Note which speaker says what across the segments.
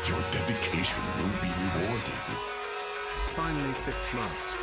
Speaker 1: Your dedication will be rewarded.
Speaker 2: Finally, 5th month.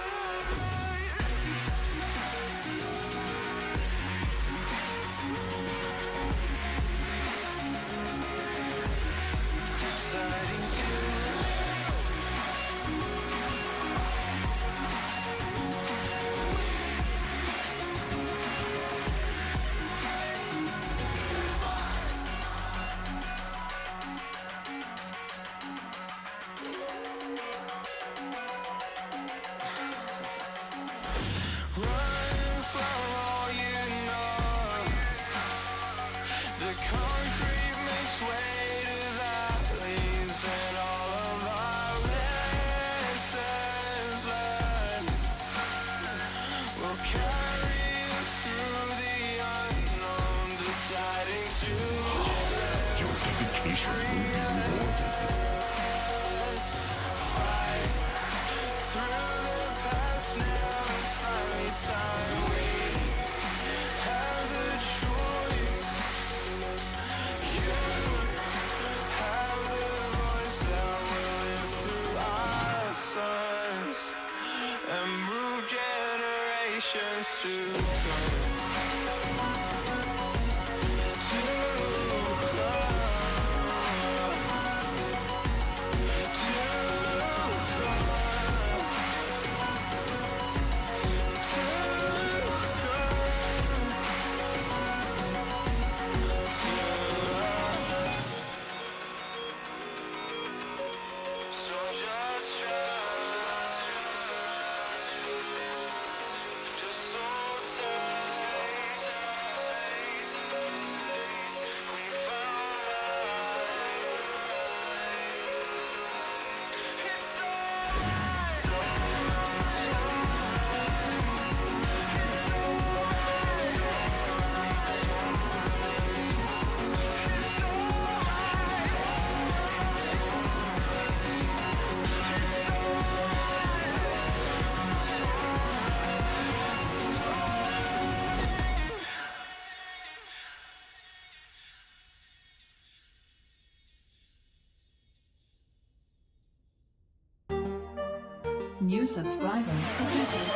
Speaker 3: New subscriber defeated.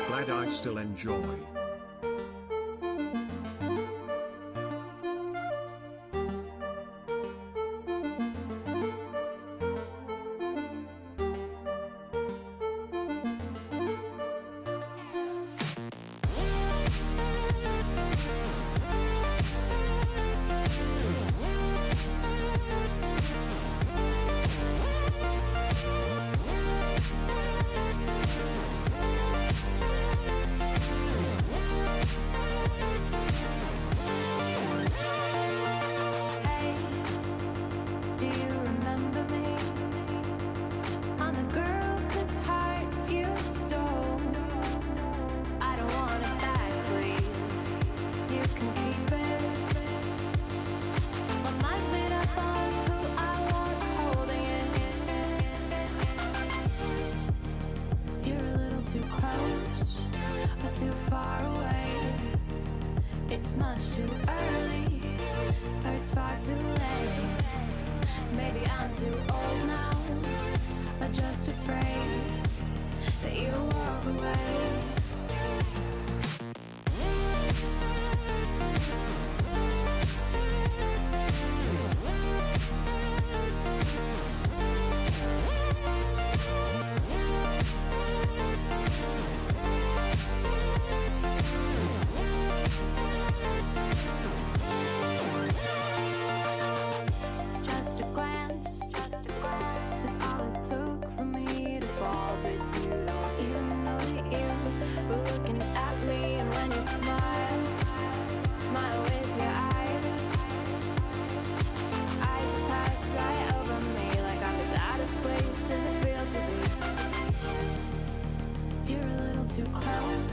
Speaker 2: Glad I still enjoy.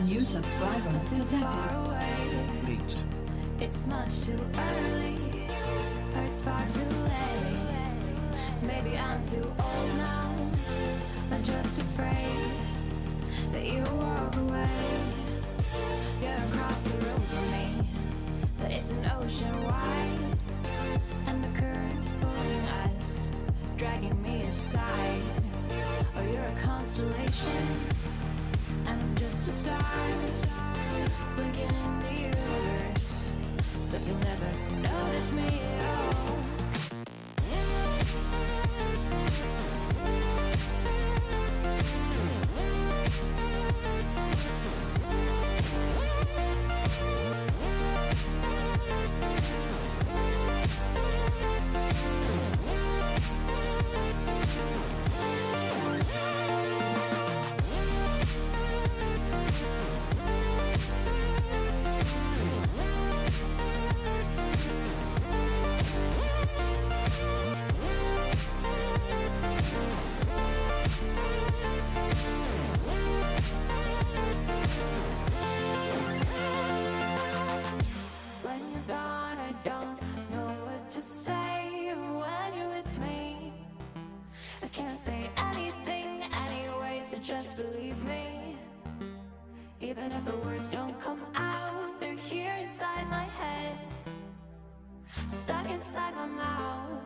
Speaker 3: New subscriber detected.
Speaker 2: Neat.
Speaker 4: It's much too early, or it's far too late. Maybe I'm too old now. I'm just afraid that you'll walk away. You're across the room from me, but it's an ocean wide, and the current's pulling us, dragging me aside. Or you're a constellation, and I'm just a star, blinking in the universe, but you'll never notice me at all. Just believe me, even if the words don't come out, they're here inside my head, stuck inside my mouth.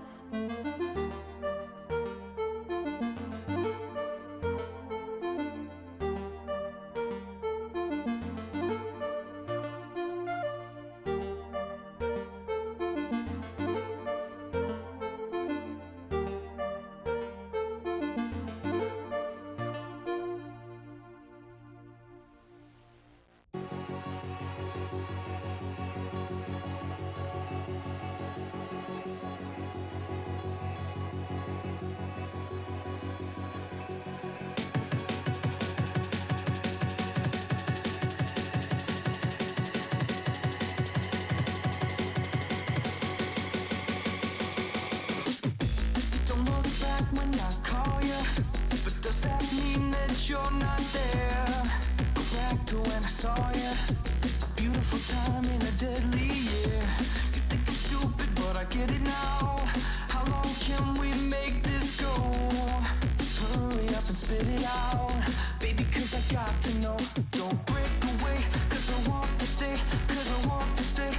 Speaker 5: You're not there. Go back to when I saw you. A beautiful time in a deadly year. You think I'm stupid, but I get it now. How long can we make this go? Just hurry up and spit it out, baby, cause I got to know. Don't break away, cause I want to stay, cause I want to stay.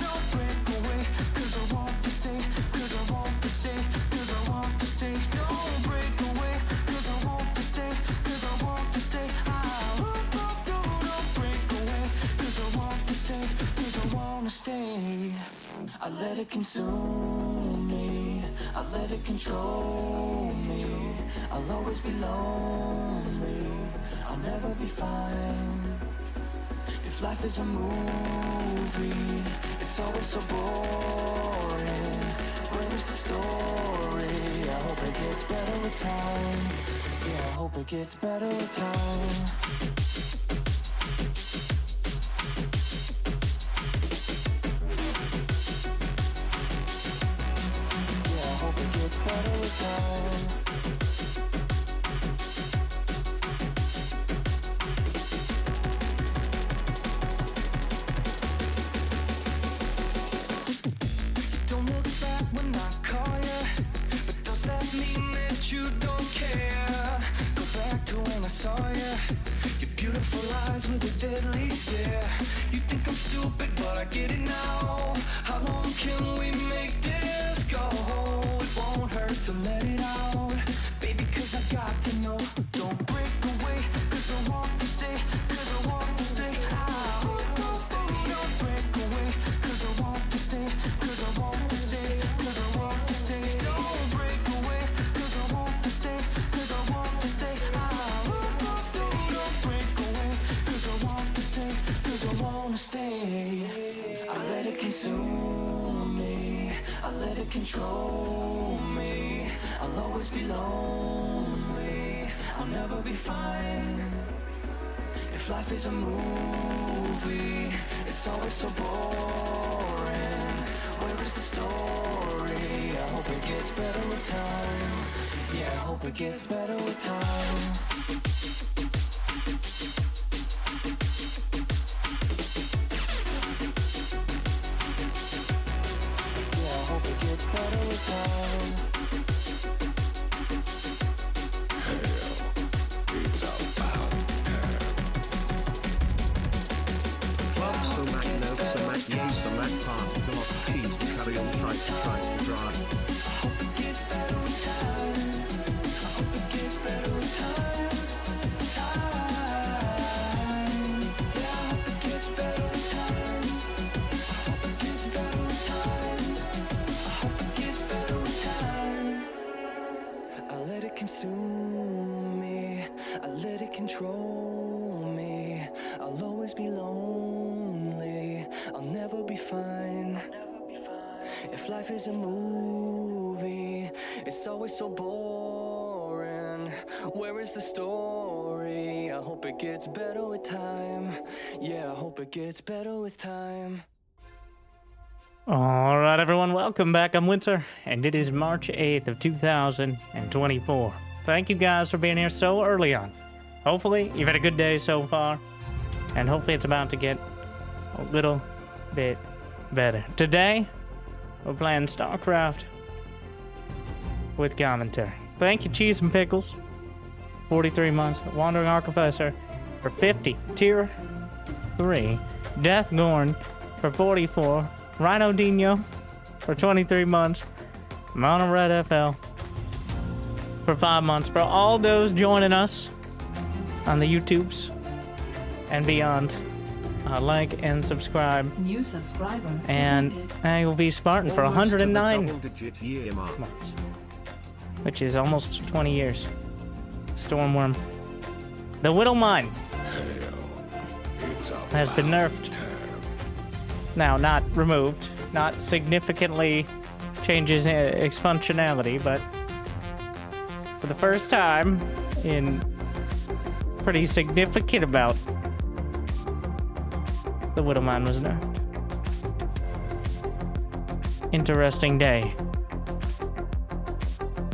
Speaker 5: Don't break away, cause I want to stay, cause I want to stay, cause I want to stay. Don't break away, cause I want to stay, cause I want to stay. Don't break away, cause I want to stay, cause I want to stay. I let it consume me, I let it control me. I'll always be lonely, I'll never be fine. If life is a movie, it's always so boring. Where is the story? I hope it gets better with time. Yeah, I hope it gets better with time. It's better with time. Don't look back when I call you, but does that mean that you don't care? Go back to when I saw you, your beautiful eyes with a deadly stare. You think I'm stupid, but I get it now. How long can we make this go? Won't hurt to let it out, baby, cause I got to know. Don't break away, cause I want to stay, cause I want to stay. Don't break away, cause I want to stay, cause I want to stay, cause I want to stay. Don't break away, cause I want to stay, cause I want to stay. Don't break away, cause I want to stay, cause I want to stay. I let it consume me, I let it control me. I'll always be lonely, I'll never be fine. If life is a movie, it's always so boring. Where is the story? I hope it gets better with time. Yeah, I hope it gets better with time. I let it control me. I'll always be lonely. I'll never be fine. If life is a movie, it's always so boring. Where is the story? I hope it gets better with time. Yeah, I hope it gets better with time.
Speaker 6: All right, everyone, welcome back. I'm Winter, and it is March 8th of 2024. Thank you guys for being here so early on. Hopefully, you've had a good day so far, and hopefully it's about to get a little bit better. Today, we're playing StarCraft with commentary. Thank you, Cheese and Pickles, 43 months. Wandering Artificer for 50. Tier 3. Deathgorn for 44. Rhino Dino for 23 months. Mono Red FL for 5 months. For all those joining us on the YouTubes and beyond, like and subscribe.
Speaker 3: New subscriber
Speaker 6: And
Speaker 3: detected.
Speaker 6: I will be Spartan for
Speaker 2: Almost to the
Speaker 6: 109
Speaker 2: double-digit year mark.
Speaker 6: months, which is almost 20 years. Stormworm. The Whittle Mine has been nerfed. Now, not removed, not significantly changes its functionality, but for the first time in pretty significant amount, the Whittle Mine was nerfed. Interesting day.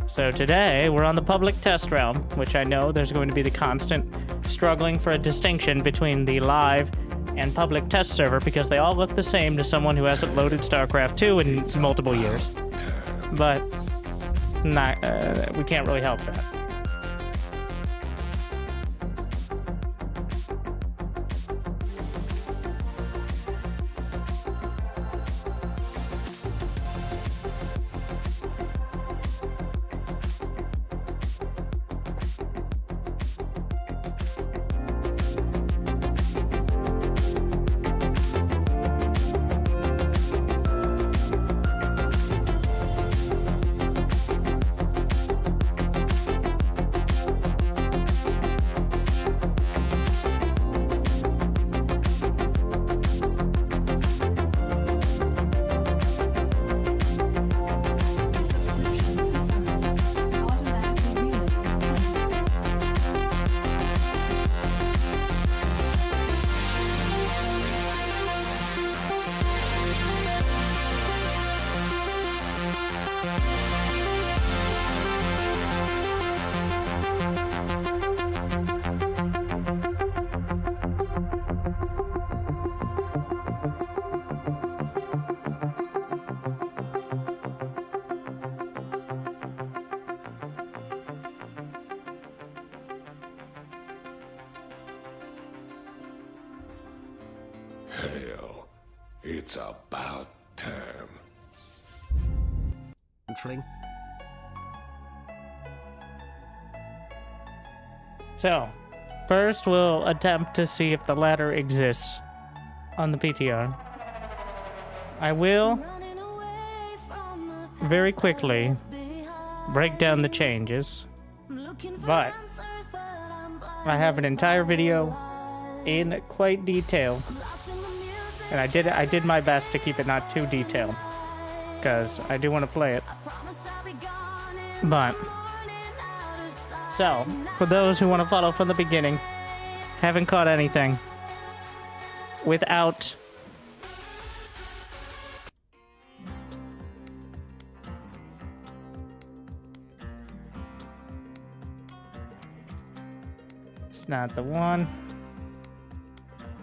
Speaker 6: So today, we're on the public test realm, which I know there's going to be the constant struggling for a distinction between the live and public test server because they all look the same to someone who hasn't loaded StarCraft 2 in multiple years. But we can't really help that.
Speaker 3: Automatically reload.
Speaker 1: Hell, it's about time.
Speaker 2: Entering.
Speaker 6: So, first we'll attempt to see if the ladder exists on the PTR. I will
Speaker 4: Running away from the past
Speaker 6: very quickly
Speaker 4: I left behind.
Speaker 6: break down the changes.
Speaker 4: Looking for
Speaker 6: but
Speaker 4: answers, but I'm blind
Speaker 6: I have an entire video
Speaker 4: wide.
Speaker 6: in quite detail,
Speaker 4: Lost in the music,
Speaker 6: and I did my best to keep it not too detailed, because I do want to play it.
Speaker 4: promise I'll be gone in
Speaker 6: But,
Speaker 4: the morning, out of sight.
Speaker 6: so, for those who want to follow from the beginning, haven't caught anything without it's not the one.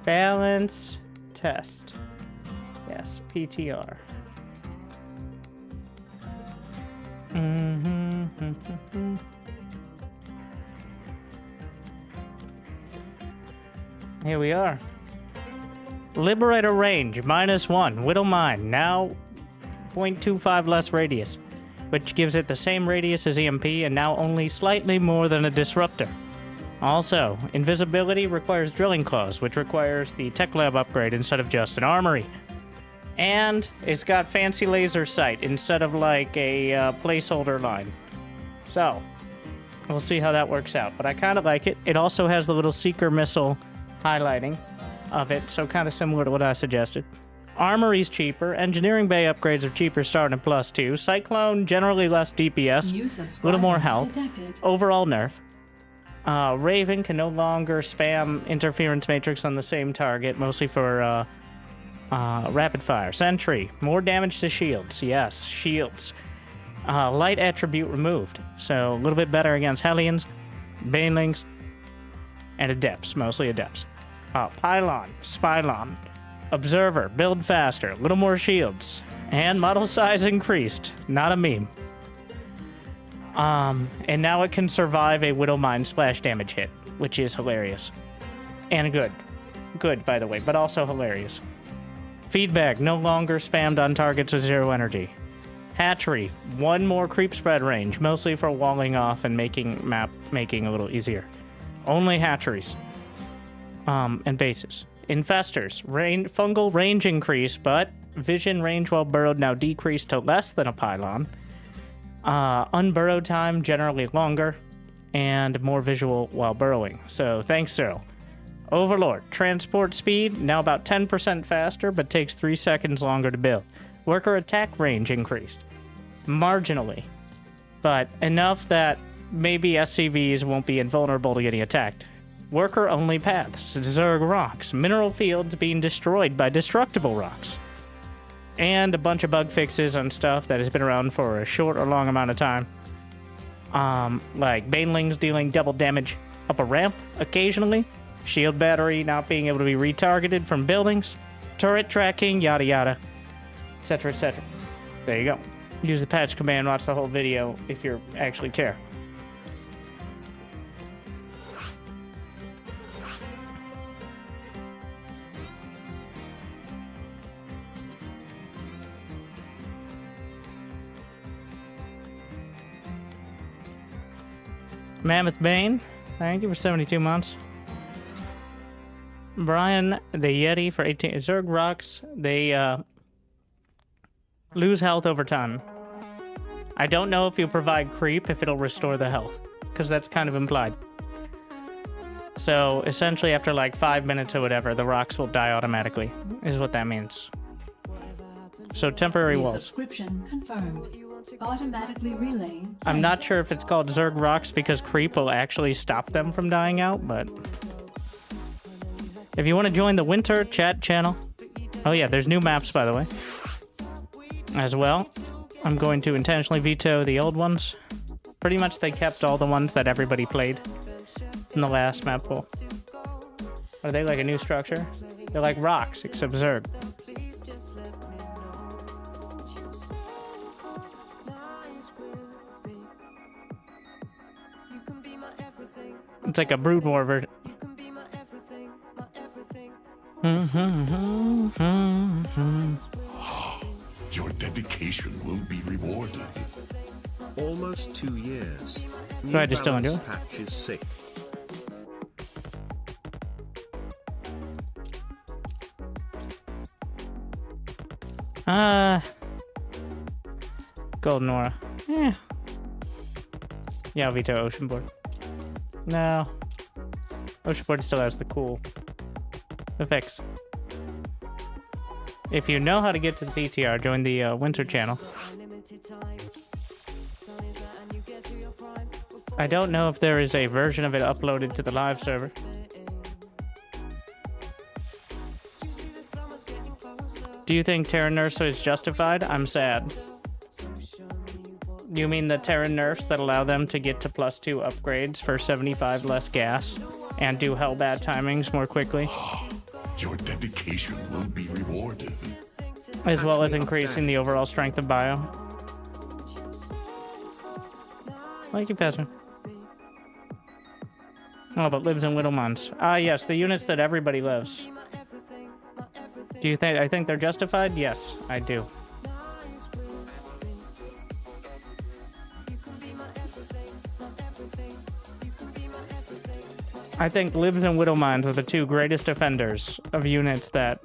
Speaker 6: Balance test. Yes, PTR. Here we are. Liberator range, -1. Whittle Mine, now 0.25 less radius, which gives it the same radius as EMP and now only slightly more than a disruptor. Also, invisibility requires drilling claws, which requires the tech lab upgrade instead of just an armory. And it's got fancy laser sight instead of like a placeholder line. So, We'll see how that works out, but I kind of like it. It also has the little seeker missile highlighting of it, so kind of similar to what I suggested. Armory's cheaper. Engineering bay upgrades are cheaper starting at +2. Cyclone, generally less DPS,
Speaker 3: New
Speaker 6: a
Speaker 3: subscriber
Speaker 6: little more health.
Speaker 3: detected.
Speaker 6: Overall nerf. Raven can no longer spam interference matrix on the same target, mostly for rapid fire. Sentry, more damage to shields. Yes, shields. Light attribute removed, so a little bit better against Hellions, Banelings, and Adepts, mostly Adepts. Pylon, Spylon, Observer, build faster, a little more shields, and model size increased. Not a meme. And now it can survive a Widowmine splash damage hit, which is hilarious. And good. Good, by the way, but also hilarious. Feedback, no longer spammed on targets with 0 energy. Hatchery, 1 more creep spread range, mostly for walling off and making a little easier. Only hatcheries. And bases. Infestors, fungal range increase, but vision range while burrowed now decreased to less than a pylon. Unburrow time generally longer, and more visual while burrowing. So thanks, Cyril. Overlord, transport speed now about 10% faster, but takes 3 seconds longer to build. Worker attack range increased. Marginally, but enough that maybe SCVs won't be invulnerable to getting attacked. Worker-only paths, Zerg rocks, mineral fields being destroyed by destructible rocks. And a bunch of bug fixes on stuff that has been around for a short or long amount of time. Like Banelings dealing double damage up a ramp occasionally, shield battery not being able to be retargeted from buildings, turret tracking, yada yada, etc, etc. There you go. Use the patch command, watch the whole video if you actually care. Mammoth Bane, thank you for 72 months. Brian the Yeti for 18. Zerg rocks, they lose health over time. I don't know if you provide creep if it'll restore the health, because that's kind of implied. So essentially after like 5 minutes or whatever, the rocks will die automatically, is what that means. So temporary walls.
Speaker 3: Resubscription confirmed. Automatically relaying.
Speaker 6: I'm not sure if it's called Zerg rocks because creep will actually stop them from dying out, but if you want to join the Winter chat channel, oh yeah, there's new maps by the way. As well, I'm going to intentionally veto the old ones. Pretty much they kept all the ones that everybody played in the last map pool. Are they like a new structure? They're like rocks, except Zerg. It's like a Brood War version.
Speaker 1: Your dedication will be rewarded.
Speaker 2: Almost 2 years.
Speaker 6: So I just don't do it?
Speaker 2: Patch is sick.
Speaker 6: Golden Aura. Yeah, I'll veto Ocean Board. No. Ocean Board still has the cool effects. If you know how to get to the PTR, join the Winter channel. I don't know if there is a version of it uploaded to the live server. Do you think Terran nerfs is justified? I'm sad. You mean the Terran nerfs that allow them to get to +2 upgrades for 75 less gas and do hell bad timings more quickly?
Speaker 1: Your dedication will be rewarded.
Speaker 6: As well as increasing the overall strength of bio. Thank you, Pesser. Oh, but lives in Widowmines. Ah, yes, the units that everybody lives. Do you think I think they're justified? Yes, I do. I think Libs and Widowmines are the two greatest offenders of units that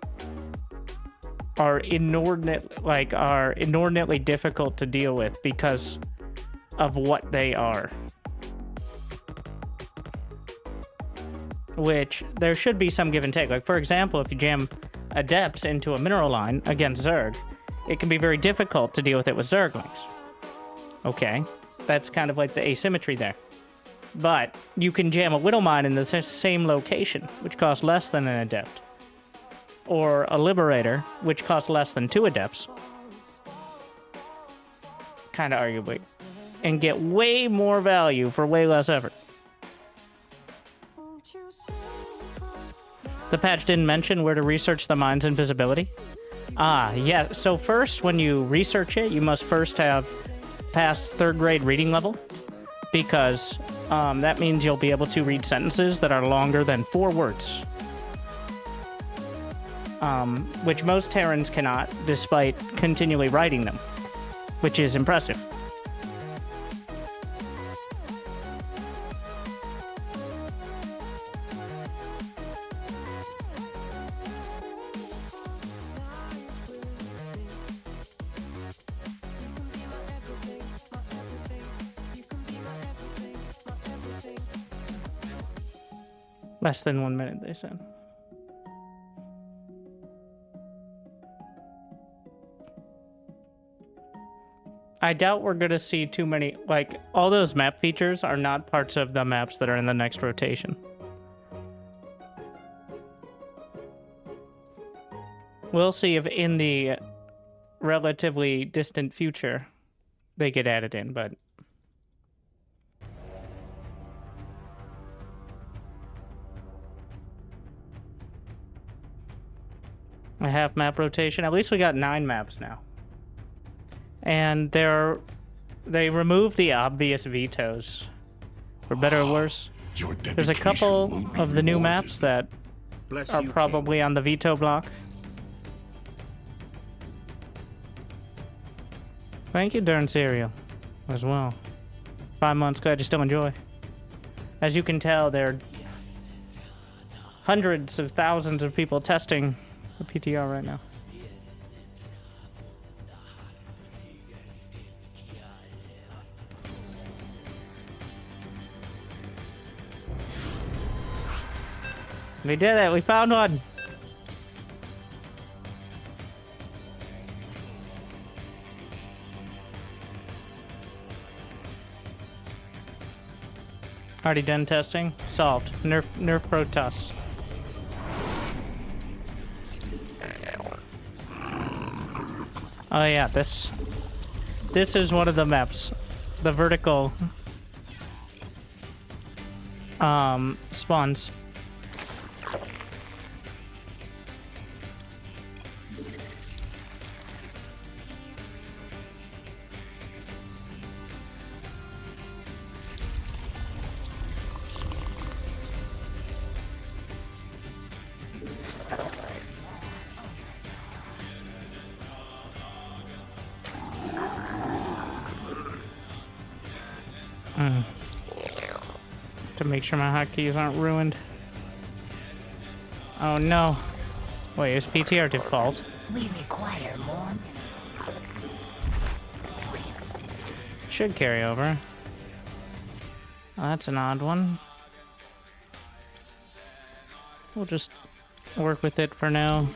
Speaker 6: are inordinately difficult to deal with because of what they are. which there should be some give and take. Like, for example, if you jam Adepts into a mineral line against Zerg, it can be very difficult to deal with it with Zerglings. Okay, that's kind of like the asymmetry there. But you can jam a Widow Mine in the same location, which costs less than an Adept. Or a Liberator, which costs less than 2 Adepts. Kind of arguably. And get way more value for way less effort. The patch didn't mention where to research the mine's invisibility. Ah, yeah. So first, when you research it, you must first have passed 3rd grade reading level. Because that means you'll be able to read sentences that are longer than 4 words. Which most Terrans cannot, despite continually writing them. Which is impressive. Less than 1 minute, they said. I doubt we're going to see too many, like, all those map features are not parts of the maps that are in the next rotation. We'll see if in the relatively distant future they get added in, but... a half map rotation. At least we got 9 maps now. And they removed the obvious vetoes. For better or worse. There's a couple of the new maps that are probably on the veto block. Thank you, Darn Cereal, as well. 5 months, glad you still enjoy. As you can tell, there are hundreds of thousands of people testing the PTR right now. We did it! We found one! Already done testing? Solved. Nerf Protoss. Oh yeah, this is one of the maps. The vertical spawns. To make sure my hotkeys aren't ruined. Oh no. Wait, is PTR default?
Speaker 7: We require more.
Speaker 6: Should carry over. Oh, that's an odd one. We'll just work with it for now.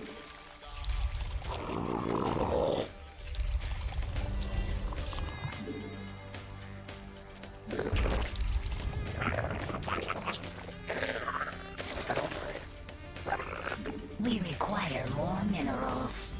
Speaker 7: We require more minerals.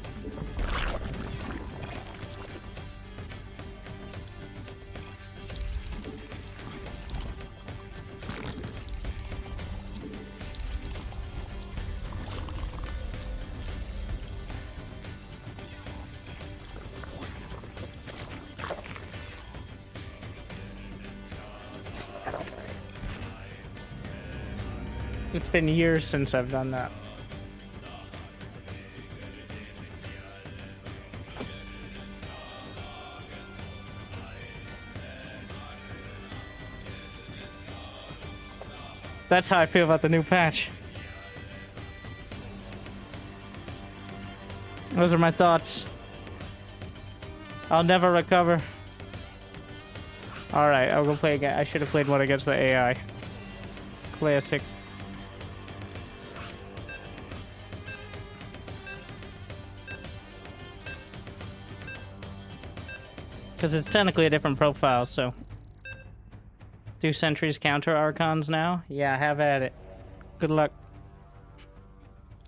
Speaker 6: It's been years since I've done that. That's how I feel about the new patch. Those are my thoughts. I'll never recover. Alright, I'll go play again. I should have played one against the AI. Classic. Because it's technically a different profile, so... Do sentries counter Archons now? Yeah, have at it. Good luck.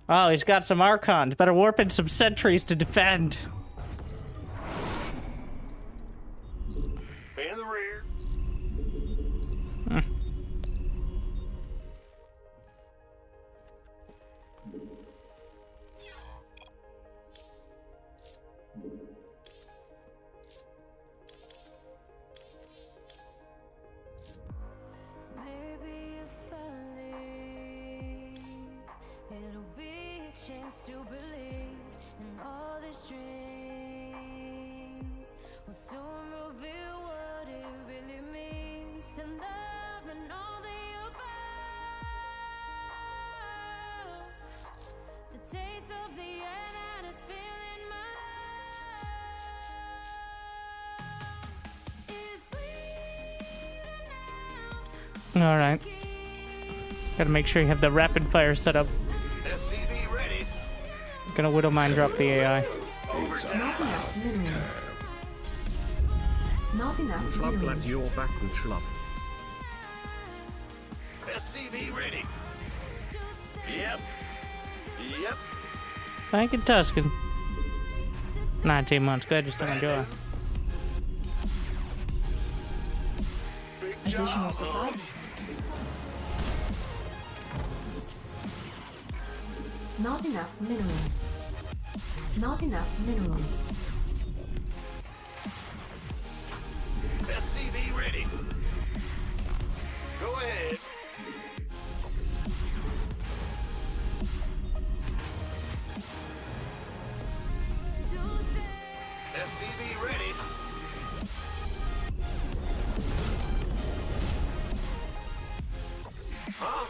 Speaker 6: Oh, he's got some Archons. Better warp in some sentries to defend.
Speaker 1: In the rear.
Speaker 4: Maybe if I leave, it'll be a chance to believe in all these dreams. Will soon reveal what it really means to love and all that you above. The taste of the air that is filling my lungs is sweet enough.
Speaker 6: Alright. Gotta make sure you have the rapid fire set up.
Speaker 1: SCV ready.
Speaker 6: Gonna Widow Mine drop the AI.
Speaker 3: Not enough minerals. Not enough
Speaker 2: Schlub, glad
Speaker 3: minerals.
Speaker 2: you're back with Schlub.
Speaker 1: SCV ready. Yep. Yep.
Speaker 6: Thank you, Tuscan. 19 months. Glad you're still enjoying.
Speaker 1: Big
Speaker 3: Additional
Speaker 1: job.
Speaker 3: supply. Not enough minerals. Not enough minerals.
Speaker 1: SCV ready. Go ahead. SCV ready. Huh?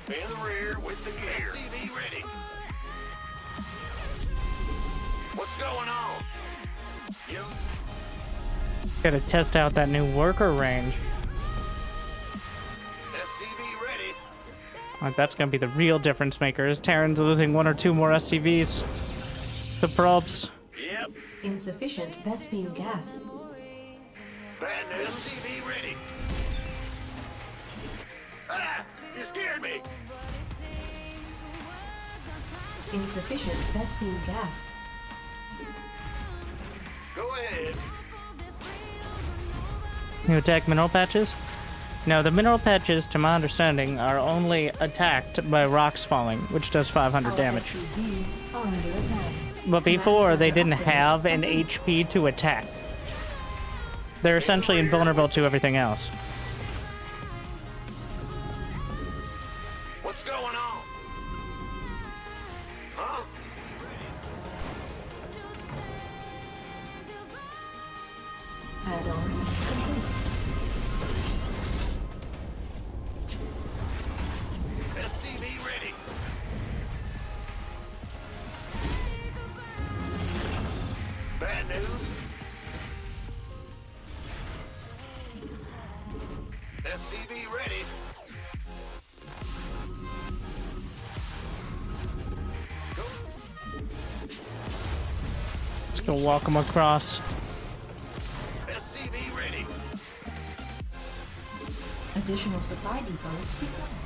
Speaker 1: In the rear with the gear. SCV ready. What's going on? You
Speaker 6: Gotta test out that new worker range.
Speaker 1: SCV ready.
Speaker 6: Like, that's gonna be the real difference maker. Is Terran's losing one or two more SCVs? The probes.
Speaker 1: Yep.
Speaker 3: Insufficient Vespine gas.
Speaker 1: Bad news. SCV ready. Ah! You scared me.
Speaker 3: Insufficient Vespine gas.
Speaker 1: Go ahead.
Speaker 6: You attack mineral patches? No, the mineral patches, to my understanding, are only attacked by rocks falling, which does 500
Speaker 3: Our
Speaker 6: damage.
Speaker 3: SCVs are under attack.
Speaker 6: But before, they didn't have an HP to attack. They're essentially invulnerable to everything else.
Speaker 1: What's going on? Huh?
Speaker 3: Add-on complete.
Speaker 1: SCV ready. Bad news. SCV ready. Go.
Speaker 6: Let's go walk them across.
Speaker 1: SCV ready.
Speaker 3: Additional supply depots required.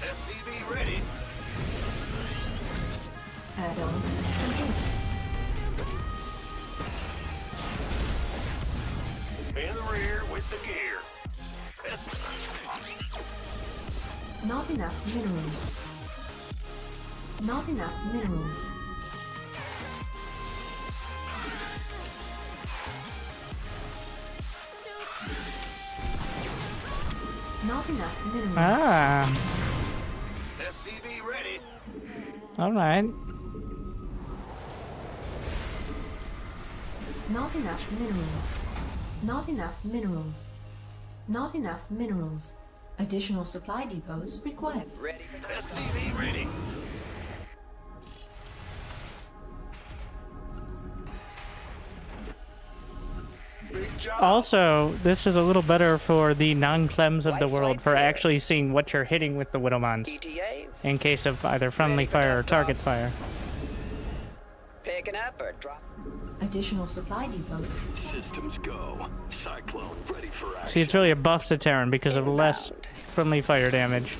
Speaker 1: SCV ready.
Speaker 3: Add-on complete.
Speaker 1: In the rear with the gear.
Speaker 3: Not enough minerals. Not enough minerals. Not enough minerals.
Speaker 6: Ah,
Speaker 1: SCV ready.
Speaker 6: alright.
Speaker 3: Not enough minerals. Not enough minerals. Not enough minerals. Additional supply depots required.
Speaker 1: SCV ready. Big
Speaker 6: Also, this is a little better for the non-clems of the world for actually seeing what you're hitting with the Widowmons in case of either friendly fire or target fire.
Speaker 8: Picking up or drop.
Speaker 3: Additional supply depots.
Speaker 1: Systems go. Cyclone ready for action.
Speaker 6: See, it's really a buff to Terran because of less friendly fire damage.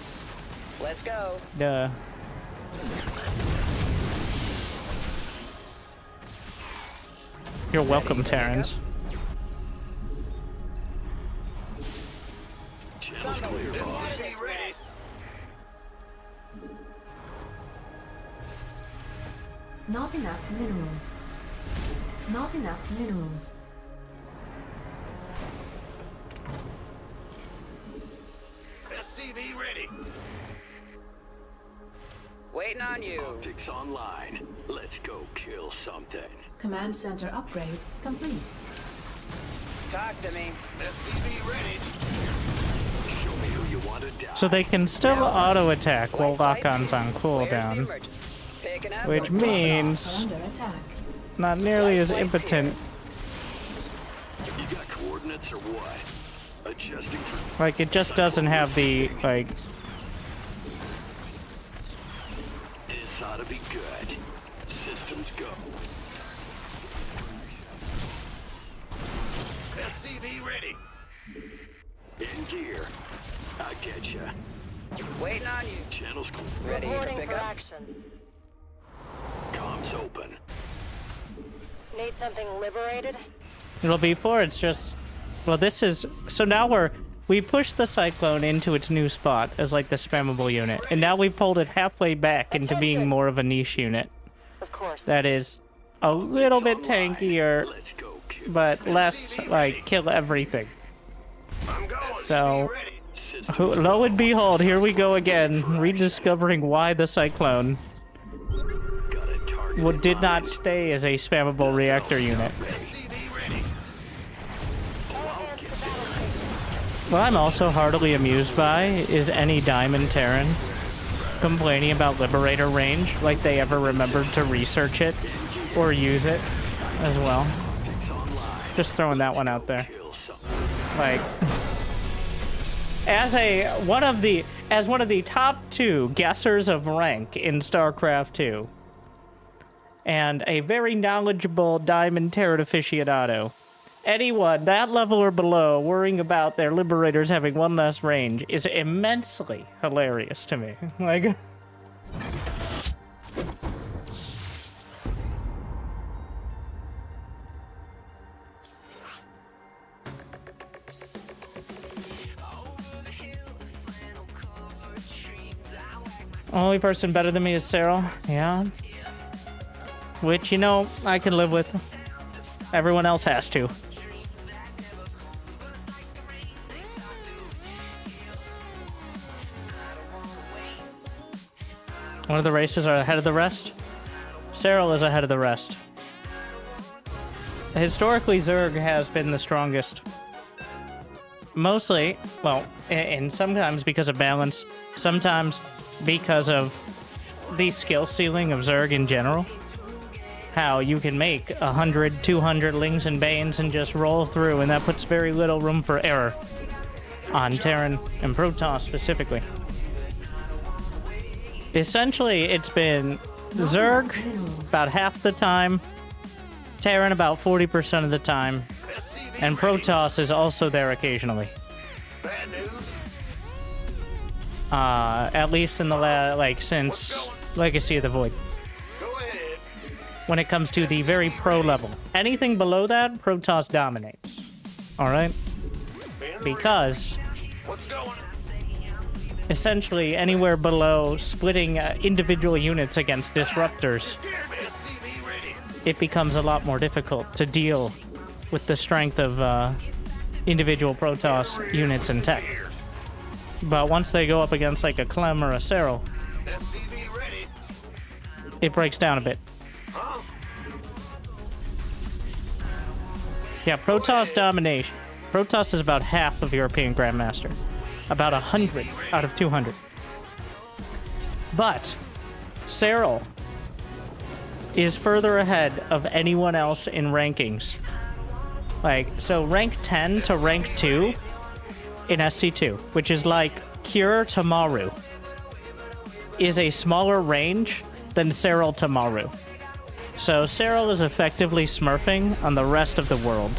Speaker 8: Let's go.
Speaker 6: Duh. You're welcome, Terrans.
Speaker 1: Channel's clear, boss.
Speaker 3: Not enough minerals. Not enough minerals.
Speaker 1: SCV ready.
Speaker 8: Waiting on you.
Speaker 1: Optics online. Let's go kill something.
Speaker 3: Command center upgrade complete.
Speaker 8: Talk to me.
Speaker 1: SCV ready. Show me who you want to die.
Speaker 6: So they can still auto-attack while lock-on's on
Speaker 8: Where's the
Speaker 6: cooldown,
Speaker 8: emergency? Picking up.
Speaker 6: which
Speaker 8: or
Speaker 6: means
Speaker 3: Under attack.
Speaker 6: not nearly as impotent.
Speaker 1: You got coordinates or what? Adjusting for
Speaker 6: Like, it just doesn't have the, like,
Speaker 1: this ought to be good. Systems go. SCV ready. In gear. I get ya.
Speaker 8: Waiting on you.
Speaker 1: Channel's clear.
Speaker 8: Ready to
Speaker 9: Reporting
Speaker 8: pick
Speaker 9: for
Speaker 8: up.
Speaker 9: action.
Speaker 1: Comms open.
Speaker 9: Need something liberated?
Speaker 6: it'll be for, it's just, well, this is, so now we pushed the Cyclone into its new spot as, like, the spammable unit, and now we pulled it halfway back into being
Speaker 9: Attention.
Speaker 6: more of a niche unit.
Speaker 9: Of course.
Speaker 6: That is a little bit tankier,
Speaker 1: Let's go kill.
Speaker 6: but less, like, kill everything. So, lo and behold, here we go again, rediscovering why the Cyclone
Speaker 1: Got a target.
Speaker 6: did not stay as a spammable reactor unit. What I'm also heartily amused by is any Diamond Terran complaining about Liberator range like they ever remembered to research it or use it as well. Just throwing that one out there. Like, as one of the top 2 guessers of rank in StarCraft 2, and a very knowledgeable Diamond Terran aficionado, anyone that level or below worrying about their Liberators having one less range is immensely hilarious to me. Like, only person better than me is Cyril. Yeah. Which, you know, I can live with. Everyone else has to. One of the races are ahead of the rest. Cyril is ahead of the rest. Historically, Zerg has been the strongest. Mostly, well, and sometimes because of balance, sometimes because of the skill ceiling of Zerg in general. How you can make 100, 200 Lings and Banes and just roll through, and that puts very little room for error on Terran and Protoss specifically. Essentially, it's been Zerg about half the time, Terran about 40% of the time, and Protoss is also there occasionally. At least in the since Legacy of the Void. When it comes to the very pro level. Anything below that, Protoss dominates. Alright? Because essentially anywhere below splitting individual units against disruptors, it becomes a lot more difficult to deal with the strength of individual Protoss units and tech. But once they go up against like a Clem or a Cyril, it breaks down a bit. Yeah, Protoss domination. Protoss is about half of European Grandmaster. About 100 out of 200. But Cyril is further ahead of anyone else in rankings Like, so rank 10 to rank 2 in SC2, which is like Cure to Maru, is a smaller range than Serral to Maru. So Serral is effectively smurfing on the rest of the world.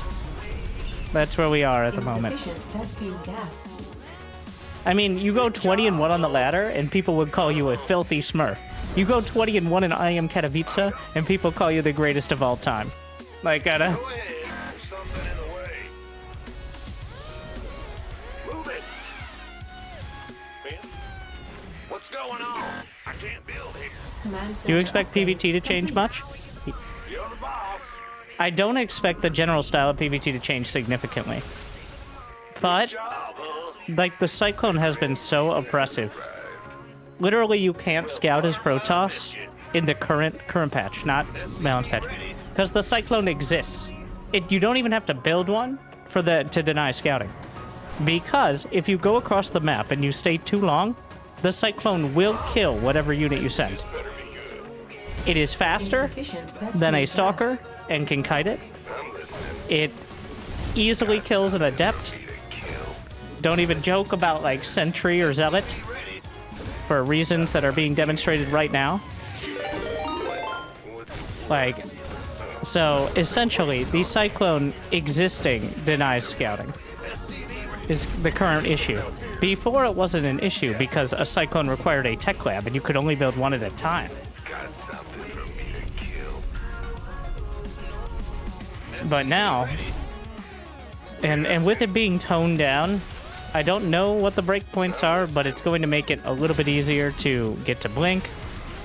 Speaker 6: That's where we are at the moment.
Speaker 3: Insufficient Vespene gas.
Speaker 6: I mean, you go 20-1 on the ladder, and people would call you a filthy smurf. You go 20-1 in I Am Katowice, and people call you the greatest of all time. Like,
Speaker 1: There's something in the way. Move it. Ben? What's going on? I can't build here.
Speaker 3: Command
Speaker 6: do you
Speaker 3: center
Speaker 6: expect
Speaker 3: upgrade
Speaker 6: PvT to change much?
Speaker 1: You're the boss.
Speaker 6: I don't expect the general style of PvT to change significantly. But,
Speaker 1: Job, huh?
Speaker 6: like, the Cyclone has been so oppressive. Literally, you can't scout as Protoss in the current patch, not balance patch. Because the Cyclone exists. You don't even have to build one to deny scouting. Because if you go across the map and you stay too long, the Cyclone will kill whatever unit you send. It is faster
Speaker 3: insufficient Vespene
Speaker 6: than a
Speaker 3: gas.
Speaker 6: Stalker and can kite it. It easily kills an Adept. Don't even joke about like Sentry or Zealot for reasons that are being demonstrated right now. Like, so essentially, the Cyclone existing denies scouting is the current issue. Before it wasn't an issue because a Cyclone required a tech lab and you could only build one at a time.
Speaker 1: Got something for me to kill.
Speaker 6: But now, and with it being toned down, I don't know what the breakpoints are, but it's going to make it a little bit easier to get to Blink.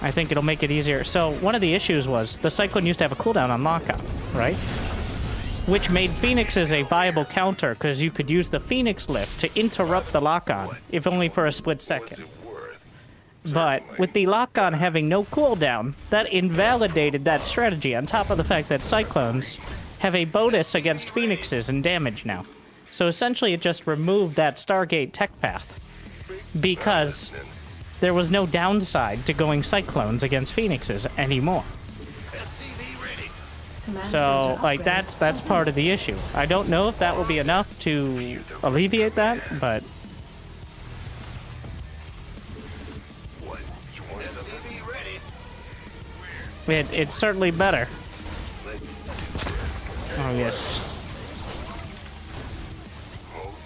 Speaker 6: I think it'll make it easier. So one of the issues was the Cyclone used to have a cooldown on lockout, right? Which made Phoenixes a viable counter because you could use the Phoenix lift to interrupt the lock-on, if only for a split second. But with the lock-on having no cooldown, that invalidated that strategy on top of the fact that Cyclones have a bonus against Phoenixes and damage now. So essentially it just removed that Stargate tech path because there was no downside to going Cyclones against Phoenixes anymore.
Speaker 3: Command
Speaker 6: So,
Speaker 3: center
Speaker 6: like,
Speaker 3: upgrade.
Speaker 6: that's part of the issue. I don't know if that will be enough to alleviate that, but it's certainly better. Oh, yes.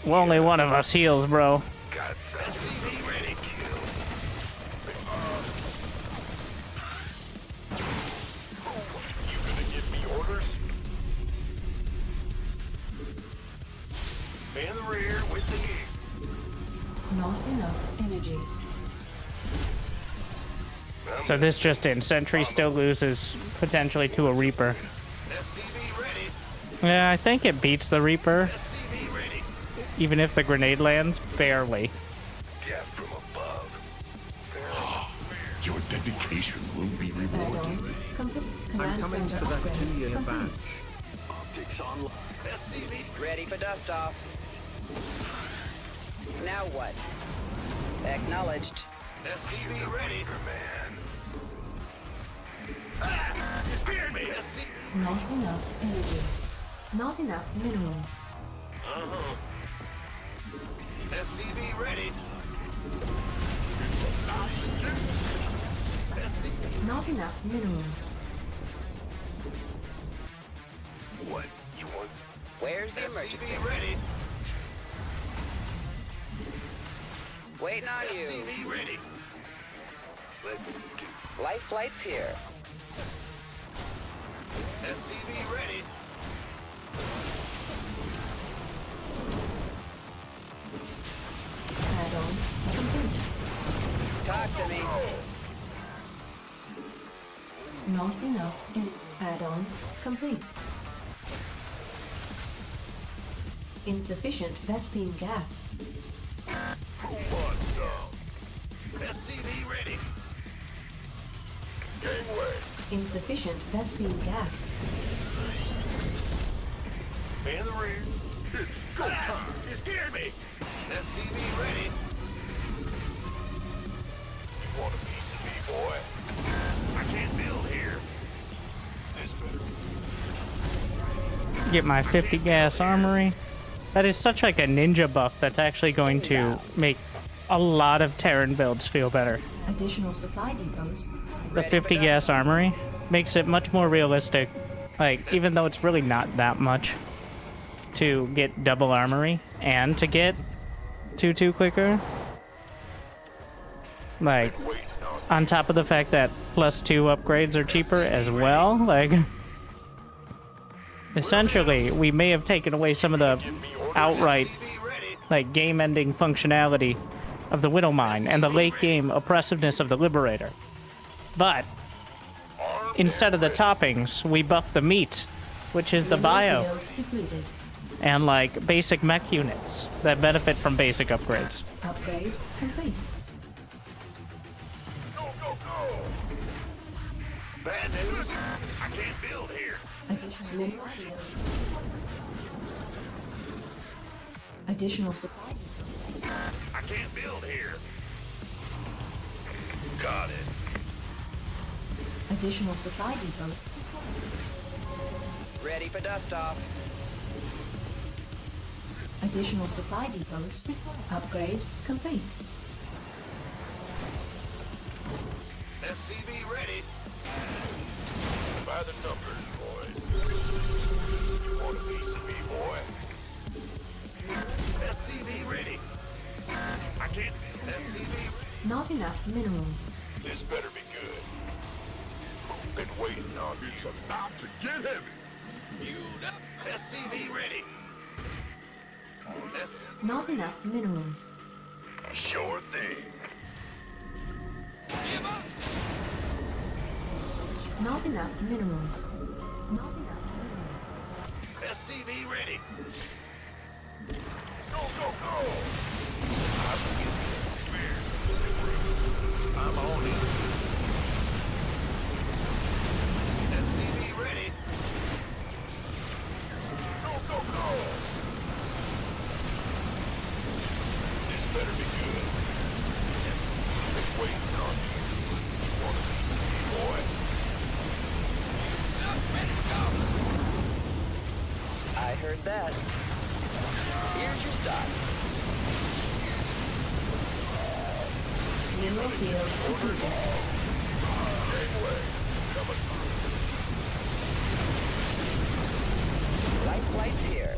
Speaker 6: Well, only one of us heals, bro.
Speaker 1: Man the rear with the gear.
Speaker 3: Not enough energy.
Speaker 6: So this just in, Sentry still loses potentially to a Reaper.
Speaker 1: SCV ready.
Speaker 6: Yeah, I think it beats the Reaper,
Speaker 1: SCV ready.
Speaker 6: even if the grenade lands, barely.
Speaker 1: Death from above.
Speaker 10: Your dedication will be rewarded.
Speaker 3: Add-on complete.
Speaker 2: I'm
Speaker 3: Command
Speaker 2: coming
Speaker 3: center
Speaker 2: for that
Speaker 3: upgrade
Speaker 2: 2-year
Speaker 3: complete.
Speaker 2: badge.
Speaker 1: Optics online. SCV
Speaker 8: Ready for dust off. Now what? Acknowledged.
Speaker 1: SCV ready. Man. Ah! You scared me. SCV.
Speaker 3: Not enough energy. Not enough minerals.
Speaker 1: Uh-huh. SCV ready.
Speaker 3: Not enough minerals.
Speaker 1: What? You want?
Speaker 8: Where's the emergency?
Speaker 1: SCV ready.
Speaker 8: Waiting on you.
Speaker 1: SCV ready. Let's do.
Speaker 8: Life flight's here.
Speaker 1: SCV ready.
Speaker 3: Add-on complete.
Speaker 8: Talk to me.
Speaker 3: Not enough in add-on complete. Insufficient Vespene gas.
Speaker 1: Who wants some? SCV ready. Gangway.
Speaker 3: Insufficient Vespene gas.
Speaker 1: Man the rear. Ah! You scared me. SCV ready. You want a piece of me, boy? I can't build here. This best.
Speaker 6: get my 50 gas armory. That is such like a ninja buff that's actually going to make a lot of Terran builds feel better.
Speaker 3: Additional supply depots.
Speaker 6: The 50 gas armory makes it much more realistic. Like, even though it's really not that much to get double armory and to get 2-2 quicker. Like, on top of the fact that +2 upgrades are cheaper as well, like, essentially, we may have taken away some of the outright, like, game-ending functionality of the Widowmine and the late-game oppressiveness of the Liberator. But, instead of the toppings, we buff the meat, which is the bio,
Speaker 3: Field depleted.
Speaker 6: and, like, basic mech units that benefit from basic upgrades.
Speaker 3: Upgrade complete.
Speaker 1: Go, go, go! Bad news. I can't build here.
Speaker 3: Additional mineral field. Additional supply depots.
Speaker 1: I can't build here. Got it.
Speaker 3: Additional supply depots.
Speaker 8: Ready for dust off.
Speaker 3: Additional supply depots. Upgrade complete.
Speaker 1: SCV ready. By the numbers, boys. You want a piece of me, boy? SCV ready. I can't. SCV.
Speaker 3: Not enough minerals.
Speaker 1: This better be good. Been waiting on you. It's about to get heavy. Fueled up. SCV ready.
Speaker 3: Not enough minerals.
Speaker 1: Sure thing. Give up.
Speaker 3: Not enough minerals. Not enough minerals.
Speaker 1: SCV ready. Go, go, go. I'm on it. SCV ready. Go, go, go. This better be good. Been waiting on you. Want a piece of me, boy? Ready to go.
Speaker 8: I heard that. Here's your stock.
Speaker 3: Mineral field depleted.
Speaker 1: Gateway coming through.
Speaker 8: Light flight's here.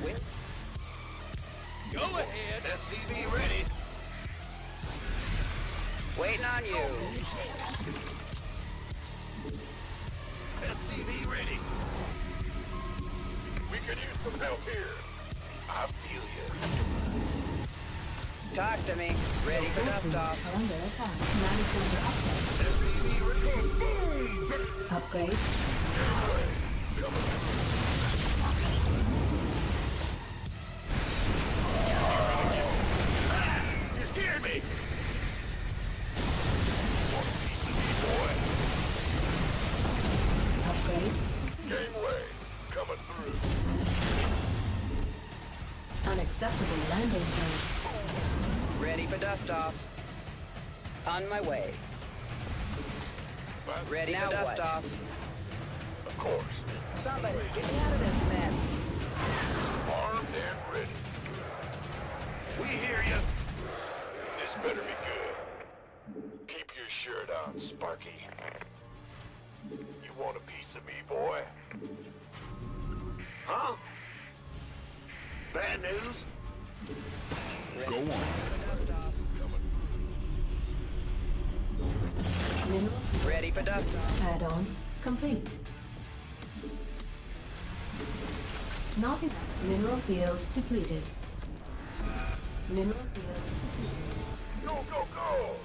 Speaker 8: Win-
Speaker 1: Go ahead. SCV ready.
Speaker 8: Waiting on you.
Speaker 1: SCV ready. We could use some help here. I feel you.
Speaker 8: Talk to me. Ready for
Speaker 3: Forces
Speaker 8: dust off.
Speaker 3: are under attack. Command center upgrade. Upgrade.
Speaker 1: You scared me. Want a piece of me, boy?
Speaker 3: Upgrade.
Speaker 1: Gateway coming through.
Speaker 3: Unacceptable landing zone.
Speaker 8: Ready for dust off. On my way. Ready for dust off.
Speaker 1: Of course.
Speaker 8: Somebody, get me out of this mess.
Speaker 1: Armed and ready. We hear you. This better be good. Keep your shirt on, Sparky. You want a piece of me, boy? Huh? Bad news?
Speaker 10: Go on.
Speaker 3: Mineral
Speaker 8: Ready for dust off.
Speaker 3: add-on complete. Not enough. Mineral field depleted. Mineral field depleted.
Speaker 1: Go, go, go!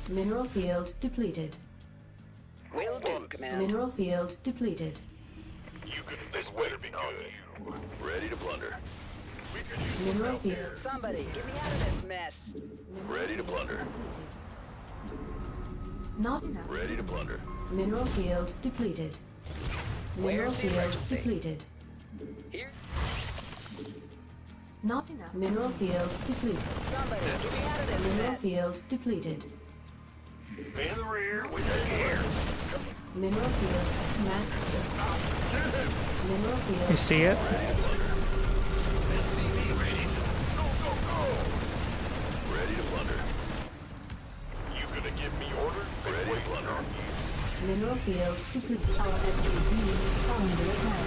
Speaker 3: Mineral field depleted.
Speaker 8: Will do, Command.
Speaker 3: Mineral field depleted.
Speaker 1: You can. This better be good. Ready to plunder. We can use some
Speaker 3: Mineral
Speaker 1: help
Speaker 3: field.
Speaker 1: here.
Speaker 8: Somebody, get me out of this mess.
Speaker 1: Ready to plunder.
Speaker 3: Not enough.
Speaker 1: Ready to plunder.
Speaker 3: Mineral field depleted. Mineral
Speaker 8: Where's the
Speaker 3: field
Speaker 8: emergency?
Speaker 3: depleted.
Speaker 8: Here.
Speaker 3: Not enough. Mineral field depleted.
Speaker 8: Somebody, get me out of this
Speaker 3: Mineral
Speaker 8: mess.
Speaker 3: field depleted.
Speaker 1: In the rear, we got gear.
Speaker 3: Mineral field max. Mineral field.
Speaker 6: You see it?
Speaker 1: Ready to plunder. You gonna give me orders? Ready to plunder.
Speaker 3: Mineral field depleted. Our SCVs are under attack.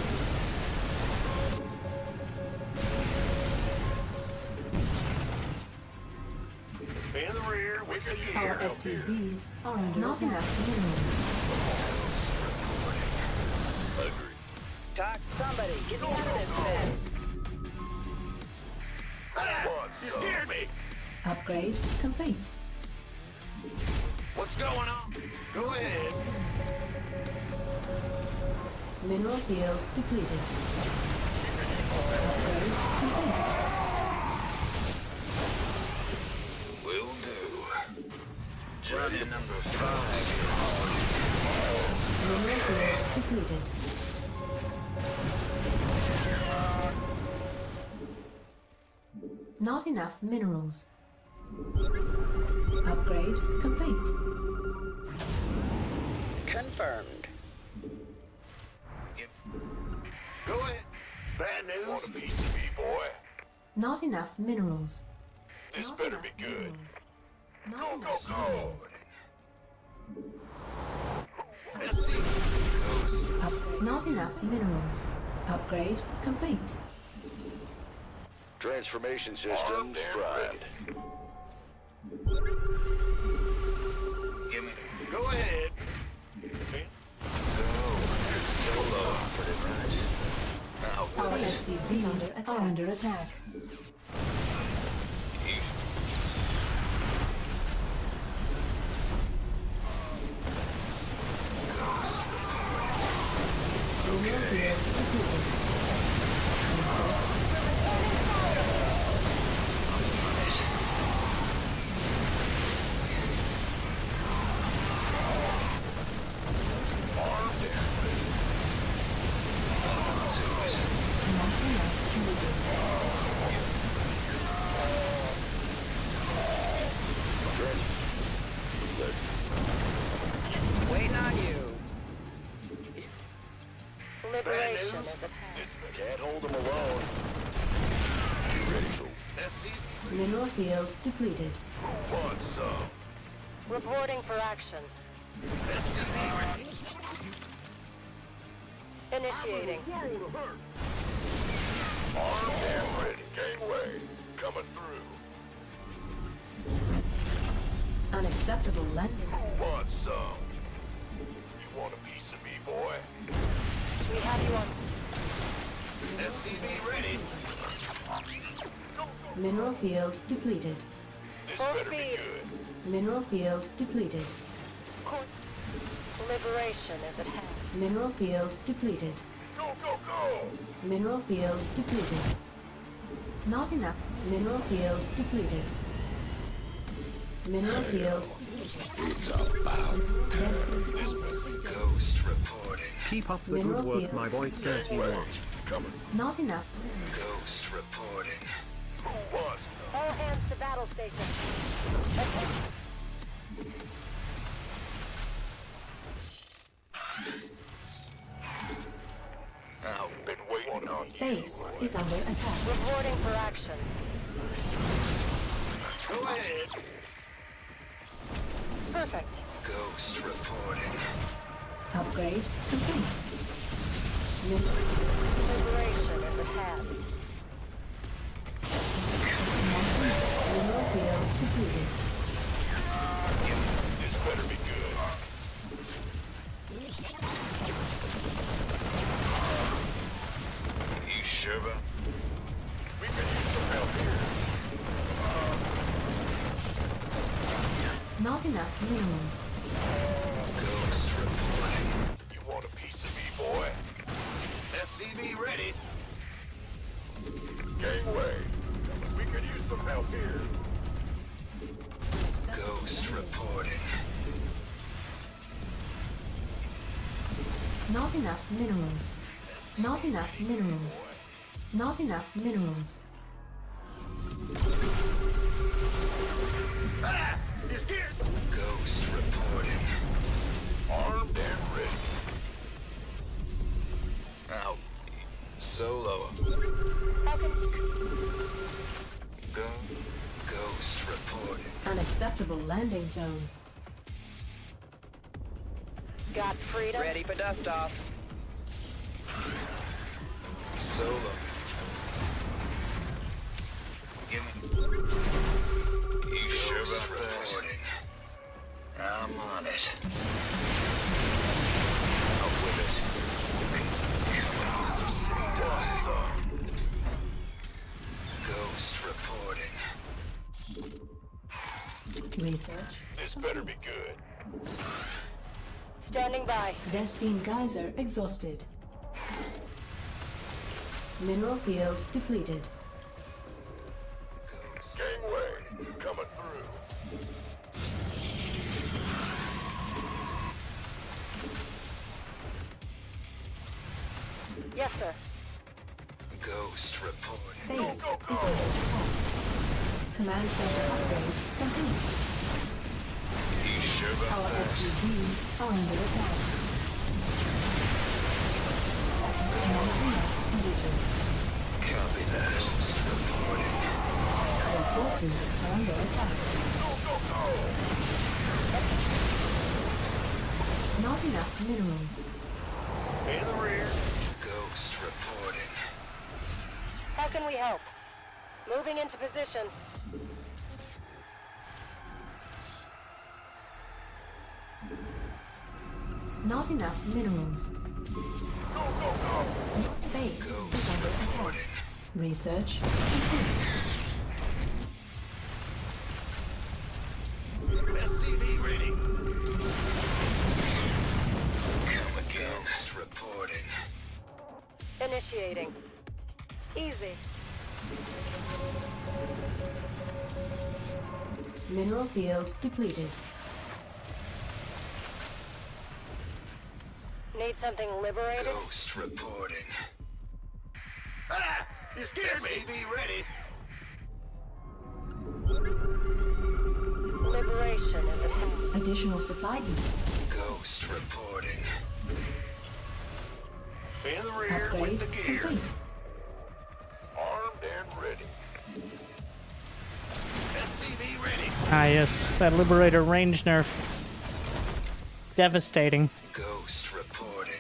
Speaker 1: In the rear, we got
Speaker 3: Our
Speaker 1: gear.
Speaker 3: SCVs are under not enough minerals.
Speaker 1: Agreed.
Speaker 8: Talk to somebody. Get me out of this mess.
Speaker 1: You scared me.
Speaker 3: Upgrade complete.
Speaker 1: What's going on? Go ahead.
Speaker 3: Mineral field depleted. Upgrade complete.
Speaker 1: Will do. Journey number 5.
Speaker 3: Mineral field depleted. Not enough minerals. Upgrade complete.
Speaker 8: Confirmed.
Speaker 1: Go ahead. Bad news. Want a piece of me, boy?
Speaker 3: Not enough minerals.
Speaker 1: This
Speaker 3: Not
Speaker 1: better
Speaker 3: enough
Speaker 1: be good.
Speaker 3: minerals. Not
Speaker 1: Go, go,
Speaker 3: enough
Speaker 1: go.
Speaker 3: minerals. Not enough minerals. Upgrade complete.
Speaker 1: Transformation systems primed. Go ahead. Solo.
Speaker 3: Our SCVs are under attack. Mineral field depleted. Not enough minerals.
Speaker 8: Waiting on you.
Speaker 9: Liberation is at hand.
Speaker 1: Can't hold them alone. You ready to?
Speaker 3: Mineral field depleted.
Speaker 1: Who wants some?
Speaker 9: Reporting for action. Initiating.
Speaker 1: Armed and ready. Gangway. Coming through.
Speaker 3: Unacceptable landing.
Speaker 1: Who wants some? You want a piece of me, boy?
Speaker 9: We have you on.
Speaker 1: SCV ready.
Speaker 3: Mineral field depleted.
Speaker 1: This
Speaker 9: Full
Speaker 1: better be
Speaker 9: speed.
Speaker 1: good.
Speaker 3: Mineral field depleted.
Speaker 9: Liberation is at hand.
Speaker 3: Mineral field depleted.
Speaker 1: Go, go, go!
Speaker 3: Mineral field depleted. Not enough. Mineral field depleted. Mineral field.
Speaker 10: It's about
Speaker 3: Rescue.
Speaker 5: Ghost reporting.
Speaker 2: Keep up the
Speaker 3: Mineral
Speaker 2: good work,
Speaker 3: field.
Speaker 2: my boy 31.
Speaker 1: Coming.
Speaker 3: Not enough.
Speaker 5: Ghost reporting.
Speaker 1: Who wants some?
Speaker 9: All hands to battle station. Attention.
Speaker 1: I've been waiting on you.
Speaker 3: Base is under attack.
Speaker 9: Reporting for action.
Speaker 1: Go ahead.
Speaker 9: Perfect.
Speaker 5: Ghost reporting.
Speaker 3: Upgrade complete.
Speaker 9: Liberation is at hand.
Speaker 3: Mineral field depleted.
Speaker 1: This better be good.
Speaker 5: You sure about?
Speaker 1: We can use some help here.
Speaker 3: Not enough minerals.
Speaker 5: Ghost reporting.
Speaker 1: You want a piece of me, boy? SCV ready. Gangway. We could use some help here.
Speaker 5: Ghost reporting.
Speaker 3: Not enough minerals. Not enough minerals. Not enough minerals.
Speaker 1: Ah! He's here!
Speaker 5: Ghost reporting.
Speaker 3: Unacceptable landing zone.
Speaker 9: Got freedom.
Speaker 8: Ready for dust off.
Speaker 10: Solo. Give me. You sure about reporting? I'm on it. Up with it. Come on, city done. Ghost reporting.
Speaker 3: Research.
Speaker 1: This better be good.
Speaker 9: Standing by.
Speaker 3: Vespene geyser exhausted. Mineral field depleted.
Speaker 1: Gangway, coming through.
Speaker 9: Yes, sir.
Speaker 10: Ghost reporting.
Speaker 3: Base is under attack. Command center upgrade complete.
Speaker 10: You sure about
Speaker 3: Our
Speaker 10: that?
Speaker 3: SCVs are under attack. Non-enough completed.
Speaker 10: Copy that. Ghost reporting.
Speaker 3: Our forces are under attack. Not enough minerals.
Speaker 1: In the rear.
Speaker 10: Ghost reporting.
Speaker 9: How can we help? Moving into position.
Speaker 3: Not enough minerals. Base is under attack. Research complete.
Speaker 1: SCV ready.
Speaker 10: Come again. Ghost reporting.
Speaker 9: Initiating. Easy.
Speaker 3: Mineral field depleted.
Speaker 9: Need something liberated?
Speaker 10: Ghost reporting.
Speaker 1: Ah! You scared me. SCV ready.
Speaker 9: Liberation is at hand.
Speaker 3: Additional supply depots.
Speaker 10: Ghost reporting.
Speaker 1: In the rear
Speaker 3: Upgrade
Speaker 1: with the gear.
Speaker 3: complete.
Speaker 1: Armed and ready. SCV ready.
Speaker 6: Ah, yes, that Liberator range nerf. Devastating.
Speaker 10: Ghost reporting.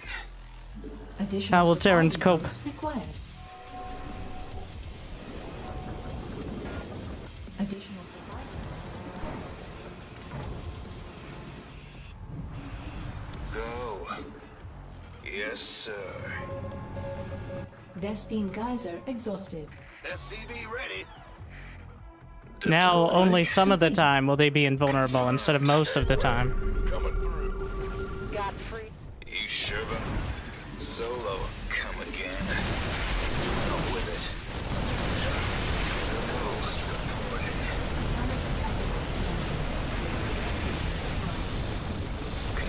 Speaker 3: Additional
Speaker 6: How will
Speaker 3: supply
Speaker 6: Terrans cope?
Speaker 3: depots required. Additional supply depots required.
Speaker 10: Go. Yes, sir.
Speaker 3: Vespene geyser exhausted.
Speaker 1: SCV ready.
Speaker 6: Now, only some of the time will they be invulnerable instead of most of the time.
Speaker 1: Coming through.
Speaker 9: Got free.
Speaker 10: You sure about Solo, come again. Up with it. Ghost reporting.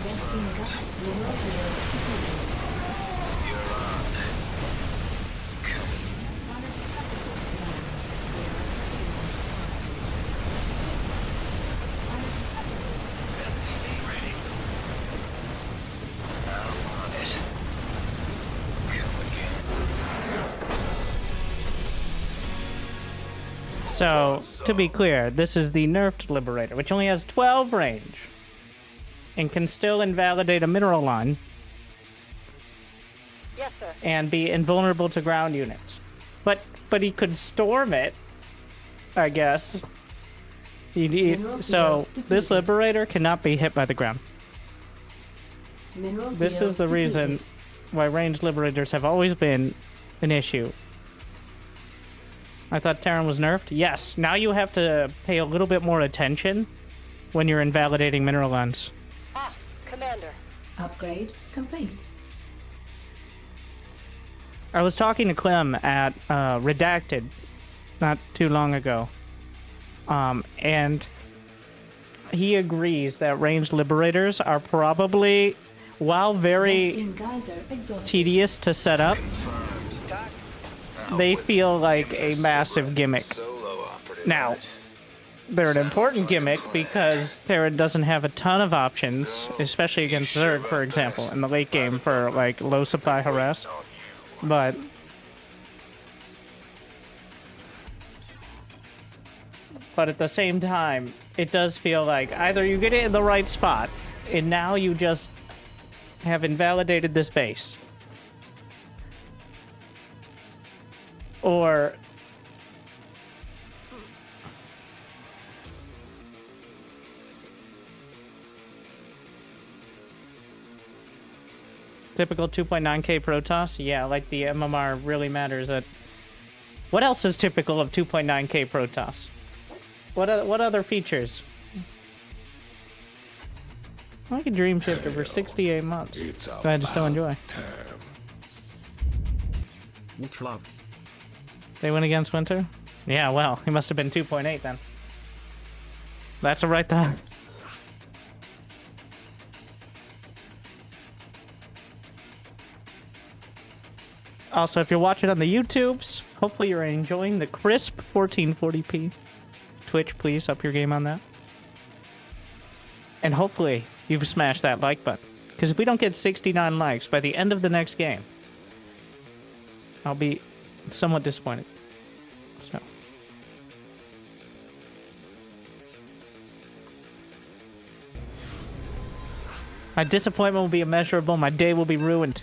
Speaker 3: Vespene geyser mineral field depleted.
Speaker 10: You're on.
Speaker 1: SCV ready.
Speaker 10: I'm on it. Come again.
Speaker 6: So, to be clear, this is the nerfed Liberator, which only has 12 range and can still invalidate a mineral line
Speaker 9: Yes, sir.
Speaker 6: and be invulnerable to ground units. But he could storm it, I guess. So this Liberator cannot be hit by the ground.
Speaker 3: Mineral
Speaker 6: This
Speaker 3: field
Speaker 6: is the reason
Speaker 3: depleted.
Speaker 6: why ranged Liberators have always been an issue. I thought Terran was nerfed. Yes, now you have to pay a little bit more attention when you're invalidating mineral lines.
Speaker 9: Ah, Commander.
Speaker 3: Upgrade complete.
Speaker 6: I was talking to Clem at Redacted not too long ago, and he agrees that ranged Liberators are probably, while very
Speaker 3: Vespene geyser exhausted.
Speaker 6: tedious to set up, they feel like a massive gimmick.
Speaker 10: Solo operative.
Speaker 6: Now, they're an important gimmick because Terran doesn't have a ton of options, especially against Zerg, for example, in the late game for like low supply harass. But but at the same time, it does feel like either you get it in the right spot, and now you just have invalidated this base, or typical 2.9k Protoss. Yeah, like the MMR really matters. What else is typical of 2.9k Protoss? What other features? Like a dream shifter for 68 months. I just don't enjoy.
Speaker 2: Love.
Speaker 6: They win against Winter? Yeah, well, he must have been 2.8 then. That's right there. Also, if you're watching on the YouTubes, hopefully you're enjoying the crisp 1440p. Twitch, please up your game on that. And hopefully you've smashed that like button. Because if we don't get 69 likes by the end of the next game, I'll be somewhat disappointed. So. My disappointment will be immeasurable. My day will be ruined.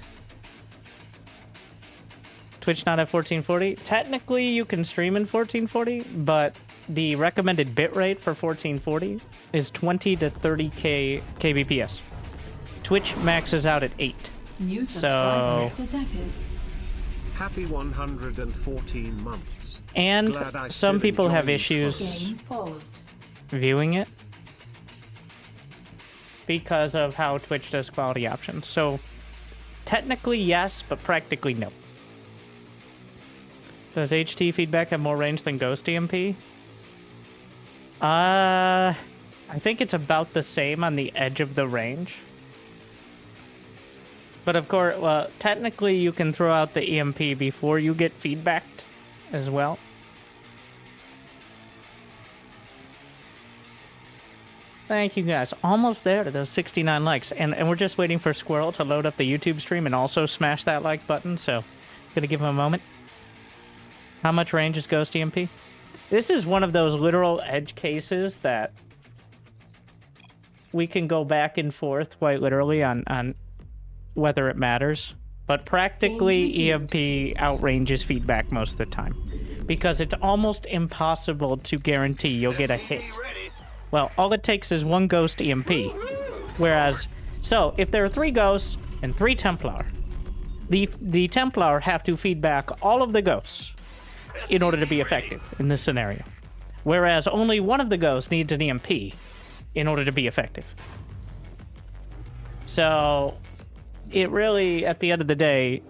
Speaker 6: Twitch not at 1440? Technically, you can stream in 1440, but the recommended bitrate for 1440 is 20 to 30k kbps. Twitch maxes out at 8.
Speaker 3: New subscriber
Speaker 6: So,
Speaker 3: detected.
Speaker 2: Happy 114 months.
Speaker 6: and
Speaker 2: Glad I
Speaker 6: some
Speaker 2: still
Speaker 6: people
Speaker 2: enjoy
Speaker 6: have
Speaker 2: these
Speaker 6: issues
Speaker 3: Game paused.
Speaker 6: viewing it because of how Twitch does quality options. So, technically yes, but practically no. Does HT feedback have more range than Ghost EMP? I think it's about the same on the edge of the range. But of course, well, technically you can throw out the EMP before you get feedbacked as well. Thank you guys. Almost there to those 69 likes. And we're just waiting for Squirrel to load up the YouTube stream and also smash that like button, so gonna give him a moment. How much range is Ghost EMP? This is one of those literal edge cases that we can go back and forth quite literally on whether it matters. But practically EMP outranges feedback most of the time. Because it's almost impossible to guarantee you'll get a hit. Well, all it takes is one Ghost EMP. Whereas, so if there are 3 Ghosts and 3 Templar, the Templar have to feedback all of the Ghosts in order to be effective in this scenario. Whereas only one of the Ghosts needs an EMP in order to be effective. So it really, at the end of the day,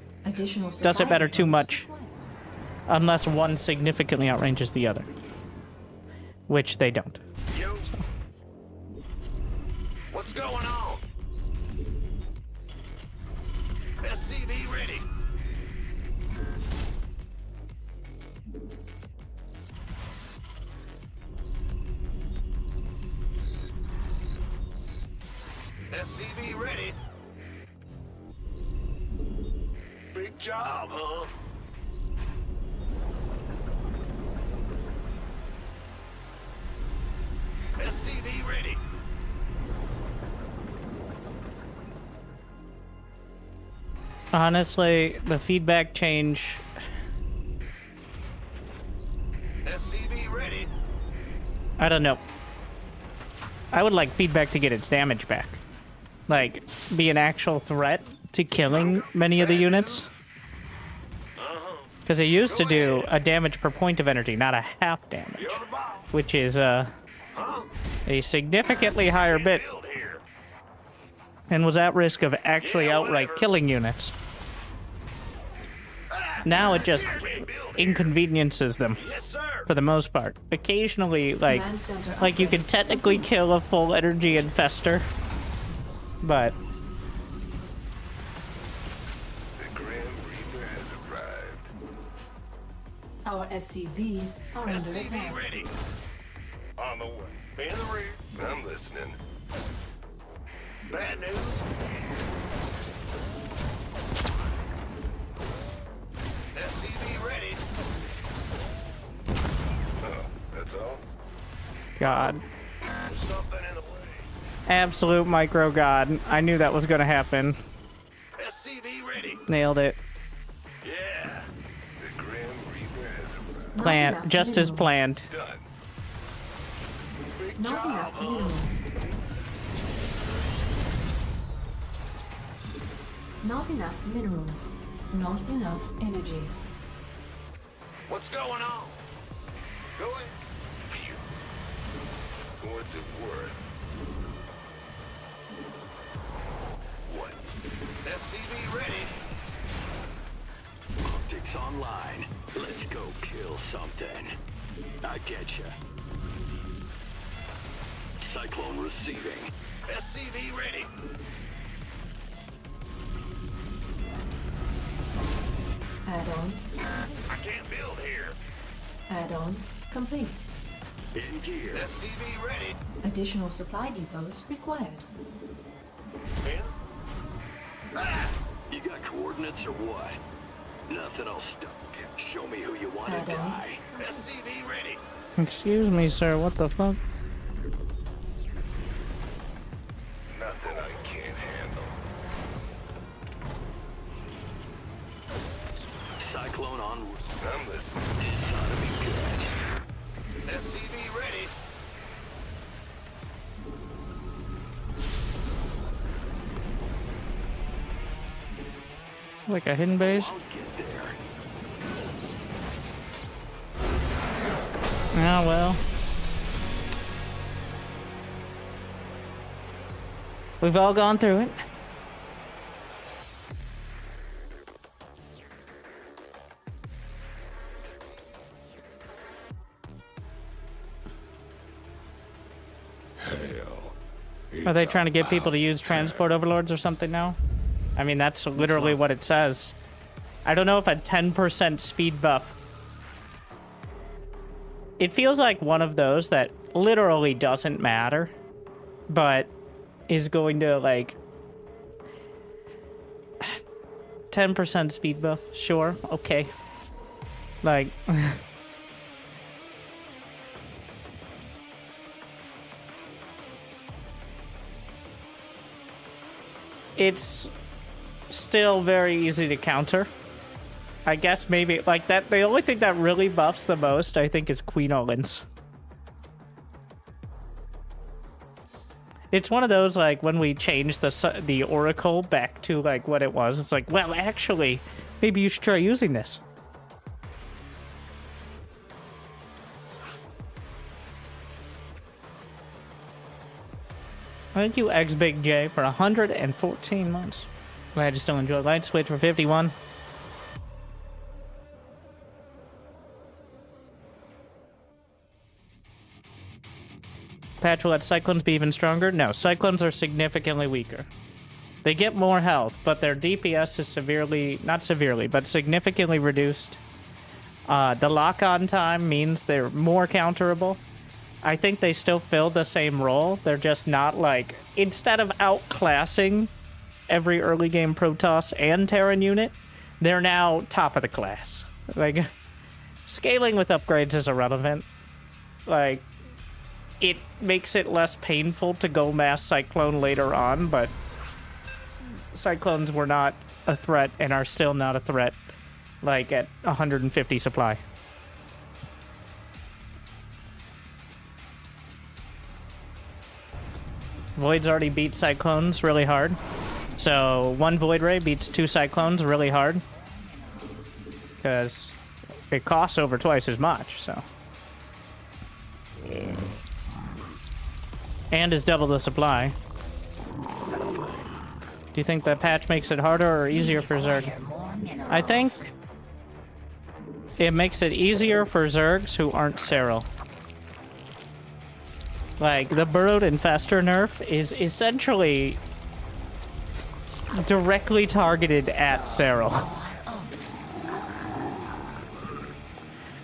Speaker 6: doesn't matter too much unless one significantly outranges the other, which they don't.
Speaker 1: Yo. What's going on? SCV ready. SCV ready. Big job, huh? SCV ready.
Speaker 6: Honestly, the feedback change...
Speaker 1: SCV ready.
Speaker 6: I don't know. I would like feedback to get its damage back. Like, be an actual threat to killing many of the units. Because it used to do a damage per point of energy, not a half damage. Which is a significantly higher bit. And was at risk of actually outright killing units. Now it just inconveniences them. For the most part. Occasionally, like you can technically kill a full energy infester. But
Speaker 1: The Grim Reaper has arrived.
Speaker 3: Our SCVs are under
Speaker 1: SCV
Speaker 3: attack.
Speaker 1: ready. On the way. In the rear. I'm listening. Bad news. SCV ready. Oh, that's all?
Speaker 6: God.
Speaker 1: There's something in the way.
Speaker 6: Absolute micro god. I knew that was gonna happen.
Speaker 1: SCV ready.
Speaker 6: Nailed it.
Speaker 1: Yeah. The Grim Reaper has
Speaker 6: Planned. Just as planned.
Speaker 1: done. Big
Speaker 3: Not
Speaker 1: job,
Speaker 3: enough
Speaker 1: huh?
Speaker 3: minerals. Not enough minerals. Not enough energy.
Speaker 1: What's going on? Going? Phew. What's it worth? What? SCV ready.
Speaker 10: Optics online. Let's go kill something. I get ya. Cyclone receiving.
Speaker 1: SCV ready.
Speaker 3: Add-on.
Speaker 1: I can't build here.
Speaker 3: Add-on complete.
Speaker 10: In gear.
Speaker 1: SCV ready.
Speaker 3: Additional supply depots required.
Speaker 1: Man. Ah!
Speaker 10: You got coordinates or what? Nothing will stop. Show me who you want to
Speaker 3: Add-on.
Speaker 10: die.
Speaker 1: SCV ready.
Speaker 6: Excuse me, sir. What the fuck?
Speaker 1: Nothing I can't handle.
Speaker 10: Cyclone on.
Speaker 1: I'm listening.
Speaker 10: This ought to be good.
Speaker 1: SCV ready.
Speaker 6: Like a hidden base?
Speaker 10: I'll get there.
Speaker 6: Oh, well. We've all gone through it. Are they trying to get people to use transport overlords or something now? I mean, that's literally what it says. I don't know if a 10% speed buff. It feels like one of those that literally doesn't matter, but is going to, like... 10% speed buff, sure, okay. Like... It's still very easy to counter. I guess maybe, like, that, the only thing that really buffs the most, I think, is Queen Olin's. It's one of those, like, when we changed the Oracle back to, like, what it was, it's like, well, actually, maybe you should try using this. Thank you, X Big J, for 114 months. Glad you still enjoy Light Switch for 51. Patch will let Cyclones be even stronger? No, Cyclones are significantly weaker. They get more health, but their DPS is severely, not severely, but significantly reduced. The lock-on time means they're more counterable. I think they still fill the same role. They're just not, like, instead of outclassing every early game Protoss and Terran unit, they're now top of the class. Like, scaling with upgrades is irrelevant. Like, it makes it less painful to go mass Cyclone later on, but Cyclones were not a threat and are still not a threat, like, at 150 supply. Voids already beat Cyclones really hard. So, one Void Ray beats 2 Cyclones really hard. Because it costs over twice as much, so. And is double the supply. Do you think that patch makes it harder or easier for Zerg? I think it makes it easier for Zergs who aren't Serral. Like, the Burrowed Infestor nerf is essentially directly targeted at Serral.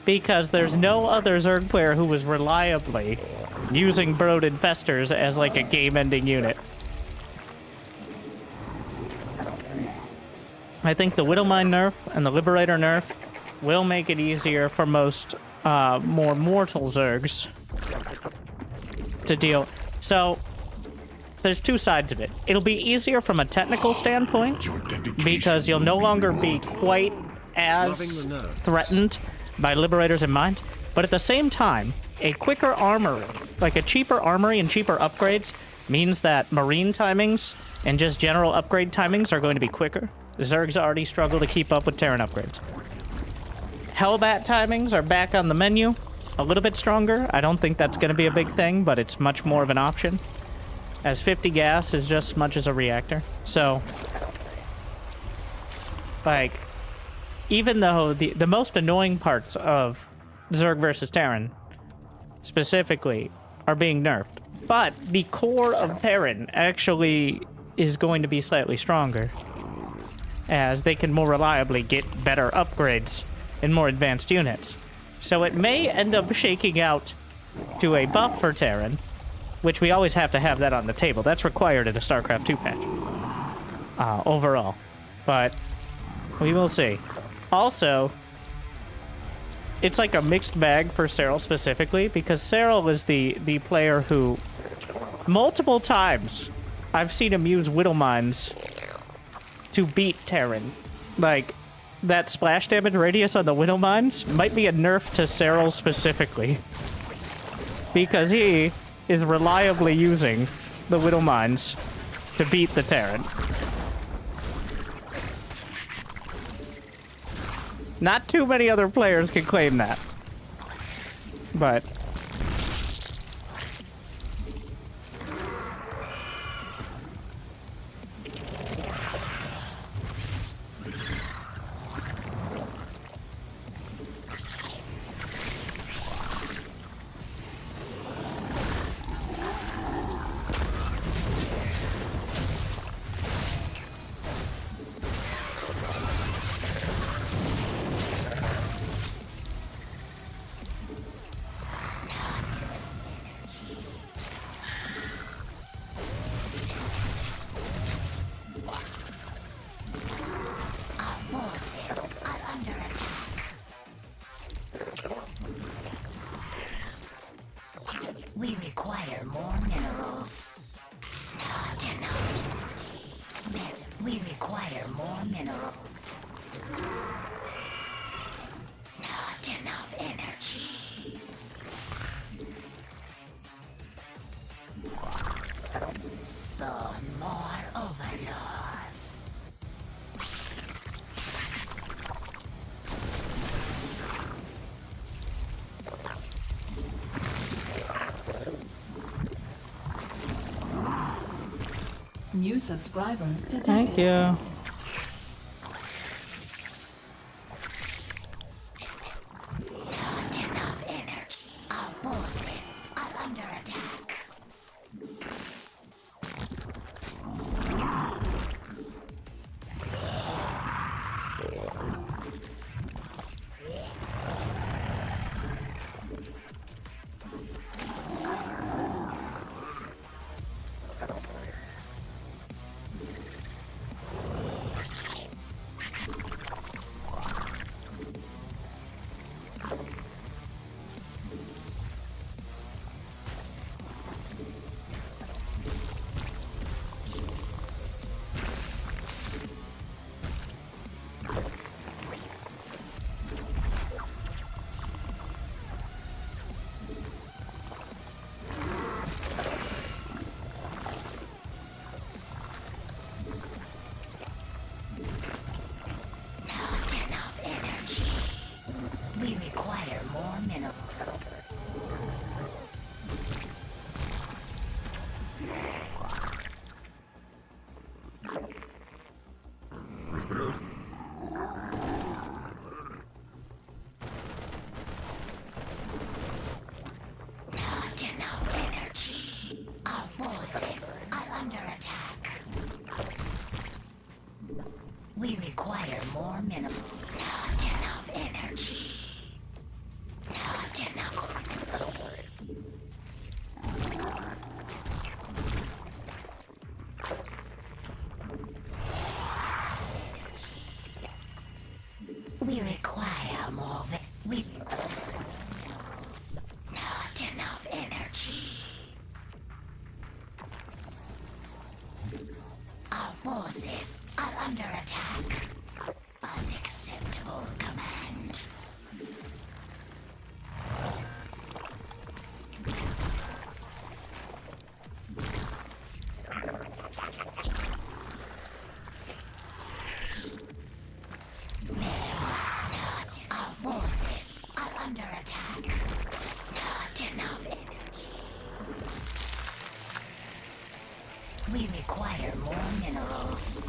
Speaker 6: Because there's no other Zerg player who was reliably using Burrowed Infestors as, like, a game-ending unit. I think the Widowmine nerf and the Liberator nerf will make it easier for most more mortal Zergs. to deal. So there's two sides of it. It'll be easier from a technical standpoint because you'll no longer be quite as threatened by liberators and mines. But at the same time, a quicker armory, like a cheaper armory and cheaper upgrades, means that marine timings and just general upgrade timings are going to be quicker. The Zergs already struggle to keep up with Terran upgrades. Hellbat timings are back on the menu, a little bit stronger. I don't think that's going to be a big thing, but it's much more of an option, as 50 gas is just as much as a reactor. So, like, even though the most annoying parts of Zerg versus Terran, specifically, are being nerfed, but the core of Terran actually is going to be slightly stronger, as they can more reliably get better upgrades and more advanced units. So it may end up shaking out to a buff for Terran, which we always have to have that on the table. That's required in a StarCraft 2 patch, overall. But we will see. Also, it's like a mixed bag for Cyril specifically, because Cyril is the player who, multiple times, I've seen him use Whittle Mines to beat Terran. Like, that splash damage radius on the Whittle Mines might be a nerf to Cyril specifically, because he is reliably using the Whittle Mines to beat the Terran. Not too many other players can claim that, but
Speaker 7: We require more minerals. Not enough. We require more minerals. Not enough energy. Spawn more overlords.
Speaker 3: New subscriber detected.
Speaker 6: thank you.
Speaker 7: Not enough energy. Our forces are under attack. Not enough energy. We require more minerals. Not enough energy. Our forces are under attack. We require more minerals. Not enough energy. Not enough. We require more vis. We not enough energy. forces are under attack. Unacceptable command. Our forces are under attack. Not enough energy. We require more minerals.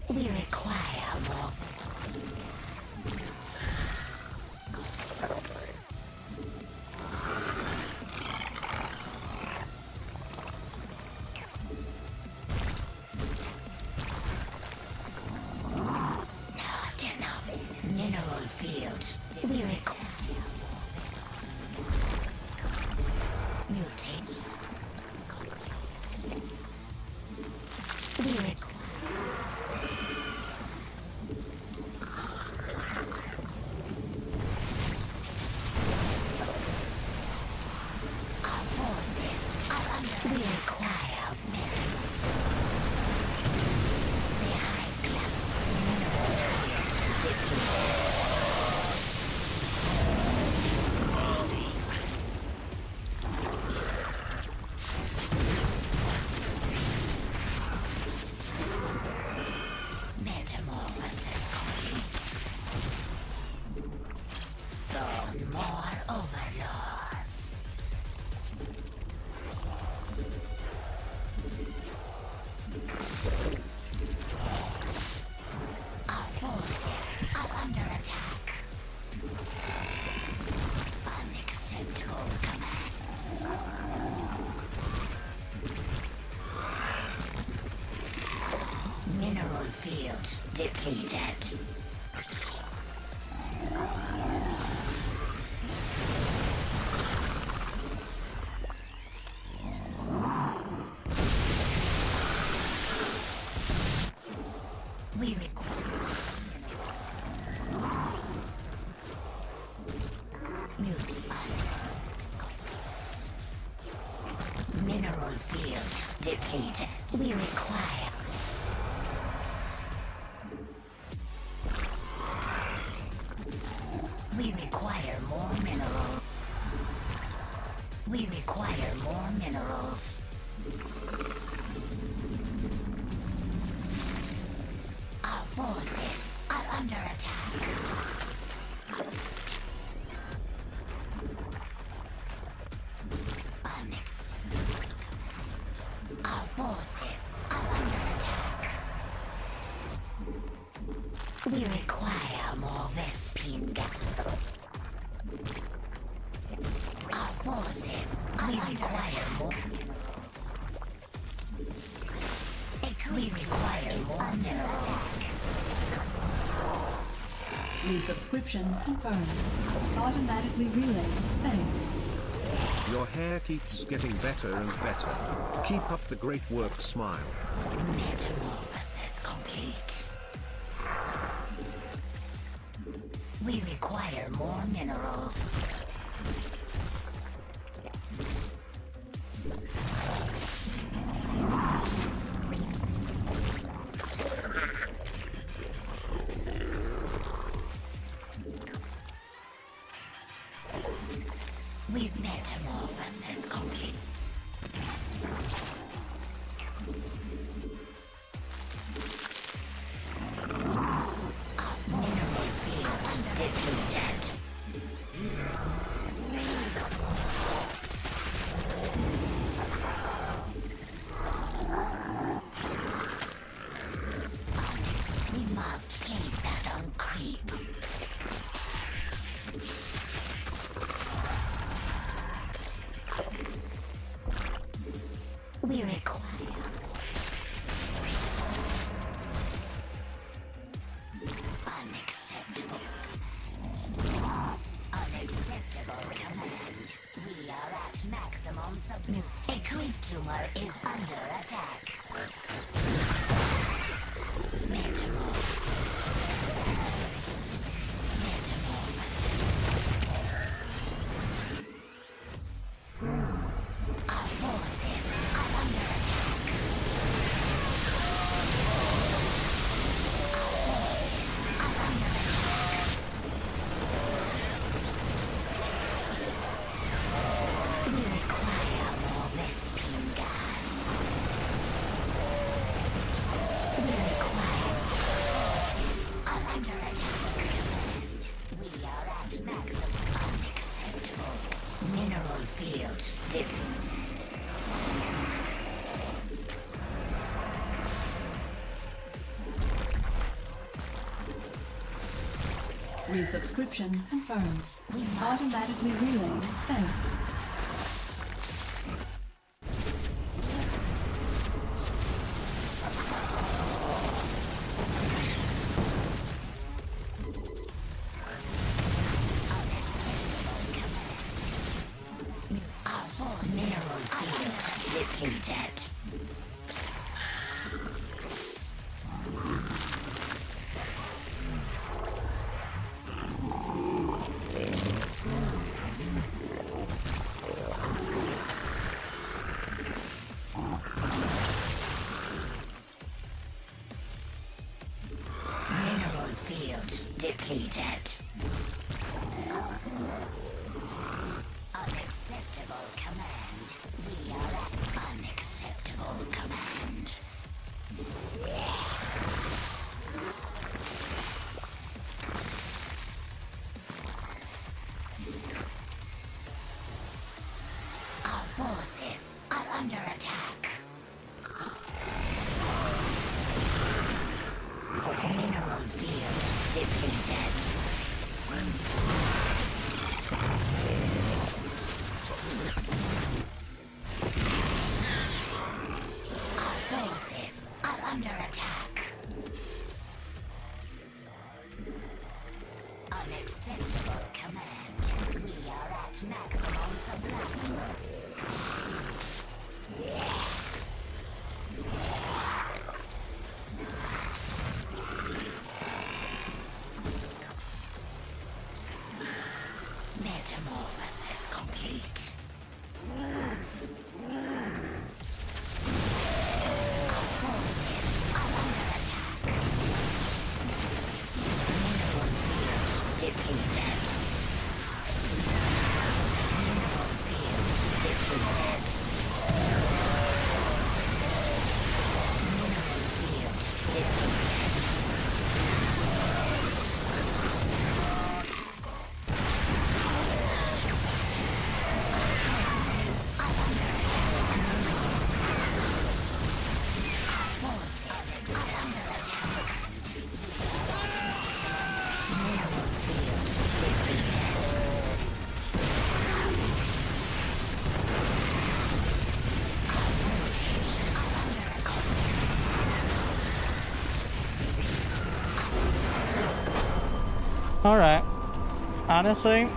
Speaker 7: We require more. Not enough mineral field. We require mutate. We require. We require metal. The high-class mineral metamorphosis complete. Spawn more overlords. Our forces are under attack. Unacceptable command. Mineral field depleted. We require mineral field depleted. We require more minerals. We require more minerals. Our forces are under attack. Our forces are under attack. We require more Vespine gas. Our forces are require more minerals. We require more minerals.
Speaker 11: New subscription confirmed. Automatically relayed. Thanks.
Speaker 2: Your hair keeps getting better and better. Keep up the great work, Smile.
Speaker 7: Metamorphosis complete. We require more minerals. With metamorphosis complete. Our mineral field depleted. We must place them. Don't creep. We require unacceptable. Unacceptable command. We are at maximum supply. A creep tumor is under attack. Our forces are under attack. Our forces are under attack. We require more Vespene gas. We require forces are under attack. We are at maximum unacceptable. Mineral field depleted.
Speaker 11: Resubscription confirmed. Automatically relaying. Thanks.
Speaker 7: Mineral field depleted. Mineral field depleted. Unacceptable command. We are at unacceptable command. Our forces are under attack. Mineral field depleted. Our forces are under attack. Unacceptable command. We are at maximum supply. Metamorphosis complete. Our forces are under attack. Mineral field depleted. Mineral field depleted. Mineral field depleted.
Speaker 6: Alright. Honestly,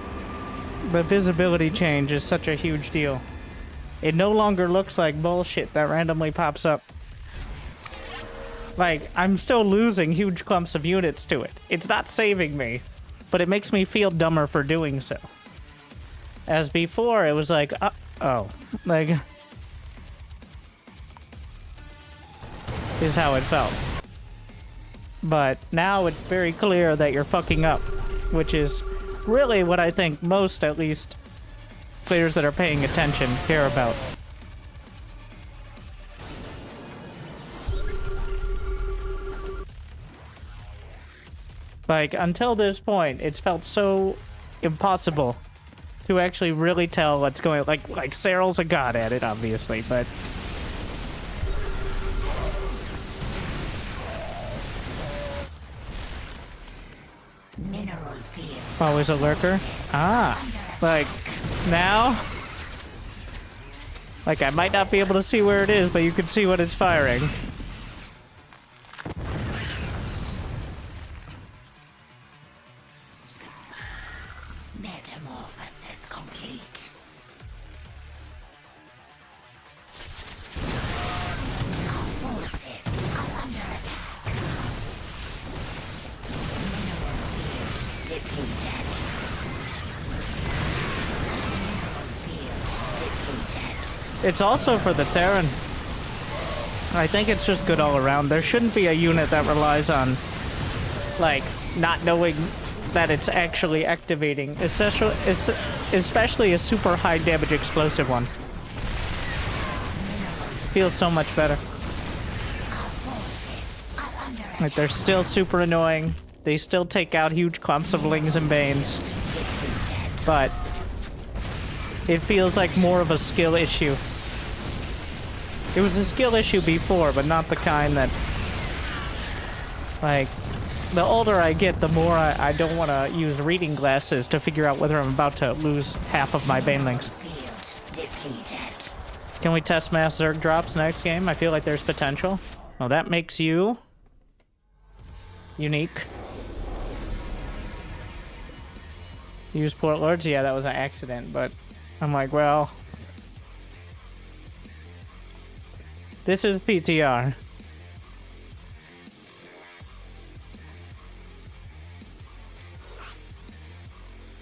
Speaker 6: the visibility change is such a huge deal. It no longer looks like bullshit that randomly pops up. Like, I'm still losing huge clumps of units to it. It's not saving me, but it makes me feel dumber for doing so. As before, it was like, oh, like, is how it felt. But now it's very clear that you're fucking up, which is really what I think most, at least, players that are paying attention care about. Like, until this point, it's felt so impossible to actually really tell what's going. Like Cyril's a god at it, obviously, but
Speaker 7: Mineral field.
Speaker 6: Always a lurker. Ah, like now? Like I might not be able to see where it is, but you can see what it's firing.
Speaker 7: Metamorphosis complete. Our forces are under attack. Mineral field depleted. Mineral field depleted.
Speaker 6: It's also for the Terran. I think it's just good all around. There shouldn't be a unit that relies on, like, not knowing that it's actually activating, especially a super high damage explosive one. Feels so much better. Like, they're still super annoying. They still take out huge clumps of Lings and Banes. But it feels like more of a skill issue. It was a skill issue before, but not the kind that, like, the older I get, the more I don't want to use reading glasses to figure out whether I'm about to lose half of my Banelings. Can we test mass Zerg drops next game? I feel like there's potential. Well, that makes you unique. Use Port Lords? Yeah, that was an accident, but I'm like, well, this is PTR.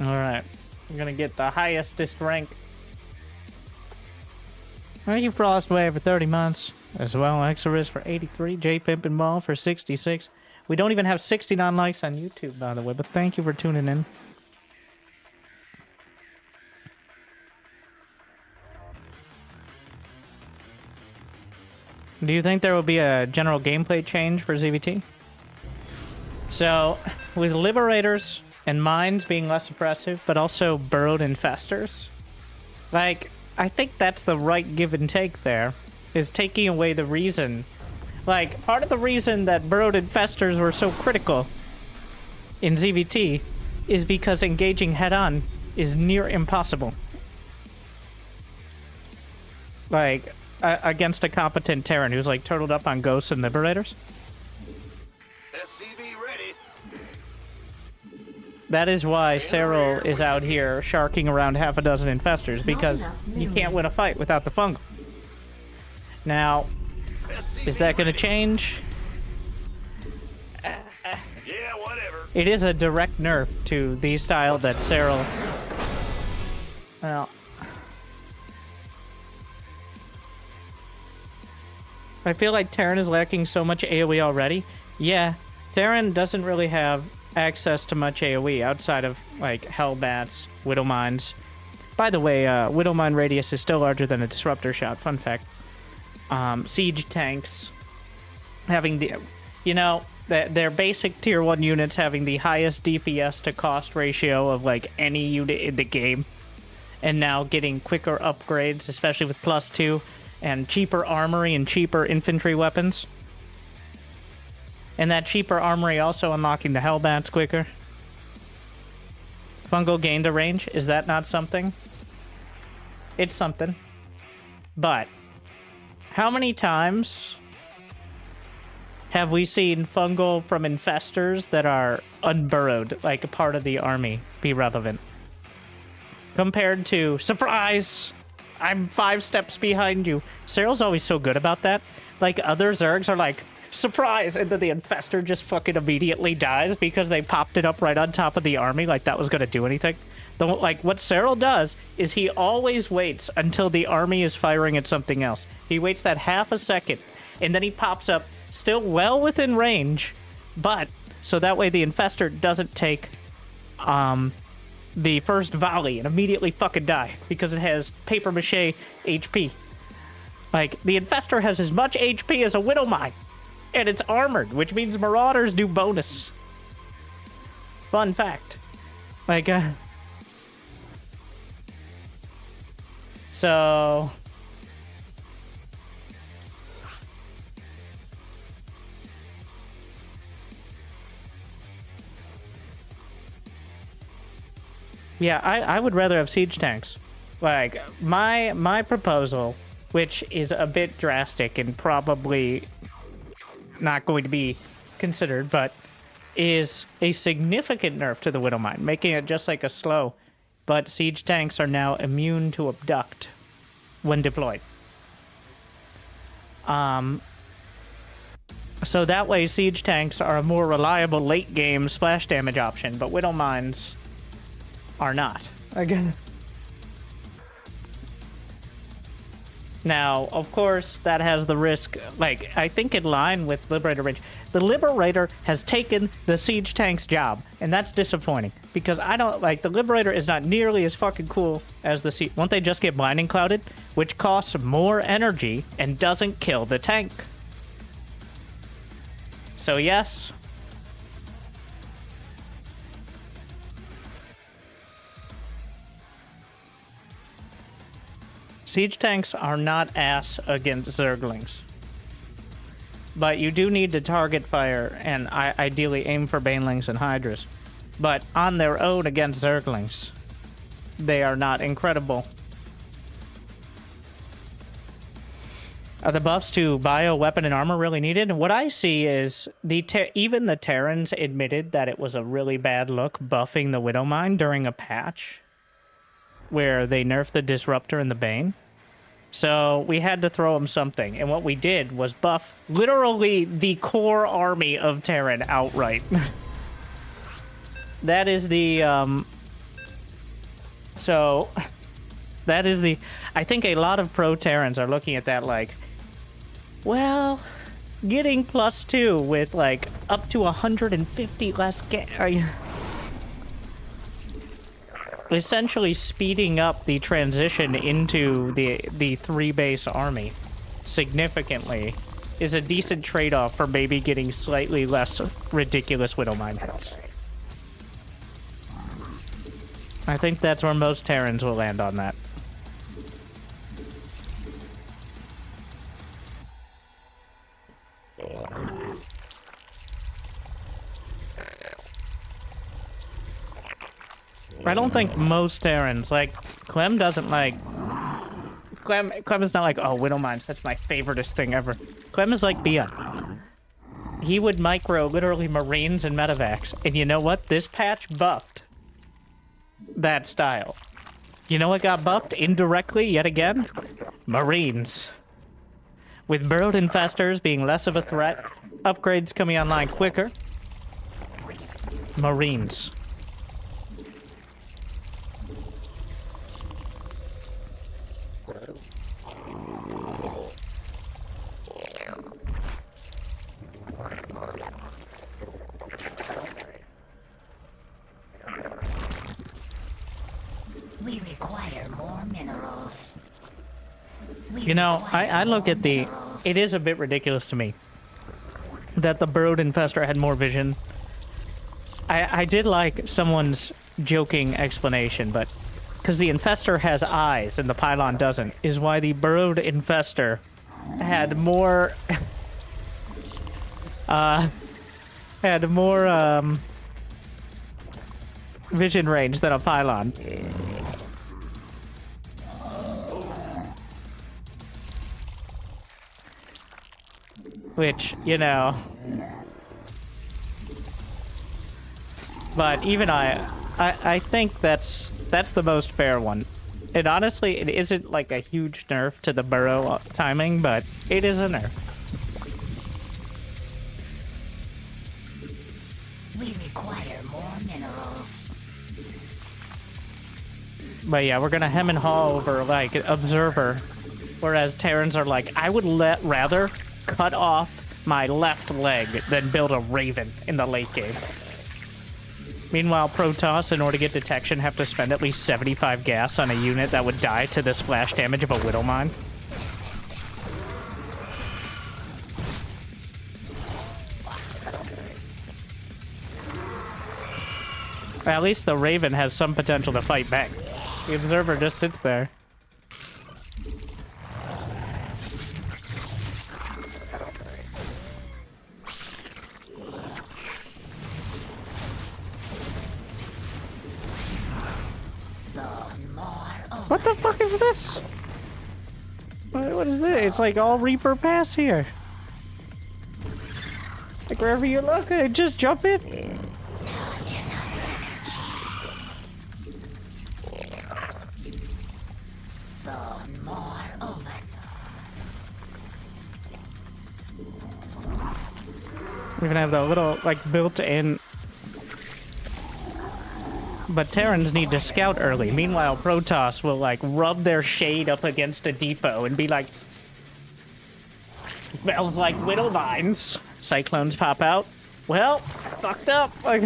Speaker 6: Alright, I'm gonna get the highestest rank. Thank you, Frostwave, for 30 months. As well, Exorist for 83, J Pimpin' Ball for 66. We don't even have 69 likes on YouTube, by the way, but thank you for tuning in. Do you think there will be a general gameplay change for ZVT? So, with Liberators and Mines being less oppressive, but also Burrowed Infestors, like, I think that's the right give and take there, is taking away the reason. Like, part of the reason that Burrowed Infestors were so critical in ZVT is because engaging head-on is near impossible. Like, against a competent Terran who's, like, turtled up on Ghosts and Liberators.
Speaker 1: SCV ready.
Speaker 6: That is why Cyril is out here sharking around half a dozen Infestors, because you can't win a fight without the fungal. Now, is that going to change?
Speaker 1: Yeah, whatever.
Speaker 6: It is a direct nerf to the style that Cyril... Well... I feel like Terran is lacking so much AoE already. Yeah, Terran doesn't really have access to much AoE outside of, like, Hellbats, Widow Mines. By the way, Widow Mine radius is still larger than a Disruptor shot, fun fact. Siege tanks having the... You know, their basic tier 1 units having the highest DPS to cost ratio of, like, any unit in the game. And now getting quicker upgrades, especially with +2. And cheaper armory and cheaper infantry weapons. And that cheaper armory also unlocking the Hellbats quicker. Fungal gained a range. Is that not something? It's something. But how many times have we seen fungal from infestors that are unburrowed, like a part of the army, be relevant? Compared to, surprise! I'm 5 steps behind you. Cyril's always so good about that. Like, other Zergs are like, surprise! And then the Infestor just fucking immediately dies because they popped it up right on top of the army like that was gonna do anything. Like, what Cyril does is he always waits until the army is firing at something else. He waits that half a second, and then he pops up still well within range, but so that way the Infestor doesn't take, the first volley and immediately fucking die because it has paper mache HP. Like, the Infestor has as much HP as a Widow Mine, and it's armored, which means Marauders do bonus. Fun fact. Like, so... Yeah, I would rather have siege tanks. Like, my proposal, which is a bit drastic and probably not going to be considered, but is a significant nerf to the Widowmine, making it just like a slow. But siege tanks are now immune to abduct when deployed. So that way siege tanks are a more reliable late game splash damage option, but Widowmines are not. Again. Now, of course, that has the risk, like, I think in line with Liberator range. The Liberator has taken the siege tank's job, and that's disappointing. Because I don't, like, the Liberator is not nearly as fucking cool as the siege. Won't they just get blinding clouded? Which costs more energy and doesn't kill the tank. So yes. Siege tanks are not ass against Zerglings. But you do need to target fire and ideally aim for Banelings and Hydras. But on their own against Zerglings, they are not incredible. Are the buffs to bio, weapon, and armor really needed? What I see is even the Terrans admitted that it was a really bad look buffing the Widowmine during a patch where they nerfed the Disruptor and the Bane. So we had to throw them something, and what we did was buff literally the core army of Terran outright. That is the, so, that is the, I think a lot of pro-Terrans are looking at that like, well, getting +2 with, like, up to 150 less essentially speeding up the transition into the 3-base army significantly is a decent trade-off for maybe getting slightly less ridiculous Widowmine hits. I think that's where most Terrans will land on that. I don't think most Terrans, like, Clem doesn't like... Clem is not like, oh, Widowmines, that's my favoriteest thing ever. Clem is like Bia. He would micro literally Marines and Medevacs, and you know what? This patch buffed that style. You know what got buffed indirectly yet again? Marines. With Burrowed Infestors being less of a threat, upgrades coming online quicker. Marines.
Speaker 7: We require more minerals.
Speaker 6: You know, I look at the... It is a bit ridiculous to me that the Burrowed Infestor had more vision. I did like someone's joking explanation, but... Because the Infestor has eyes and the Pylon doesn't, is why the Burrowed Infestor had more... vision range than a Pylon. Which, you know... But even I think that's the most fair one. And honestly, it isn't like a huge nerf to the burrow timing, but it is a nerf.
Speaker 7: We require more minerals.
Speaker 6: But yeah, we're gonna hem and haw over, like, Observer. Whereas Terrans are like, I would rather cut off my left leg than build a Raven in the late game. Meanwhile, Protoss, in order to get detection, have to spend at least 75 gas on a unit that would die to the splash damage of a Widowmine. At least the Raven has some potential to fight back. The Observer just sits there. What the fuck is this? What is it? It's like all Reaper Pass here. Like wherever you look, just jump in.
Speaker 7: Spawn more over.
Speaker 6: We even have the little, like, built-in... But Terrans need to scout early. Meanwhile, Protoss will, like, rub their shade up against a depot and be like... Smells like widow vines. Cyclones pop out. Well, fucked up. Like...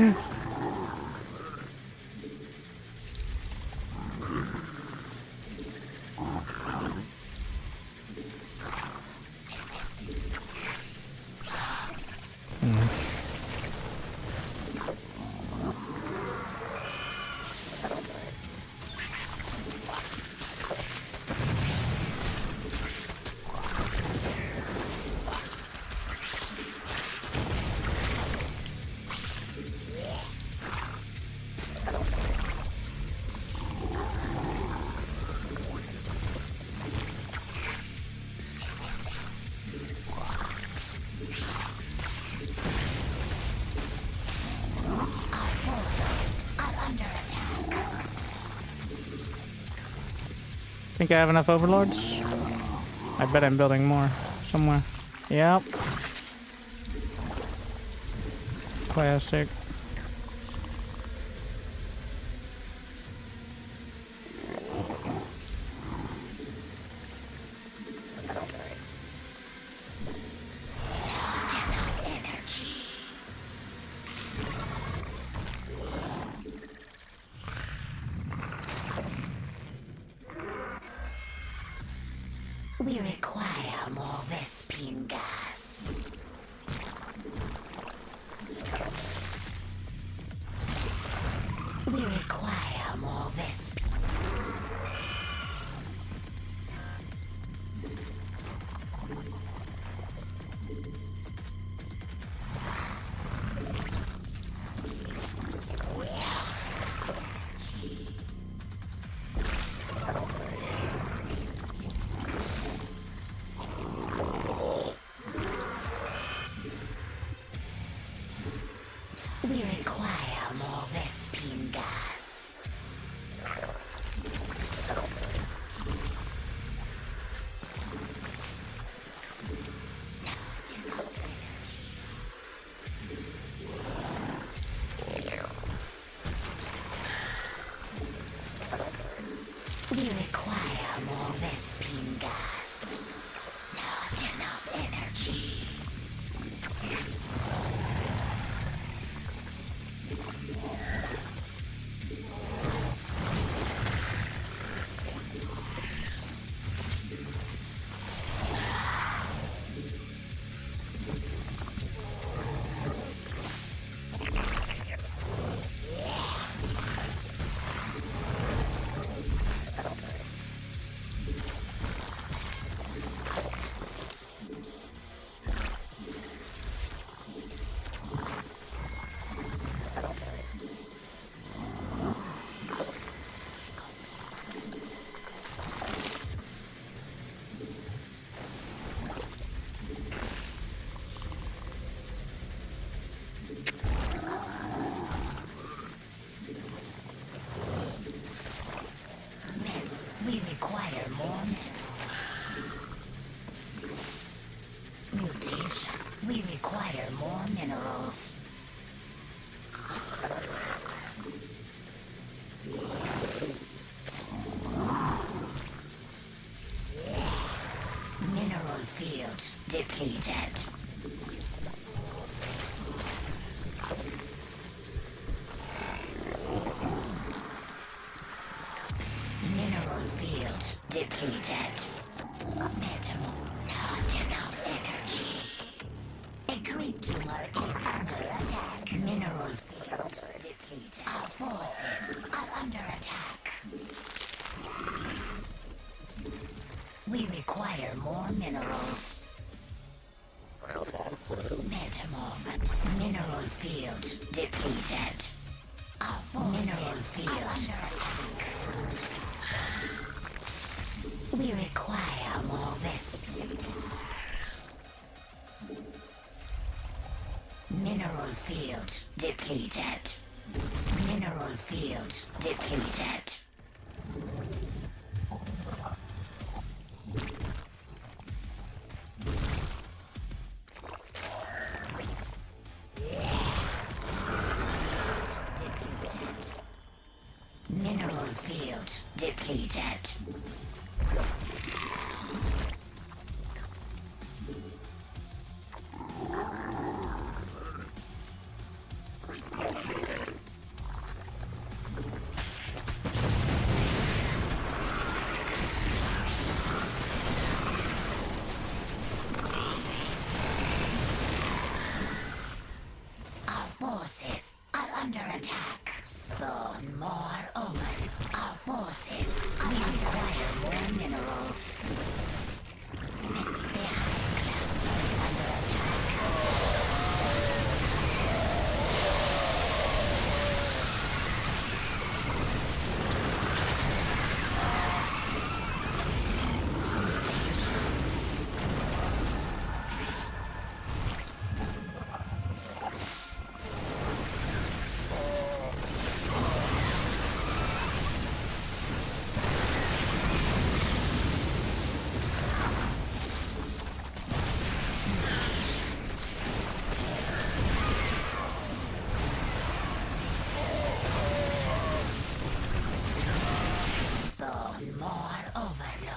Speaker 6: Think I have enough overlords? I bet I'm building more somewhere. Yep. Classic.
Speaker 7: We require more Vespine gas. We require more Vespine. We require more Vespine gas. We require more Vespine gas. Not enough energy. We require more mutation. We require more minerals. Mineral field depleted. Mineral field depleted. Metal, not enough energy. A creep tumor is under attack. Mineral field depleted. Our forces are under attack. We require more minerals. Metamorph. Mineral field depleted. Our mineral field under attack. acquire more vessels. Mineral field depleted. Mineral field depleted. Mineral field depleted. Our forces are under attack. Spawn more over. Our forces are under attack. More minerals. The high cluster is under attack. Spawn more overload.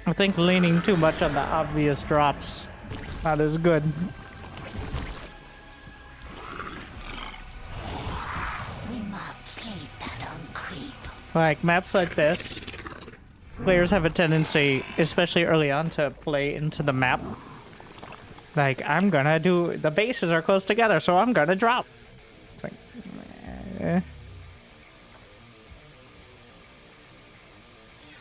Speaker 6: I think leaning too much on the obvious drops not as good.
Speaker 7: We must place that on creep.
Speaker 6: Like maps like this, players have a tendency, especially early on, to play into the map. Like, I'm gonna do, the bases are close together, so I'm gonna drop. It's like, eh.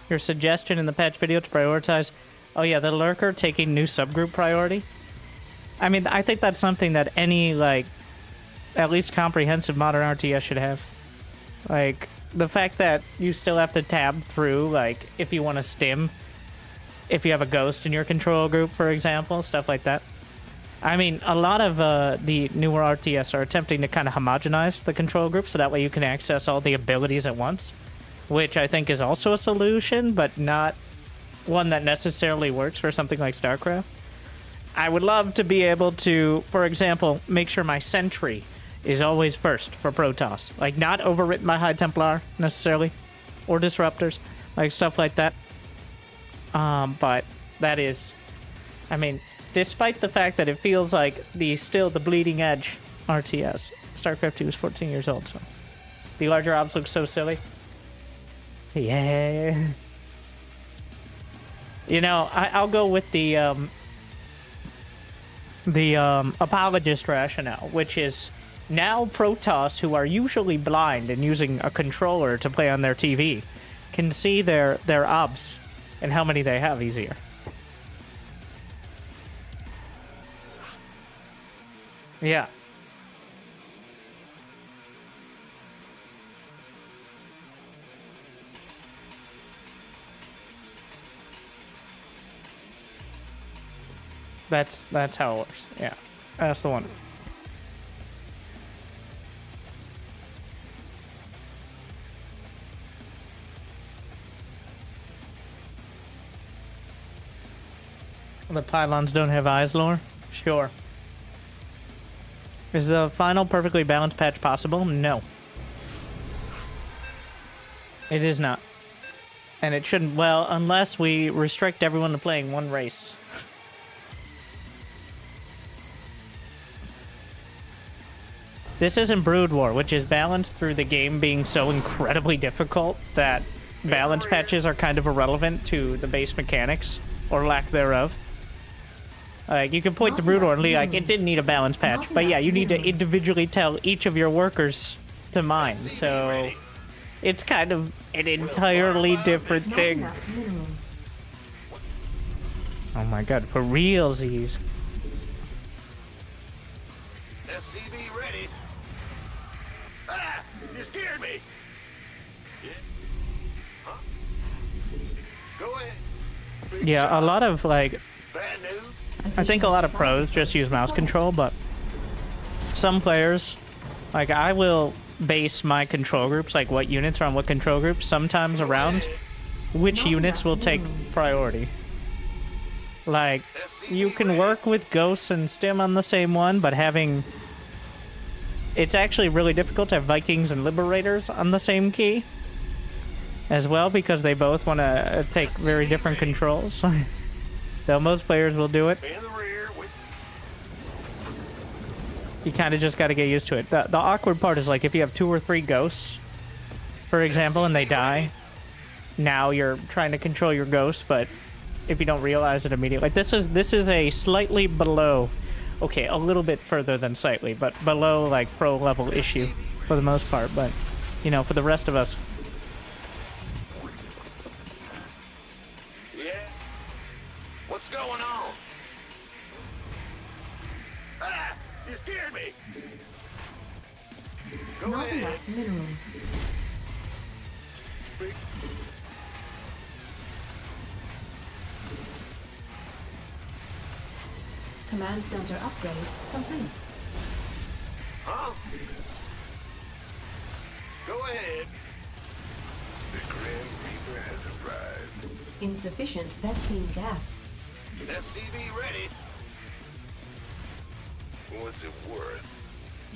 Speaker 6: Your suggestion in the patch video to prioritize, oh yeah, the lurker taking new subgroup priority. I mean, I think that's something that any, like, at least comprehensive modern RTS should have. Like, the fact that you still have to tab through, like, if you want to stim, if you have a ghost in your control group, for example, stuff like that. I mean, a lot of the newer RTS are attempting to kind of homogenize the control group so that way you can access all the abilities at once, which I think is also a solution, but not one that necessarily works for something like StarCraft. I would love to be able to, for example, make sure my sentry is always first for Protoss. Like, not overwritten by High Templar, necessarily, or Disruptors, like stuff like that. But that is, I mean, despite the fact that it feels like still the bleeding edge RTS, StarCraft 2 is 14 years old, so the larger obs look so silly. Yeah. You know, I'll go with the apologist rationale, which is now Protoss, who are usually blind and using a controller to play on their TV, can see their obs and how many they have easier. Yeah. That's how it works. Yeah. That's the one. The pylons don't have eyes lore? Sure. Is the final perfectly balanced patch possible? No. It is not. And it shouldn't, well, unless we restrict everyone to playing one race. This isn't Brood War, which is balanced through the game being so incredibly difficult that balance patches are kind of irrelevant to the base mechanics, or lack thereof. Like, you can point to Brutal and Lee, like, it didn't need a balance patch. But yeah, you need to individually tell each of your workers to mine. So, it's kind of an entirely different
Speaker 3: Not
Speaker 6: thing.
Speaker 3: enough minerals.
Speaker 6: Oh my god, for realsies.
Speaker 1: SCV ready. Ah! You scared me! Yeah. Huh? Go ahead.
Speaker 6: Yeah, a lot of, like,
Speaker 1: Bad news?
Speaker 6: I think a lot of pros just use mouse control, but some players, like, I will base my control groups, like what units are on what control groups, sometimes around which units will take priority. Like, you can work with Ghosts and Stim on the same one, but having... It's actually really difficult to have Vikings and Liberators on the same key as well, because they both want to take very different controls. Though most players will do it.
Speaker 1: In the rear with
Speaker 6: You kind of just got to get used to it. The awkward part is, like, if you have 2 or 3 Ghosts, for example, and they die, now you're trying to control your Ghosts, but if you don't realize it immediately. Like, this is a slightly below, okay, a little bit further than slightly, but below, like, pro level issue for the most part. But, you know, for the rest of us,
Speaker 1: yeah. What's going on? Ah! You scared me. Go
Speaker 3: Not
Speaker 1: ahead.
Speaker 3: enough minerals. Command center upgrade complete.
Speaker 1: Huh? Go ahead. The Grim Reaper has arrived.
Speaker 3: Insufficient Vespene gas.
Speaker 1: SCV ready. What's it worth?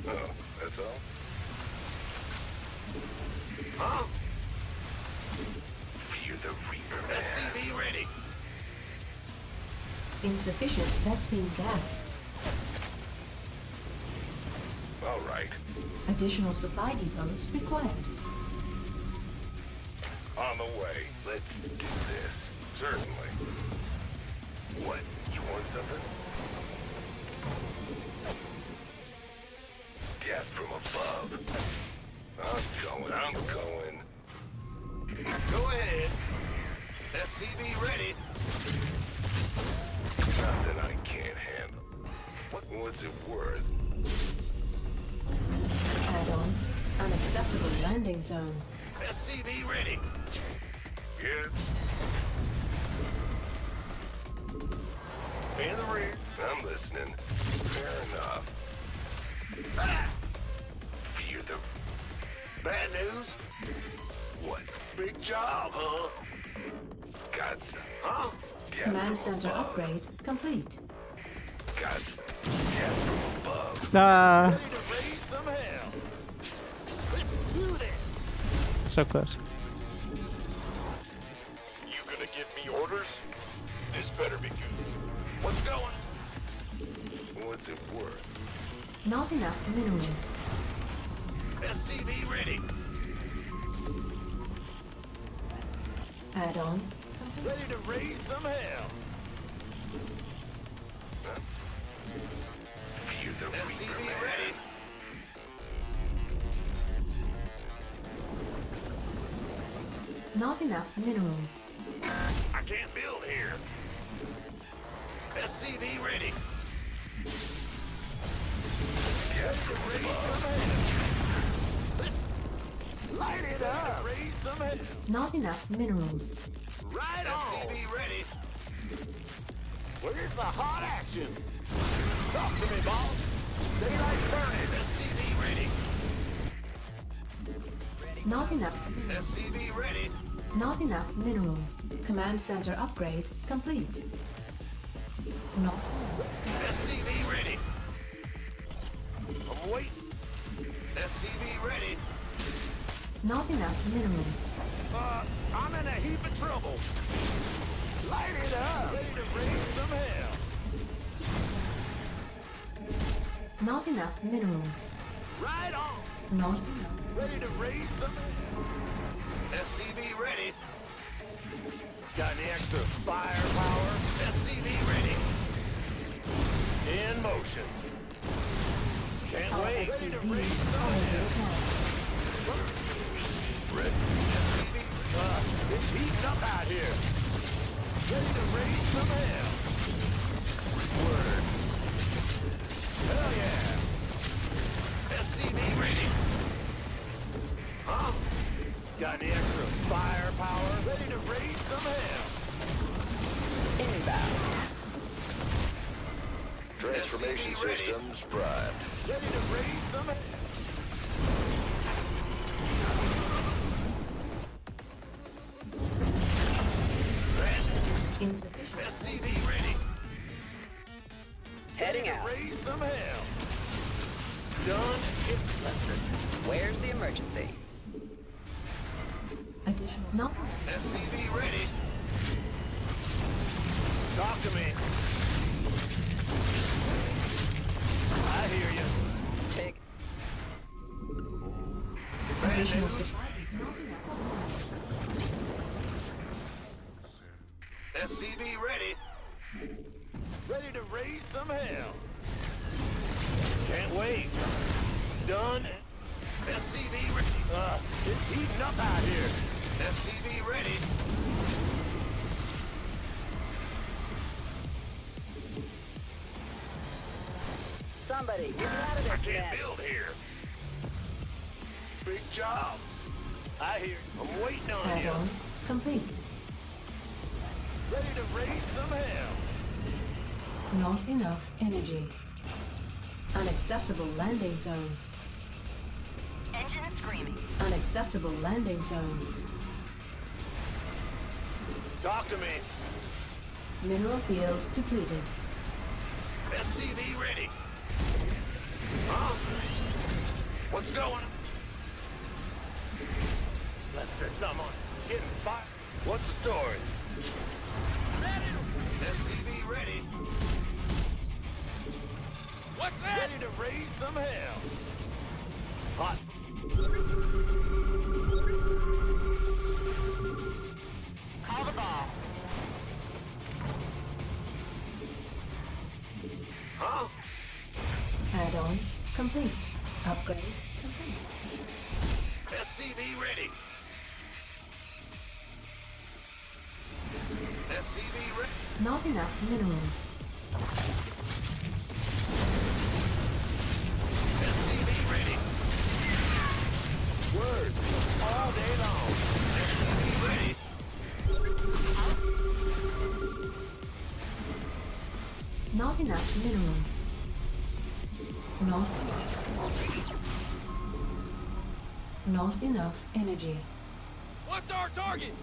Speaker 1: Oh, that's all? Huh? Fear the Reaper, man. SCV ready.
Speaker 3: Insufficient Vespene gas.
Speaker 1: All right.
Speaker 3: Additional supply depots required.
Speaker 1: On the way. Let's do this. Certainly. What? You want something? Death from above. I'm going. Go ahead. SCV ready. Nothing I can't handle. What's it worth?
Speaker 3: Add-on. Unacceptable landing zone.
Speaker 1: SCV ready. Yes. In the rear. I'm listening. Fair enough. Ah! Fear the... Bad news? What? Big job, huh? Got some. Huh? Death
Speaker 3: Command
Speaker 1: from
Speaker 3: center
Speaker 1: above.
Speaker 3: upgrade complete.
Speaker 1: Got some. Death from above.
Speaker 6: ah,
Speaker 1: Ready to raise some hell. Let's do that.
Speaker 6: so close.
Speaker 1: You gonna give me orders? This better be good. What's going? What's it worth?
Speaker 3: Not enough minerals.
Speaker 1: SCV ready.
Speaker 3: Add-on.
Speaker 1: Ready to raise some hell. Fear the SCV ready.
Speaker 3: Not enough minerals.
Speaker 1: I can't build here. SCV ready. Ready to raise some hell. Let's light it up. Raise some hell.
Speaker 3: Not enough minerals.
Speaker 1: Right on. SCV ready. Where's the hot action? Talk to me, boss. Daylight burning. SCV ready.
Speaker 3: Not enough.
Speaker 1: SCV ready.
Speaker 3: Not enough minerals. Command center upgrade complete. Not.
Speaker 1: SCV ready. I'm waiting. SCV ready.
Speaker 3: Not enough minerals.
Speaker 1: I'm in a heap of trouble. Light it up. Ready to raise some hell.
Speaker 3: Not enough minerals.
Speaker 1: Right on.
Speaker 3: Not enough.
Speaker 1: Ready to raise some hell. SCV ready. Got any extra firepower? SCV ready. in motion. Can't
Speaker 3: Our
Speaker 1: wait. Ready to
Speaker 3: SCVs
Speaker 1: raise
Speaker 3: are
Speaker 1: some
Speaker 3: under
Speaker 1: hell.
Speaker 3: attack.
Speaker 1: Ready. It's heating up out here. Ready to raise some hell. Word. Hell yeah. SCV ready. Huh? Got any extra firepower? Ready to raise some hell.
Speaker 8: Inbound.
Speaker 1: Transformation systems primed. Ready to raise some hell.
Speaker 3: Insufficient.
Speaker 1: SCV ready.
Speaker 8: Heading
Speaker 1: Ready to
Speaker 8: out.
Speaker 1: raise some hell. Done.
Speaker 8: Where's the emergency?
Speaker 3: Additional. Not.
Speaker 1: SCV ready. Talk to me. I hear you.
Speaker 8: Take.
Speaker 3: Additional supply.
Speaker 1: SCV ready. Ready to raise some hell. Can't wait. Done. SCV ready. It's heating up out here. SCV ready.
Speaker 8: Somebody, get me out of
Speaker 1: I
Speaker 8: this
Speaker 1: can't
Speaker 8: mess.
Speaker 1: build here. Big job. I hear. I'm waiting on you.
Speaker 3: Add-on complete.
Speaker 1: Ready to raise some hell.
Speaker 3: Not enough energy. Unacceptable landing zone.
Speaker 7: Engine screaming.
Speaker 3: Unacceptable landing zone.
Speaker 1: Talk to me.
Speaker 3: Mineral field depleted.
Speaker 1: SCV ready. Huh? What's going? Let's set some on. Getting fire. What's the story? Ready. SCV ready. What's that? Ready to raise some hell. Hot.
Speaker 7: Call the ball.
Speaker 1: Huh?
Speaker 3: Add-on complete. Upgrade complete.
Speaker 1: SCV ready. SCV ready.
Speaker 3: Not enough minerals.
Speaker 1: SCV ready. Word. All day long. SCV ready.
Speaker 3: Not enough minerals. Not enough energy.
Speaker 1: What's our target?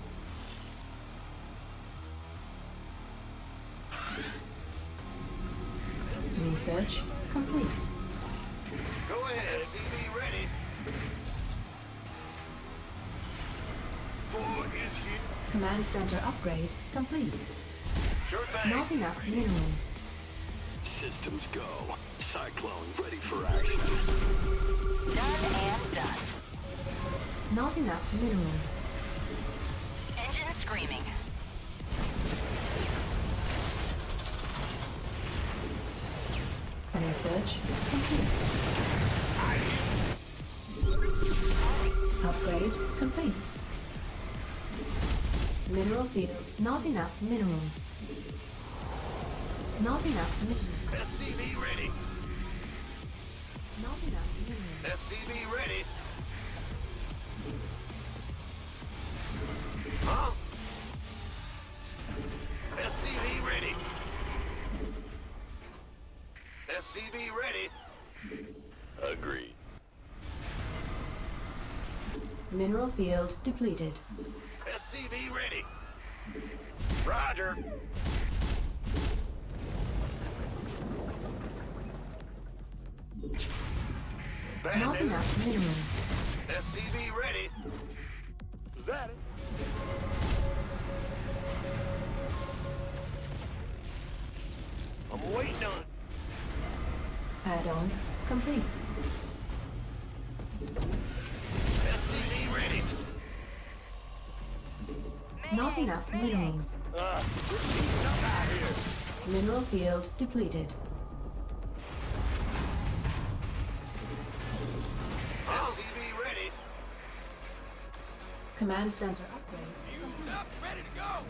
Speaker 3: Research complete.
Speaker 1: Go ahead. SCV ready. 4 is here.
Speaker 3: Command center upgrade complete.
Speaker 1: Sure thing.
Speaker 3: Not enough minerals.
Speaker 10: Systems go. Cyclone ready for action.
Speaker 7: Done and done.
Speaker 3: Not enough minerals.
Speaker 7: Engine screaming.
Speaker 3: Research complete. Upgrade complete. Mineral field. Not enough minerals. Not enough minerals.
Speaker 1: SCV ready.
Speaker 3: Not enough minerals.
Speaker 1: SCV ready. Huh? SCV ready. SCV ready. Agreed.
Speaker 3: Mineral field depleted.
Speaker 1: SCV ready. Roger.
Speaker 3: Not enough minerals.
Speaker 1: SCV ready. Is that it? I'm waiting on it.
Speaker 3: Add-on complete.
Speaker 1: SCV ready.
Speaker 3: Not enough minerals.
Speaker 1: It's heating up out here.
Speaker 3: Mineral field depleted. Command center upgrade.
Speaker 1: Fueled up, ready to go.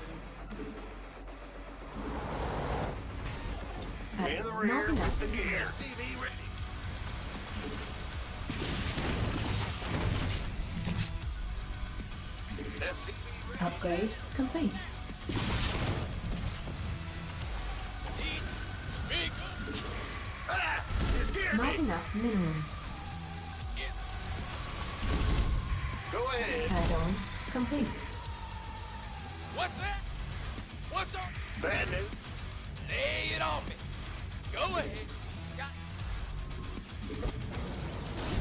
Speaker 1: In the rear
Speaker 3: Not enough.
Speaker 1: with the gear. SCV ready. SCV ready.
Speaker 3: Upgrade complete.
Speaker 1: Speak up. Ah, just hear
Speaker 3: Not
Speaker 1: me.
Speaker 3: enough minerals.
Speaker 1: Go ahead.
Speaker 3: Add-on complete.
Speaker 1: What's that? What's up? Bad news. Lay it on me. Go ahead. Got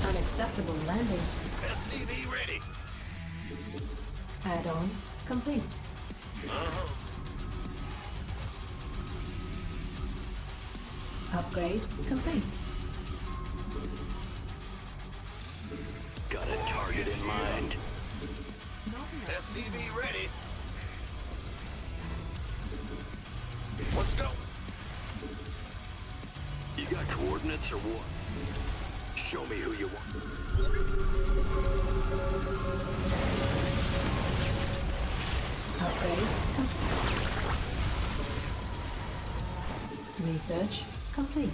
Speaker 3: Unacceptable landing.
Speaker 1: SCV ready.
Speaker 3: Add-on complete.
Speaker 1: Uh-huh.
Speaker 3: Upgrade complete.
Speaker 10: Got a target in mind.
Speaker 1: SCV ready. Let's go.
Speaker 10: You got coordinates or what? Show me who you want.
Speaker 3: Upgrade complete. Research complete.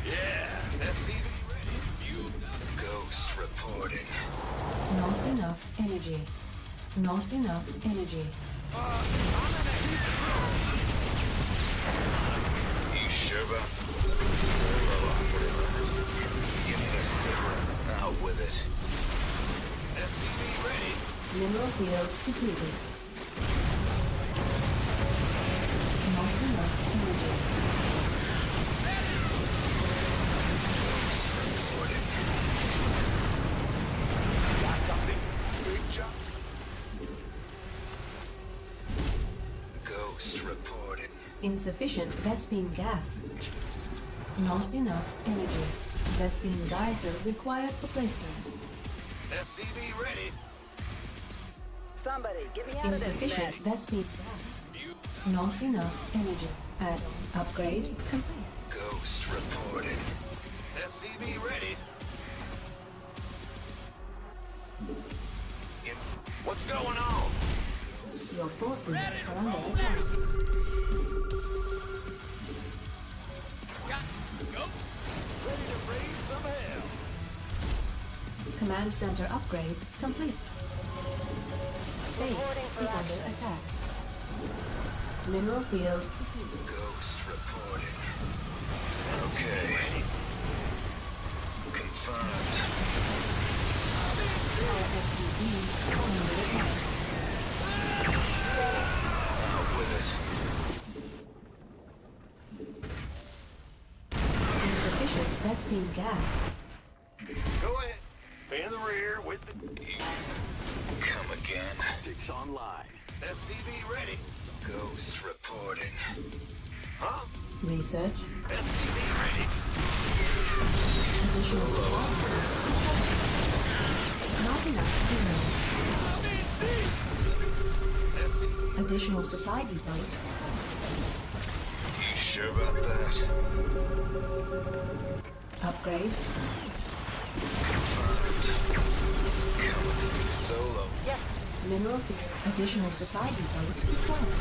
Speaker 1: Yeah, SCV ready. Fueled up.
Speaker 10: Ghost reporting.
Speaker 3: Not enough energy. Not enough energy.
Speaker 10: You sure about solo operator? Give me a cigarette. Out with it.
Speaker 1: SCV ready.
Speaker 3: Mineral field depleted. Not enough energy.
Speaker 10: Ghost reporting.
Speaker 1: Got something. Big job.
Speaker 10: Ghost reporting.
Speaker 3: Insufficient Vespine gas. Not enough energy. Vespine geyser required replacement.
Speaker 1: SCV ready.
Speaker 8: Somebody, get me out of this
Speaker 3: Insufficient
Speaker 8: mess.
Speaker 3: Vespine gas. Not enough energy. Add-on upgrade complete.
Speaker 10: Ghost reporting.
Speaker 1: SCV ready. What's going on?
Speaker 3: Your forces are under attack.
Speaker 1: Got go. Ready to raise some hell.
Speaker 3: Command center upgrade complete. Base is under attack. Mineral field
Speaker 10: Ghost reporting. Okay. Confirmed.
Speaker 3: our SCVs are under attack.
Speaker 10: Out with it.
Speaker 3: Insufficient Vespine gas.
Speaker 1: Go ahead. In the rear with the
Speaker 10: Come again. Six online.
Speaker 1: SCV ready.
Speaker 10: Ghost reporting.
Speaker 1: Huh?
Speaker 3: Research.
Speaker 1: SCV ready.
Speaker 3: Additional supply depots. Not enough minerals. Additional supply depots.
Speaker 10: You sure about that?
Speaker 3: Upgrade.
Speaker 10: Confirmed. Coming solo.
Speaker 3: Mineral field. Additional supply depots required.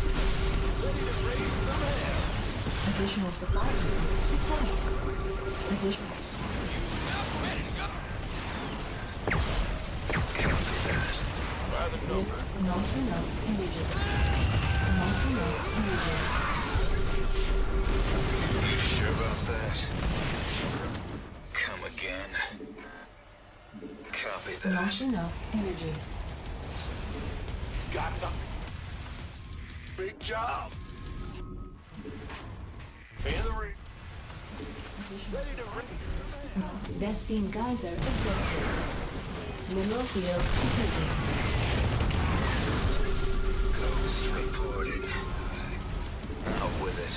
Speaker 3: Additional supply depots required. Additional.
Speaker 10: Copy that.
Speaker 1: By the number.
Speaker 3: Not enough energy. Not enough energy.
Speaker 10: You sure about that? Come again. Copy
Speaker 3: Not
Speaker 10: that.
Speaker 3: enough energy.
Speaker 1: Got something. Big job. In the rear. Ready to raise.
Speaker 3: Vespine geyser exhausted. Mineral field completed.
Speaker 10: Ghost reporting. Out with it.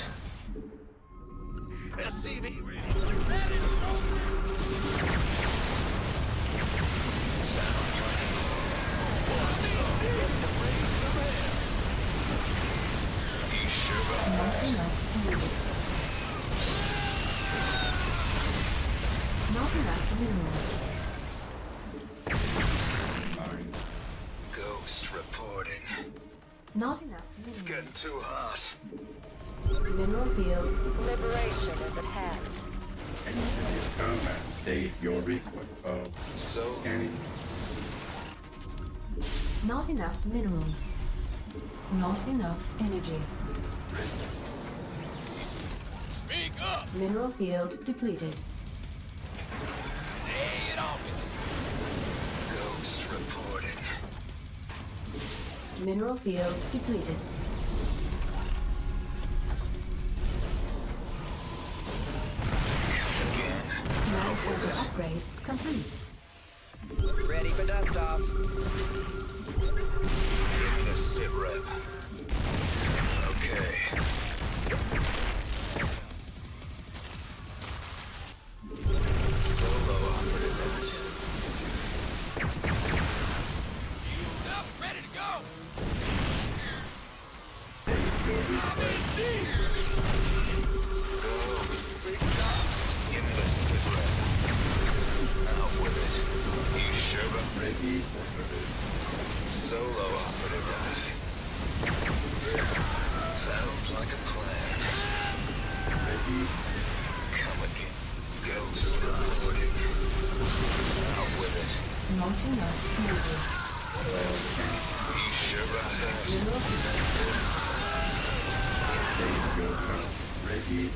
Speaker 1: SCV ready.
Speaker 10: Sounds like it. You sure about
Speaker 3: Not
Speaker 10: that?
Speaker 3: enough energy. Not enough minerals. Not enough
Speaker 10: It's
Speaker 3: minerals.
Speaker 10: getting too hot.
Speaker 3: Mineral field.
Speaker 9: Liberation is at hand.
Speaker 12: Engineer combat. State your request of
Speaker 10: So,
Speaker 12: scanning.
Speaker 3: Not enough minerals. Not enough energy.
Speaker 1: Speak up!
Speaker 3: Mineral field depleted.
Speaker 1: Lay it on me!
Speaker 10: ghost reporting.
Speaker 3: Mineral field depleted.
Speaker 10: Again.
Speaker 3: Command center upgrade complete.
Speaker 8: Ready for dust off.
Speaker 10: Give me a sit rep. Okay. Solo operative engine.
Speaker 1: Up, ready to go!
Speaker 12: State your request.
Speaker 10: Go. Give me the sit rep. Out with it. You sure about
Speaker 12: Ready for service.
Speaker 10: solo operative engine? Sounds like a plan.
Speaker 12: Ready.
Speaker 10: Come again. Ghost reporting. Out with it.
Speaker 3: Not enough energy.
Speaker 10: You sure about that?
Speaker 3: Mineral field.
Speaker 12: State your count. Ready.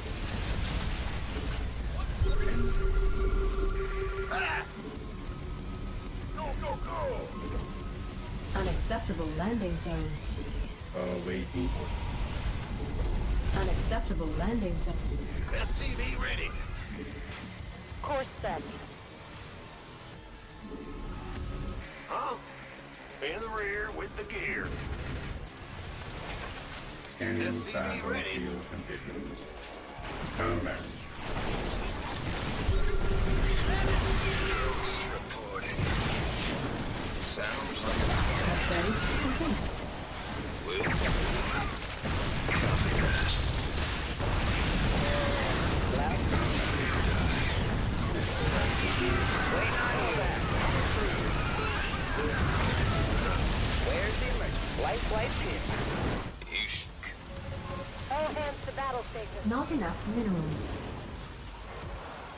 Speaker 1: Go, go, go!
Speaker 3: Unacceptable landing zone.
Speaker 12: Awaiting.
Speaker 3: Unacceptable landing zone.
Speaker 1: SCV ready!
Speaker 9: Course set.
Speaker 1: Huh? In the rear with the gear.
Speaker 12: Scanning
Speaker 1: SCV ready.
Speaker 12: battlefield conditions. Command.
Speaker 10: Ghost reporting. Sounds like a plan.
Speaker 3: Upgrade complete.
Speaker 10: Will copy that.
Speaker 8: Where's the emergency? Life here.
Speaker 10: You
Speaker 9: All hands to battle station.
Speaker 3: Not enough minerals.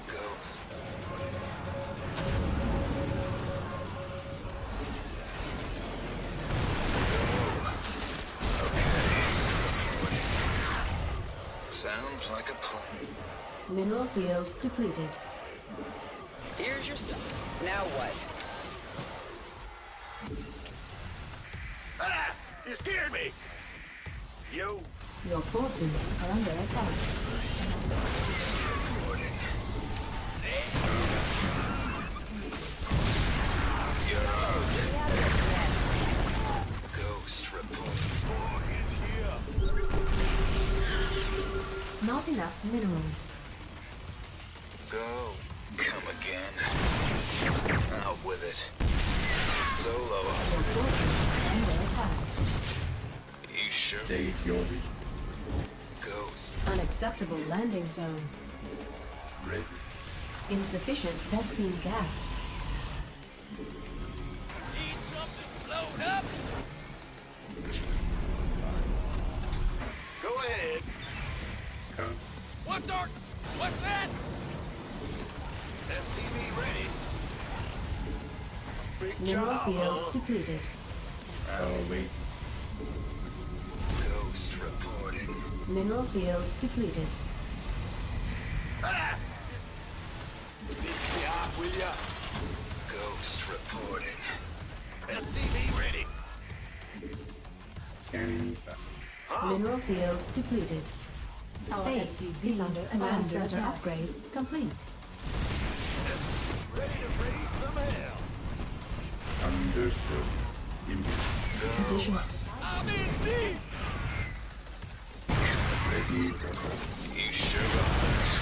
Speaker 10: ghost. Okay. Sounds like a plan.
Speaker 3: Mineral field depleted.
Speaker 8: Here's your stuff. Now what?
Speaker 1: Ah! You scared me! Yo,
Speaker 3: Your forces are under attack.
Speaker 10: Reporting. Ghost reporting.
Speaker 3: Not enough minerals.
Speaker 10: Go. Come again. Out with it. Solo.
Speaker 3: Your forces are under attack.
Speaker 10: You sure?
Speaker 12: State your
Speaker 10: Ghost.
Speaker 3: Unacceptable landing zone.
Speaker 12: ready.
Speaker 3: Insufficient Vespine gas.
Speaker 1: need something blown up? Go ahead.
Speaker 12: Come.
Speaker 1: What's that? SCV ready. Big
Speaker 3: Mineral
Speaker 1: job,
Speaker 3: field
Speaker 1: huh?
Speaker 3: depleted.
Speaker 12: Awaiting.
Speaker 10: Ghost reporting.
Speaker 3: Mineral field depleted.
Speaker 1: Ah! Beat me off, will ya?
Speaker 10: Ghost reporting.
Speaker 1: SCV ready.
Speaker 12: Scanning back.
Speaker 3: Mineral field depleted. Our base is under command center
Speaker 11: attack.
Speaker 3: upgrade complete.
Speaker 1: Ready to raise some hell.
Speaker 12: Understood.
Speaker 3: Additional
Speaker 1: I'm in deep.
Speaker 12: Ready for
Speaker 10: You sure about that?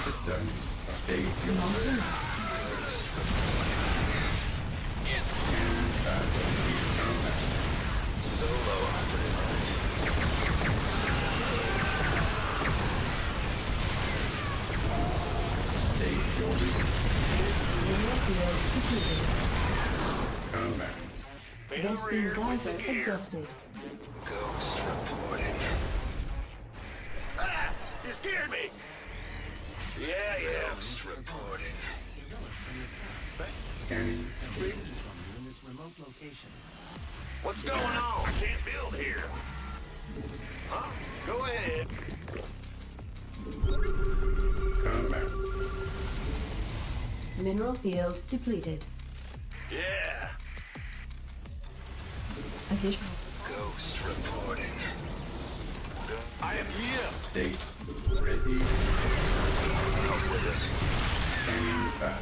Speaker 12: system. State your
Speaker 3: not enough.
Speaker 12: scanning battlefield combat.
Speaker 10: Solo operator.
Speaker 12: State your request.
Speaker 3: Mineral field depleted.
Speaker 12: Combat.
Speaker 3: Vespene geyser exhausted.
Speaker 10: Ghost reporting.
Speaker 1: Ah! You scared me! Yeah.
Speaker 10: Ghost reporting.
Speaker 12: Scanning.
Speaker 1: What's going on? I can't build here. Huh? Go ahead.
Speaker 12: Combat.
Speaker 3: Mineral field depleted.
Speaker 1: Yeah.
Speaker 3: Additional
Speaker 10: Ghost reporting.
Speaker 1: I am here.
Speaker 12: State. Ready.
Speaker 10: Out with it.
Speaker 12: Scanning back.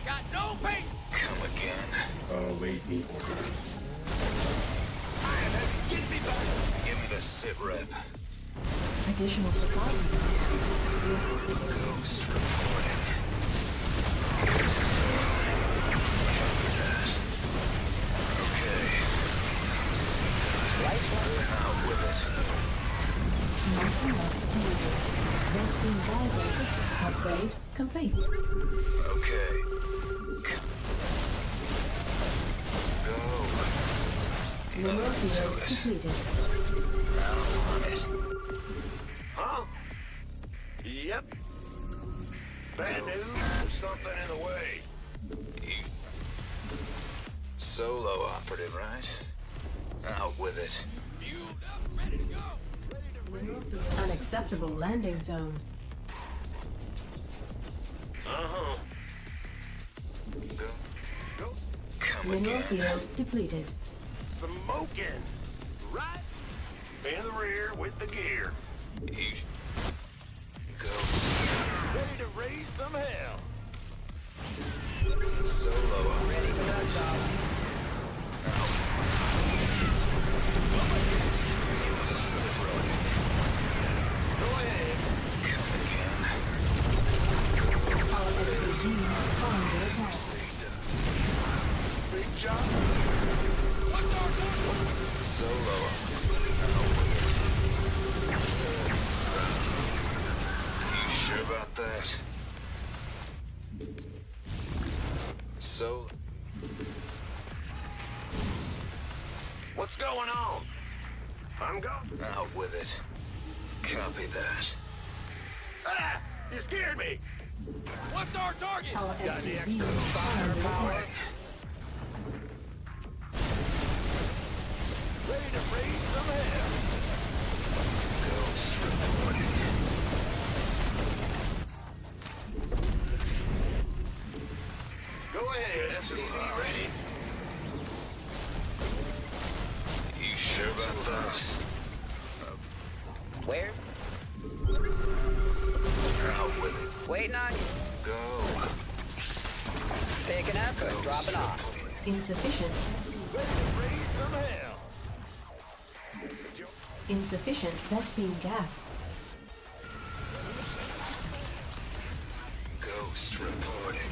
Speaker 1: Got no bait.
Speaker 10: Come again.
Speaker 12: Awaiting orders.
Speaker 1: Get me back.
Speaker 10: Give me the sit rep.
Speaker 3: additional supply depots.
Speaker 10: Ghost reporting. Okay. Out with it.
Speaker 3: Not enough needed. Vespene geyser upgrade complete.
Speaker 10: Okay. Go.
Speaker 3: Mineral field completed.
Speaker 10: Now on it.
Speaker 1: Huh? Yep. Bad news, there's something in the way.
Speaker 10: Solo operative, right? Out with it.
Speaker 1: Fueled up, ready to go.
Speaker 3: Mineral field unacceptable landing zone.
Speaker 1: Uh-huh.
Speaker 10: Go.
Speaker 1: Go.
Speaker 10: Come
Speaker 3: Mineral
Speaker 10: again.
Speaker 3: field depleted.
Speaker 1: Smoking. Right in the rear with the gear.
Speaker 10: Eesh. Go.
Speaker 1: Ready to raise some hell.
Speaker 10: Solo operative.
Speaker 8: Ready for that job.
Speaker 1: Go ahead.
Speaker 10: Come again.
Speaker 3: Our SCVs are under attack.
Speaker 1: Big job. What's our target?
Speaker 10: Solo operative. Out with it. You sure about that? So,
Speaker 1: What's going on? I'm going.
Speaker 10: out with it. Copy that.
Speaker 1: Ah! You scared me. What's our target?
Speaker 3: Our
Speaker 1: Got any
Speaker 3: SCVs
Speaker 1: extra
Speaker 3: are under
Speaker 1: firepower?
Speaker 3: attack.
Speaker 1: Ready to raise some hell.
Speaker 10: Ghost reporting.
Speaker 1: Go ahead, SCV ready.
Speaker 10: You sure about that?
Speaker 8: Where?
Speaker 10: Out with it.
Speaker 8: Waiting on you.
Speaker 10: Go.
Speaker 8: Picking up or
Speaker 10: Ghost
Speaker 8: dropping off.
Speaker 10: reporting.
Speaker 3: Insufficient.
Speaker 1: Ready to raise some hell.
Speaker 3: Insufficient Vespene gas.
Speaker 10: Ghost reporting.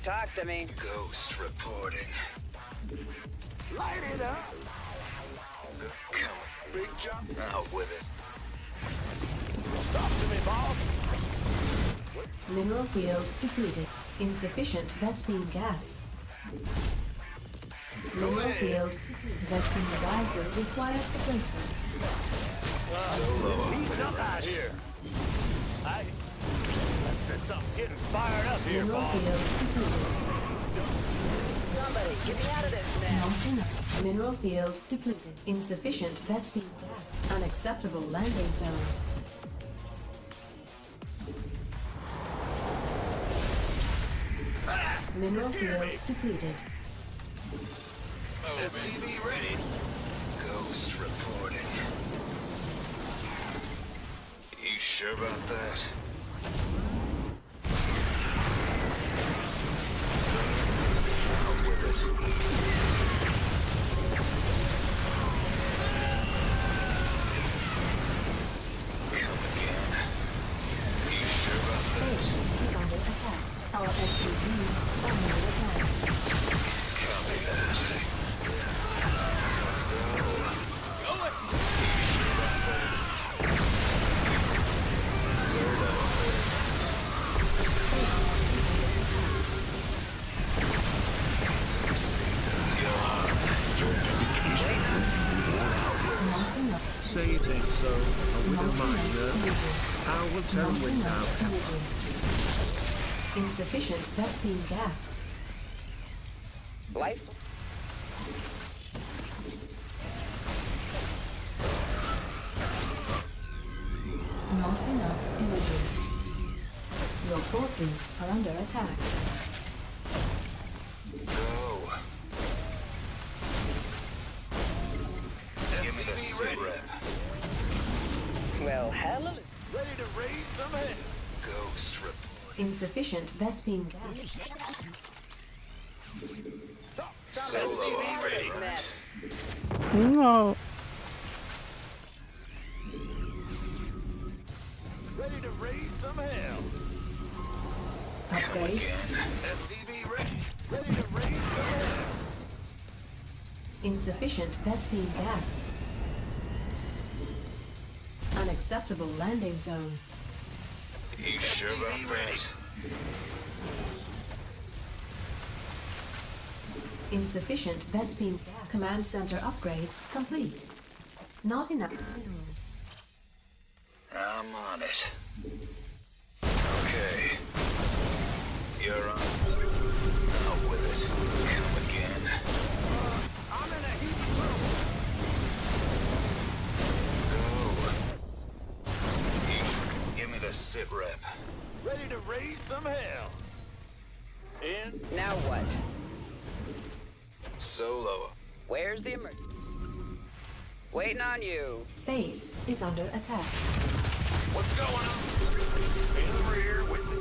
Speaker 8: Talk to me.
Speaker 10: Ghost reporting.
Speaker 1: Light it up.
Speaker 10: Come
Speaker 1: Big jump.
Speaker 10: out with it.
Speaker 1: Talk to me, boss.
Speaker 3: Mineral field depleted. Insufficient Vespene gas. Mineral field. Vespene geyser required replacement.
Speaker 10: Solo
Speaker 1: He's up out here. I said something getting fired up here,
Speaker 3: Mineral
Speaker 1: boss.
Speaker 3: field depleted.
Speaker 8: Somebody, get me out of this mess.
Speaker 3: Not enough. Mineral field depleted. Insufficient Vespene gas. Unacceptable landing zone. Mineral field depleted.
Speaker 1: SCV ready.
Speaker 10: Ghost reporting. You sure about that? Out with it. Come again. You sure about that?
Speaker 3: Base is under attack. Our SCVs are under attack.
Speaker 10: Copy that. Solo.
Speaker 2: How will Terran
Speaker 3: Not
Speaker 2: win now?
Speaker 3: enough energy. Insufficient Vespene gas.
Speaker 8: Life.
Speaker 3: Not enough energy. Your forces are under attack.
Speaker 10: Go. Give me the sit rep.
Speaker 8: Well, hallelujah.
Speaker 1: Ready to raise some hell.
Speaker 10: Ghost report.
Speaker 3: Insufficient Vespene gas.
Speaker 10: Solo already, right?
Speaker 6: No.
Speaker 1: Ready to raise some hell.
Speaker 3: Upgrade.
Speaker 1: SCV ready. Ready to raise some hell.
Speaker 3: Insufficient Vespene gas. Unacceptable landing zone.
Speaker 10: You sure about that?
Speaker 3: Insufficient Vespene gas. Command center upgrade complete. Not enough minerals.
Speaker 10: I'm on it. Okay. You're on. Out with it. Come again.
Speaker 1: I'm in a heat
Speaker 10: Go. Give me the sit rep.
Speaker 1: ready to raise some hell. In.
Speaker 8: Now what?
Speaker 10: Solo.
Speaker 8: Where's the emergency? Waiting on you.
Speaker 3: Base is under attack.
Speaker 1: What's going on? In the rear with me.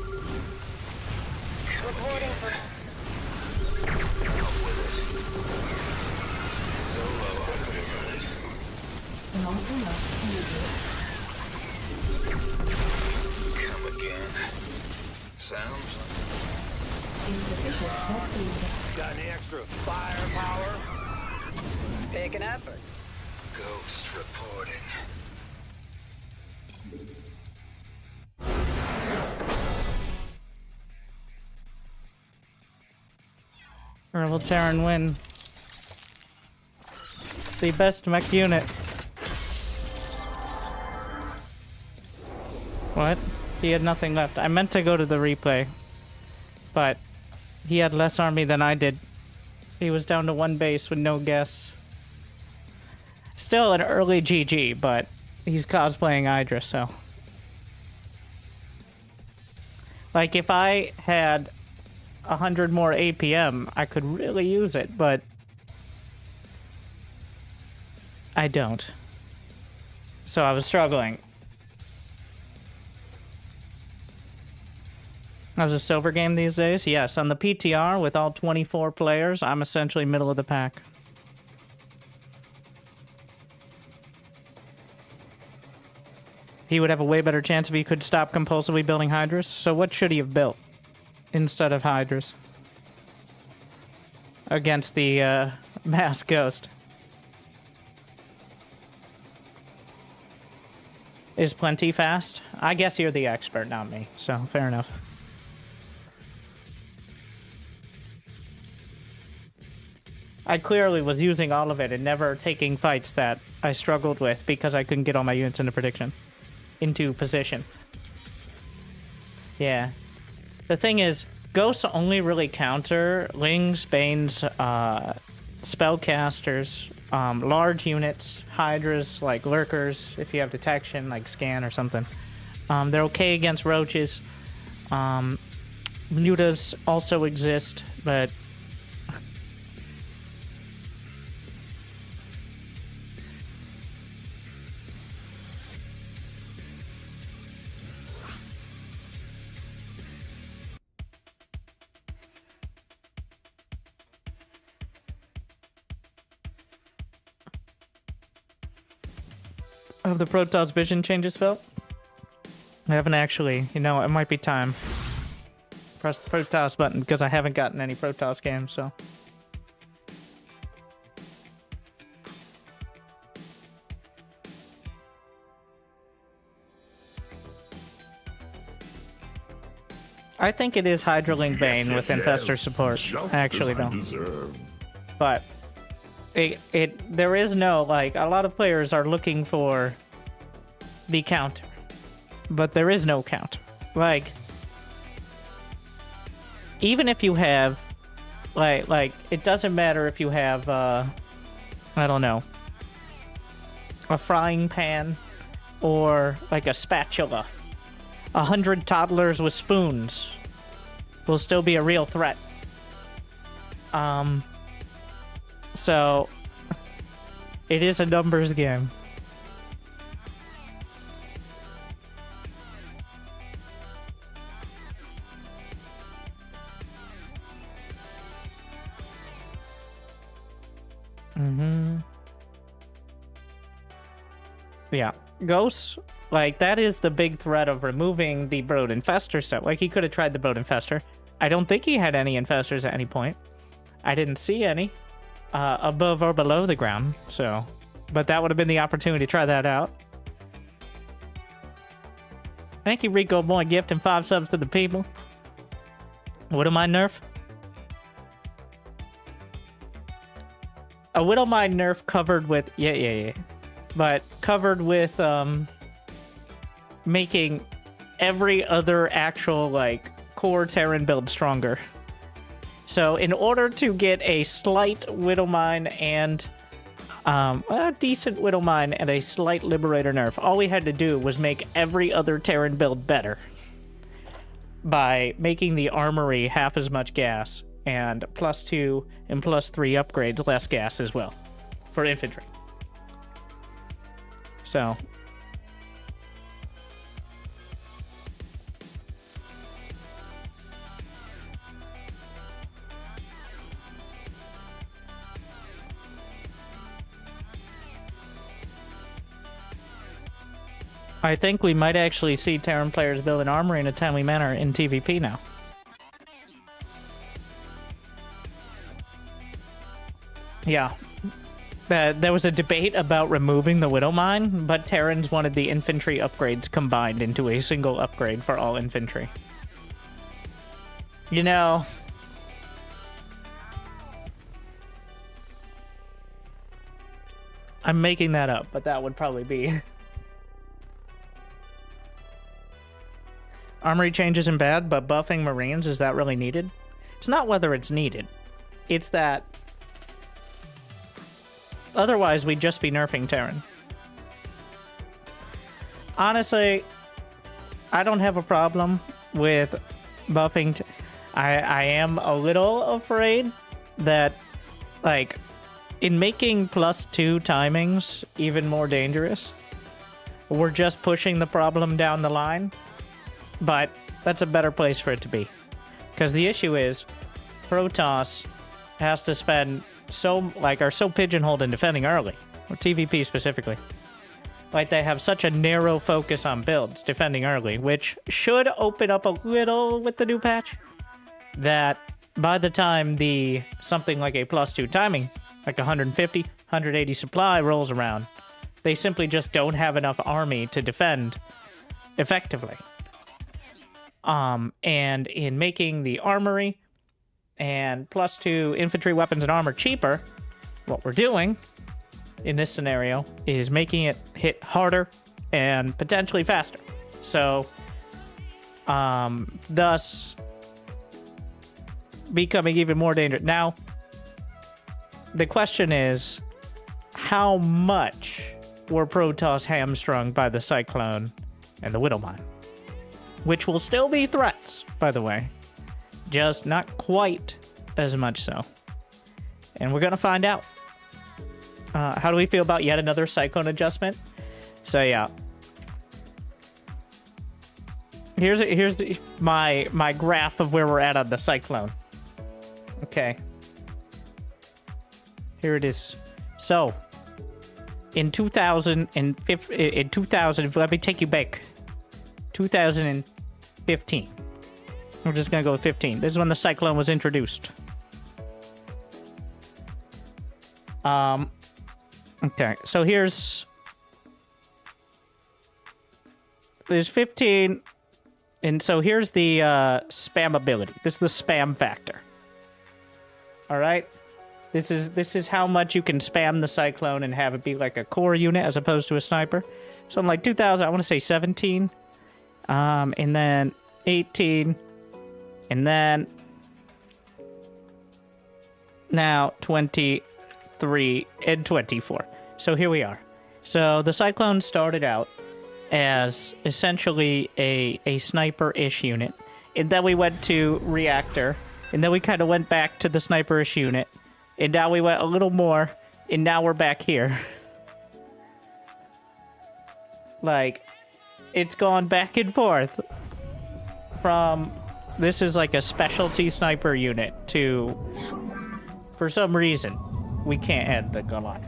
Speaker 10: Reporting for. Out with it. Solo. With it.
Speaker 3: Not enough energy.
Speaker 10: Come again. Sounds like.
Speaker 3: Insufficient Vespene gas.
Speaker 1: Got any extra firepower?
Speaker 8: Pick an effort.
Speaker 10: Ghost reporting.
Speaker 6: Or will Terran win? The best mech unit. What? He had nothing left. I meant to go to the replay, but he had less army than I did. He was down to one base with no guests. Still an early GG, but he's cosplaying Hydra, so. Like, if I had 100 more APM, I could really use it, but I don't. So I was struggling. How's a silver game these days? Yes, on the PTR with all 24 players, I'm essentially middle of the pack. He would have a way better chance if he could stop compulsively building Hydras. So what should he have built instead of Hydras? Against the Mass Ghost. Is plenty fast? I guess you're the expert, not me. So, fair enough. I clearly was using all of it and never taking fights that I struggled with because I couldn't get all my units into position. Yeah. The thing is, ghosts only really counter Lings, Banes, spellcasters, large units, Hydras, like lurkers, if you have detection, like scan or something. They're okay against roaches. Mutas also exist, but have the Protoss vision changes felt? I haven't actually. You know, it might be time. Press the Protoss button because I haven't gotten any Protoss games, so. I think it is Hydraling Bane with Infestor support, actually, though. But there is no, like, a lot of players are looking for the counter. but there is no count. Like, even if you have, like it doesn't matter if you have, I don't know, a frying pan or like a spatula. 100 toddlers with spoons will still be a real threat. So it is a numbers game. Yeah. Ghosts, like, that is the big threat of removing the Brood Infester stuff. Like, he could have tried the Brood Infester. I don't think he had any Infestors at any point. I didn't see any above or below the ground, so... But that would have been the opportunity to try that out. Thank you, Rico Boy, gifting 5 subs to the people. Widowmine nerf? A Widowmine nerf covered with... Yeah. But covered with, making every other actual, like, core Terran build stronger. So, in order to get a slight Widowmine and, a decent Widowmine and a slight Liberator nerf, all we had to do was make every other Terran build better. By making the Armory half as much gas, and +2 and +3 upgrades less gas as well, for infantry. So, I think we might actually see Terran players build an armory in a timely manner in TVP now. Yeah. There was a debate about removing the Widowmine, but Terrans wanted the infantry upgrades combined into a single upgrade for all infantry. You know... I'm making that up, but that would probably be... Armory change isn't bad, but buffing Marines, is that really needed? It's not whether it's needed. It's that... Otherwise, we'd just be nerfing Terran. Honestly, I don't have a problem with buffing... I am a little afraid that, like, in making +2 timings even more dangerous, we're just pushing the problem down the line. But that's a better place for it to be. Because the issue is, Protoss has to spend are so pigeonholed in defending early, or TVP specifically. Like, they have such a narrow focus on builds, defending early, which should open up a little with the new patch, that by the time something like a +2 timing, like 150, 180 supply rolls around, they simply just don't have enough army to defend effectively. And in making the armory and +2 infantry weapons and armor cheaper, what we're doing in this scenario is making it hit harder and potentially faster. So, thus becoming even more dangerous. Now, the question is, how much were Protoss hamstrung by the Cyclone and the Widowmine? Which will still be threats, by the way. Just not quite as much so. And we're going to find out. How do we feel about yet another Cyclone adjustment? So, yeah. Here's my graph of where we're at on the Cyclone. Okay. Here it is. So, in 2000, let me take you back. 2015. We're just gonna go with 15. This is when the Cyclone was introduced. Okay, so there's 15, and so here's the spam ability. This is the spam factor. All right, this is how much you can spam the Cyclone and have it be like a core unit as opposed to a sniper. So I'm like 2000. I want to say 17. And then 18. And then now 23 and 24. So here we are. So the Cyclone started out as essentially a sniper-ish unit. And then we went to Reactor. And then we kind of went back to the sniper-ish unit. And now we went a little more. And now we're back here. Like, it's gone back and forth. From, this is like a specialty sniper unit to, for some reason, we can't add the Goliath.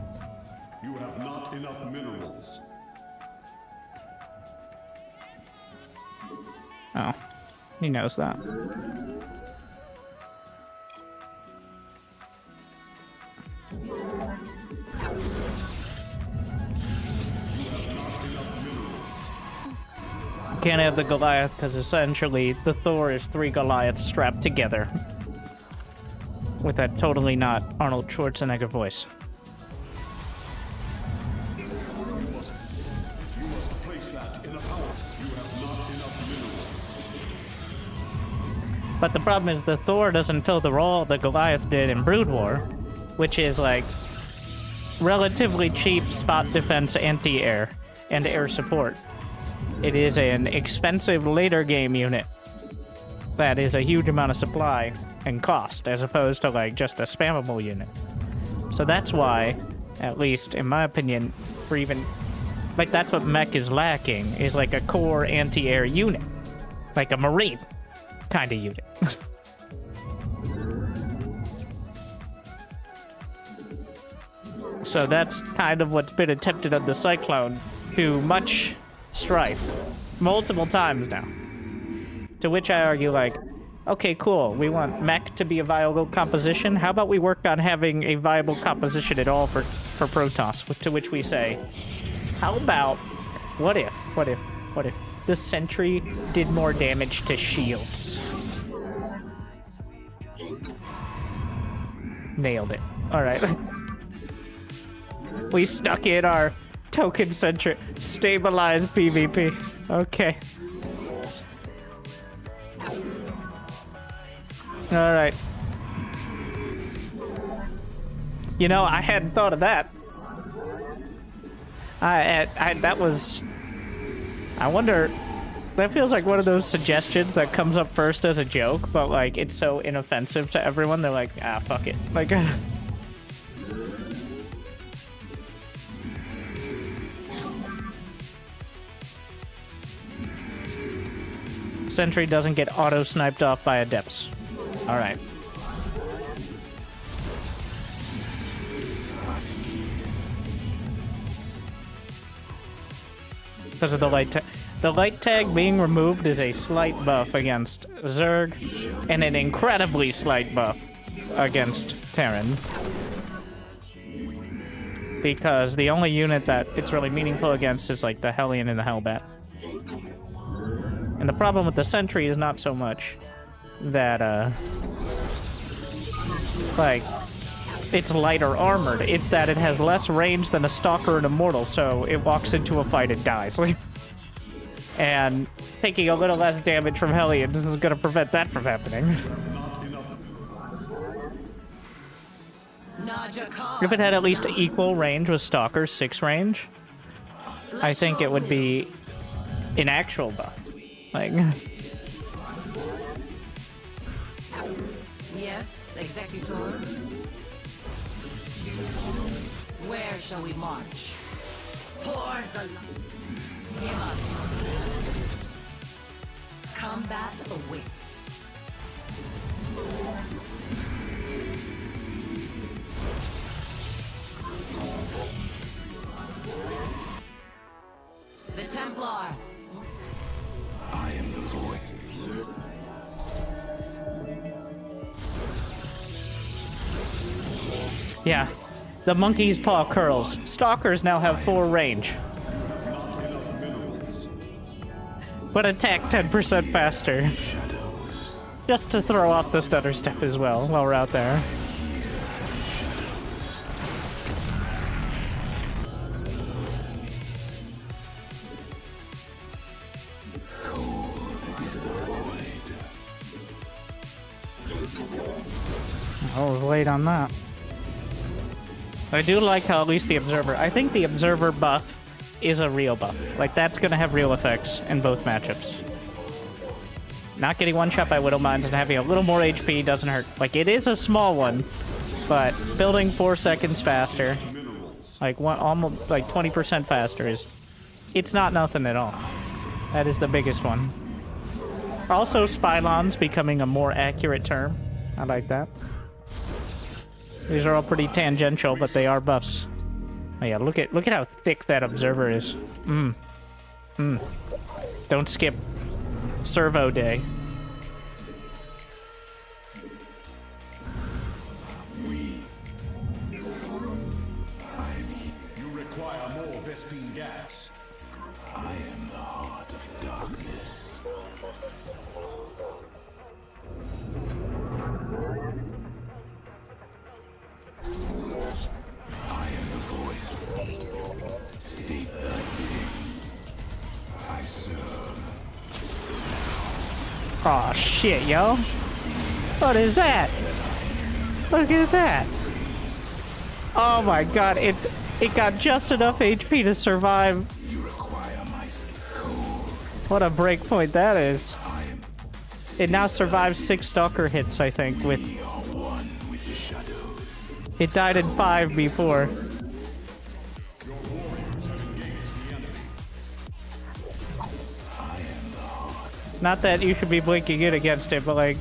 Speaker 2: You have not enough minerals.
Speaker 6: Oh, he knows that. Can't have the Goliath because essentially the Thor is 3 Goliaths strapped together with a totally not Arnold Schwarzenegger voice.
Speaker 2: You must place that in a house. You have not enough minerals.
Speaker 6: But the problem is the Thor doesn't fill the role the Goliath did in Brood War, which is like relatively cheap spot defense anti-air and air support. It is an expensive later game unit that is a huge amount of supply and cost as opposed to like just a spammable unit. So that's why, at least in my opinion, for even like that's what mech is lacking, is like a core anti-air unit. Like a Marine kind of unit. So that's kind of what's been attempted on the Cyclone to much strife multiple times now. To which I argue, like, okay, cool, we want mech to be a viable composition. How about we work on having a viable composition at all for Protoss? To which we say, how about, what if the Sentry did more damage to shields? Nailed it. Alright. We stuck in our token Sentry. Stabilized PvP. Okay. Alright. You know, I hadn't thought of that. That was... I wonder... That feels like one of those suggestions that comes up first as a joke, but like, it's so inoffensive to everyone, they're like, ah, fuck it. Like... Sentry doesn't get auto-sniped off by adepts. Alright. Because of the light tag. The light tag being removed is a slight buff against Zerg, and an incredibly slight buff against Terran. Because the only unit that it's really meaningful against is like the Hellion and the Hellbat. And the problem with the Sentry is not so much that, like, it's lighter armored. It's that it has less range than a Stalker and Immortal, so it walks into a fight and dies. And taking a little less damage from Hellions is going to prevent that from happening. If it had at least equal range with Stalker, 6 range, I think it would be an actual buff. Like...
Speaker 13: Yes, Executor. Where shall we march? Hordes alive. Give us your command. Combat awaits. The Templar.
Speaker 5: I am the void.
Speaker 6: Yeah, the monkey's paw curls. Stalkers now have 4 range. But attack 10% faster. Just to throw off the stutter step as well while we're out there.
Speaker 5: Cold.
Speaker 6: I was late on that. I do like how at least the Observer... I think the Observer buff is a real buff. Like, that's gonna have real effects in both matchups. Not getting one shot by Widow Mines and having a little more HP doesn't hurt. Like, it is a small one, but building 4 seconds faster, like almost like 20% faster is... It's not nothing at all. That is the biggest one. Also, Spylons becoming a more accurate term. I like that. These are all pretty tangential, but they are buffs. Oh yeah, look at how thick that Observer is. Don't skip Servo Day.
Speaker 5: You require more Vespine gas. I am the heart of darkness. I am the voice. State thy bidding. I serve.
Speaker 6: Aw, shit, yo. What is that? Look at that. Oh my god, it got just enough HP to survive.
Speaker 5: You require my skill.
Speaker 6: What a breakpoint that is. It now survives 6 Stalker hits, I think, with...
Speaker 5: We are one with the shadows.
Speaker 6: It died in 5 before. Not that you should be blinking in against it, but like...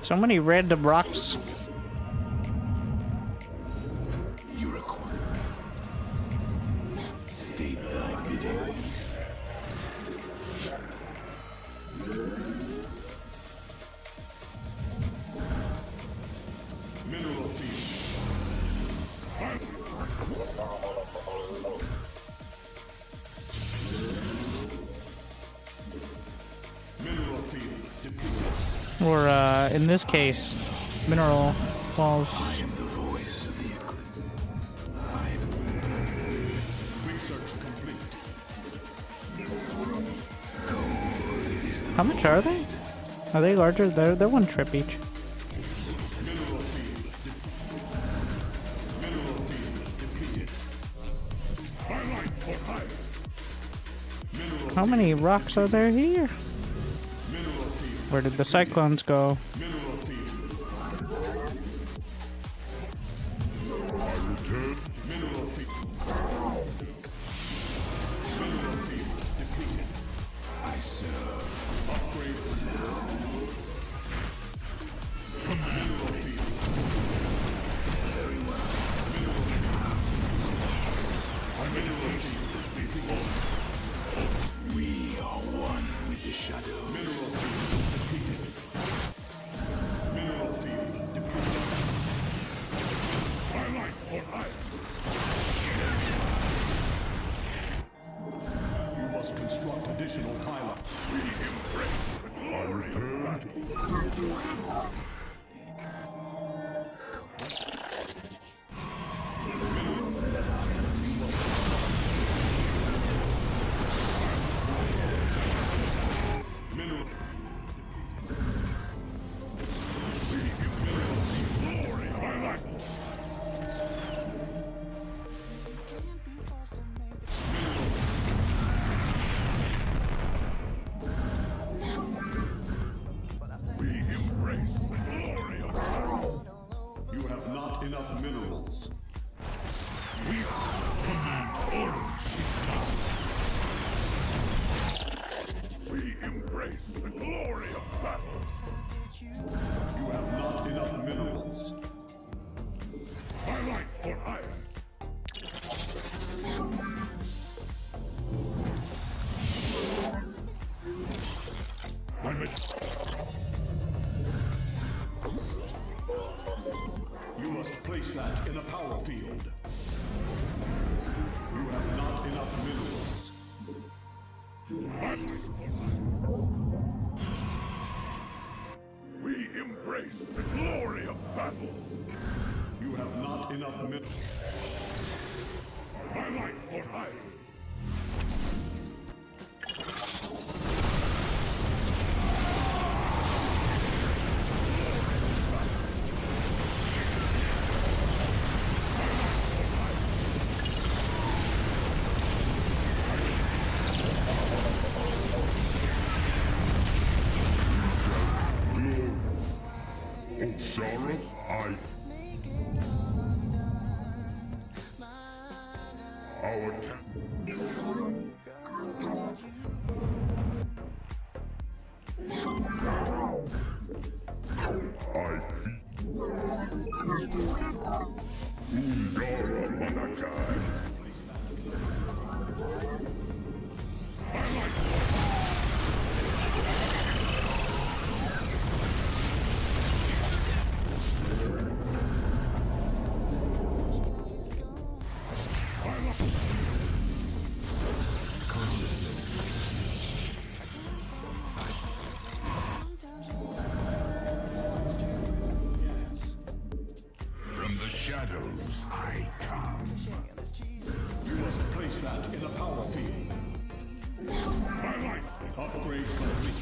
Speaker 6: So many random rocks.
Speaker 5: You require. State thy bidding. Mineral field. Mineral field depleted.
Speaker 6: Or, in this case, mineral walls.
Speaker 5: I am the voice of the research complete.
Speaker 6: How much are they? Are they larger? They're 1 trip each.
Speaker 5: Mineral field depleted. Highlight for hire.
Speaker 6: How many rocks are there here?
Speaker 5: Mineral field.
Speaker 6: Where did the cyclones go?
Speaker 5: Mineral field. I return. Mineral field. Mineral field depleted. I serve. Upgrade. Mineral field. Very well. Mineral field depleted. We are one with the shadow. Mineral field depleted. Mineral field depleted. Highlight for hire. You must construct additional pylons. We embrace the glory of battle. Mineral. Glory, highlight. We embrace the glory of battle. You have not enough minerals. We command orange. We embrace the glory of battle. You have not enough minerals. Highlight for iron. You must place that in a power field. You have not enough minerals. We
Speaker 1: The glory of battle.
Speaker 14: You have not enough men.
Speaker 1: My life for hire. Sheriff, our I Ungara Manakai. From the shadows I come.
Speaker 14: You must place that in a power field.
Speaker 1: My life.
Speaker 14: Upgrade complete.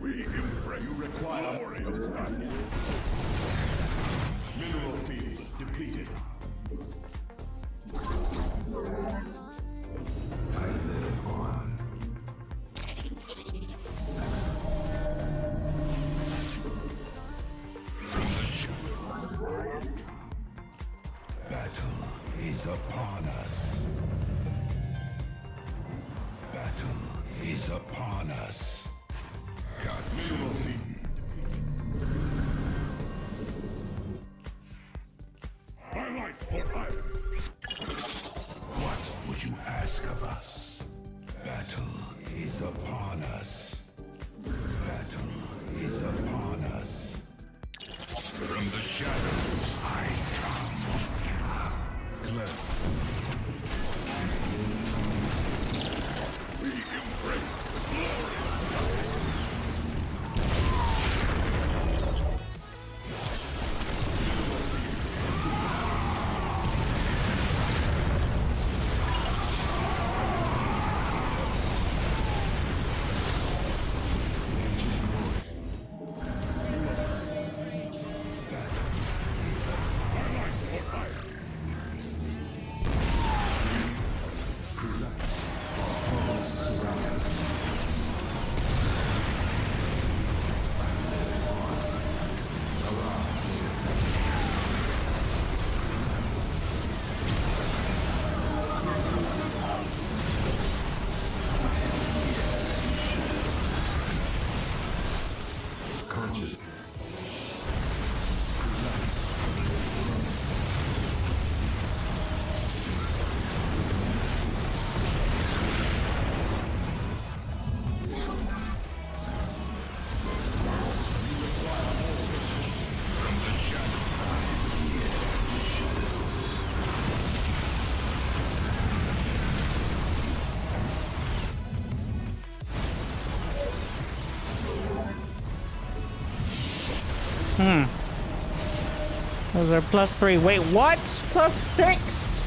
Speaker 1: We embrace.
Speaker 14: You require
Speaker 1: warriors.
Speaker 14: mineral field depleted.
Speaker 1: I live on. Battle is upon us. Battle is upon us. Got
Speaker 14: Mineral field.
Speaker 1: my life for hire. What would you ask of us? Battle is upon us. Battle is upon us. From the shadows I come. Clever. We embrace the glory.
Speaker 6: Those are +3. Wait, what? +6?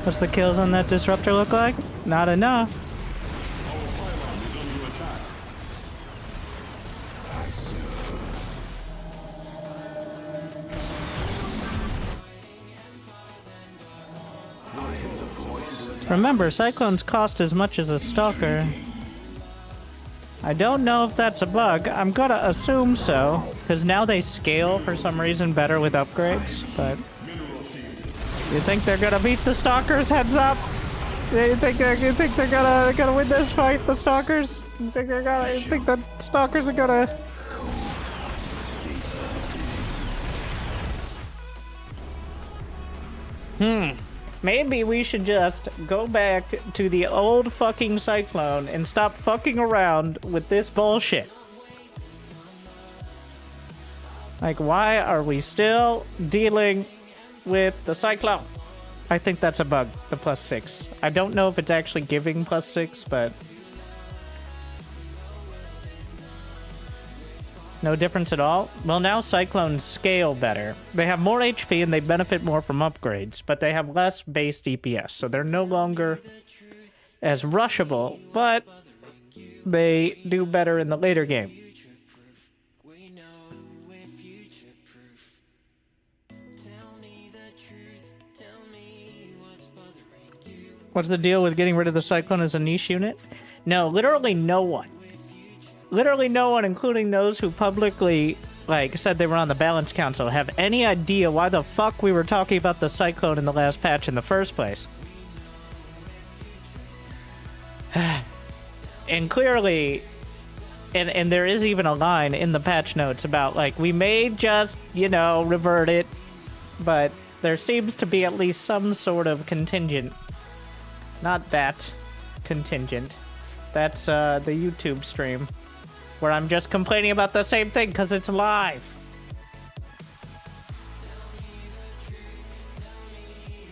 Speaker 6: What's the kills on that disruptor look like? Not enough.
Speaker 14: Our pylon is under attack.
Speaker 6: Remember, Cyclones cost as much as a Stalker. I don't know if that's a bug. I'm gonna assume so, because now they scale for some reason better with upgrades, but... You think they're gonna beat the Stalkers? Heads up! You think they're gonna win this fight, the Stalkers? You think the Stalkers are gonna... Maybe we should just go back to the old fucking Cyclone and stop fucking around with this bullshit. Like, why are we still dealing with the Cyclone? I think that's a bug, the +6. I don't know if it's actually giving +6, but... No difference at all? Well, now Cyclones scale better. They have more HP and they benefit more from upgrades, but they have less base DPS, so they're no longer as rushable, but they do better in the later game. What's the deal with getting rid of the Cyclone as a niche unit? No, literally no one. Literally no one, including those who publicly, like, said they were on the Balance Council, have any idea why the fuck we were talking about the Cyclone in the last patch in the first place. And clearly, and there is even a line in the patch notes about, like, we may just, you know, revert it, but there seems to be at least some sort of contingent. Not that contingent. That's the YouTube stream, where I'm just complaining about the same thing because it's live.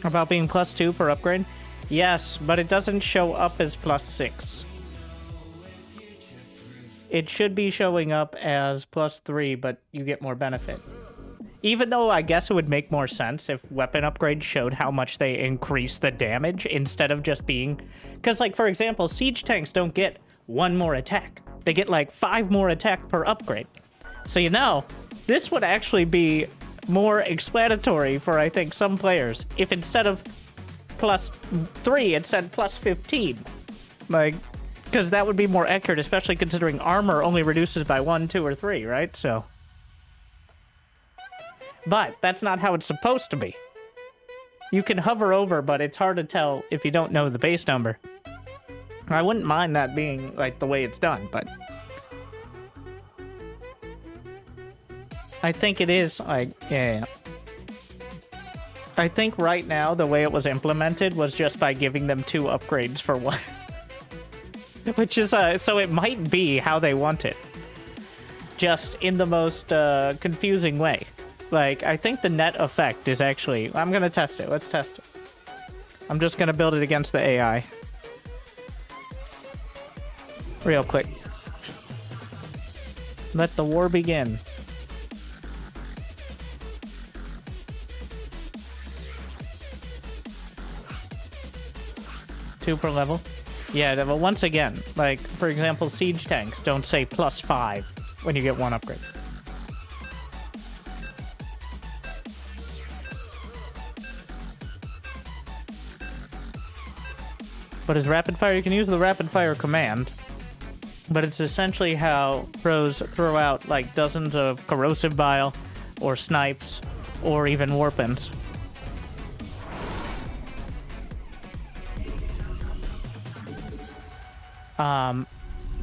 Speaker 6: About being +2 per upgrade? Yes, but it doesn't show up as +6. It should be showing up as +3, but you get more benefit. Even though I guess it would make more sense if weapon upgrades showed how much they increase the damage instead of just being... Because, like, for example, siege tanks don't get 1 more attack. They get, like, 5 more attack per upgrade. So, you know, this would actually be more explanatory for, I think, some players if instead of +3, it said +15. Like, because that would be more accurate, especially considering armor only reduces by 1, 2, or 3, right? So... But that's not how it's supposed to be. You can hover over, but it's hard to tell if you don't know the base number. I wouldn't mind that being, like, the way it's done, but... I think it is, like, yeah. I think right now, the way it was implemented was just by giving them 2 upgrades for 1. Which is, so it might be how they want it. Just in the most, confusing way. Like, I think the net effect is actually... I'm gonna test it. Let's test it. I'm just gonna build it against the AI. Real quick. Let the war begin. Two per level. Yeah, but once again, like, for example, siege tanks don't say +5 when you get 1 upgrade. But as rapid fire, you can use the rapid fire command. But it's essentially how pros throw out like dozens of corrosive bile, or snipes, or even warpins.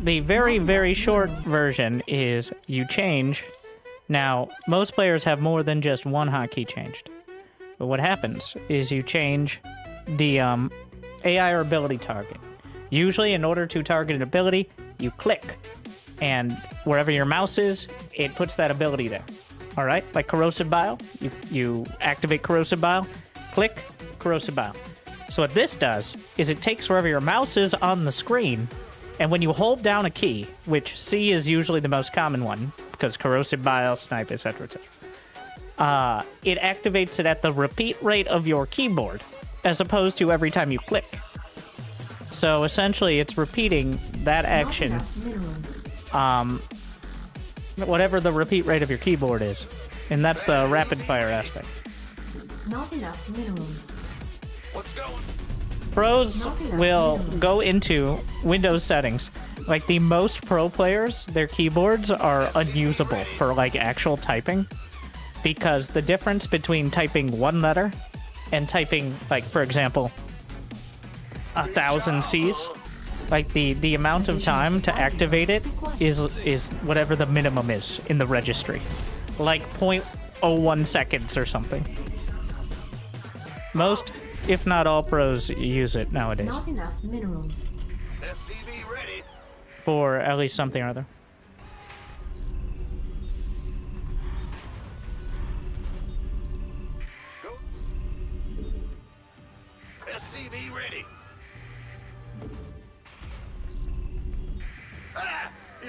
Speaker 6: The very, very short version is you change. Now, most players have more than just one hotkey changed. But what happens is you change the AI or ability target. Usually, in order to target an ability, you click. And wherever your mouse is, it puts that ability there. Alright? Like Corrosive Bile. You activate Corrosive Bile, click, Corrosive Bile. So what this does is it takes wherever your mouse is on the screen, and when you hold down a key, which C is usually the most common one, because Corrosive Bile, Snipe, etc., etc., it activates it at the repeat rate of your keyboard, as opposed to every time you click. So essentially, it's repeating that action, whatever the repeat rate of your keyboard is. And that's the rapid fire aspect.
Speaker 3: Not enough minerals.
Speaker 1: What's going?
Speaker 6: Pros will go into Windows settings. Like, the most pro players, their keyboards are unusable for, like, actual typing. Because the difference between typing one letter and typing, like, for example, 1,000 Cs, like, the amount of time to activate it is whatever the minimum is in the registry. Like 0.01 seconds or something. Most, if not all, pros use it nowadays.
Speaker 3: Not enough minerals.
Speaker 1: FPV ready.
Speaker 6: For at least something or other.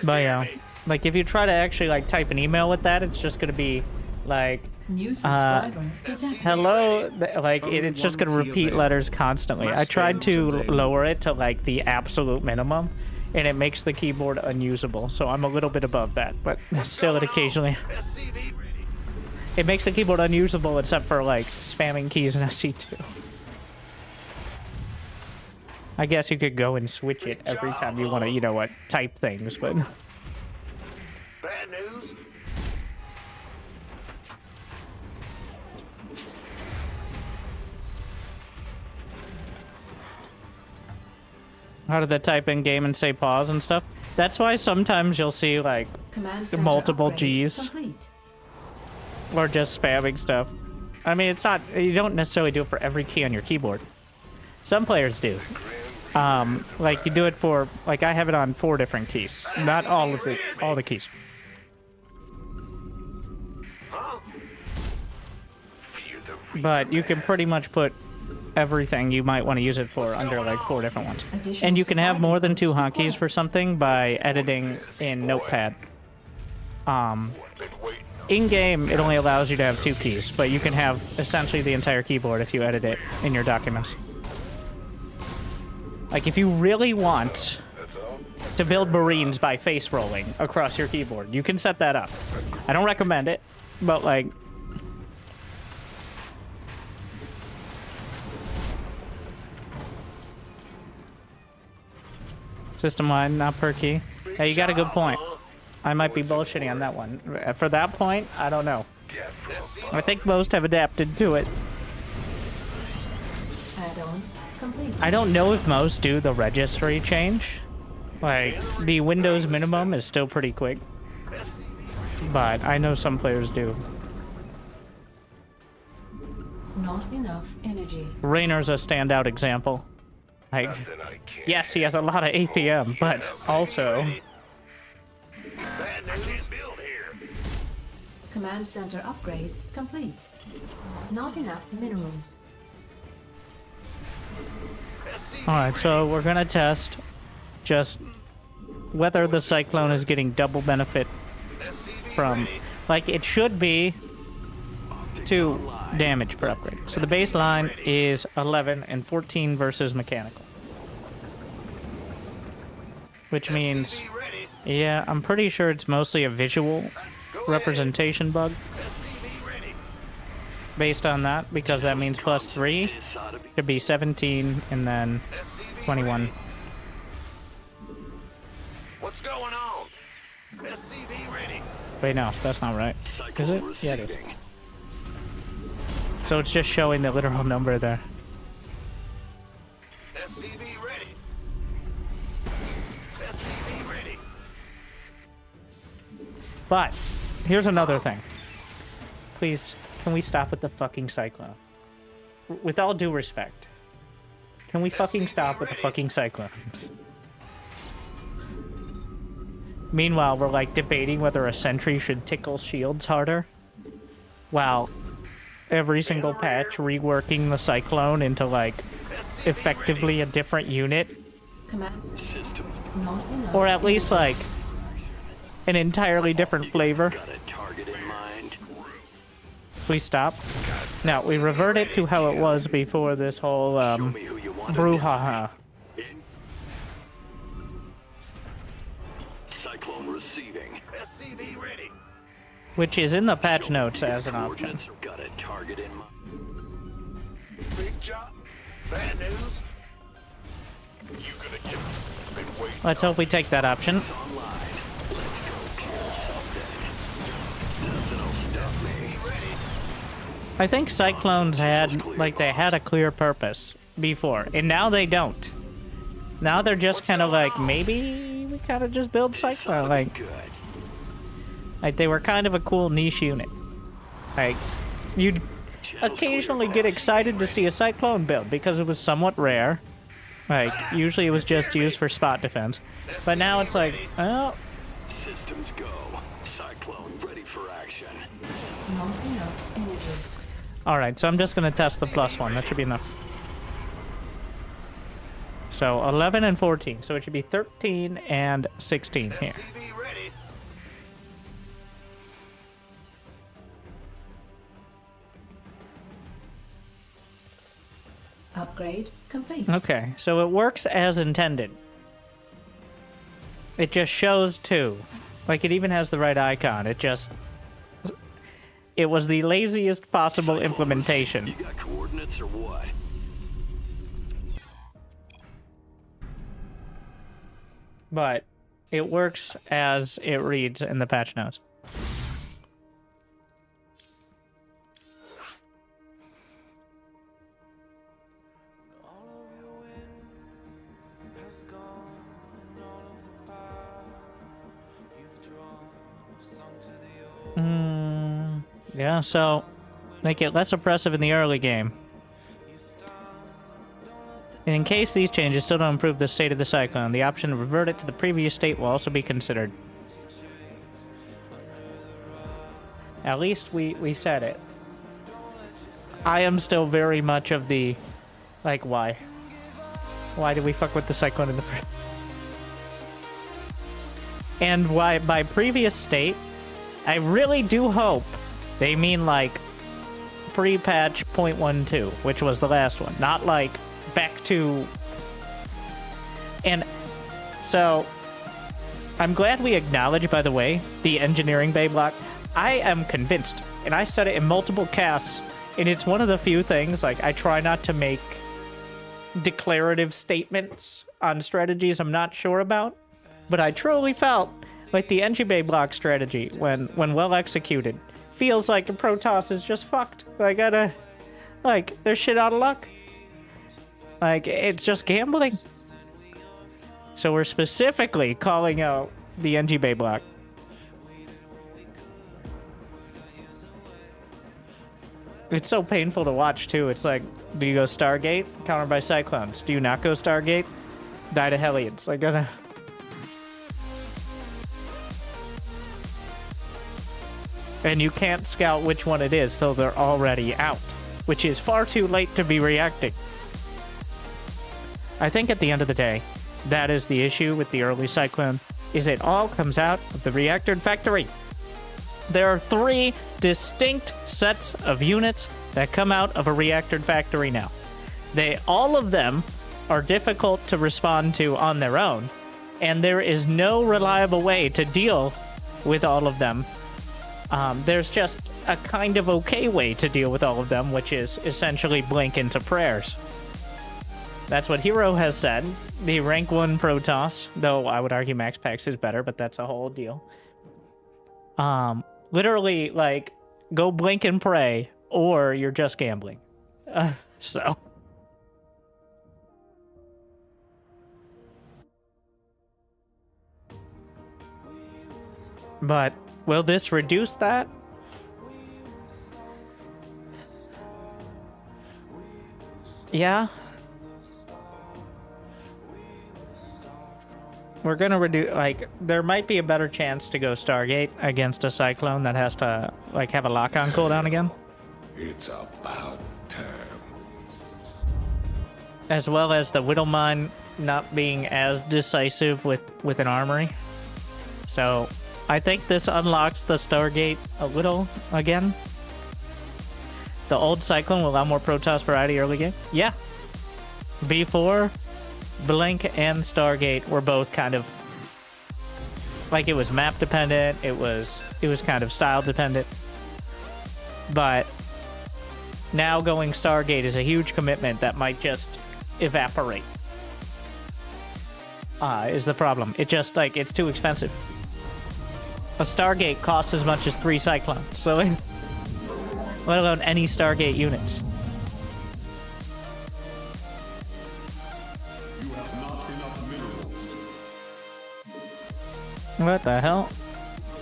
Speaker 6: But yeah, like if you try to actually like type an email with that, it's just gonna be like,
Speaker 11: New subscriber detected.
Speaker 6: hello, like it's just gonna repeat letters constantly. I tried to lower it to like the absolute minimum, and it makes the keyboard unusable. So I'm a little bit above that, but still it occasionally. It makes the keyboard unusable except for like spamming keys in SC2. I guess you could go and switch it every time you want to, you know what, type things, but...
Speaker 1: Bad news?
Speaker 6: How did the type in game and say pause and stuff? That's why sometimes you'll see, like, multiple Gs.
Speaker 11: Complete.
Speaker 6: Or just spamming stuff. I mean, it's not... You don't necessarily do it for every key on your keyboard. Some players do. Like you do it for, like I have it on 4 different keys, not all the keys. But you can pretty much put everything you might want to use it for under like 4 different ones. And you can have more than 2 hotkeys for something by editing in Notepad. In game, it only allows you to have 2 keys, but you can have essentially the entire keyboard if you edit it in your documents. Like, if you really want to build Marines by face rolling across your keyboard, you can set that up. I don't recommend it, but, like... System-wide, not per key. Hey, you got a good point. I might be bullshitting on that one. For that point, I don't know. I think most have adapted to it.
Speaker 3: Add-on complete.
Speaker 6: I don't know if most do the registry change. Like, the Windows minimum is still pretty quick. But I know some players do.
Speaker 3: Not enough energy.
Speaker 6: Raynor's a standout example. Like, yes, he has a lot of APM, but also...
Speaker 3: Command center upgrade complete. Not enough minerals.
Speaker 6: Alright, so we're gonna test just whether the Cyclone is getting double benefit from... Like, it should be 2 damage per upgrade. So the baseline is 11 and 14 versus mechanical. Which means... Yeah, I'm pretty sure it's mostly a visual representation bug. Based on that, because that means plus 3 could be 17 and then 21.
Speaker 1: What's going on? SCV ready.
Speaker 6: Wait, no, that's not right. Is it? Yeah, it is. So it's just showing the literal number there.
Speaker 1: SCV ready. SCV ready.
Speaker 6: But here's another thing. Please, can we stop with the fucking Cyclone? With all due respect. Can we fucking stop with the fucking Cyclone? Meanwhile, we're like debating whether a sentry should tickle shields harder. Wow. Every single patch reworking the Cyclone into like effectively a different unit.
Speaker 3: Command center. Not enough.
Speaker 6: Or at least like an entirely different flavor. Please stop. Now, we revert it to how it was before this whole brouhaha.
Speaker 1: Cyclone receiving. SCV ready.
Speaker 6: Which is in the patch notes as an option.
Speaker 1: Got a target in mind. Big job. Bad news. You gonna get been waiting.
Speaker 6: Let's hope we take that option. I think Cyclones had, like, they had a clear purpose before, and now they don't. Now they're just kind of like, maybe we kind of just build Cyclone, like they were kind of a cool niche unit. Like, you'd occasionally get excited to see a Cyclone build because it was somewhat rare. Like, usually it was just used for spot defense. But now it's like, oh.
Speaker 1: Systems go. Cyclone ready for action.
Speaker 3: Not enough energy.
Speaker 6: Alright, so I'm just going to test the +1. That should be enough. So 11 and 14. So it should be 13 and 16 here.
Speaker 3: Upgrade complete.
Speaker 6: Okay, so it works as intended. It just shows 2. Like, it even has the right icon. It was the laziest possible implementation.
Speaker 10: You got coordinates or what?
Speaker 6: But it works as it reads in the patch notes. Yeah, so make it less oppressive in the early game. And in case these changes still don't improve the state of the cyclone, the option to revert it to the previous state will also be considered. At least we said it. I am still very much of the, like, why? Why did we fuck with the cyclone in the first? And why, by previous state, I really do hope they mean, like, pre-patch 0.12, which was the last one. Not, like, back to... And so, I'm glad we acknowledge, by the way, the engineering bay block. I am convinced, and I said it in multiple casts, and it's one of the few things, like, I try not to make declarative statements on strategies I'm not sure about, but I truly felt like the Engi Bay block strategy, when well executed, feels like the Protoss is just fucked. Like, they're shit out of luck. Like, it's just gambling. So we're specifically calling out the Engi Bay block. It's so painful to watch, too. It's like, do you go Stargate? Countered by Cyclones. Do you not go Stargate? Die to Hellions. Like, and you can't scout which one it is till they're already out, which is far too late to be reacting. I think at the end of the day, that is the issue with the early Cyclone, is it all comes out of the reactor factory. There are 3 distinct sets of units that come out of a reactor factory now. All of them are difficult to respond to on their own, and there is no reliable way to deal with all of them. There's just a kind of okay way to deal with all of them, which is essentially blink into prayers. That's what Hero has said. The rank 1 Protoss, though I would argue Max Pax is better, but that's a whole deal. Literally, like, go blink and pray, or you're just gambling. So. But will this reduce that? Yeah. We're gonna reduce, like, there might be a better chance to go Stargate against a Cyclone that has to, like, have a lock-on cooldown again.
Speaker 14: It's about time.
Speaker 6: As well as the Widowmine not being as decisive with an armory. So, I think this unlocks the Stargate a little again. The old Cyclone will allow more Protoss variety early game. Yeah. B4, Blink, and Stargate were both kind of, like, it was map dependent, it was kind of style dependent. But now going Stargate is a huge commitment that might just evaporate. Is the problem. It just, like, it's too expensive. A Stargate costs as much as 3 Cyclones, so let alone any Stargate units.
Speaker 14: You have not enough minerals.
Speaker 6: What the hell?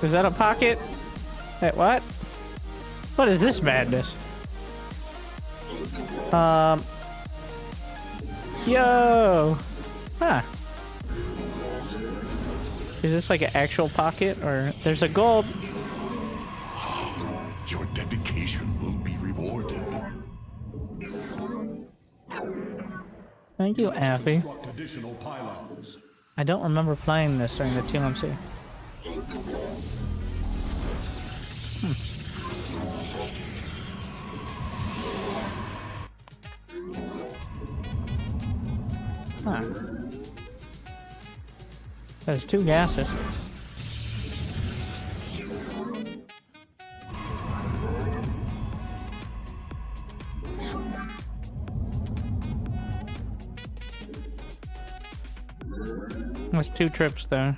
Speaker 6: Is that a pocket? Wait, what? What is this madness? Yo! Huh. Is this like an actual pocket, or there's a gold?
Speaker 14: Your dedication will be rewarded.
Speaker 6: Thank you, Affy.
Speaker 14: Construct additional pylons.
Speaker 6: I don't remember playing this during the TLMC. Huh. There's 2 gases. There's 2 trips there.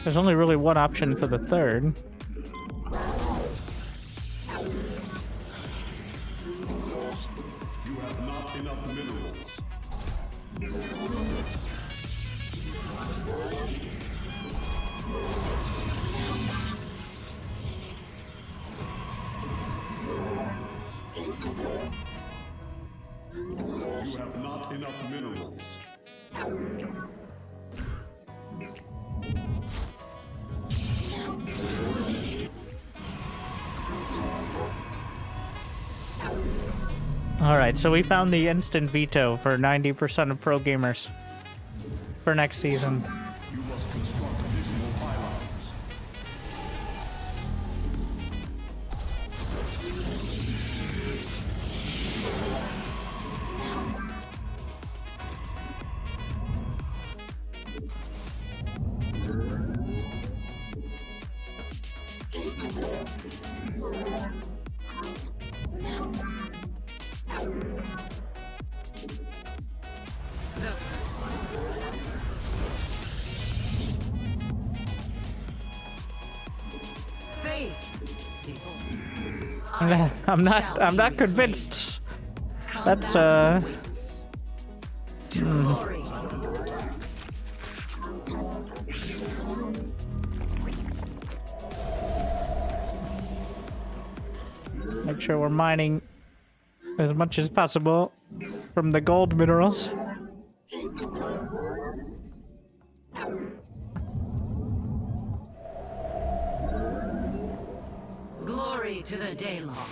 Speaker 6: There's only really one option for the 3rd.
Speaker 14: You have not enough minerals. You have not enough minerals.
Speaker 6: Alright, so we found the instant veto for 90% of pro gamers for next season.
Speaker 14: You must construct additional pylons.
Speaker 6: I'm not convinced. That's Make sure we're mining as much as possible from the gold minerals.
Speaker 13: Glory to the Daylong.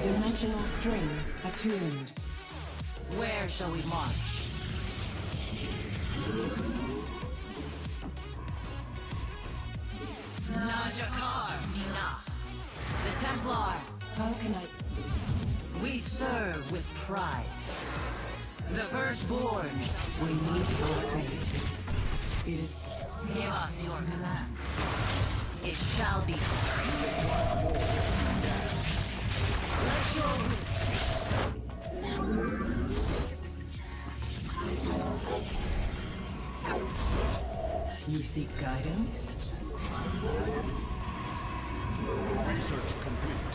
Speaker 15: Dimensional strings attuned.
Speaker 13: Where shall we march? Najakar Mina. The Templar.
Speaker 15: How can I?
Speaker 13: We serve with pride. The firstborn.
Speaker 15: We need our fate. It is.
Speaker 13: Give us your command. It shall be. Let your
Speaker 15: You seek guidance?
Speaker 14: Research complete.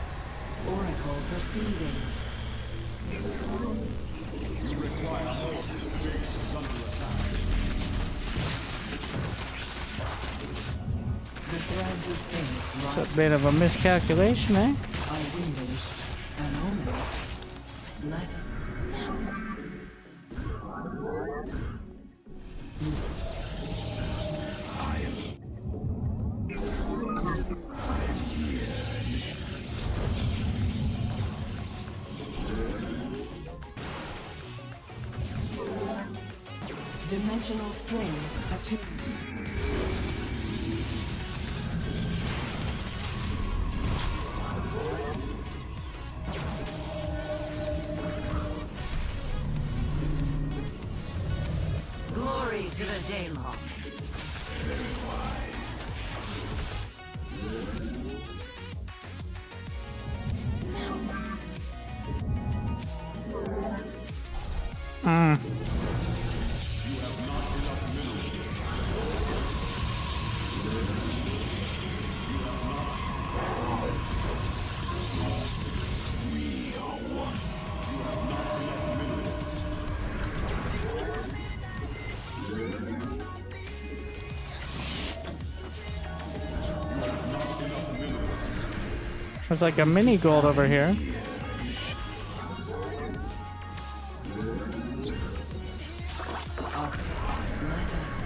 Speaker 15: Oracle perceiving.
Speaker 14: You require more. Base is under attack.
Speaker 15: The threads of fate
Speaker 6: It's a bit of a miscalculation, eh?
Speaker 15: I windish. An omen. Let it. Dimensional strings attuned.
Speaker 13: glory to the Daylong.
Speaker 6: There's like a mini gold over here.
Speaker 15: Let us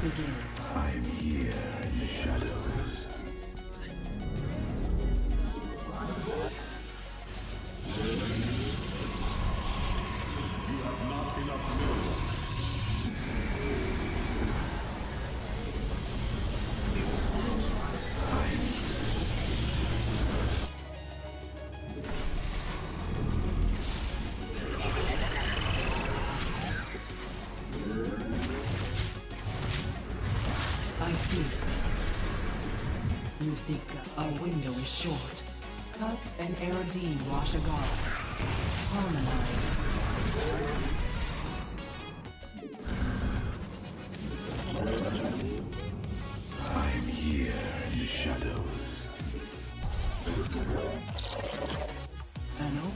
Speaker 13: Musika, our window is short. Cup and Aerodine Washagar. Harmonize.
Speaker 12: I'm here in the shadows.
Speaker 13: Anno?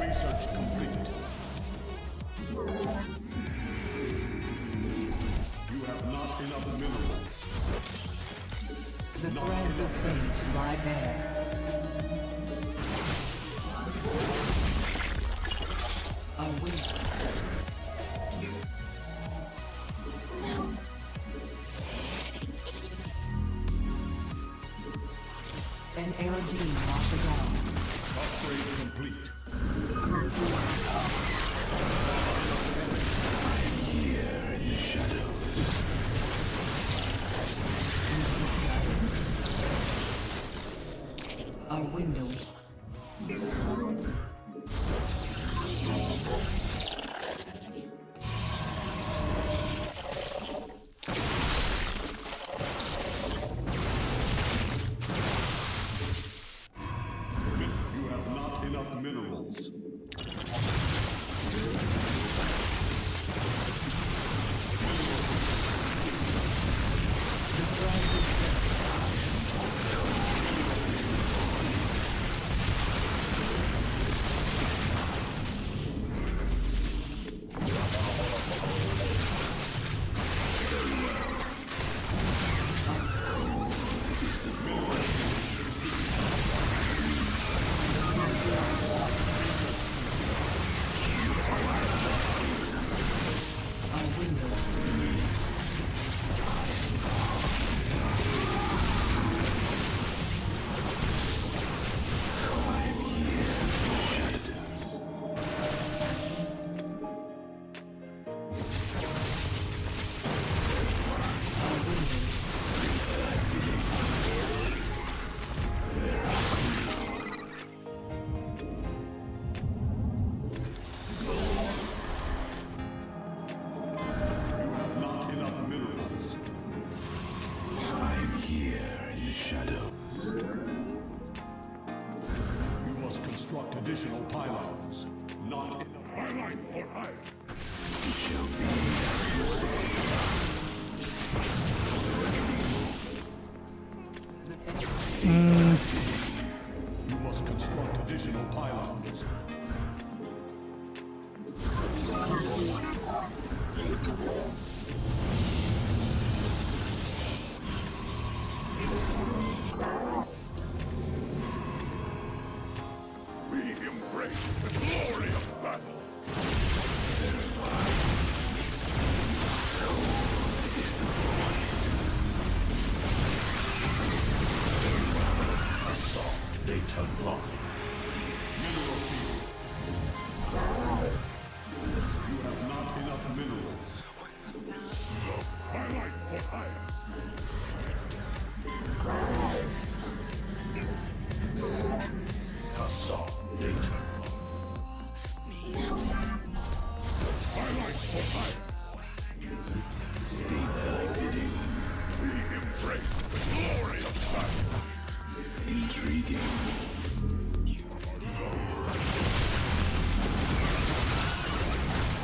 Speaker 14: Research complete. You have not enough minerals.
Speaker 13: The threads of fate lie bare. Our window. An Aerodine Washagar.
Speaker 14: Upgrade complete.
Speaker 12: I'm here in the shadows.
Speaker 13: Our window.
Speaker 14: You have not enough minerals. Additional pylons. Not in the twilight for hire.
Speaker 12: It shall be as you say.
Speaker 14: You must construct additional pylons.
Speaker 1: We embrace the glory of battle.
Speaker 12: Assault data locked.
Speaker 14: Mineral field. You have not enough minerals.
Speaker 1: Twilight for hire.
Speaker 12: Assault data.
Speaker 1: Twilight for hire.
Speaker 12: State thy bidding.
Speaker 1: We embrace the glory of battle.
Speaker 12: Intriguing.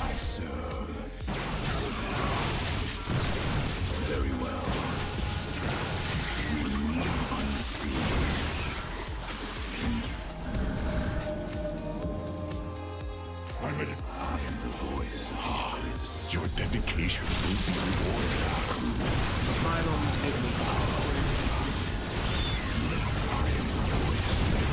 Speaker 12: I serve. Very well. Unseen.
Speaker 1: I'm in it.
Speaker 12: I am the voice of Eclipse.
Speaker 1: Your dedication will be rewarded.
Speaker 12: I am the voice of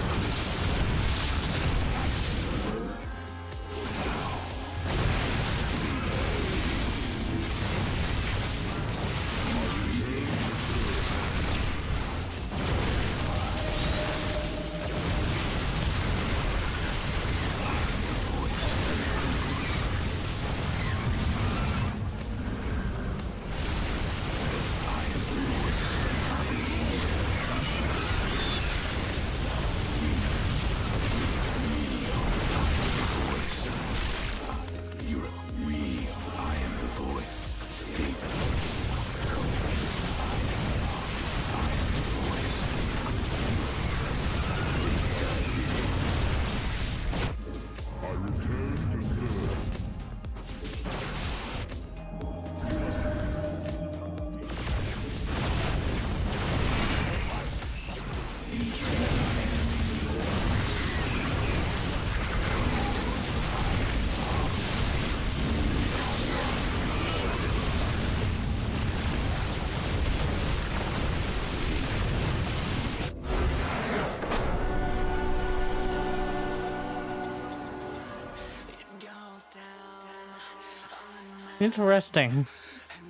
Speaker 6: Interesting.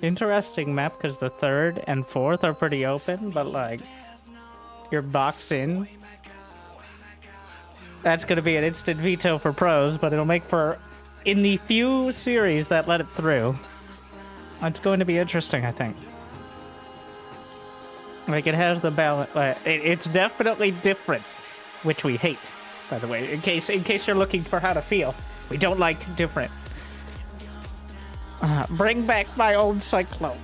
Speaker 6: Interesting map because the 3rd and 4th are pretty open, but like you're boxed in. That's gonna be an instant veto for pros, but it'll make for in the few series that let it through. It's going to be interesting, I think. Like it has the balance. It's definitely different, which we hate, by the way. In case you're looking for how to feel, we don't like different. Bring back my old Cyclone.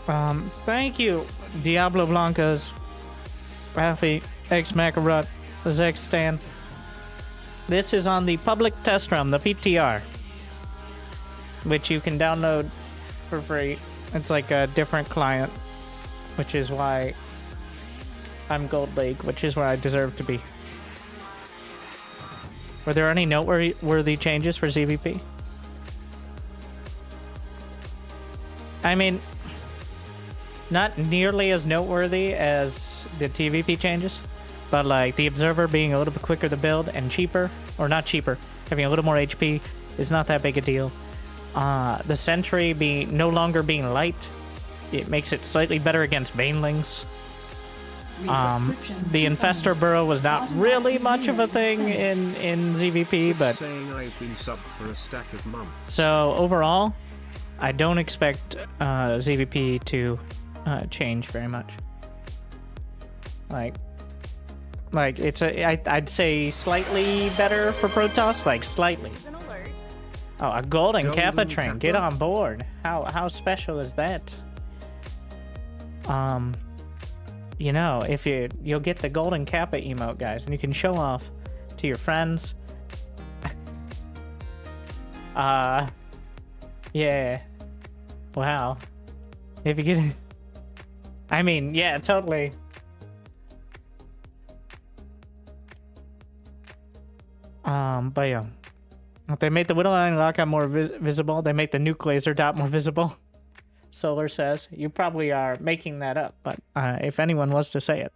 Speaker 6: Thank you, Diablo Blancas, Ralphie, X Macarot, Zex Stan. This is on the public test room, the PTR, which you can download for free. It's like a different client, which is why I'm Gold League, which is where I deserve to be. Were there any noteworthy changes for ZVP? I mean, not nearly as noteworthy as the TVP changes, but like the Observer being a little bit quicker to build and cheaper, or not cheaper, having a little more HP is not that big a deal. The Sentry no longer being light, it makes it slightly better against Banelings. The Infestor Burrow was not really much of a thing in ZVP, but
Speaker 2: saying I've been subbed for a stack of months.
Speaker 6: So overall, I don't expect ZVP to change very much. Like it's I'd say slightly better for Protoss, like slightly. Oh, a golden Kappa train, get on board. How special is that? You know, if you'll get the golden Kappa emote, guys, and you can show off to your friends. Yeah. Wow. If you get it. I mean, yeah, totally. But yeah. They made the Widow Line lockout more visible. They make the nuke laser dot more visible. Solar says. You probably are making that up, but if anyone was to say it,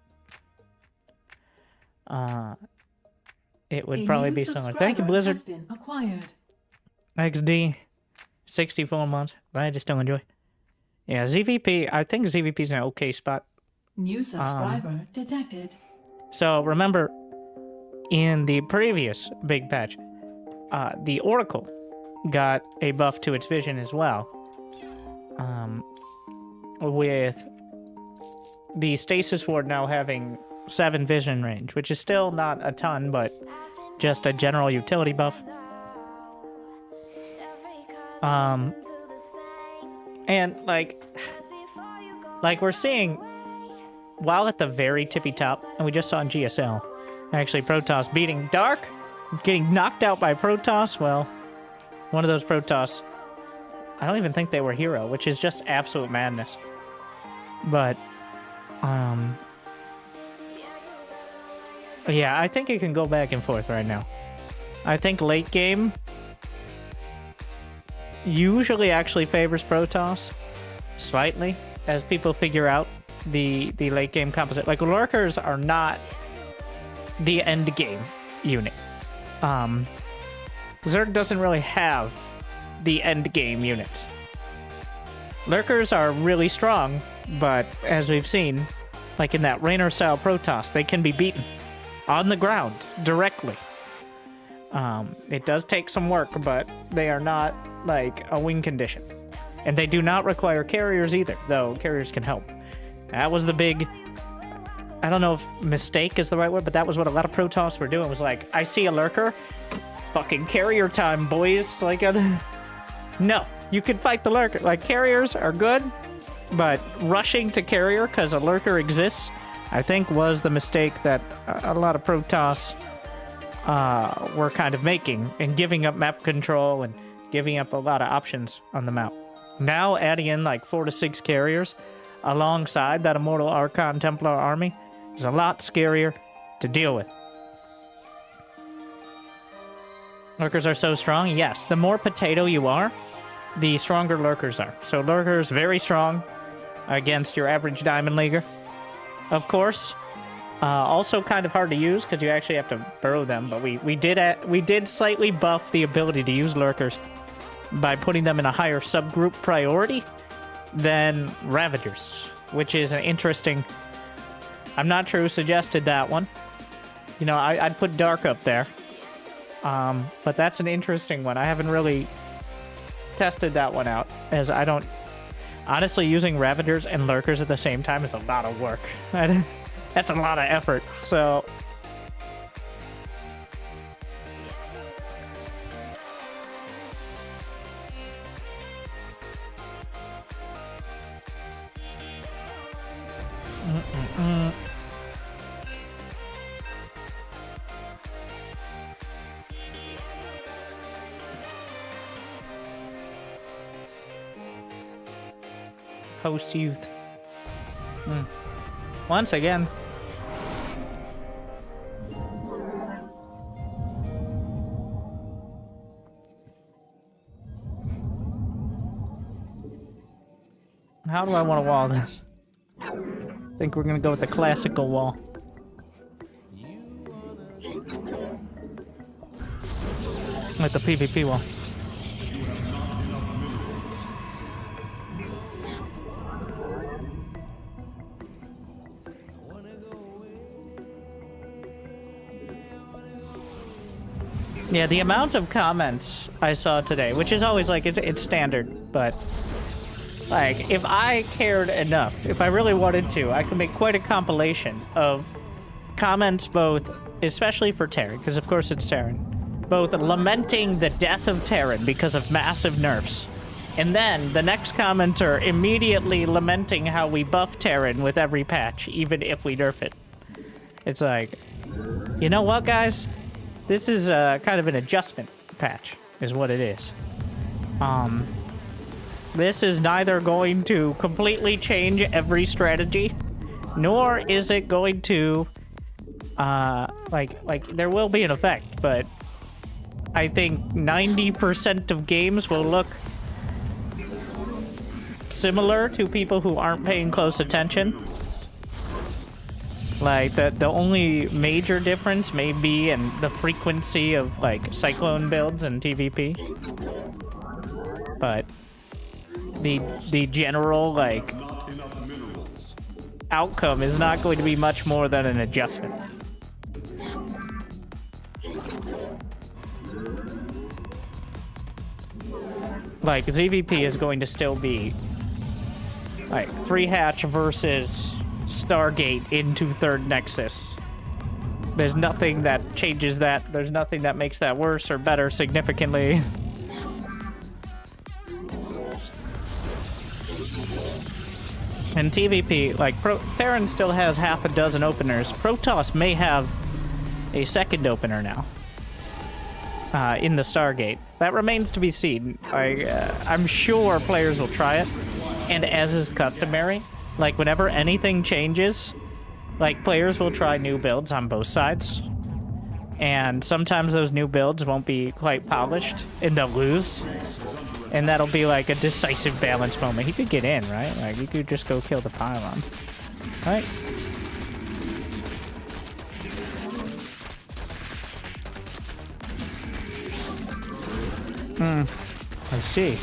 Speaker 6: it would probably be similar. Thank you, Blizzard. XD, 64 months. I just don't enjoy. Yeah, ZVP. I think ZVP's in an okay spot.
Speaker 11: New subscriber detected.
Speaker 6: So remember, in the previous big patch, the Oracle got a buff to its vision as well. With the Stasis Ward now having 7 vision range, which is still not a ton, but just a general utility buff. And like we're seeing, while at the very tippy top, and we just saw in GSL, actually Protoss beating Dark, getting knocked out by Protoss. Well, one of those Protoss, I don't even think they were hero, which is just absolute madness. But, yeah, I think it can go back and forth right now. I think late game usually actually favors Protoss slightly as people figure out the late game composite. Like, Lurkers are not the end game unit. Zerg doesn't really have the end game unit. Lurkers are really strong, but as we've seen, like in that Raynor style Protoss, they can be beaten on the ground directly. It does take some work, but they are not like a win condition. And they do not require carriers either, though carriers can help. That was the big, I don't know if mistake is the right word, but that was what a lot of Protoss were doing, was like, I see a Lurker, fucking carrier time, boys. Like, no, you can fight the Lurker. Like, carriers are good, but rushing to carrier because a Lurker exists, I think was the mistake that a lot of Protoss were kind of making, and giving up map control and giving up a lot of options on the map. Now adding in like 4 to 6 carriers alongside that Immortal Archon Templar army is a lot scarier to deal with. Lurkers are so strong. Yes, the more potato you are, the stronger Lurkers are. So Lurkers very strong against your average Diamond Leaguer. Of course, Also kind of hard to use because you actually have to burrow them, but we did slightly buff the ability to use lurkers by putting them in a higher subgroup priority than Ravagers, which is an interesting... I'm not sure who suggested that one. You know, I'd put Dark up there. But that's an interesting one. I haven't really tested that one out, as I don't... Honestly, using Ravagers and Lurkers at the same time is a lot of work. That's a lot of effort, so... Host youth. Once again. How do I want to wall this? I think we're gonna go with the classical wall. With the PvP wall. Yeah, the amount of comments I saw today, which is always like, it's standard, but like, if I cared enough, if I really wanted to, I could make quite a compilation of comments both, especially for Terran, because of course it's Terran, both lamenting the death of Terran because of massive nerfs, and then the next commenter immediately lamenting how we buff Terran with every patch, even if we nerf it. It's like, you know what, guys? This is kind of an adjustment patch, is what it is. This is neither going to completely change every strategy, nor is it going to, like there will be an effect, but I think 90% of games will look similar to people who aren't paying close attention. Like, the only major difference may be in the frequency of, like, Cyclone builds and TVP. But the general, like, outcome is not going to be much more than an adjustment. Like, ZVP is going to still be, like, 3-hatch versus Stargate into 3rd Nexus. There's nothing that changes that. There's nothing that makes that worse or better significantly. And TVP, like, Terran still has half a dozen openers. Protoss may have a second opener now. In the Stargate. That remains to be seen. I'm sure players will try it. And as is customary, like, whenever anything changes, like, players will try new builds on both sides. And sometimes those new builds won't be quite polished, and they'll lose. And that'll be, like, a decisive balance moment. He could get in, right? Like, you could just go kill the pylon. Right? I see.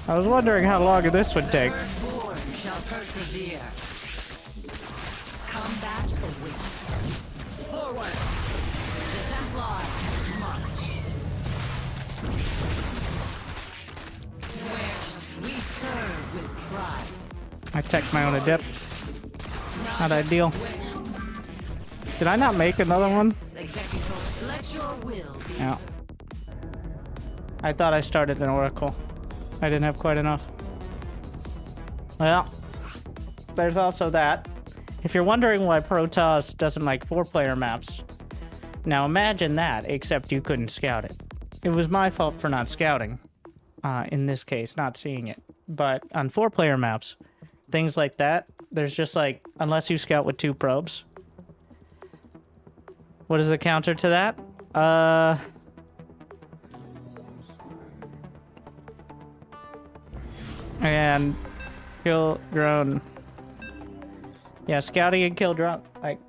Speaker 6: I was wondering how long this would take.
Speaker 13: Shall persevere. Combat awaits. Forward. The Templar march. Where we serve with pride.
Speaker 6: I tech my own adept. Not ideal. Did I not make another one?
Speaker 13: Let your will be.
Speaker 6: Yeah. I thought I started an Oracle. I didn't have quite enough. Well, there's also that. If you're wondering why Protoss doesn't like 4-player maps, now imagine that, except you couldn't scout it. It was my fault for not scouting. In this case, not seeing it. But on 4-player maps, things like that. There's just like, unless you scout with 2 probes. What is the counter to that? And kill drone. Yeah, scouting and kill drone. Like,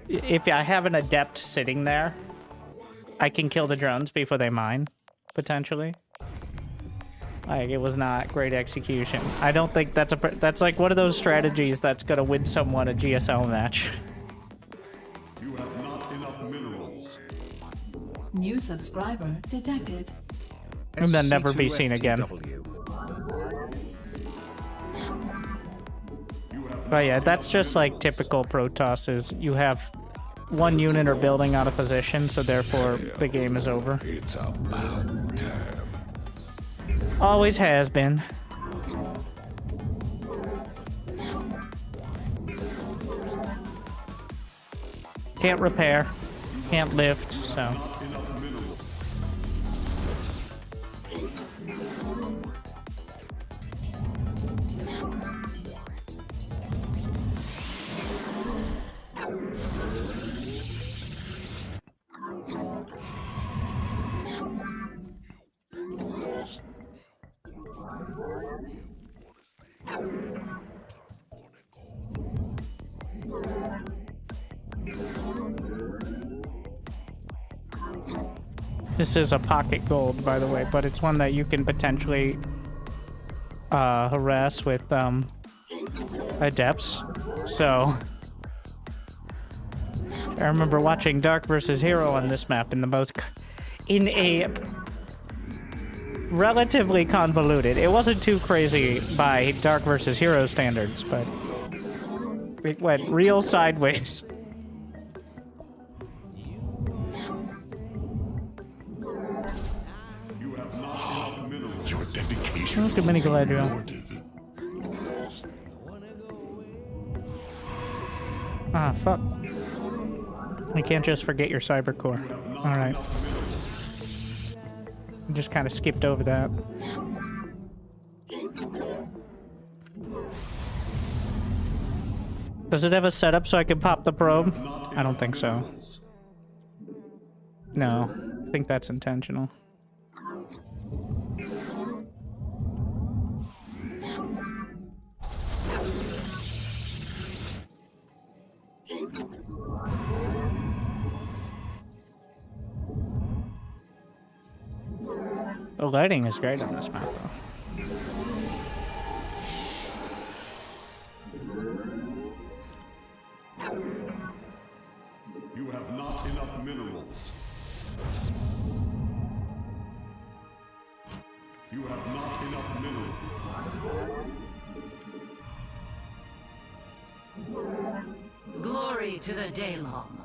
Speaker 6: if I have an adept sitting there, I can kill the drones before they mine, potentially. Like, it was not great execution. I don't think that's like one of those strategies that's gonna win someone a GSL match.
Speaker 14: You have not enough minerals.
Speaker 11: New subscriber detected.
Speaker 6: And then never be seen again. But yeah, that's just like typical Protoss is you have one unit or building out of position, so therefore the game is over.
Speaker 1: It's about time.
Speaker 6: Always has been. Can't repair, can't lift, so. This is a pocket gold, by the way, but it's one that you can potentially harass with adepts. So I remember watching Dark versus Hero on this map in a relatively convoluted. It wasn't too crazy by Dark versus Hero standards, but it went real sideways. Not too many Galadriel. Ah, fuck. I can't just forget your cyber core. Alright. Just kind of skipped over that. Does it have a setup so I can pop the probe? I don't think so. No, I think that's intentional. The lighting is great on this map, though.
Speaker 14: You have not enough minerals. You have not enough minerals.
Speaker 16: Glory to the Daylong.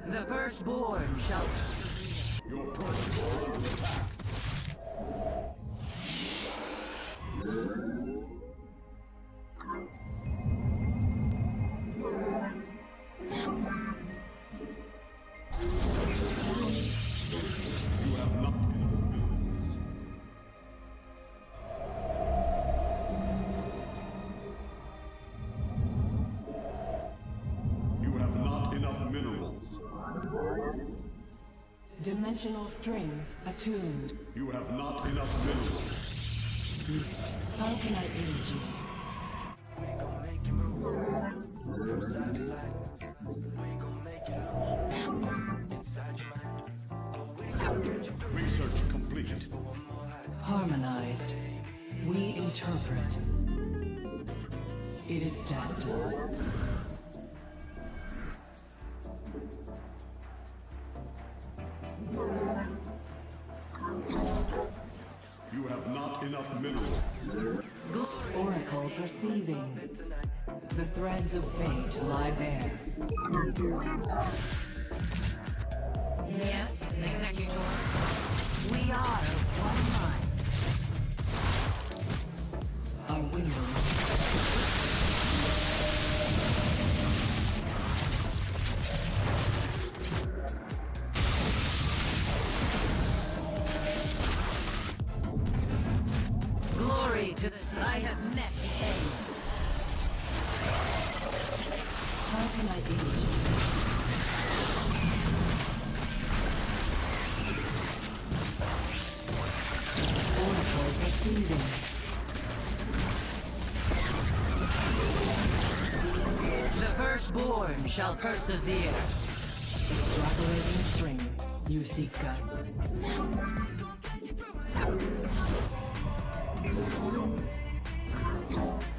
Speaker 16: The firstborn shall.
Speaker 14: Your projects are under attack.
Speaker 13: Dimensional strings attuned.
Speaker 14: You have not enough minerals.
Speaker 13: How can I aid you?
Speaker 5: We gon' make you move from side to side. We gon' make you lose inside your mind. Oh, we gon' get you through.
Speaker 14: Research complete.
Speaker 13: Harmonized. We interpret. It is destined.
Speaker 14: You have not Not enough mineral.
Speaker 13: Oracle perceiving. The threads of fate lie bare.
Speaker 16: Yes, Executor. We are of one mind.
Speaker 13: Our window.
Speaker 16: Glory to the... I have met the end.
Speaker 13: How can I aid you? Oracle perceiving.
Speaker 16: The firstborn shall persevere.
Speaker 13: Extrapolating strings. You seek God.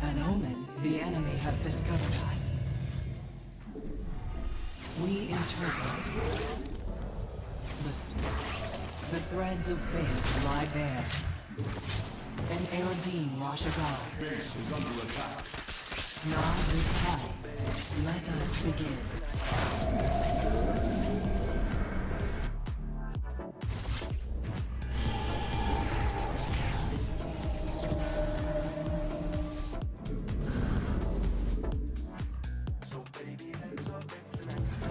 Speaker 13: An omen. The enemy has discovered us. We interpret. The threads of fate lie bare. An Erodine Rashagal.
Speaker 14: Base is under attack.
Speaker 13: Nazutai. Let us begin.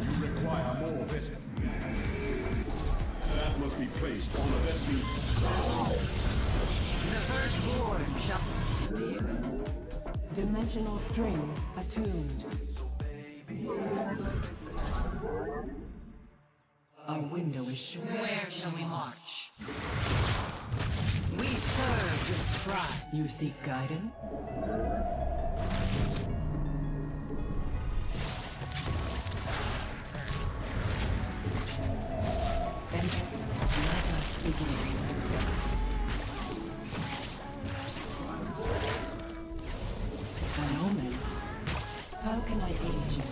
Speaker 14: You require more Vespi. That must be placed on a Vespi.
Speaker 16: The firstborn shall persevere.
Speaker 13: Dimensional strings attuned. Our window is short.
Speaker 16: Where shall we march? We serve with pride.
Speaker 13: You seek guidance? And let us begin. An omen. How can I aid you?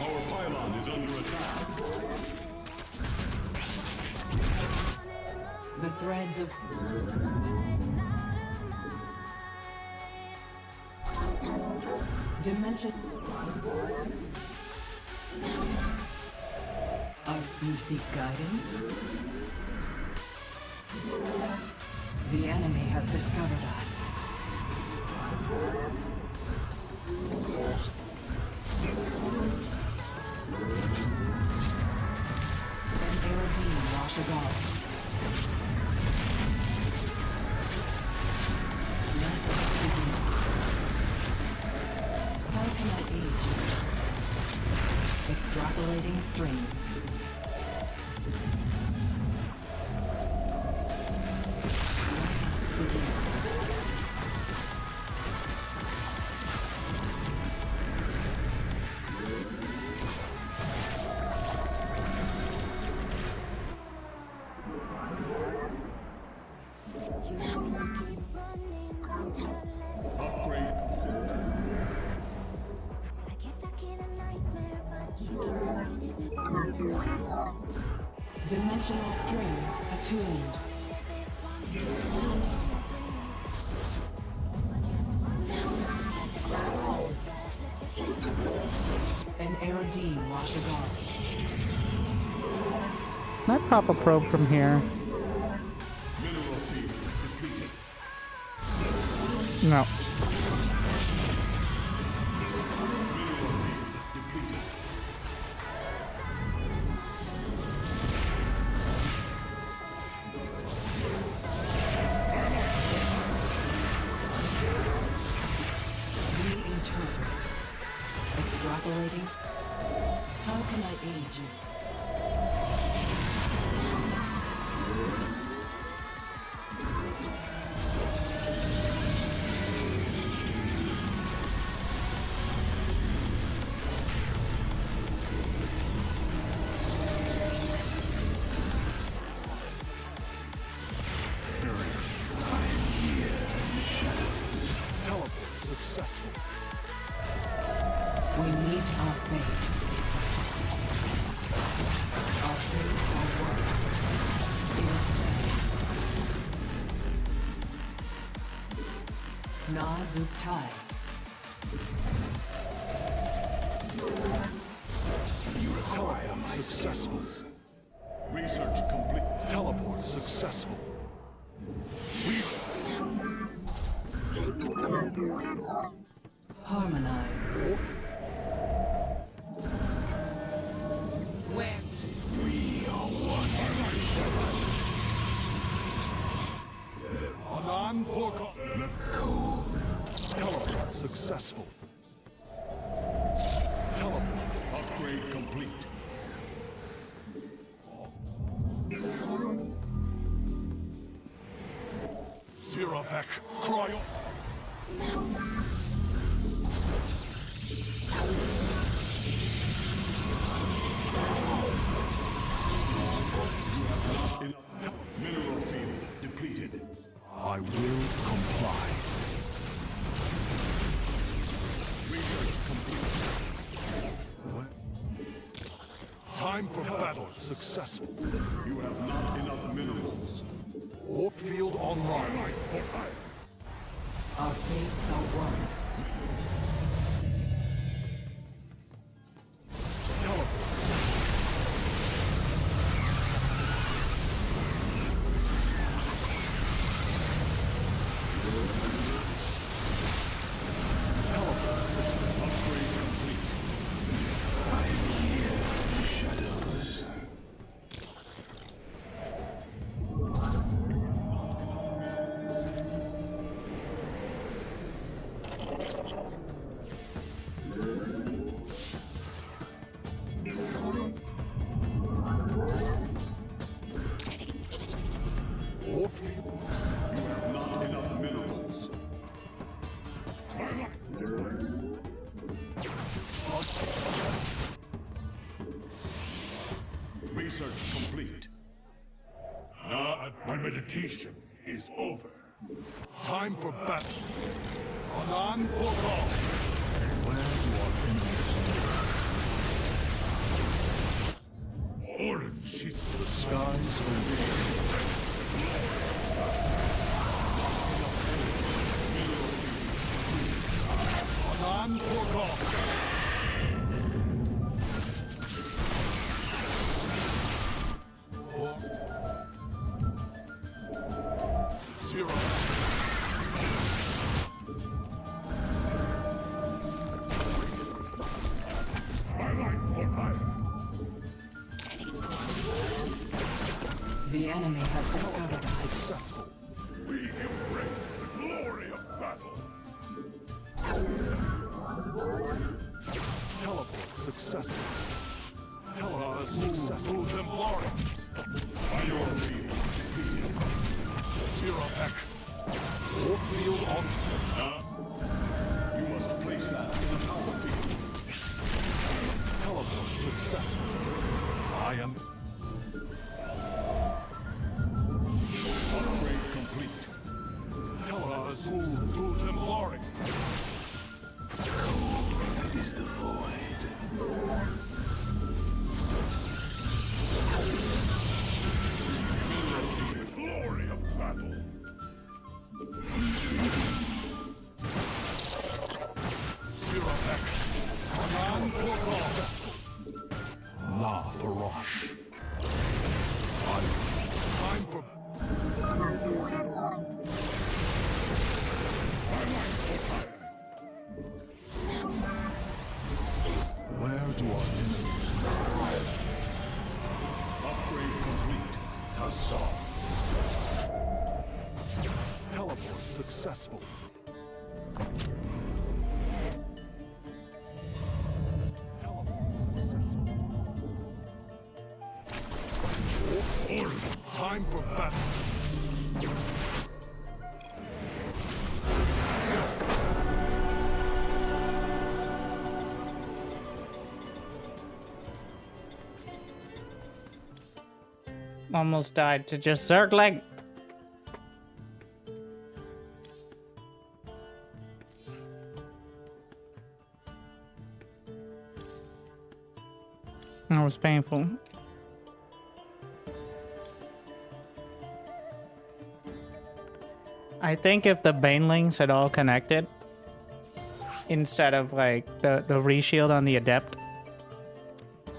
Speaker 14: Our pylon is under attack.
Speaker 13: The threads of... Dimension... You seek guidance? The enemy has discovered us. An Erodine Rashagal. Let us begin. How can I aid you? Extrapolating strings. Let us begin.
Speaker 14: Upgrade.
Speaker 13: Dimensional strings attuned. An Erodine Rashagal.
Speaker 6: Can I pop a probe from here?
Speaker 14: Mineral field depleted.
Speaker 6: No.
Speaker 13: Reinterpret. Extrapolating. How can I aid you?
Speaker 14: Teleport successful.
Speaker 13: We meet our fate. Nazuktai.
Speaker 14: Teleport successful. Research complete. Teleport successful.
Speaker 13: Harmonize.
Speaker 16: Where?
Speaker 14: We are one. Anan Porka. Let go. Teleport successful. Teleport upgrade complete. Siravek, cryo. Mineral field depleted. I will comply. Research complete. What? Time for battle successful. You have not enough minerals. Warp field online.
Speaker 13: Our fates are one.
Speaker 14: Research complete. Now my meditation is over. Time for battle. Anan Portal. Where do our enemies live? Orange is the skies await. Anan Portal. Zero.
Speaker 13: The enemy has discovered us.
Speaker 14: We embrace the glory of battle. Teleport successful. Teleport successful. Templar. Priority defeated. Zero Heck. Warp field on. You must place that in the power field. Teleport successful. I am. Upgrade complete. Teleport through Templar. Cold is the void. Glory of battle. Siravek. Anan Portal. La Farosh. Time for. Where do our enemies lie? Upgrade complete. Assault. Teleport successful. Order. Time for battle.
Speaker 6: Almost died to just circling. That was painful. I think if the banelings had all connected, instead of like the reshield on the adept,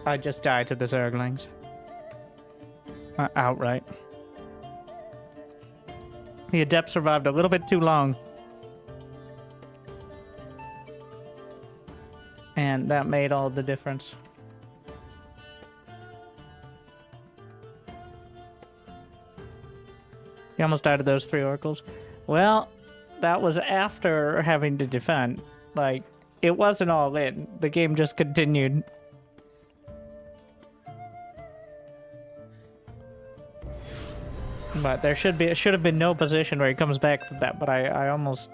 Speaker 6: I'd just die to the zerglings. Outright. The adept survived a little bit too long. And that made all the difference. You almost died of those 3 oracles. Well, that was after having to defend. Like, it wasn't all in. The game just continued. But there should have been no position where he comes back from that, but I almost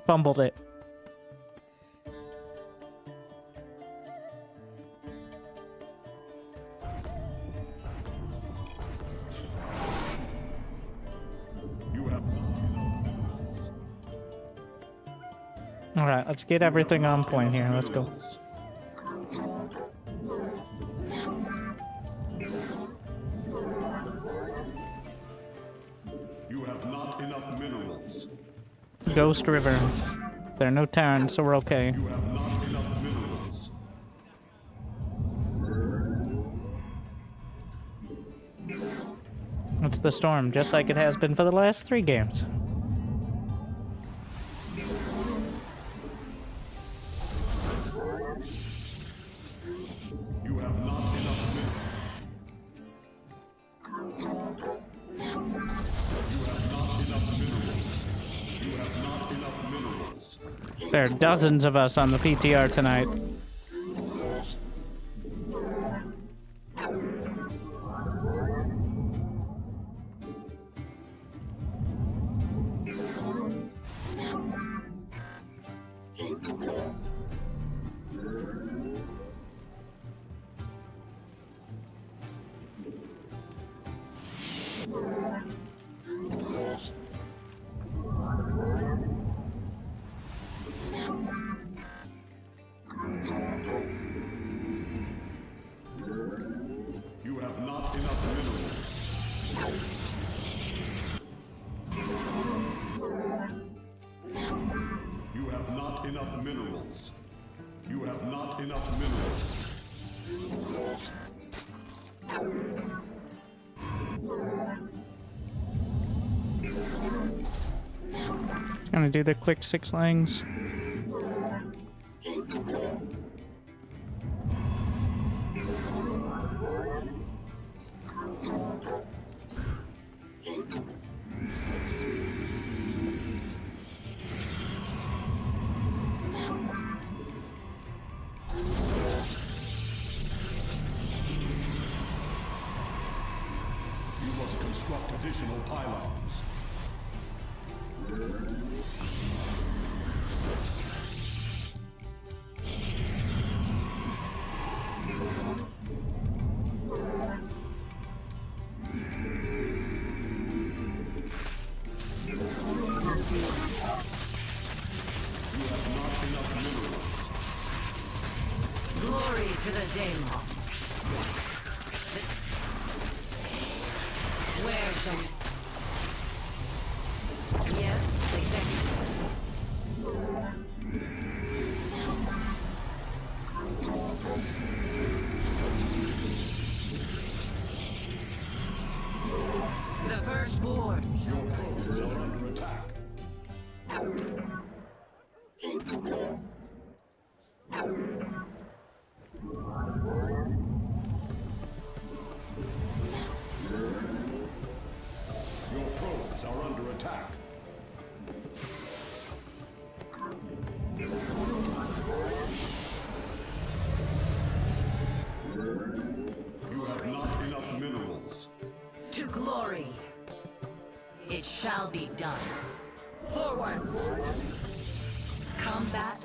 Speaker 6: fumbled it. Alright, let's get everything on point here. Let's go.
Speaker 14: You have not enough minerals.
Speaker 6: Ghost River. There are no Terran, so we're okay.
Speaker 14: You have not enough minerals.
Speaker 6: It's the storm, just like it has been for the last 3 games.
Speaker 14: You have not enough minerals. You have not enough minerals.
Speaker 6: There are dozens of us on the PTR tonight.
Speaker 14: You have not enough minerals. You have not enough minerals. You have not enough minerals.
Speaker 6: Gonna do the quick 6 langs.
Speaker 14: You must construct additional pylons.
Speaker 16: Glory to the Daemon. Where shall we? Yes, exactly. The firstborn.
Speaker 14: Your probes are under attack. Your probes are under attack. You have not enough minerals.
Speaker 16: To glory. It shall be done. Forward. Combat.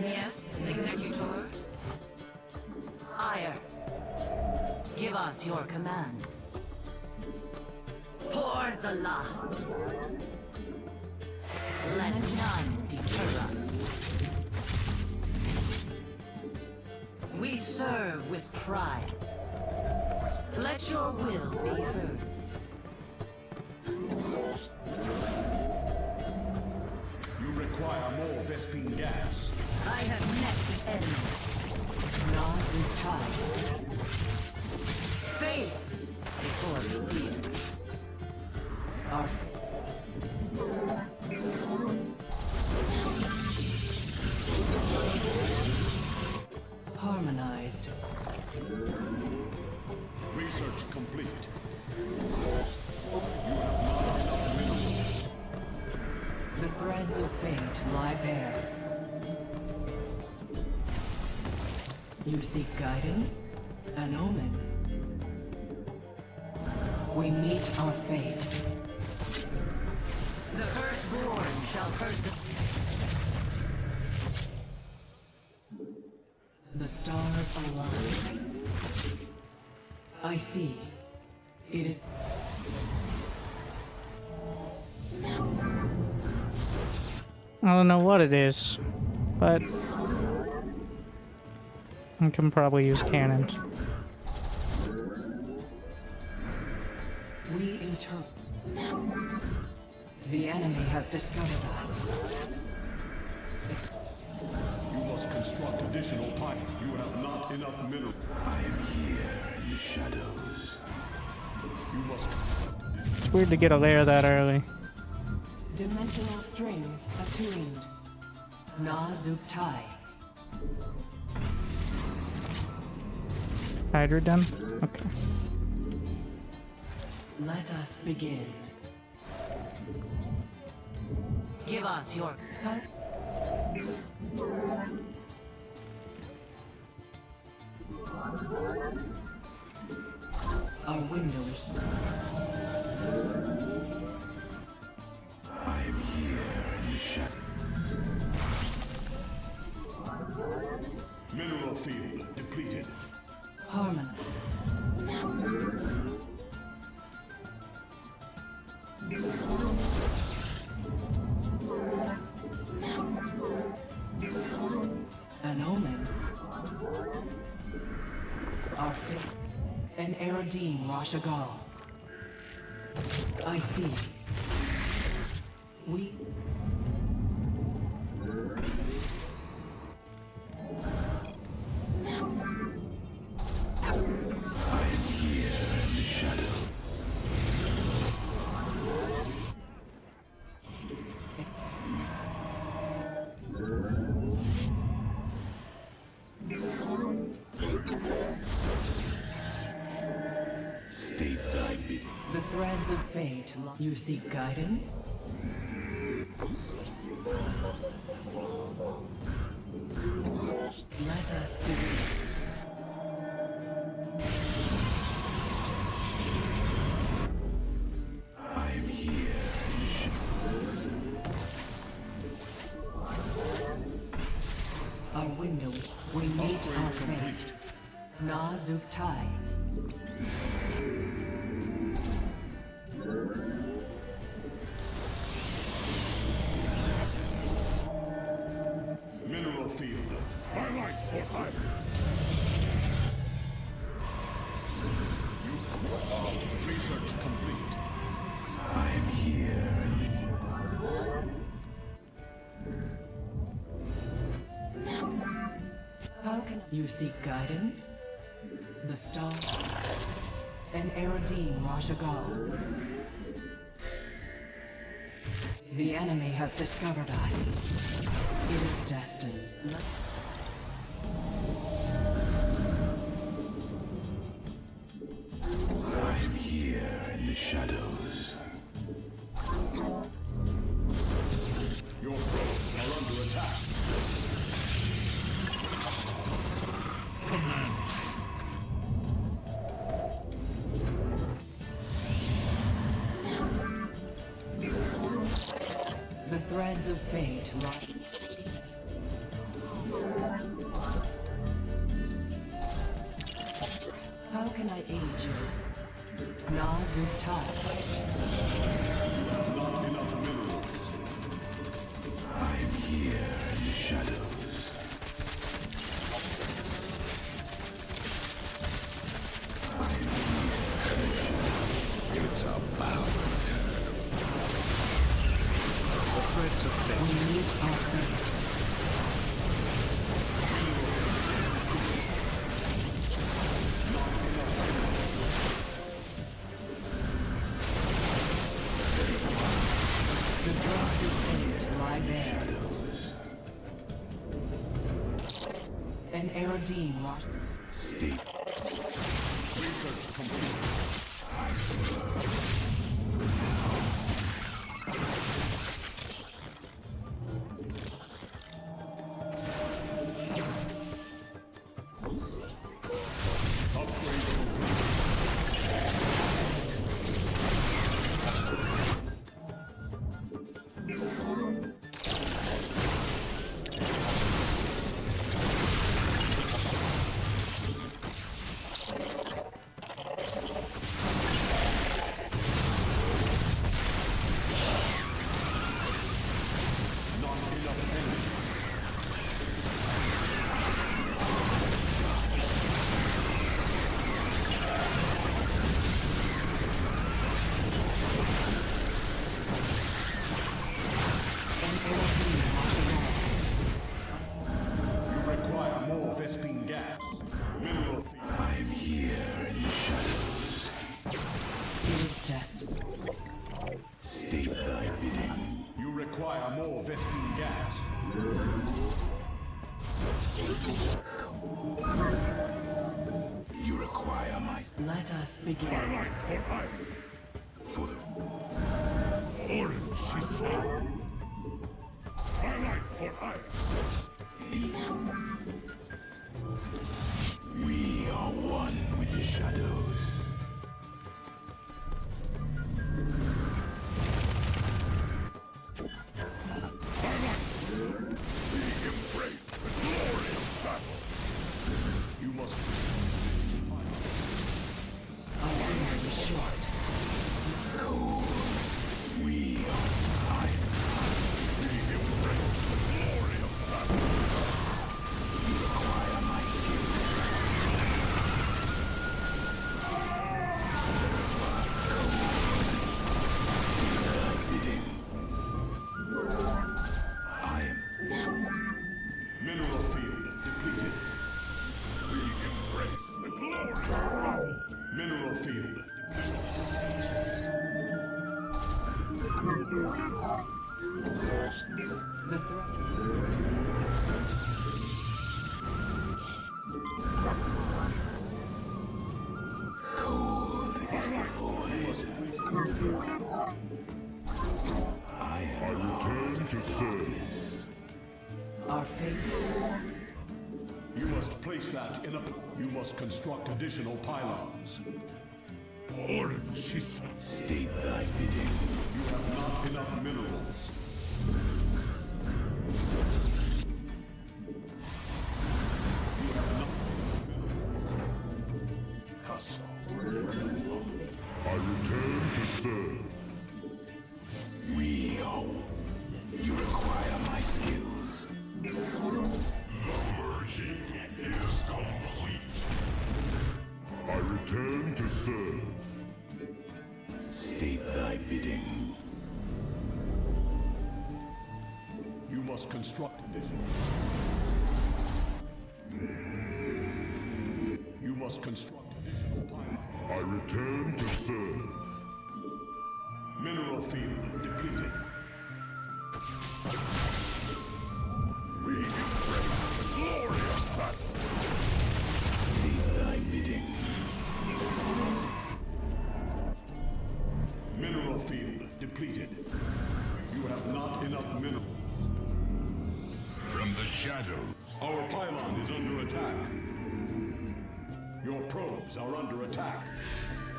Speaker 16: Yes, Executor. Ire. Give us your command. Pour Zalah. Let none deter us. We serve with pride. Let your will be heard.
Speaker 14: grasping gas.
Speaker 16: I have met the enemy.
Speaker 13: Nazutai.
Speaker 16: Faith before fear.
Speaker 13: Our harmonized.
Speaker 14: Research complete. You have not enough minerals.
Speaker 13: The threads of fate lie bare. You seek guidance? An omen. We meet our fate.
Speaker 16: The firstborn shall persevere.
Speaker 13: The stars align. I see. It is...
Speaker 6: I don't know what it is, but I can probably use cannons.
Speaker 13: We interpret. The enemy has discovered us.
Speaker 14: You must construct additional pipe. You have not enough minerals.
Speaker 10: I am here in the shadows.
Speaker 14: You must...
Speaker 6: It's weird to get a layer that early.
Speaker 13: Dimensional strings attuned. Nazutai.
Speaker 6: Hydrodon? Okay.
Speaker 13: Let us begin.
Speaker 16: Give us your
Speaker 13: Cut. Our window is...
Speaker 10: I am here in the shadows.
Speaker 14: Mineral field depleted.
Speaker 13: Harmon. An omen. Our fate. An Erodine Rashagal. I see. We...
Speaker 10: State thy bidding.
Speaker 13: The threads of fate. You seek guidance? Let us begin.
Speaker 10: I am here in the shadows.
Speaker 13: Our window. We meet our fate. Nazutai.
Speaker 14: Mineral field. Highlight for hire. Research complete.
Speaker 10: I am here in the
Speaker 13: How can you seek guidance? The star. An Erodine Rashagal. The enemy has discovered us. It is destined.
Speaker 10: I am here in the shadows.
Speaker 14: Your probes are under attack.
Speaker 13: The threads of fate lie. How can I aid you? Nazutai.
Speaker 14: Not enough minerals.
Speaker 10: I am here in the shadows. It's about turn.
Speaker 2: The threads of fate.
Speaker 13: We meet our fate. I bear. An Aerodine Rosh.
Speaker 5: State.
Speaker 14: Research complete.
Speaker 5: State thy bidding.
Speaker 14: You require more Vespene gas.
Speaker 5: You require my...
Speaker 13: Let us begin.
Speaker 14: My life for hire.
Speaker 5: For the...
Speaker 14: Orange, she said. My life for hire.
Speaker 5: We are one with the shadows.
Speaker 14: You must.
Speaker 13: Our window is short.
Speaker 5: Cold. We are fire.
Speaker 14: We embrace the glory of battle.
Speaker 5: You require my skills. Bidding. I am.
Speaker 14: Mineral field depleted. We embrace the glory of battle. Mineral field
Speaker 13: The threat.
Speaker 5: Cold is the void. I
Speaker 14: return to service.
Speaker 13: Our fate.
Speaker 14: You must place that in a... You must construct additional pylons. Orange, she said.
Speaker 5: State thy bidding.
Speaker 14: You have not enough minerals. You have not... Hustle. I return to serve.
Speaker 5: We are... You require my skills.
Speaker 14: The merging is complete. I return to serve.
Speaker 5: State thy bidding.
Speaker 14: You must construct additional. You must construct additional pylons. I return to serve. Mineral field depleted. We embrace the glory of battle.
Speaker 5: State thy bidding.
Speaker 14: Mineral field depleted. You have not enough mineral.
Speaker 10: From the shadows.
Speaker 14: Our pylon is under attack. Your probes are under attack.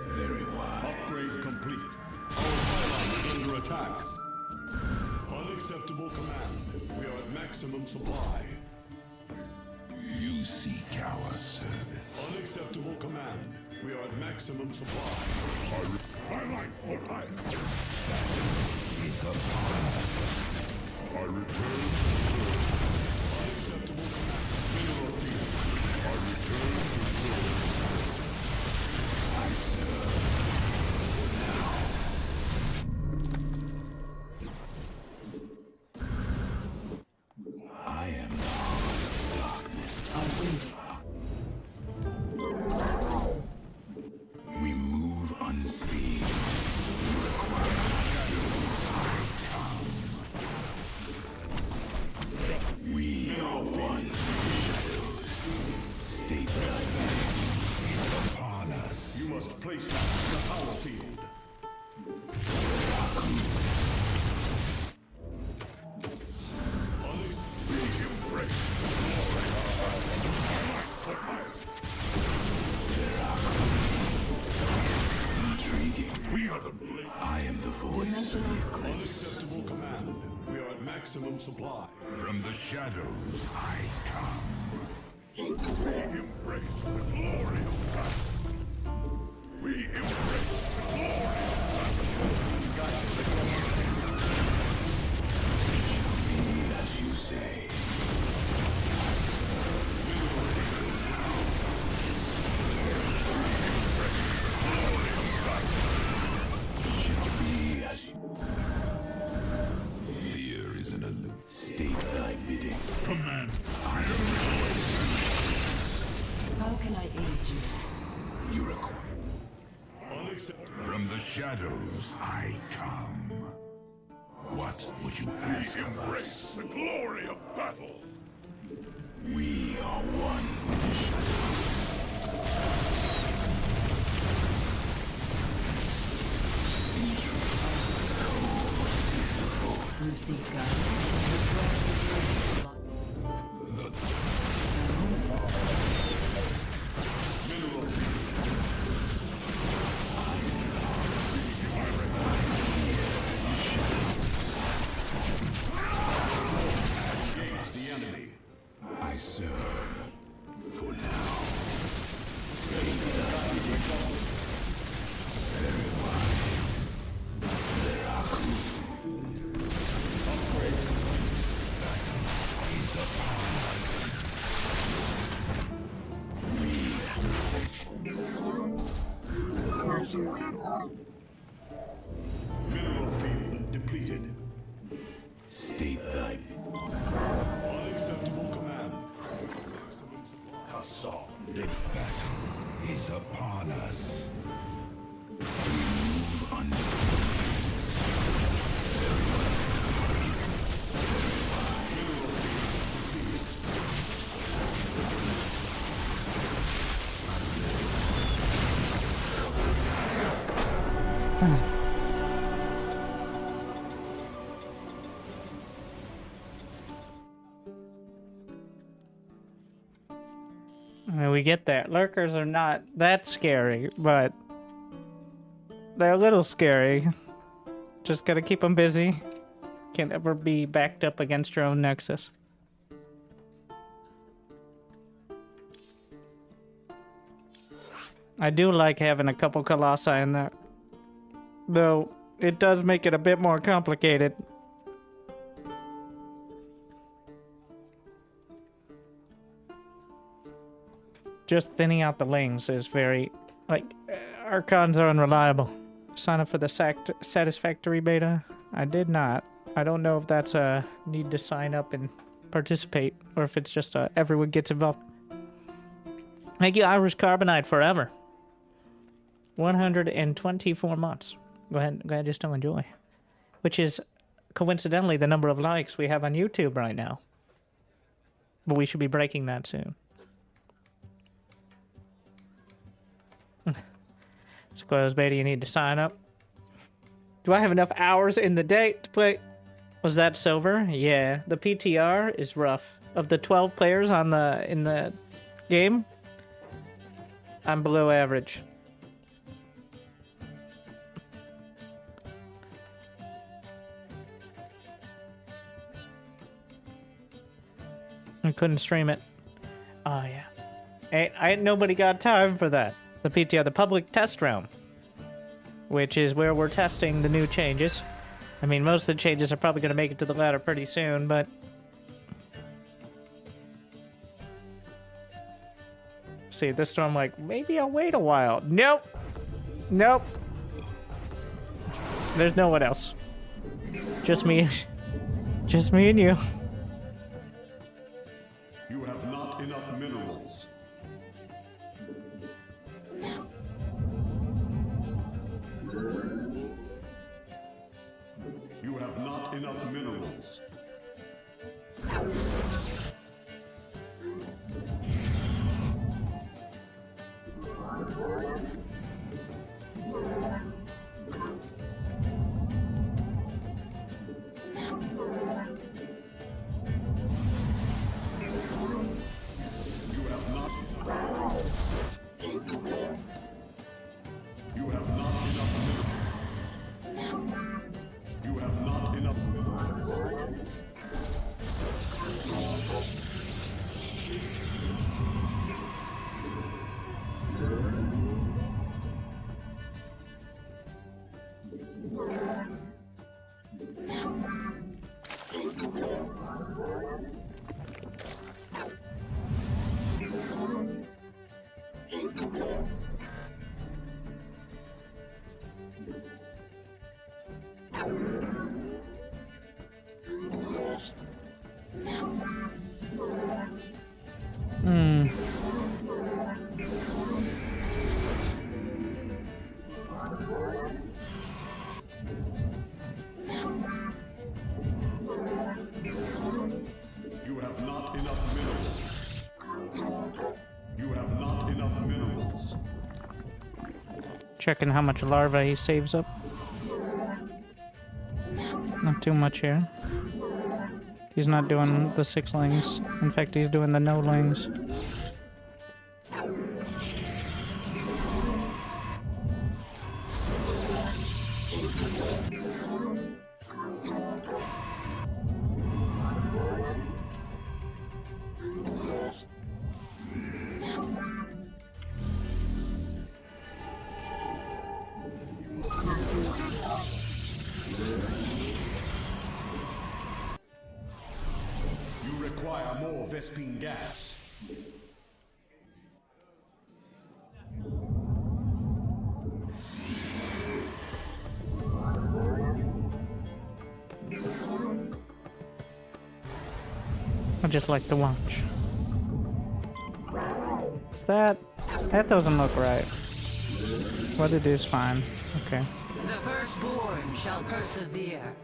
Speaker 5: Very wise.
Speaker 14: Upgrade complete. Our pylon is under attack. Unacceptable command. We are at maximum supply.
Speaker 10: You seek our service.
Speaker 14: Unacceptable command. We are at maximum supply. I like what I I return to serve. Unacceptable command. Mineral field. I return to serve.
Speaker 5: I serve. Now. I am the heart of darkness. We move unseen.
Speaker 14: I am the voice. Unacceptable command. We are at maximum supply.
Speaker 10: From the shadows, I come.
Speaker 1: We embrace the glory of battle. We embrace the glory of battle.
Speaker 10: Be as you say. Fear is an illusion. State thy bidding.
Speaker 1: Command.
Speaker 10: I am the voice.
Speaker 13: How can I aid you?
Speaker 10: You require.
Speaker 14: Unacceptable.
Speaker 10: From the shadows, I come. What would you ask of us?
Speaker 1: Embrace the glory of battle.
Speaker 10: We are one with the shadows.
Speaker 13: You seek guidance.
Speaker 14: Engage the enemy.
Speaker 10: I serve for now. Very wise. There are He's upon us.
Speaker 14: Mineral field depleted.
Speaker 10: State thy
Speaker 14: Unacceptable command. Maximum supply.
Speaker 10: The battle is upon us. We move unseen.
Speaker 6: We get that. Lurkers are not that scary, but they're a little scary. Just gotta keep them busy. Can't ever be backed up against your own nexus. I do like having a couple colossi in there, though it does make it a bit more complicated. Just thinning out the lings is very, like, Archons are unreliable. Sign up for the satisfactory beta? I did not. I don't know if that's a need to sign up and participate, or if it's just everyone gets involved. Thank you, Irish Carbonite, forever. 124 months. Go ahead, just don't enjoy. Which is, coincidentally, the number of likes we have on YouTube right now. But we should be breaking that soon. Squares beta, you need to sign up. Do I have enough hours in the day to play? Was that silver? Yeah, the PTR is rough. Of the 12 players in the game, I'm below average. I couldn't stream it. Oh yeah, nobody got time for that. The PTR, the public test realm, which is where we're testing the new changes. I mean, most of the changes are probably going to make it to the ladder pretty soon, but see, this storm, like, maybe I'll wait a while. Nope. Nope. There's no one else. Just me. Just me and you.
Speaker 14: You have not enough minerals. You have not enough minerals. You have not enough minerals.
Speaker 6: checking how much larva he saves up. Not too much here. He's not doing the sixlings. In fact, he's doing the no-lings.
Speaker 14: You require more Vespine gas.
Speaker 6: I just like to watch. Is that? That doesn't look right. What it is fine. Okay.
Speaker 16: The firstborn shall persevere.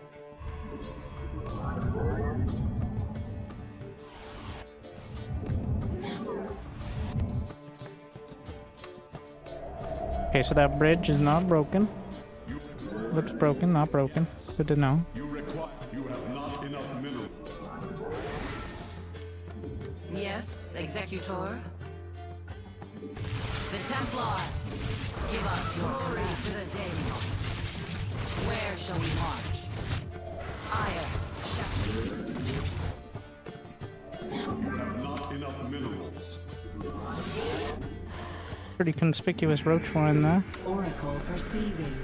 Speaker 6: Okay, so that bridge is not broken. Looks broken, not broken. Good to know.
Speaker 14: You have not enough minerals.
Speaker 16: Yes, Executor. The Templar, give us your glory to the day. Where shall we march? Ire,
Speaker 14: You have not enough minerals.
Speaker 6: Pretty conspicuous roach line there.
Speaker 13: Oracle perceiving.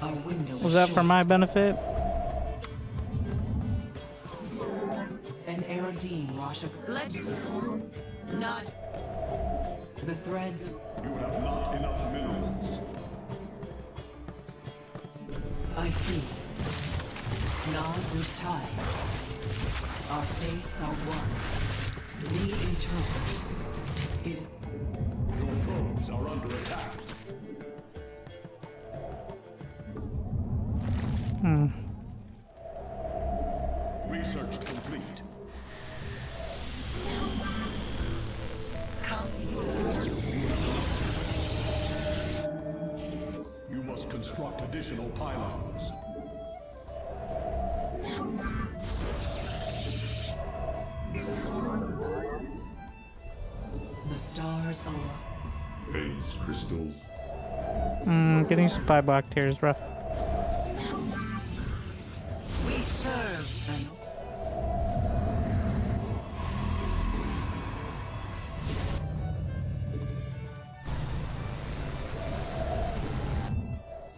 Speaker 13: Our window
Speaker 6: Was that for my benefit?
Speaker 13: An Aerodine Rasha.
Speaker 16: Not.
Speaker 13: The threads of.
Speaker 14: You have not enough minerals.
Speaker 13: I see. Nas is tied. Our fates are one. We interpret. It is.
Speaker 14: Your probes are under attack. Research complete. You must construct additional pylons.
Speaker 13: The stars are.
Speaker 14: Phase crystals.
Speaker 6: Getting supply blocked here is rough.
Speaker 16: We serve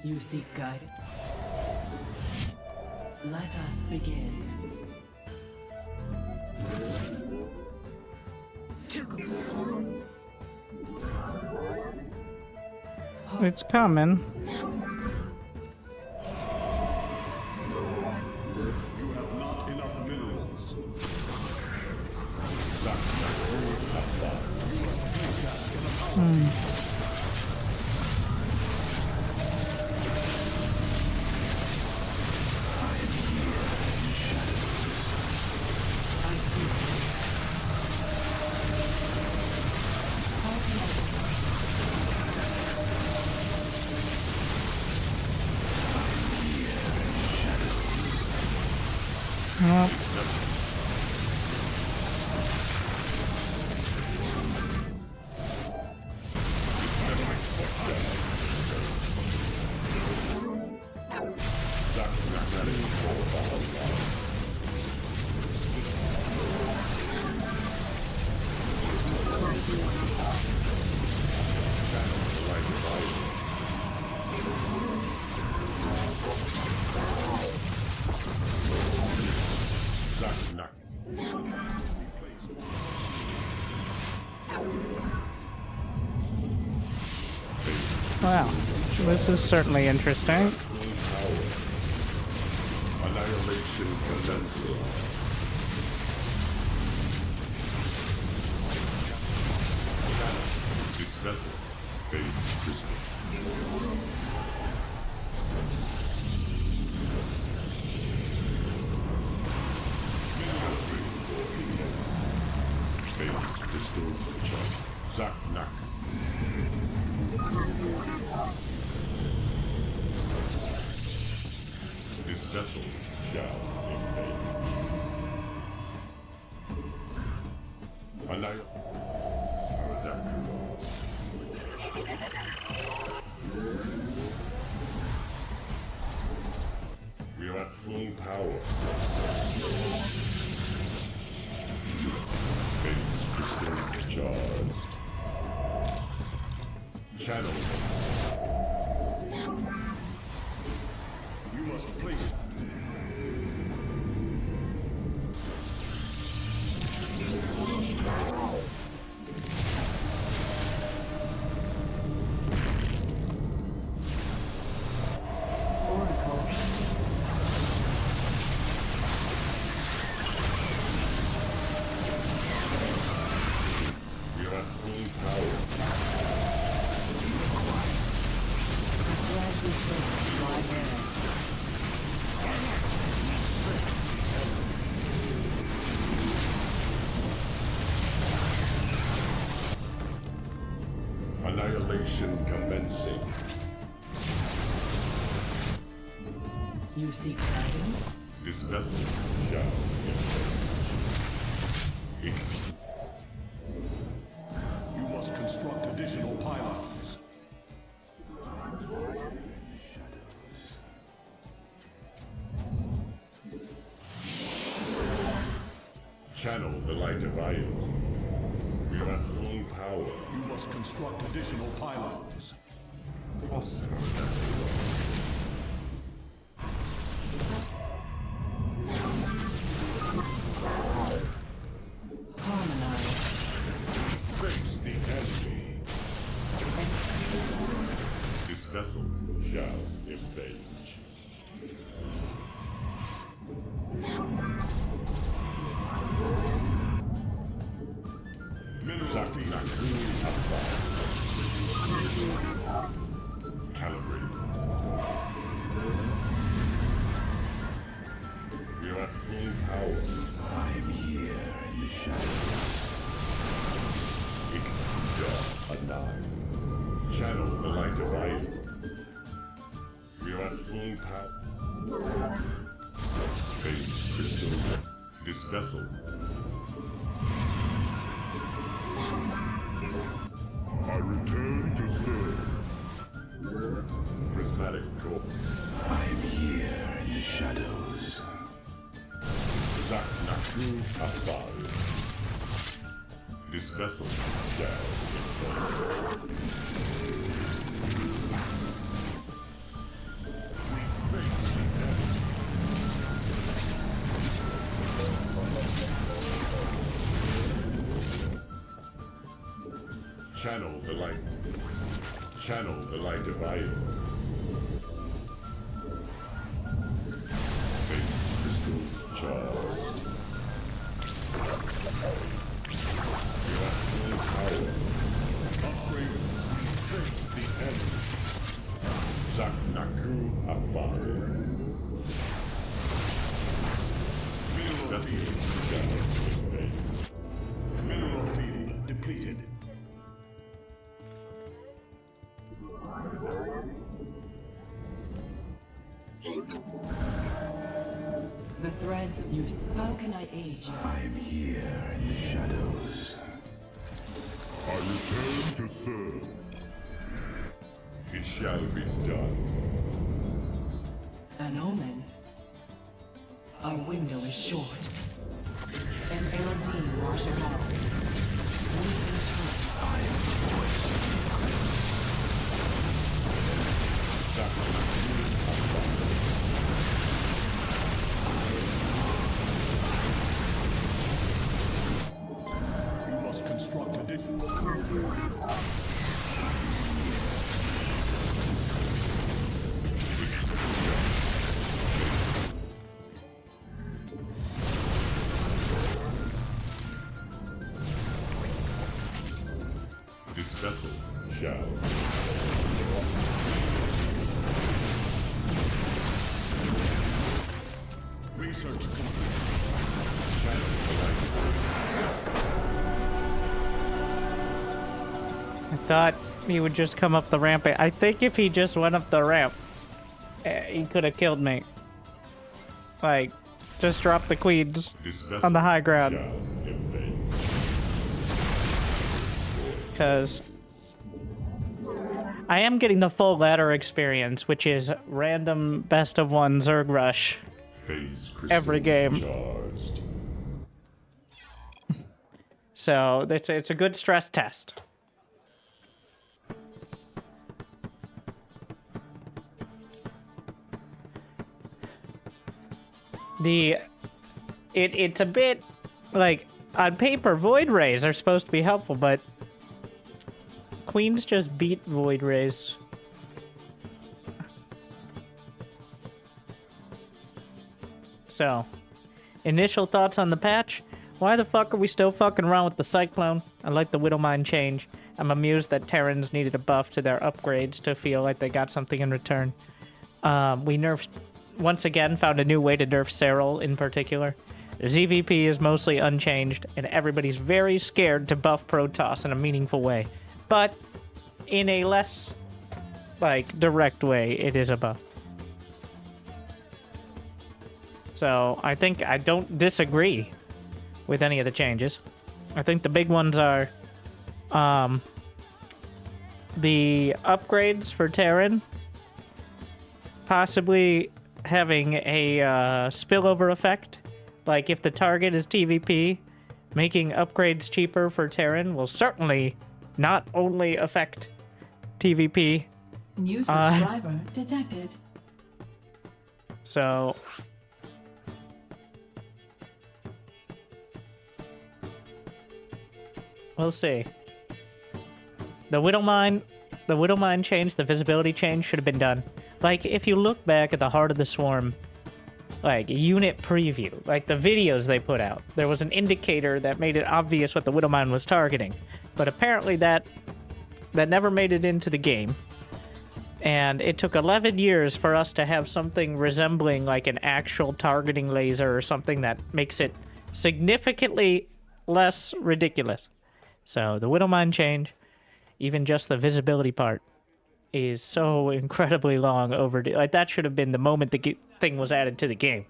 Speaker 13: And you seek guidance. Let us begin.
Speaker 6: It's coming.
Speaker 14: You have not enough minerals.
Speaker 13: I see.
Speaker 6: Nope. Wow, this is certainly interesting.
Speaker 14: Annihilation condensing. This vessel fades crystal. Phase Zaknak. This vessel shall invade. We are at full power. Base crystal charged. Channel. You must place annihilation commencing.
Speaker 13: You seek dragon?
Speaker 14: This vessel shall invade. You must construct additional pylons. Channel the light of iron. We are at full power. You must construct additional pylons.
Speaker 13: Harmonize.
Speaker 14: Face the enemy. This vessel shall invade. Calibrate. We are at full power. I am here in the shadows. It does a nine. Channel the light of iron. We are at full power. Phase crystal. This vessel. I return to serve. Prismatic core. I am here in the shadows. Zaknaku Afal. This vessel shall Channel the light. Channel the light of iron. Base crystals charged. We are full power. Upgrade. Face the enemy. Zaknaku Afar. Mineral field shall invade. Mineral field depleted.
Speaker 13: The threads of use. How can I aid you?
Speaker 14: I am here in the shadows. I return to serve. It shall be done.
Speaker 13: An omen. Our window is short. An Erodine Rashagal. We return.
Speaker 14: I am the voice. You must construct additional. This vessel shall. Research complete. Channel the light.
Speaker 6: I thought he would just come up the ramp. I think if he just went up the ramp, he could have killed me. Like, just drop the queens on the high ground. Because I am getting the full ladder experience, which is random best of one Zerg rush every game. So it's a good stress test. It's a bit like on paper Void Rays are supposed to be helpful, but Queens just beat Void Rays. So, initial thoughts on the patch? Why the fuck are we still fucking around with the Cyclone? I like the Widowmine change. I'm amused that Terrans needed a buff to their upgrades to feel like they got something in return. We nerfed, once again, found a new way to nerf Serral in particular. The ZVP is mostly unchanged, and everybody's very scared to buff Protoss in a meaningful way. But in a less, like, direct way, it is a buff. So, I think I don't disagree with any of the changes. I think the big ones are the upgrades for Terran, possibly having a spillover effect. Like if the target is TVP, making upgrades cheaper for Terran will certainly not only affect TVP.
Speaker 11: New subscriber detected.
Speaker 6: So we'll see. The Widowmine change, the visibility change should have been done. Like, if you look back at the Heart of the Swarm, like, unit preview, like the videos they put out, there was an indicator that made it obvious what the Widowmine was targeting. But apparently that never made it into the game. And it took 11 years for us to have something resembling like an actual targeting laser or something that makes it significantly less ridiculous. So the Widowmine change, even just the visibility part, is so incredibly long overdue. Like, that should have been the moment the thing was added to the game.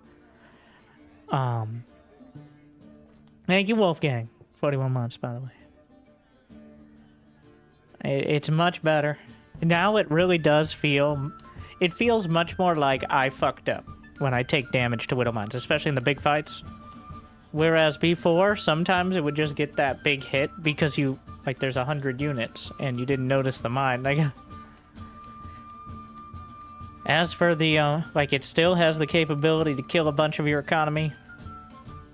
Speaker 6: Thank you, Wolfgang. 41 months, by the way. It's much better. Now it really does feel... It feels much more like I fucked up when I take damage to Widowmines, especially in the big fights. Whereas before, sometimes it would just get that big hit because you... Like, there's 100 units, and you didn't notice the mine. Like... As for the, like, it still has the capability to kill a bunch of your economy.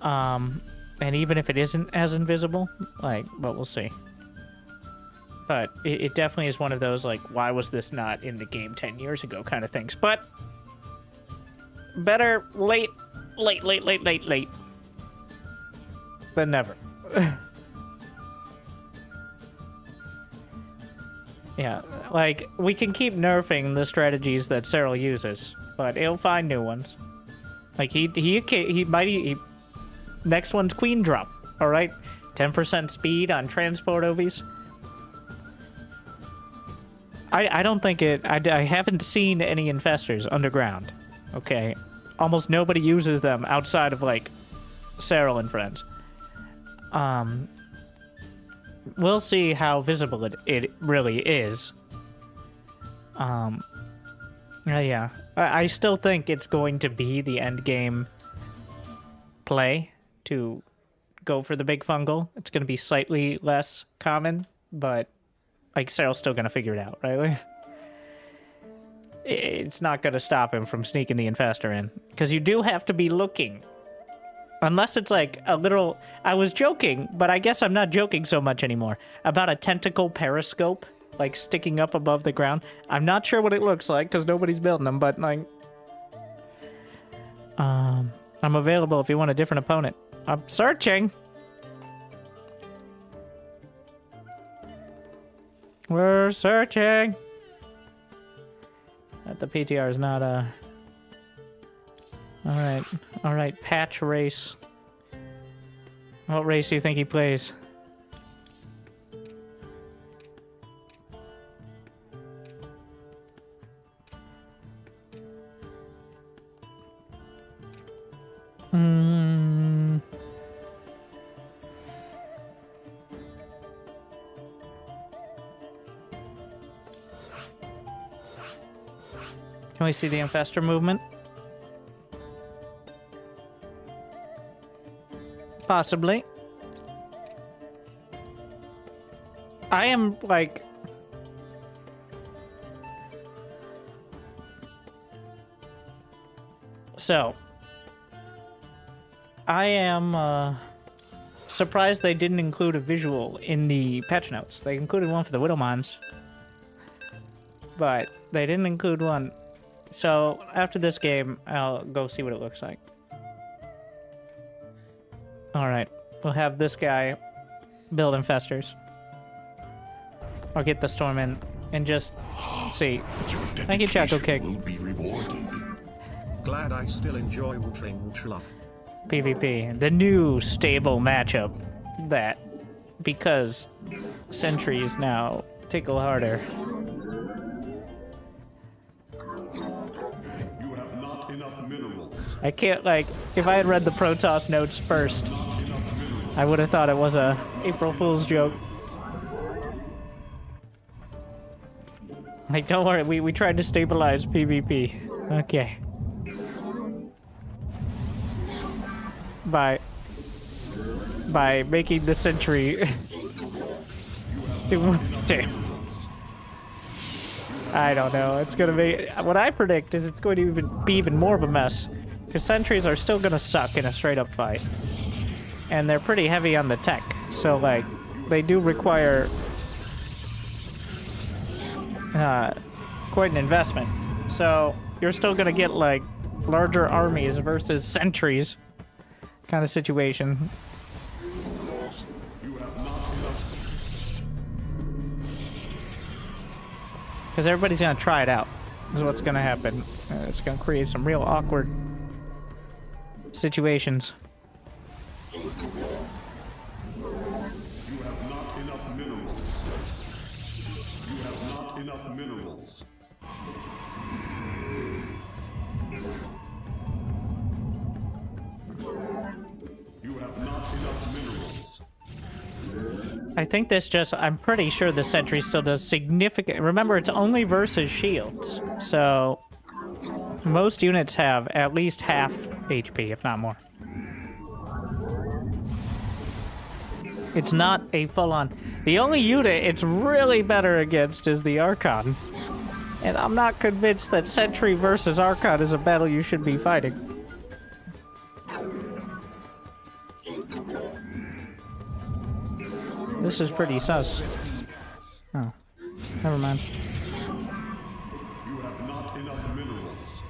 Speaker 6: And even if it isn't as invisible, like, but we'll see. But it definitely is one of those, like, why was this not in the game 10 years ago kind of things. But better late than never. Yeah, like, we can keep nerfing the strategies that Serral uses, but he'll find new ones. Like, he might... Next one's Queen Drop, alright? 10% speed on transport OVs. I don't think it... I haven't seen any infestors underground, okay? Almost nobody uses them outside of, like, Serral and friends. We'll see how visible it really is. Yeah. I still think it's going to be the end game play to go for the big fungal. It's going to be slightly less common, but, like, Serral's still going to figure it out, right? It's not going to stop him from sneaking the infestor in. Because you do have to be looking. Unless it's like a little... I was joking, but I guess I'm not joking so much anymore. About a tentacle periscope, like, sticking up above the ground. I'm not sure what it looks like, because nobody's building them, but, like... I'm available if you want a different opponent. I'm searching! We're searching! The PTR is not, Alright, patch race. What race do you think he plays? Can we see the infestor movement? Possibly. I am like... So, I am surprised they didn't include a visual in the patch notes. They included one for the Widowmines, but they didn't include one. So, after this game, I'll go see what it looks like. Alright, we'll have this guy build infestors. Or get the storm in and just see. Thank you, Chaco Kick.
Speaker 14: Will be rewarded.
Speaker 2: Glad I still enjoy Winterstarcraft.
Speaker 6: PvP, the new stable matchup that, because sentries now tickle harder.
Speaker 14: You have not enough minerals.
Speaker 6: I can't, like, if I had read the Protoss notes first, I would have thought it was a April Fool's joke. Like, don't worry, we tried to stabilize PvP. Okay. By making the sentry do damn. I don't know. It's gonna be, what I predict is it's going to be even more of a mess, because sentries are still gonna suck in a straight up fight, and they're pretty heavy on the tech. So like, they do require quite an investment. So you're still gonna get like larger armies versus sentries kind of situation. Because everybody's gonna try it out, is what's gonna happen. It's gonna create some real awkward situations.
Speaker 14: You have not enough minerals. You have not enough minerals. You have not enough minerals.
Speaker 6: I think this just, I'm pretty sure the sentry still does significant, remember it's only versus shields, so most units have at least half HP, if not more. It's not a full-on, the only unit it's really better against is the Archon, and I'm not convinced that sentry versus Archon is a battle you should be fighting. This is pretty sus. Oh, never mind.
Speaker 14: You have not enough minerals.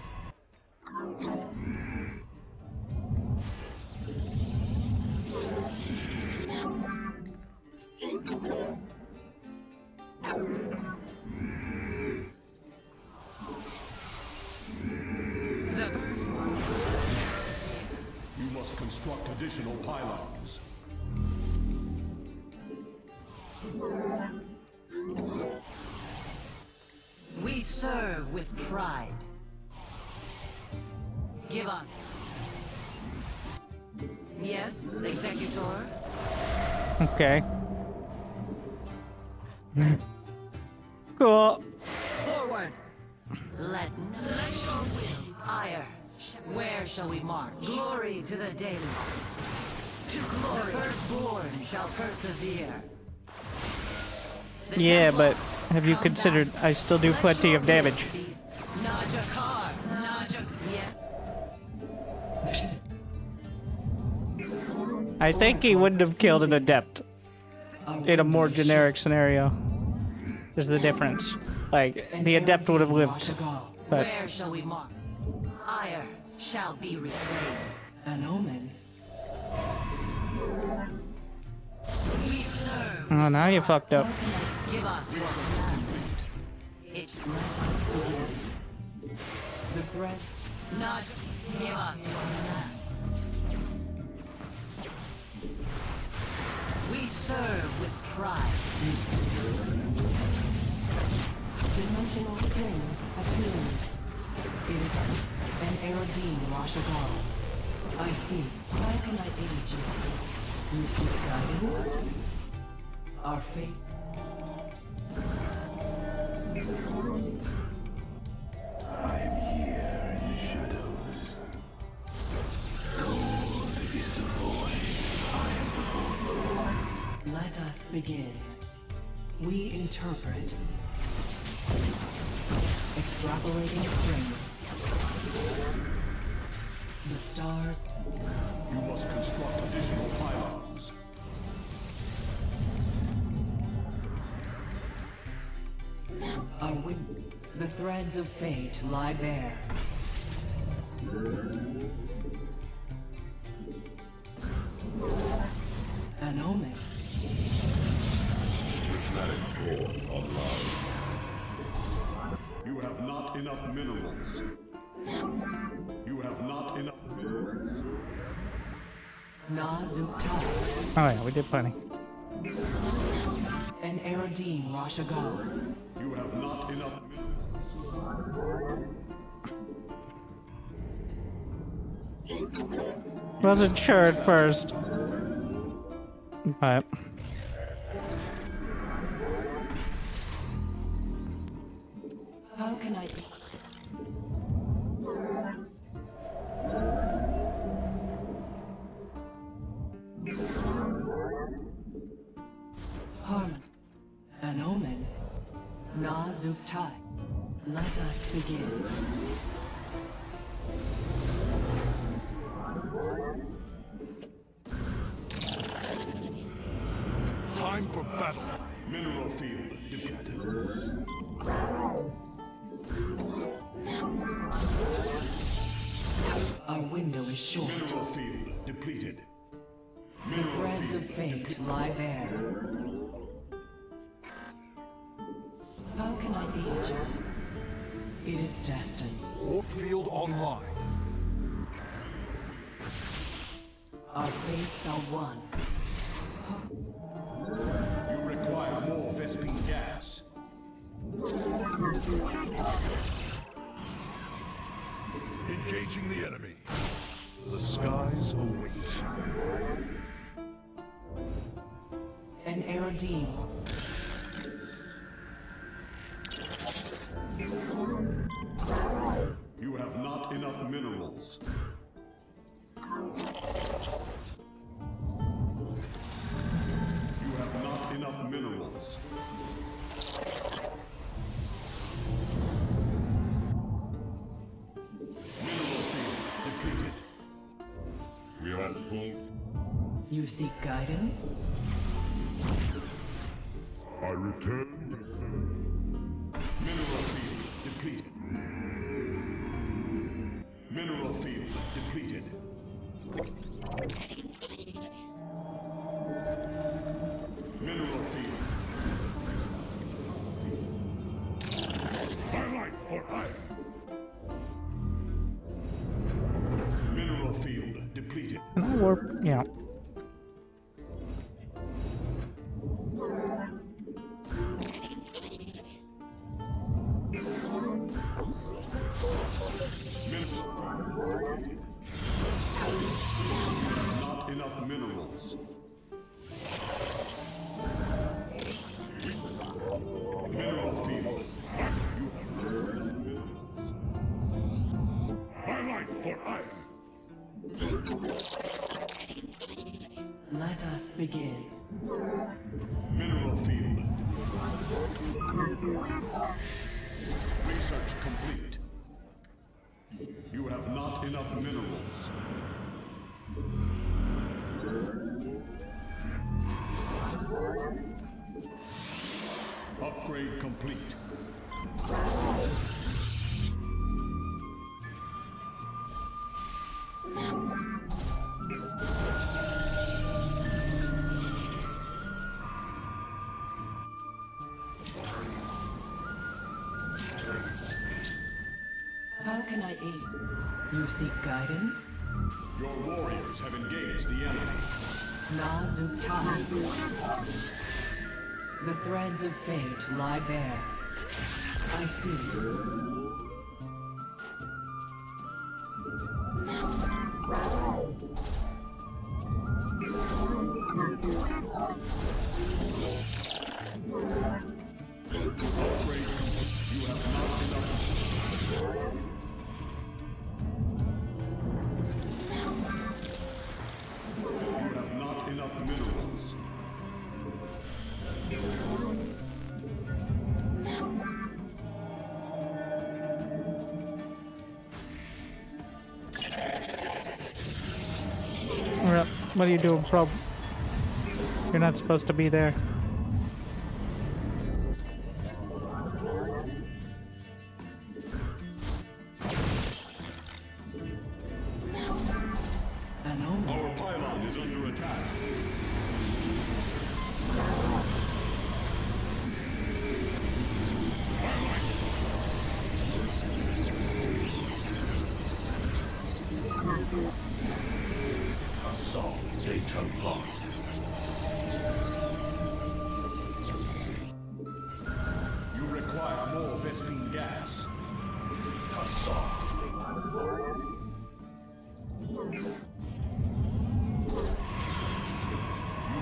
Speaker 14: You must construct additional pylons.
Speaker 16: We serve with pride. Give us. Yes, Executor.
Speaker 6: Okay. Cool.
Speaker 16: Forward. Let your will. Ire. Where shall we march? Glory to the daily. To glory. The firstborn shall persevere.
Speaker 6: Yeah, but have you considered I still do plenty of damage? I think he wouldn't have killed an adept in a more generic scenario. Is the difference. Like, the adept would have lived. But
Speaker 16: where shall we march? Ire shall be restrained.
Speaker 13: An omen.
Speaker 16: We serve.
Speaker 6: oh, now you fucked up.
Speaker 16: Give us your land. It's
Speaker 13: The threat.
Speaker 16: not. Give us your land. We serve with pride.
Speaker 13: Dimensional ping attuned. It is an Aerodine Rashagal. I see. How can I aid you? You seek guidance? Our fate.
Speaker 12: I am here in the shadows. Cold is the void. I am the void.
Speaker 13: Let us begin. We interpret. Extrapolating strings. The stars.
Speaker 14: You must construct additional pylons.
Speaker 13: Our the threads of fate lie bare. An omen.
Speaker 14: You have not enough minerals. You have not enough minerals.
Speaker 13: Nazukta.
Speaker 6: Oh yeah, we did plenty.
Speaker 13: And Eradine Rashagal.
Speaker 14: You have not enough minerals.
Speaker 6: Wasn't sure at first. But
Speaker 13: How can I... Harmon. An omen. Nazuktai. Let us begin.
Speaker 14: Time for battle. Mineral field depleted.
Speaker 13: Our window is short.
Speaker 14: Mineral field depleted.
Speaker 13: The threads of fate lie bare. How can I aid you? It is destined.
Speaker 14: Warp field online.
Speaker 13: Our fates are one.
Speaker 14: You require more Vespine gas. Engaging the enemy. The skies await.
Speaker 13: An Eradine.
Speaker 14: You have not enough minerals. You have not enough minerals. Mineral field depleted. We are at full.
Speaker 13: You seek guidance?
Speaker 14: I return to mineral field depleted. Mineral field depleted. Mineral field. My life for iron. Mineral field depleted.
Speaker 6: can I warp? Yeah.
Speaker 14: Not enough minerals. Mineral field. My life for iron.
Speaker 13: Let us begin.
Speaker 14: Mineral field. Research complete. You have not enough minerals. Upgrade complete.
Speaker 13: How can I aid? You seek guidance?
Speaker 14: Your warriors have engaged the enemy.
Speaker 13: Nazuktai. The threads of fate lie bare. I see.
Speaker 6: What are you doing, probe? You're not supposed to be there.
Speaker 14: Our pylon is under attack.
Speaker 12: Assault data locked.
Speaker 14: You require more Vespine gas.
Speaker 12: Assault.
Speaker 14: You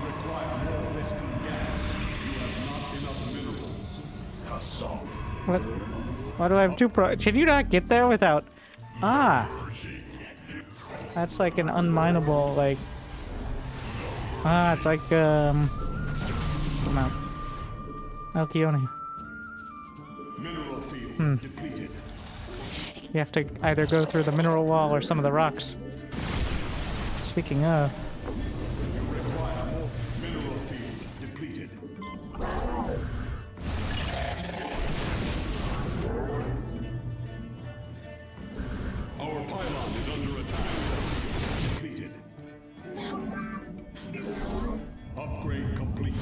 Speaker 14: require more Vespine gas. You have not enough minerals.
Speaker 12: Assault.
Speaker 6: What? Why do I have two pro? Can you not get there without? Ah. That's like an unminable, like. Ah, it's like, what's the map? Alcyone.
Speaker 14: Mineral field depleted.
Speaker 6: You have to either go through the mineral wall or some of the rocks. Speaking of.
Speaker 14: You require more mineral field depleted. Our pylon is under attack. Depleted. Upgrade complete.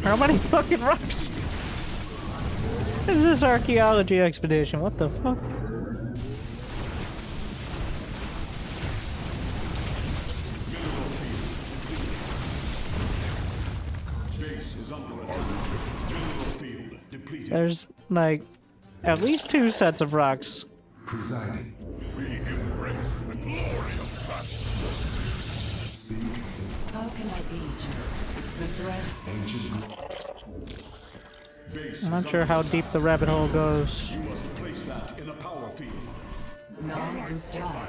Speaker 6: How many fucking rocks? What is this archaeology expedition? What the fuck?
Speaker 14: Base is under attack. Mineral field depleted.
Speaker 6: There's like at least 2 sets of rocks.
Speaker 14: Presiding. We embrace the glory of battle. Speak.
Speaker 13: How can I aid you? The threat.
Speaker 14: Ancient. Base
Speaker 6: I'm not
Speaker 14: is
Speaker 6: sure
Speaker 14: under
Speaker 6: how
Speaker 14: attack.
Speaker 6: deep the rabbit hole goes.
Speaker 14: You must place that in a power field.
Speaker 13: Nazutai.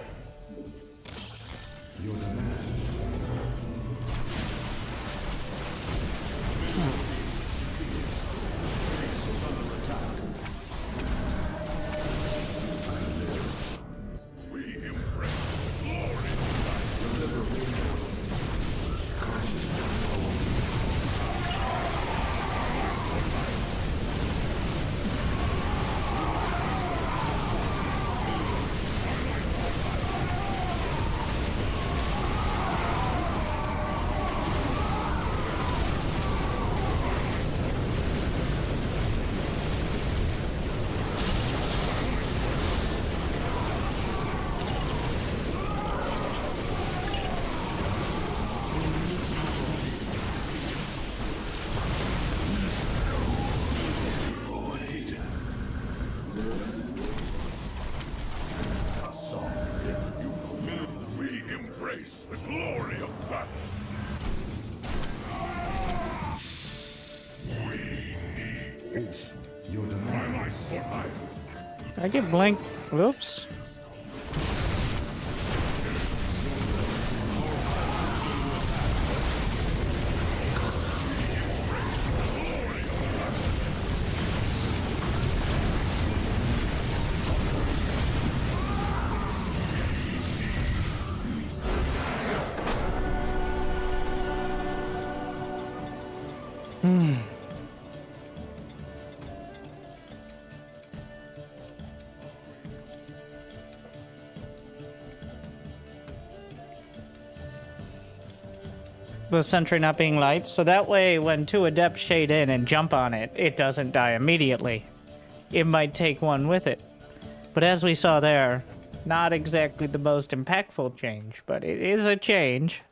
Speaker 14: Your demands. Base is under attack. We embrace the glory of battle. Deliver reinforcements. We embrace the glory of battle. We need your demands.
Speaker 6: I get blank. Whoops. The sentry not being light, so that way when 2 adepts shade in and jump on it, it doesn't die immediately. It might take one with it. But as we saw there, not exactly the most impactful change, but it is a change.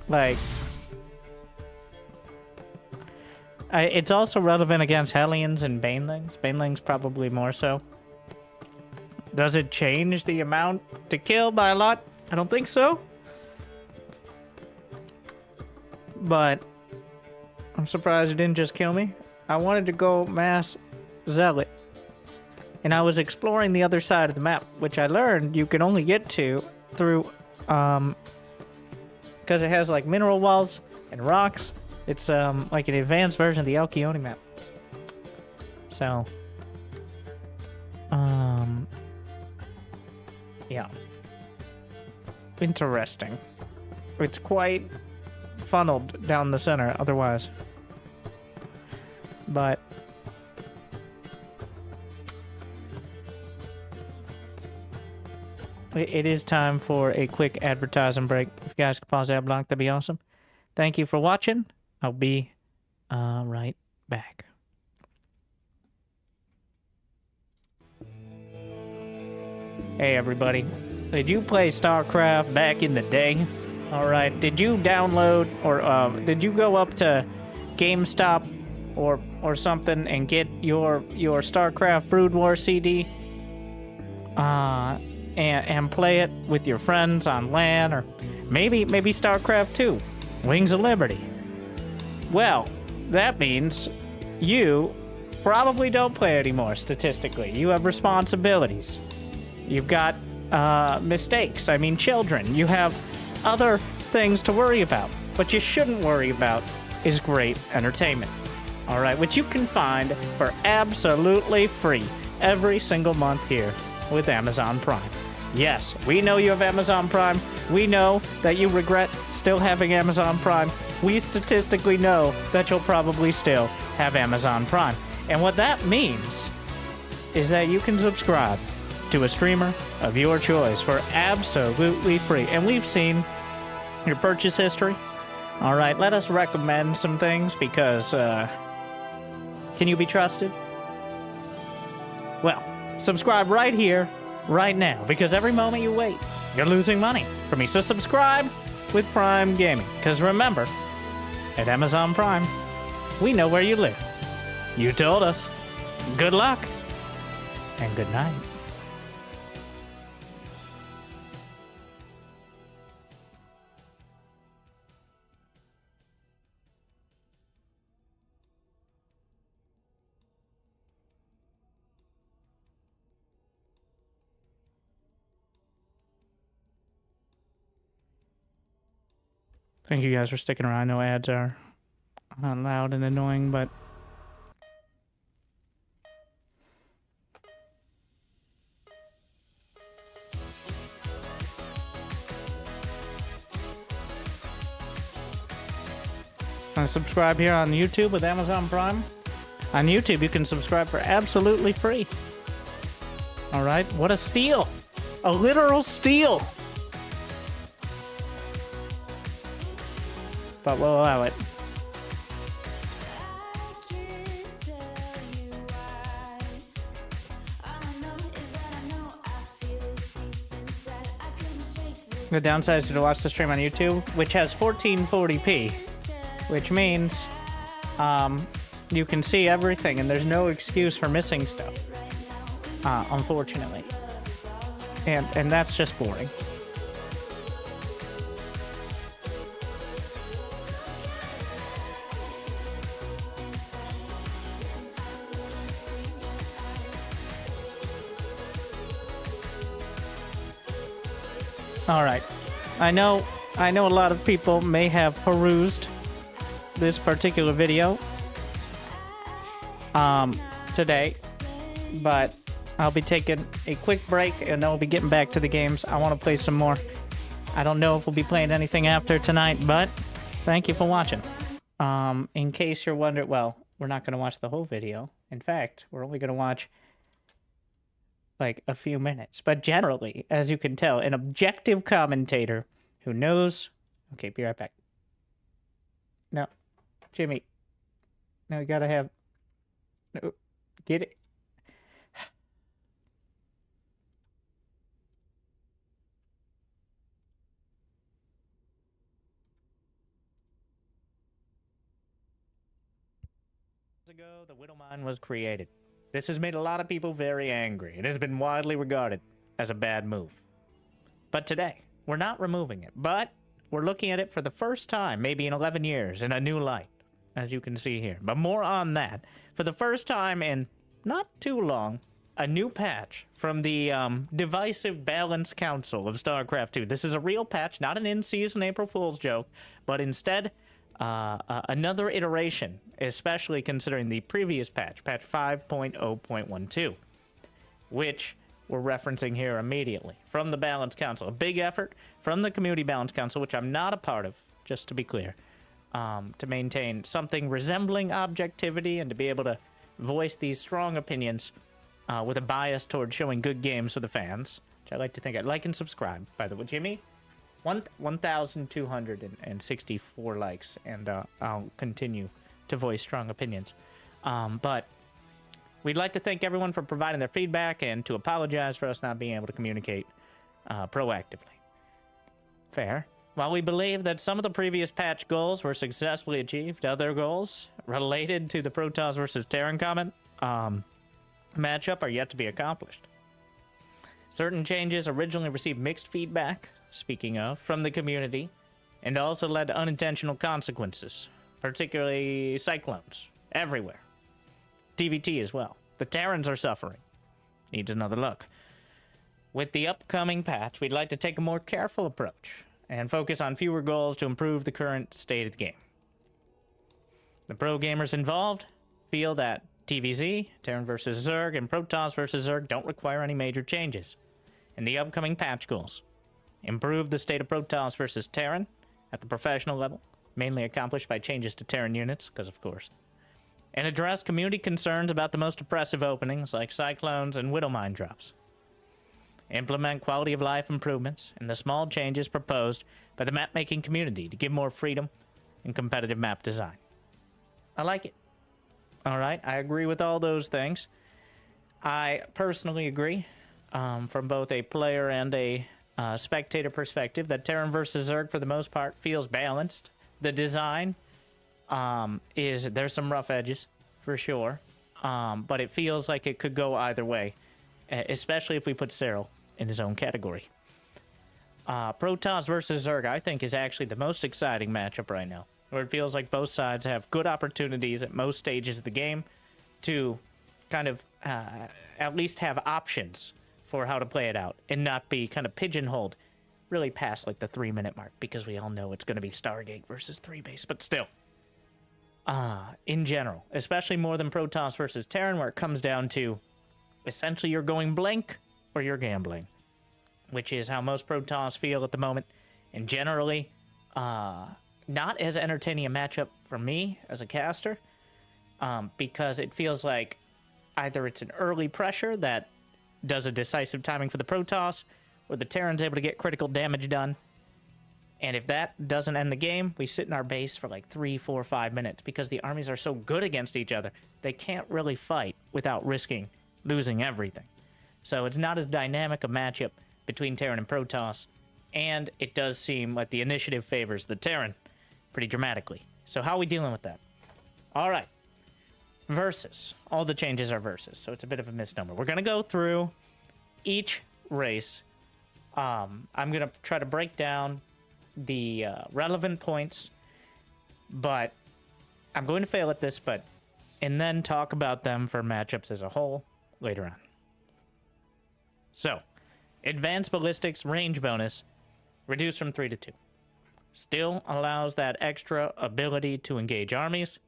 Speaker 6: Like, it's also relevant against Hellions and Banelings. Banelings probably more so. Does it change the amount to kill by a lot? I don't think so. But I'm surprised it didn't just kill me. I wanted to go mass zealot. And I was exploring the other side of the map, which I learned you can only get to through, because it has like mineral walls and rocks. It's like an advanced version of the Alkyone map. So, yeah. Interesting. It's quite funneled down the center otherwise. But it is time for a quick advertising break. If you guys could pause that block, that'd be awesome. Thank you for watching. I'll be right back. Hey everybody, did you play StarCraft back in the day? Alright, did you download or did you go up to GameStop or something and get your StarCraft Brood War CD? And play it with your friends on LAN, or maybe StarCraft 2, Wings of Liberty. Well, that means you probably don't play anymore, statistically. You have responsibilities. You've got mistakes, I mean children. You have other things to worry about. What you shouldn't worry about is great entertainment. Alright, which you can find for absolutely free every single month here with Amazon Prime. Yes, we know you have Amazon Prime. We know that you regret still having Amazon Prime. We statistically know that you'll probably still have Amazon Prime. And what that means is that you can subscribe to a streamer of your choice for absolutely free. And we've seen your purchase history. All right, let us recommend some things because, can you be trusted? Well, subscribe right here, right now, because every moment you wait, you're losing money from me. So subscribe with Prime Gaming, because remember, at Amazon Prime, we know where you live. You told us. Good luck, and good night. Thank you guys for sticking around. I know ads are loud and annoying, but subscribe here on YouTube with Amazon Prime. On YouTube, you can subscribe for absolutely free. All right, what a steal! A literal steal! But we'll allow it. The downside is to watch the stream on YouTube, which has 1440p, which means you can see everything and there's no excuse for missing stuff, unfortunately. And that's just boring. All right. I know a lot of people may have perused this particular video today, but I'll be taking a quick break and then we'll be getting back to the games. I want to play some more. I don't know if we'll be playing anything after tonight, but thank you for watching. In case you're wondering, well, we're not going to watch the whole video. In fact, we're only going to watch like a few minutes, but generally, as you can tell, an objective commentator who knows. Okay, be right back. No, Jimmy. No, you gotta have. No, get it. Ago, the Widow Mine was created. This has made a lot of people very angry. It has been widely regarded as a bad move. But today, we're not removing it, but we're looking at it for the first time, maybe in 11 years, in a new light, as you can see here. But more on that. For the first time in not too long, a new patch from the Divisive Balance Council of StarCraft 2. This is a real patch, not an in-season April Fool's joke, but instead another iteration, especially considering the previous patch, patch 5.0.12, which we're referencing here immediately from the Balance Council. A big effort from the Community Balance Council, which I'm not a part of, just to be clear, to maintain something resembling objectivity and to be able to voice these strong opinions with a bias towards showing good games for the fans, which I like to think. I'd like and subscribe, by the way. Jimmy, 1,264 likes, and I'll continue to voice strong opinions. But we'd like to thank everyone for providing their feedback and to apologize for us not being able to communicate proactively. Fair. While we believe that some of the previous patch goals were successfully achieved, other goals related to the Protoss versus Terran comment matchup are yet to be accomplished. Certain changes originally received mixed feedback, speaking of, from the community, and also led to unintentional consequences, particularly cyclones everywhere. DVT as well. The Terrans are suffering. Needs another look. With the upcoming patch, we'd like to take a more careful approach and focus on fewer goals to improve the current state of the game. The pro gamers involved feel that TVZ, Terran versus Zerg, and Protoss versus Zerg don't require any major changes. In the upcoming patch goals, improve the state of Protoss versus Terran at the professional level, mainly accomplished by changes to Terran units, because of course, and address community concerns about the most oppressive openings like Cyclones and Widowmine drops. Implement quality of life improvements and the small changes proposed by the map-making community to give more freedom in competitive map design. I like it. All right, I agree with all those things. I personally agree, from both a player and a spectator perspective, that Terran versus Zerg, for the most part, feels balanced. The design there's some rough edges, for sure, but it feels like it could go either way, especially if we put Cyril in his own category. Protoss versus Zerg, I think, is actually the most exciting matchup right now, where it feels like both sides have good opportunities at most stages of the game to kind of at least have options for how to play it out and not be kind of pigeonholed really past like the 3-minute mark, because we all know it's going to be Stargate versus 3-base, but still. In general, especially more than Protoss versus Terran, where it comes down to essentially you're going blank or you're gambling, which is how most Protoss feel at the moment, and generally not as entertaining a matchup for me as a caster, because it feels like either it's an early pressure that does a decisive timing for the Protoss, or the Terran's able to get critical damage done. And if that doesn't end the game, we sit in our base for like 3, 4, 5 minutes, because the armies are so good against each other, they can't really fight without risking losing everything. So it's not as dynamic a matchup between Terran and Protoss, and it does seem like the initiative favors the Terran pretty dramatically. So how are we dealing with that? All right. Versus. All the changes are versus, so it's a bit of a misnomer. We're going to go through each race. I'm going to try to break down the relevant points, but I'm going to fail at this, and then talk about them for matchups as a whole later on. So, advanced ballistics range bonus reduced from 3 to 2. Still allows that extra ability to engage armies,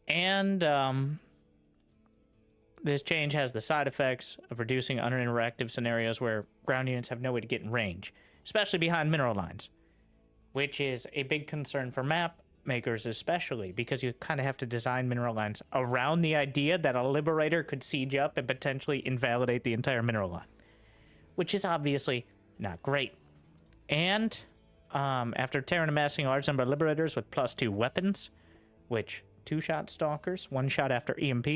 Speaker 6: and this change has the side effects of reducing uninteractive scenarios where ground units have no way to get in range, especially behind mineral lines, which is a big concern for map makers, especially because you kind of have to design mineral lines around the idea that a liberator could siege up and potentially invalidate the entire mineral line, which is obviously not great. And after Terran amassing a large number of liberators with +2 weapons, which 2-shot stalkers, 1 shot after EMP,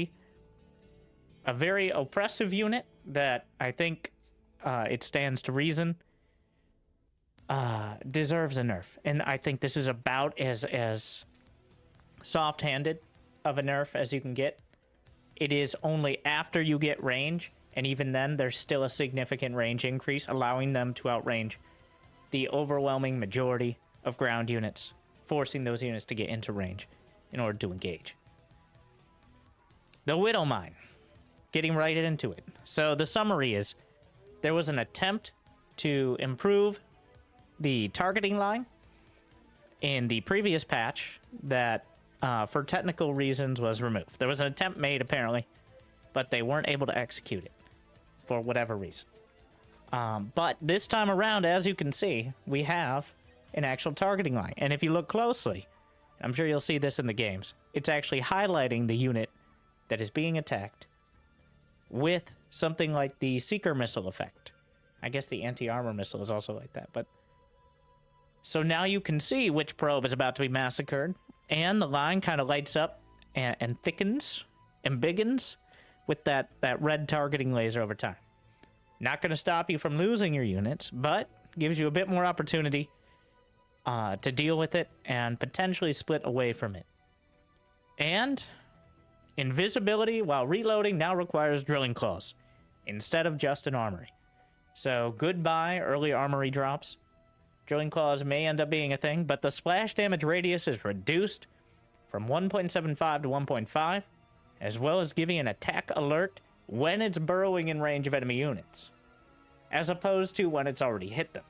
Speaker 6: a very oppressive unit that I think it stands to reason deserves a nerf. And I think this is about as soft-handed of a nerf as you can get. it is only after you get range, and even then, there's still a significant range increase, allowing them to outrange the overwhelming majority of ground units, forcing those units to get into range in order to engage. The Widow Mine. Getting right into it. So the summary is, there was an attempt to improve the targeting line in the previous patch that, for technical reasons, was removed. There was an attempt made, apparently, but they weren't able to execute it for whatever reason. But this time around, as you can see, we have an actual targeting line. And if you look closely, I'm sure you'll see this in the games, it's actually highlighting the unit that is being attacked with something like the Seeker missile effect. I guess the anti-armor missile is also like that, but... So now you can see which probe is about to be massacred, and the line kind of lights up and thickens and biggins with that red targeting laser over time. Not going to stop you from losing your units, but gives you a bit more opportunity to deal with it and potentially split away from it. And invisibility while reloading now requires drilling claws instead of just an armory. So goodbye early armory drops. Drilling claws may end up being a thing, but the splash damage radius is reduced from 1.75 to 1.5, as well as giving an attack alert when it's burrowing in range of enemy units, as opposed to when it's already hit them.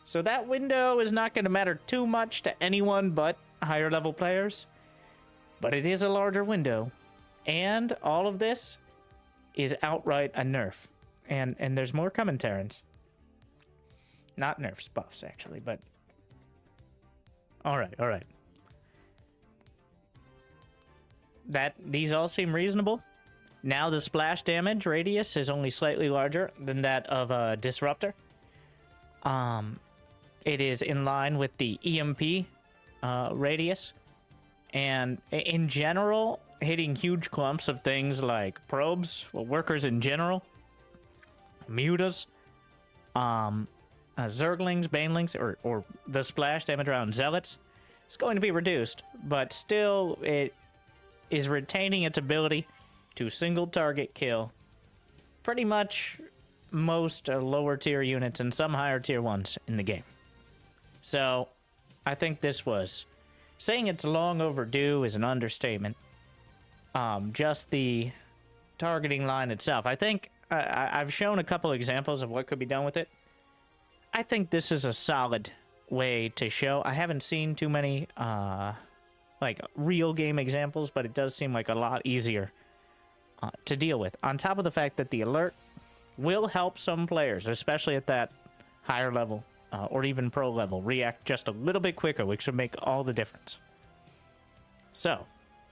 Speaker 6: So that window is not going to matter too much to anyone but higher level players, but it is a larger window, and all of this is outright a nerf. And there's more coming, Terrans. Not nerfs, buffs, actually, but... Alright. These all seem reasonable. Now the splash damage radius is only slightly larger than that of a Disruptor. It is in line with the EMP radius. And in general, hitting huge clumps of things like probes, well, workers in general, mutas, zerglings, banelings, or the splash damage around zealots, is going to be reduced, but still it is retaining its ability to single target kill pretty much most lower tier units and some higher tier ones in the game. So I think this was, saying it's long overdue is an understatement. Just the targeting line itself. I think I've shown a couple examples of what could be done with it. I think this is a solid way to show. I haven't seen too many like real game examples, but it does seem like a lot easier to deal with. On top of the fact that the alert will help some players, especially at that higher level or even pro level, react just a little bit quicker, which would make all the difference. So,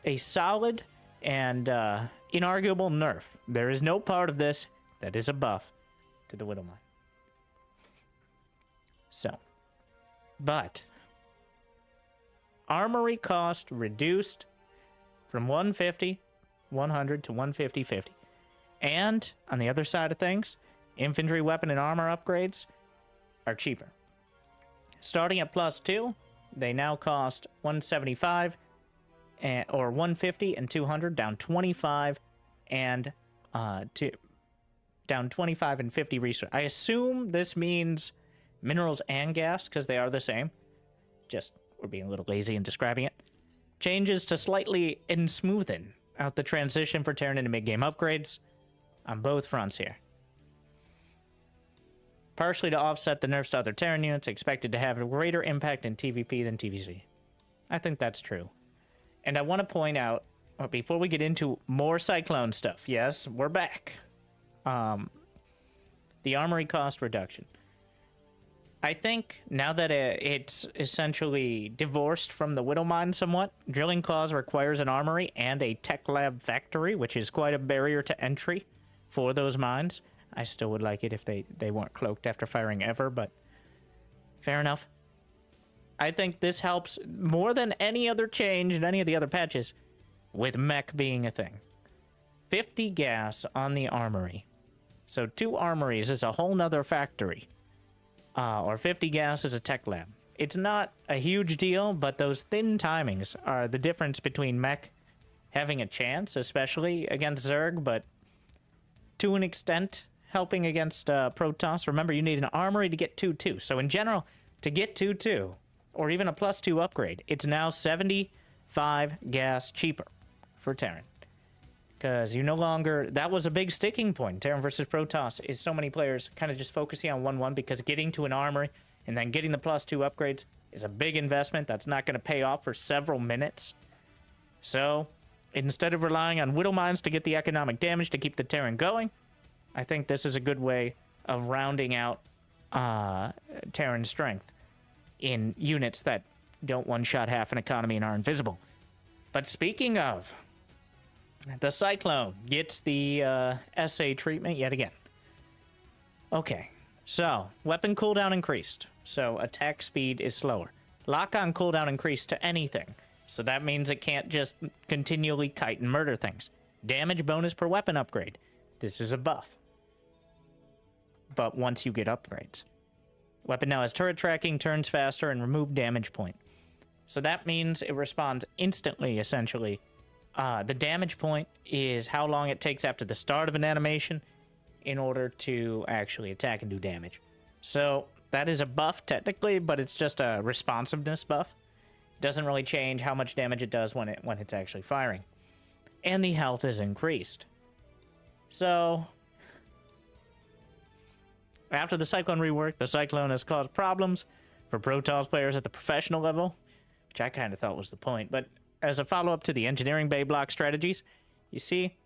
Speaker 6: a solid and inarguable nerf. There is no part of this that is a buff to the Widow Mine. So, but armory cost reduced from 150, 100 to 150, 50. And on the other side of things, infantry weapon and armor upgrades are cheaper. Starting at +2, they now cost 175 or 150 and 200, down 25 and down 25 and 50 research. I assume this means minerals and gas, because they are the same. Just, we're being a little lazy in describing it. Changes to slightly smoothen out the transition for Terran into mid-game upgrades on both fronts here. Partially to offset the nerfs to other Terran units, expected to have a greater impact in TVP than TVC. I think that's true. And I want to point out, before we get into more Cyclone stuff, yes, we're back. The armory cost reduction. I think now that it's essentially divorced from the Widow Mine somewhat, Drilling Claws requires an armory and a tech lab factory, which is quite a barrier to entry for those mines. I still would like it if they weren't cloaked after firing ever, but fair enough. I think this helps more than any other change in any of the other patches, with mech being a thing. 50 gas on the armory. So 2 armories is a whole nother factory. Or 50 gas is a tech lab. It's not a huge deal, but those thin timings are the difference between mech having a chance, especially against Zerg, but to an extent, helping against Protoss. Remember, you need an armory to get 2-2. So in general, to get 2-2, or even a +2 upgrade, it's now 75 gas cheaper for Terran. Because you no longer... That was a big sticking point. Terran versus Protoss is so many players kind of just focusing on 1-1 because getting to an armory and then getting the +2 upgrades is a big investment that's not going to pay off for several minutes. So, instead of relying on Widow Mines to get the economic damage to keep the Terran going, I think this is a good way of rounding out Terran strength in units that don't one-shot half an economy and are invisible. But speaking of, the Cyclone gets the SA treatment yet again. Okay, so weapon cooldown increased, so attack speed is slower. Lock-on cooldown increased to anything, so that means it can't just continually kite and murder things. Damage bonus per weapon upgrade. This is a buff. But once you get upgrades. Weapon now has turret tracking, turns faster, and remove damage point. So that means it responds instantly, essentially. The damage point is how long it takes after the start of an animation in order to actually attack and do damage. So that is a buff, technically, but it's just a responsiveness buff. It doesn't really change how much damage it does when it's actually firing. And the health is increased. So... after the Cyclone rework, the Cyclone has caused problems for Protoss players at the professional level, which I kind of thought was the point. But as a follow-up to the engineering bay block strategies, you see,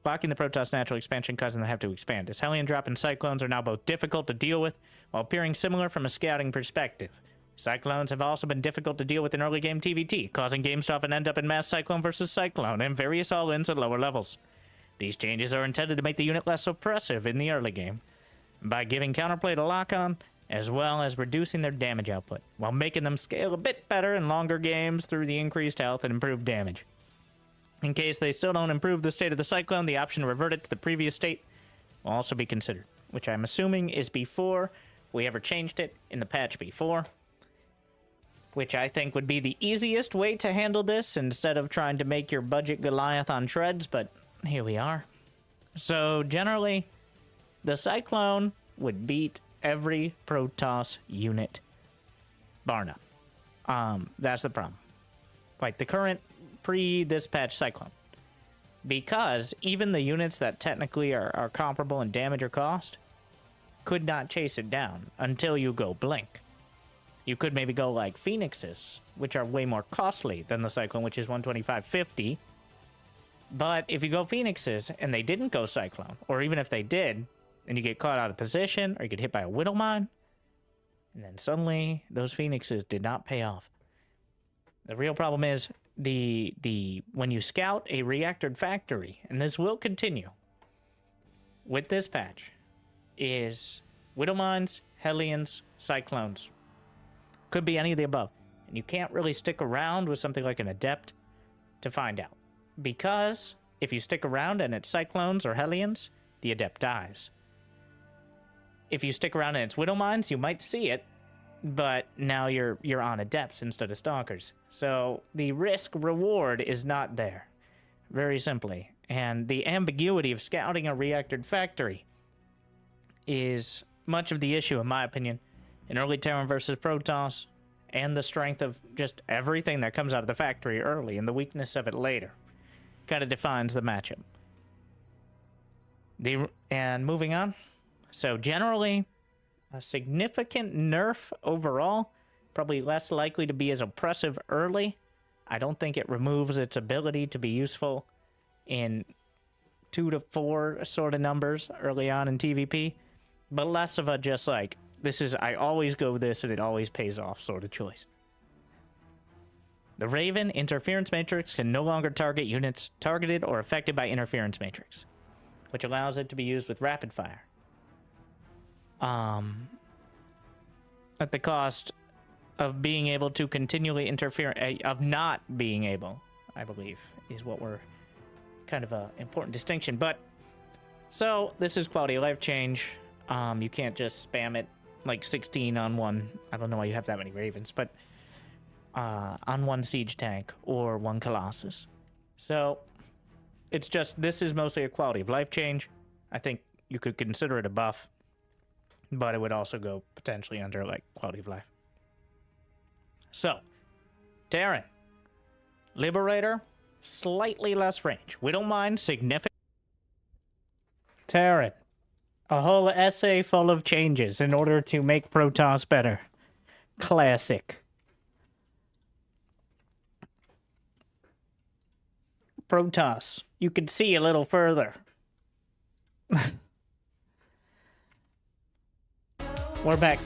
Speaker 6: blocking the Protoss natural expansion causing them to have to expand. As Hellion Drop and Cyclones are now both difficult to deal with, while appearing similar from a scouting perspective. Cyclones have also been difficult to deal with in early game TVT, causing games to often end up in mass Cyclone versus Cyclone and various all-ins at lower levels. These changes are intended to make the unit less oppressive in the early game, by giving counterplay to lock-on, as well as reducing their damage output, while making them scale a bit better in longer games through the increased health and improved damage. In case they still don't improve the state of the Cyclone, the option to revert it to the previous state will also be considered, which I'm assuming is before we ever changed it in the patch before, which I think would be the easiest way to handle this instead of trying to make your budget Goliath on shreds, but here we are. So generally, the Cyclone would beat every Protoss unit, bar none. That's the problem. Like the current pre-this patch Cyclone. Because even the units that technically are comparable in damage or cost could not chase it down until you go Blink. You could maybe go like Phoenixes, which are way more costly than the Cyclone, which is 125.50. But if you go Phoenixes and they didn't go Cyclone, or even if they did, and you get caught out of position, or you get hit by a Widow Mine, and then suddenly those Phoenixes did not pay off. The real problem is when you scout a reactored factory, and this will continue with this patch, is Widow Mines, Hellions, Cyclones. Could be any of the above. And you can't really stick around with something like an Adept to find out. Because if you stick around and it's Cyclones or Hellions, the Adept dies. If you stick around and it's Widow Mines, you might see it, but now you're on Adepts instead of Stalkers. So the risk-reward is not there, very simply. And the ambiguity of scouting a reactored factory is much of the issue, in my opinion, in early Terran versus Protoss, and the strength of just everything that comes out of the factory early and the weakness of it later. Kind of defines the matchup. And moving on. So generally, a significant nerf overall, probably less likely to be as oppressive early. I don't think it removes its ability to be useful in 2 to 4 sort of numbers early on in TVP, but less of a just like, this is, I always go this and it always pays off sort of choice. The Raven Interference Matrix can no longer target units targeted or affected by Interference Matrix, which allows it to be used with rapid fire. At the cost of being able to continually interfere, of not being able, I believe, is what we're kind of a important distinction. But so this is quality of life change. You can't just spam it like 16 on one. I don't know why you have that many Ravens, but on one siege tank or one Colossus. So, it's just, this is mostly a quality of life change. I think you could consider it a buff, but it would also go potentially under, like, quality of life. So, Terran. Liberator, slightly less range. We don't mind significant. Terran. A whole essay full of changes in order to make Protoss better. Classic. Protoss. You can see a little further. We're back.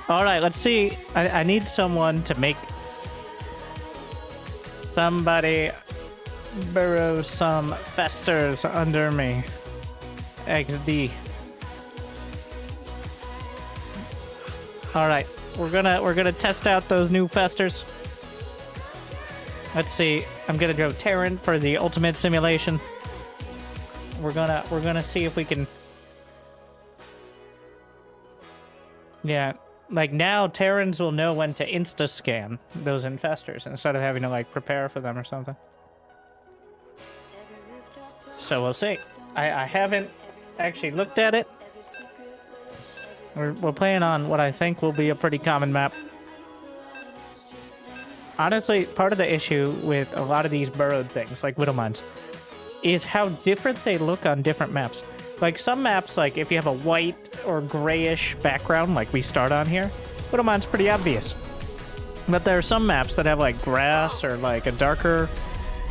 Speaker 6: Alright, let's see. I need someone to make... Somebody burrow some festers under me. XD. Alright, we're gonna test out those new festers. Let's see. I'm gonna go Terran for the ultimate simulation. We're gonna see if we can. Yeah, like now Terrans will know when to insta scan those infestors instead of having to like prepare for them or something. So we'll see. I haven't actually looked at it. We're playing on what I think will be a pretty common map. Honestly, part of the issue with a lot of these burrowed things, like Widowmines, is how different they look on different maps. Like some maps, like if you have a white or grayish background, like we start on here, Widowmine's pretty obvious. But there are some maps that have like grass or like a darker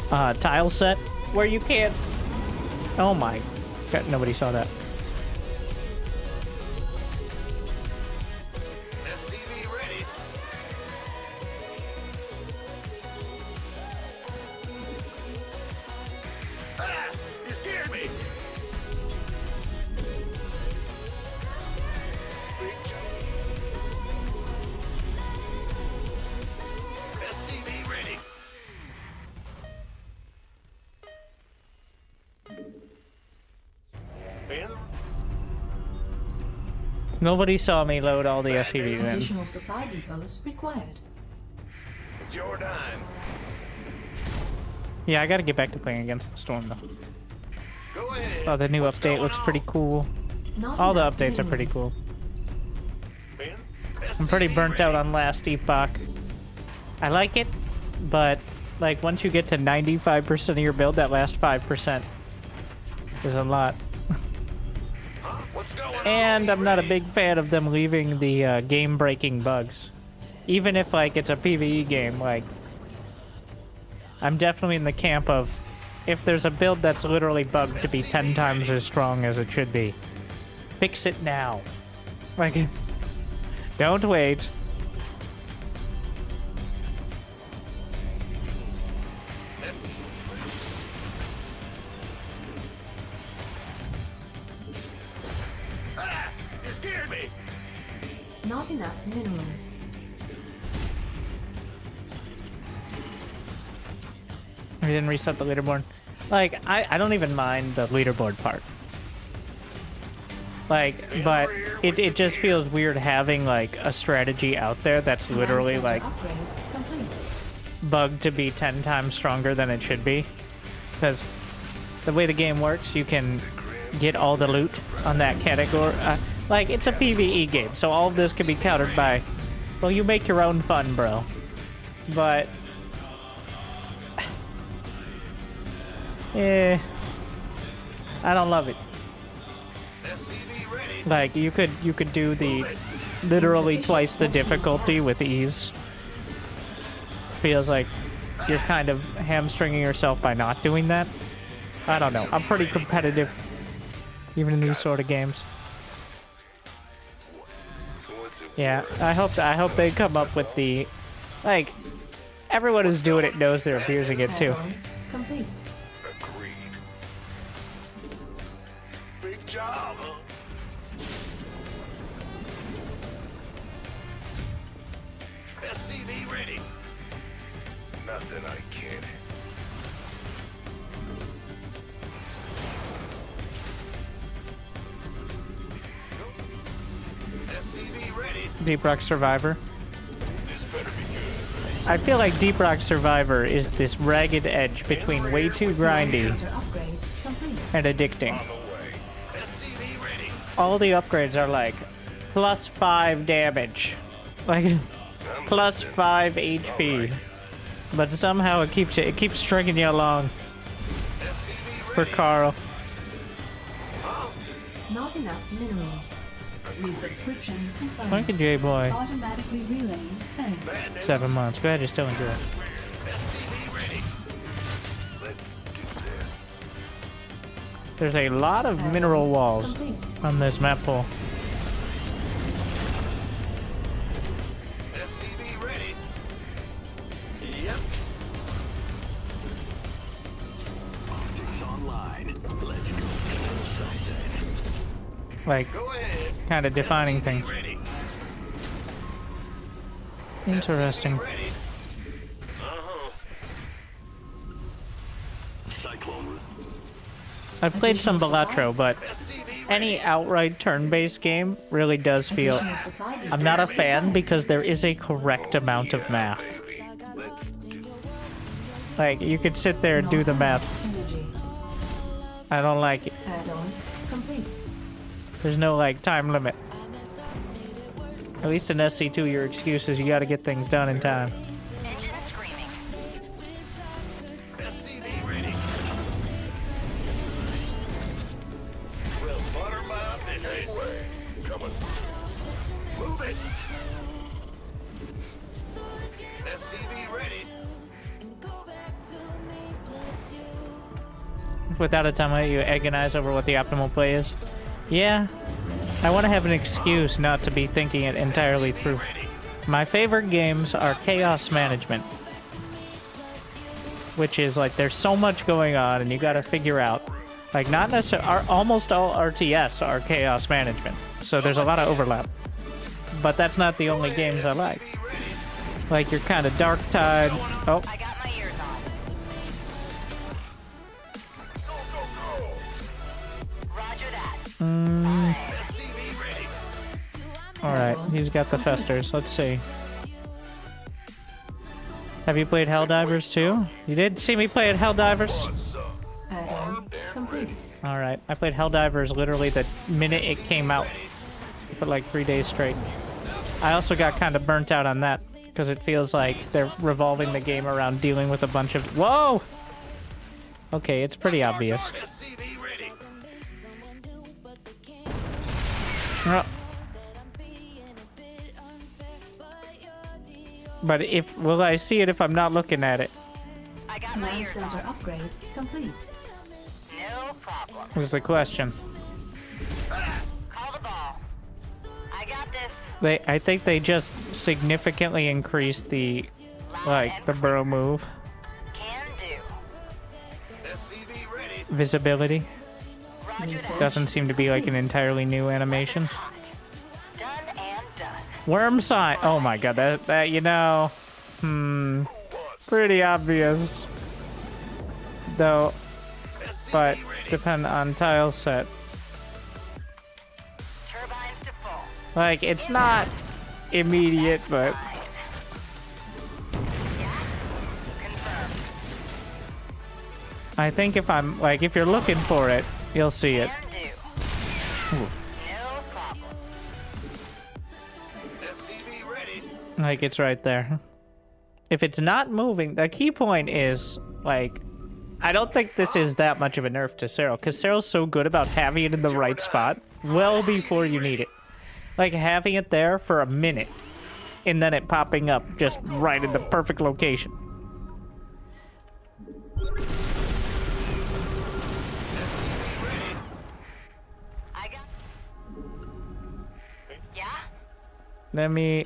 Speaker 6: tile set where you can't... Oh my God, nobody saw that. Nobody saw me load all the SCVs in.
Speaker 3: Additional supply depots required.
Speaker 1: It's your time.
Speaker 6: Yeah, I gotta get back to playing against the Storm though.
Speaker 1: Go ahead.
Speaker 6: Oh, the new update looks pretty cool.
Speaker 3: Not
Speaker 6: All the
Speaker 3: enough
Speaker 6: updates are pretty
Speaker 3: minerals.
Speaker 6: cool. I'm pretty burnt out on last epoch. I like it, but like once you get to 95% of your build, that last 5% is a lot. And I'm not a big fan of them leaving the game-breaking bugs. Even if, like, it's a PvE game, like... I'm definitely in the camp of... If there's a build that's literally bugged to be 10 times as strong as it should be, fix it now. Like, don't wait.
Speaker 3: Not enough minerals.
Speaker 6: We didn't reset the leaderboard. Like, I don't even mind the leaderboard part. Like, but it just feels weird having, like, a strategy out there that's literally, like, bugged to be 10 times stronger than it should be. Because the way the game works, you can get all the loot on that category. Like, it's a PvE game, so all of this can be countered by, well, you make your own fun, bro. But... I don't love it. Like, you could do the literally twice the difficulty with ease. Feels like you're kind of hamstringing yourself by not doing that. I don't know. I'm pretty competitive, even in these sort of games. Yeah, I hope they come up with the, like, everyone who's doing it knows they're abusing it too.
Speaker 3: Complete.
Speaker 1: Agreed. Big job, huh? SCV ready. Nothing I can't.
Speaker 6: Deep Rock Survivor.
Speaker 1: This better be good.
Speaker 6: I feel like Deep Rock Survivor is this ragged edge between way too grindy and addicting. All the upgrades are like plus 5 damage, like plus 5 HP, but somehow it keeps stringing you along. For Carl.
Speaker 3: Not enough minerals.
Speaker 11: Resubscription confirmed.
Speaker 6: Look at J boy.
Speaker 11: Automatically relaying. Thanks.
Speaker 6: 7 months. Go ahead, you're still enjoy it. There's a lot of mineral walls on this map pool.
Speaker 1: SCV ready. Yep.
Speaker 12: Optics online. Let's go get something.
Speaker 6: Like, kind of defining things. Interesting.
Speaker 12: Cyclone.
Speaker 6: I played some Balatro, but any outright turn-based game really does feel... I'm not a fan because there is a correct amount of math. Like, you could sit there and do the math. I don't like it.
Speaker 3: Add-on complete.
Speaker 6: There's no, like, time limit. At least in SC2, your excuse is you gotta get things done in time.
Speaker 1: Move it. SCV ready.
Speaker 6: Without a time limit, you agonize over what the optimal play is. Yeah, I want to have an excuse not to be thinking it entirely through. My favorite games are Chaos Management, which is like there's so much going on and you got to figure out. Like, not necessarily, almost all RTS are Chaos Management, so there's a lot of overlap. But that's not the only games I like. Like your kind of Dark Tide. Oh.
Speaker 9: I got my ears on. Roger that.
Speaker 6: Alright, he's got the Festers. Let's see. Have you played Helldivers too? You did see me play at Helldivers?
Speaker 3: Add-on complete.
Speaker 6: Alright, I played Helldivers literally the minute it came out. For like 3 days straight. I also got kind of burnt out on that, because it feels like they're revolving the game around dealing with a bunch of... Whoa! Okay, it's pretty obvious. But if... Will I see it if I'm not looking at it?
Speaker 3: Command center upgrade complete.
Speaker 9: No problem.
Speaker 6: Was the question.
Speaker 9: Call the ball. I got this.
Speaker 6: I think they just significantly increased the, like, the burrow move.
Speaker 9: Can do.
Speaker 1: SCV ready.
Speaker 6: Visibility.
Speaker 9: Roger that.
Speaker 6: Doesn't seem to be like an entirely new animation.
Speaker 9: Done and done.
Speaker 6: Worm sign. Oh my god, that you know, pretty obvious. Though, but depend on tile set.
Speaker 9: Turbines to full.
Speaker 6: Like, it's not immediate, but I think if I'm like, if you're looking for it, you'll see it. Ooh.
Speaker 9: No problem.
Speaker 1: SCV ready.
Speaker 6: Like, it's right there. If it's not moving, the key point is, like, I don't think this is that much of a nerf to Cyril, because Cyril's so good about having it in the right spot well before you need it. Like, having it there for a minute, and then it popping up just right in the perfect location.
Speaker 9: Yeah?
Speaker 6: Let me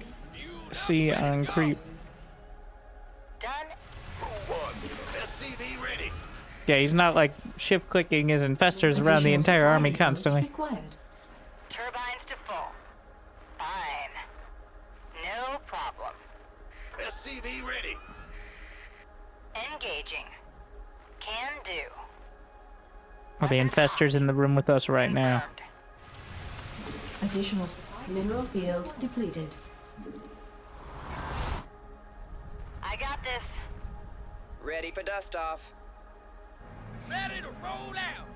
Speaker 6: see on creep.
Speaker 9: Done.
Speaker 1: SCV ready.
Speaker 6: Yeah, he's not like shift clicking his infestors around the entire army constantly.
Speaker 9: Turbines to full. Fine. No problem.
Speaker 1: SCV ready.
Speaker 9: Engaging. Can do.
Speaker 6: Well, the infestors in the room with us right now.
Speaker 3: Additional mineral field depleted.
Speaker 8: Ready for dust off.
Speaker 1: Ready to roll out.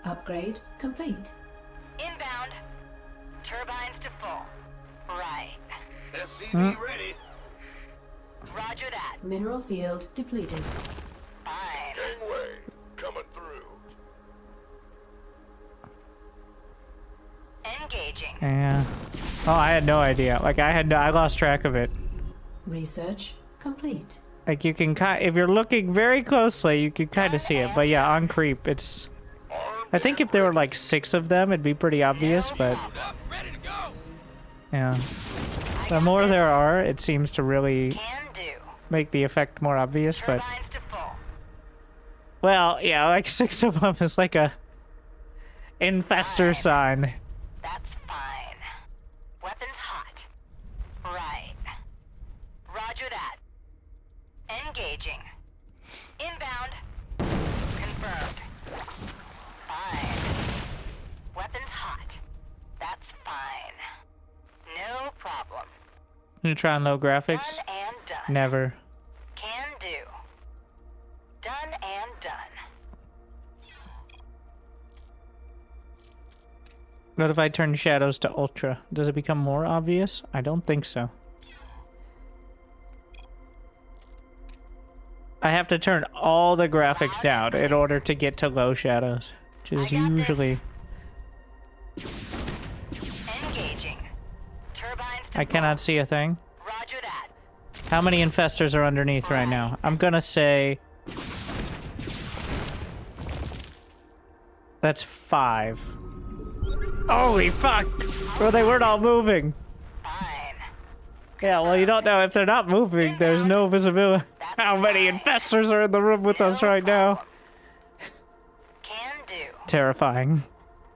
Speaker 3: Upgrade complete.
Speaker 9: Inbound. Turbines to full. Right.
Speaker 1: SCV ready.
Speaker 9: Roger that.
Speaker 3: Mineral field depleted.
Speaker 9: Fine.
Speaker 1: Gangway coming through.
Speaker 9: Engaging.
Speaker 6: Yeah. Oh, I had no idea. Like I lost track of it.
Speaker 3: Research complete.
Speaker 6: Like you can if you're looking very closely, you can kind of see it. But yeah, on creep, it's. I think if there were like 6 of them, it'd be pretty obvious. But yeah, the more there are, it seems to really make the effect more obvious. But well, yeah, like 6 of them is like a infestor sign.
Speaker 9: That's fine. Weapons hot. Right. Roger that. Engaging. Inbound. Confirmed. Fine. Weapons hot. That's fine. No problem.
Speaker 6: Neutron low graphics.
Speaker 9: Done and done.
Speaker 6: Never.
Speaker 9: Can do. Done and done.
Speaker 6: What if I turn shadows to ultra? Does it become more obvious? I don't think so. I have to turn all the graphics down in order to get to low shadows, which is usually...
Speaker 9: Engaging. Turbines to
Speaker 6: I cannot see a thing.
Speaker 9: Roger that.
Speaker 6: How many infestors are underneath right now? I'm gonna say... That's 5. Holy fuck! Well, they weren't all moving. Yeah, well, you don't know if they're not moving. There's no visibility. How many infestors are in the room with us right now?
Speaker 9: Can do.
Speaker 6: Terrifying.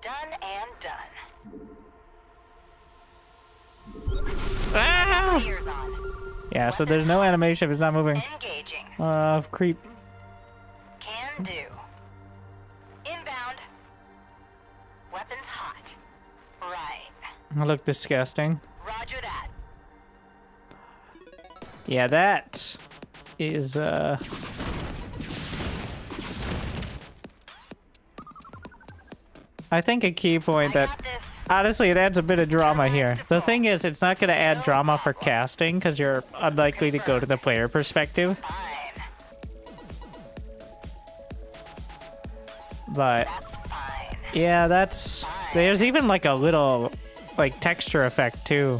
Speaker 9: Done and done.
Speaker 6: Ah! Yeah, so there's no animation if it's not moving.
Speaker 9: Engaging.
Speaker 6: Creep.
Speaker 9: Can do. Inbound. Weapons hot. Right.
Speaker 6: I look disgusting.
Speaker 9: Roger that.
Speaker 6: Yeah, that is, I think a key point that, honestly, it adds a bit of drama here. The thing is, it's not going to add drama for casting, because you're unlikely to go to the player perspective. But, yeah, that's, there's even like a little, like, texture effect, too.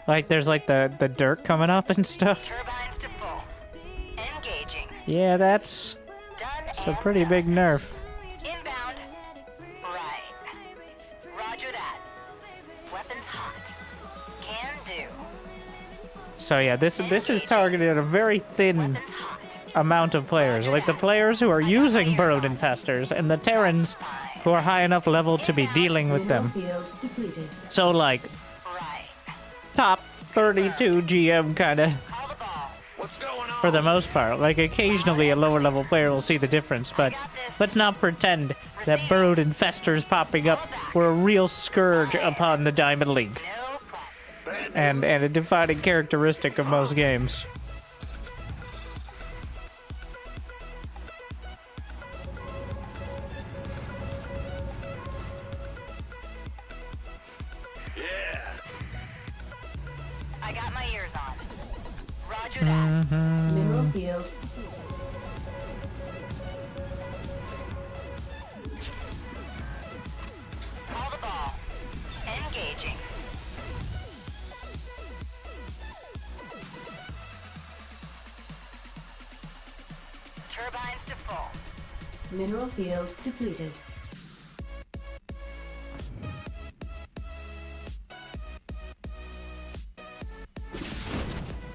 Speaker 6: Like, there's like the dirt coming up and stuff.
Speaker 9: Turbines to full. Engaging.
Speaker 6: Yeah, that's a pretty big nerf.
Speaker 9: Inbound. Right. Roger that. Weapons hot. Can do.
Speaker 6: So yeah, this is targeted at a very thin amount of players. Like the players who are using burrowed infestors and the Terrans who are high enough level to be dealing with them. So like top 32 GM kind of for the most part. Like occasionally a lower level player will see the difference, but let's not pretend that burrowed infestors popping up were a real scourge upon the Diamond League. And a defining characteristic of most games.
Speaker 9: I got my ears on. Roger that.
Speaker 3: Mineral field.
Speaker 9: Call the ball. Engaging. Turbines to full.
Speaker 3: Mineral field depleted.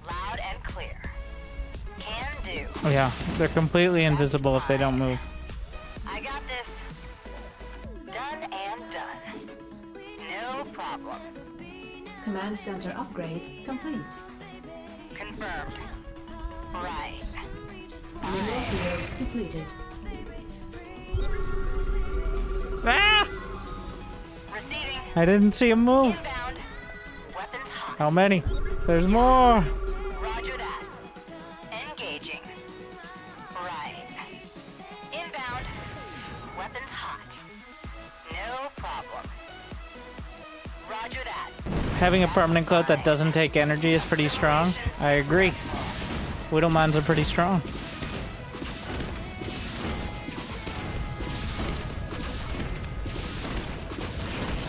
Speaker 9: Loud and clear. Can do.
Speaker 6: Oh yeah, they're completely invisible if they don't move.
Speaker 9: I got this. Done and done. No problem.
Speaker 3: Command center upgrade complete.
Speaker 9: Confirmed. Right.
Speaker 3: Mineral field depleted.
Speaker 6: Ah!
Speaker 9: Receiving.
Speaker 6: I didn't see him move.
Speaker 9: Inbound. Weapons hot.
Speaker 6: How many? There's more.
Speaker 9: Roger that. Engaging. Right. Inbound. Weapons hot. No problem. Roger that.
Speaker 6: Having a permanent cloak that doesn't take energy is pretty strong. I agree. Widowmines are pretty strong.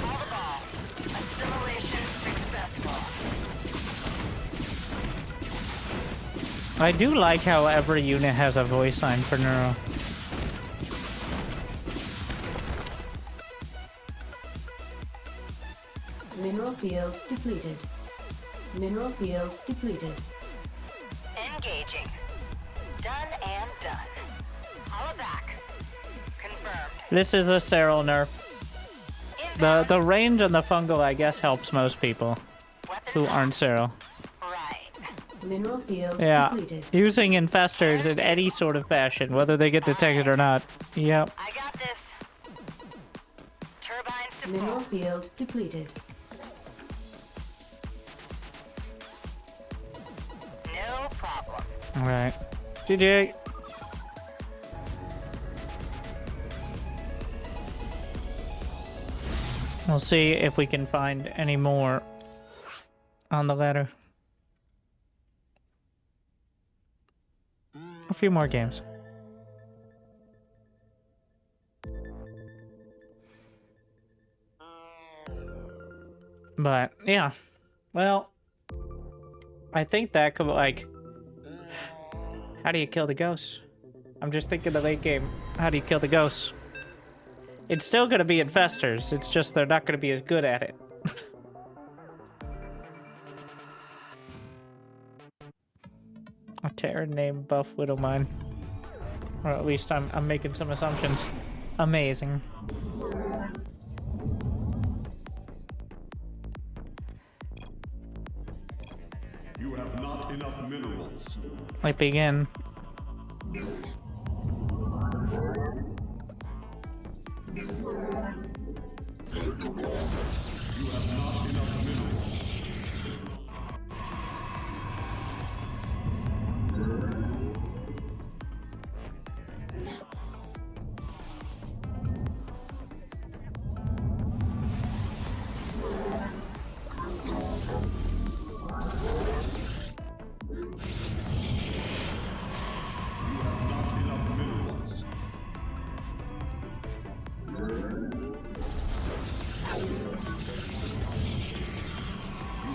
Speaker 9: Call the ball. Assimilation successful.
Speaker 6: I do like how every unit has a voice line for Neuro.
Speaker 3: Mineral field depleted. Mineral field depleted.
Speaker 9: Engaging. Done and done. Holla back. Confirmed.
Speaker 6: This is a Cyril nerf. The range on the fungal, I guess, helps most people who aren't Cyril.
Speaker 3: Mineral field
Speaker 6: Yeah,
Speaker 3: depleted.
Speaker 6: using infestors in any sort of fashion, whether they get detected or not. Yep.
Speaker 9: I got this. Turbines to
Speaker 3: Mineral field depleted.
Speaker 9: No problem.
Speaker 6: Alright. GG. We'll see if we can find any more on the ladder. A few more games. But, yeah. Well, I think that could, like... How do you kill the ghosts? I'm just thinking the late game. How do you kill the ghosts? It's still gonna be infestors. It's just they're not gonna be as good at it. A Terran named Buff Widowmine. Or at least I'm making some assumptions. Amazing.
Speaker 14: You have not enough minerals.
Speaker 6: Might begin.
Speaker 14: You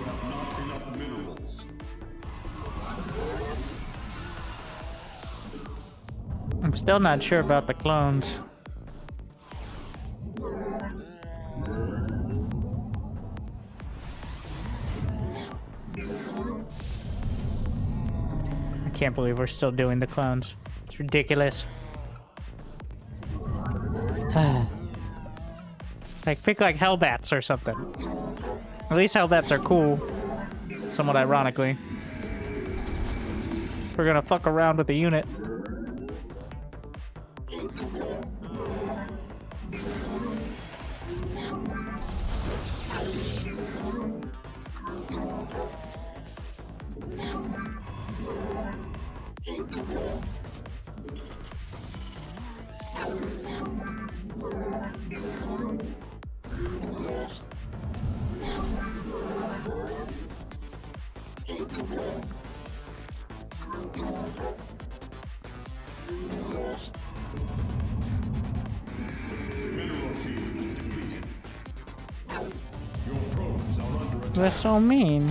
Speaker 14: have not enough minerals.
Speaker 6: I'm still not sure about the clones. I can't believe we're still doing the clones. It's ridiculous. Like, pick like Hellbats or something. At least Hellbats are cool. Somewhat ironically. We're gonna fuck around with the unit. That's so mean.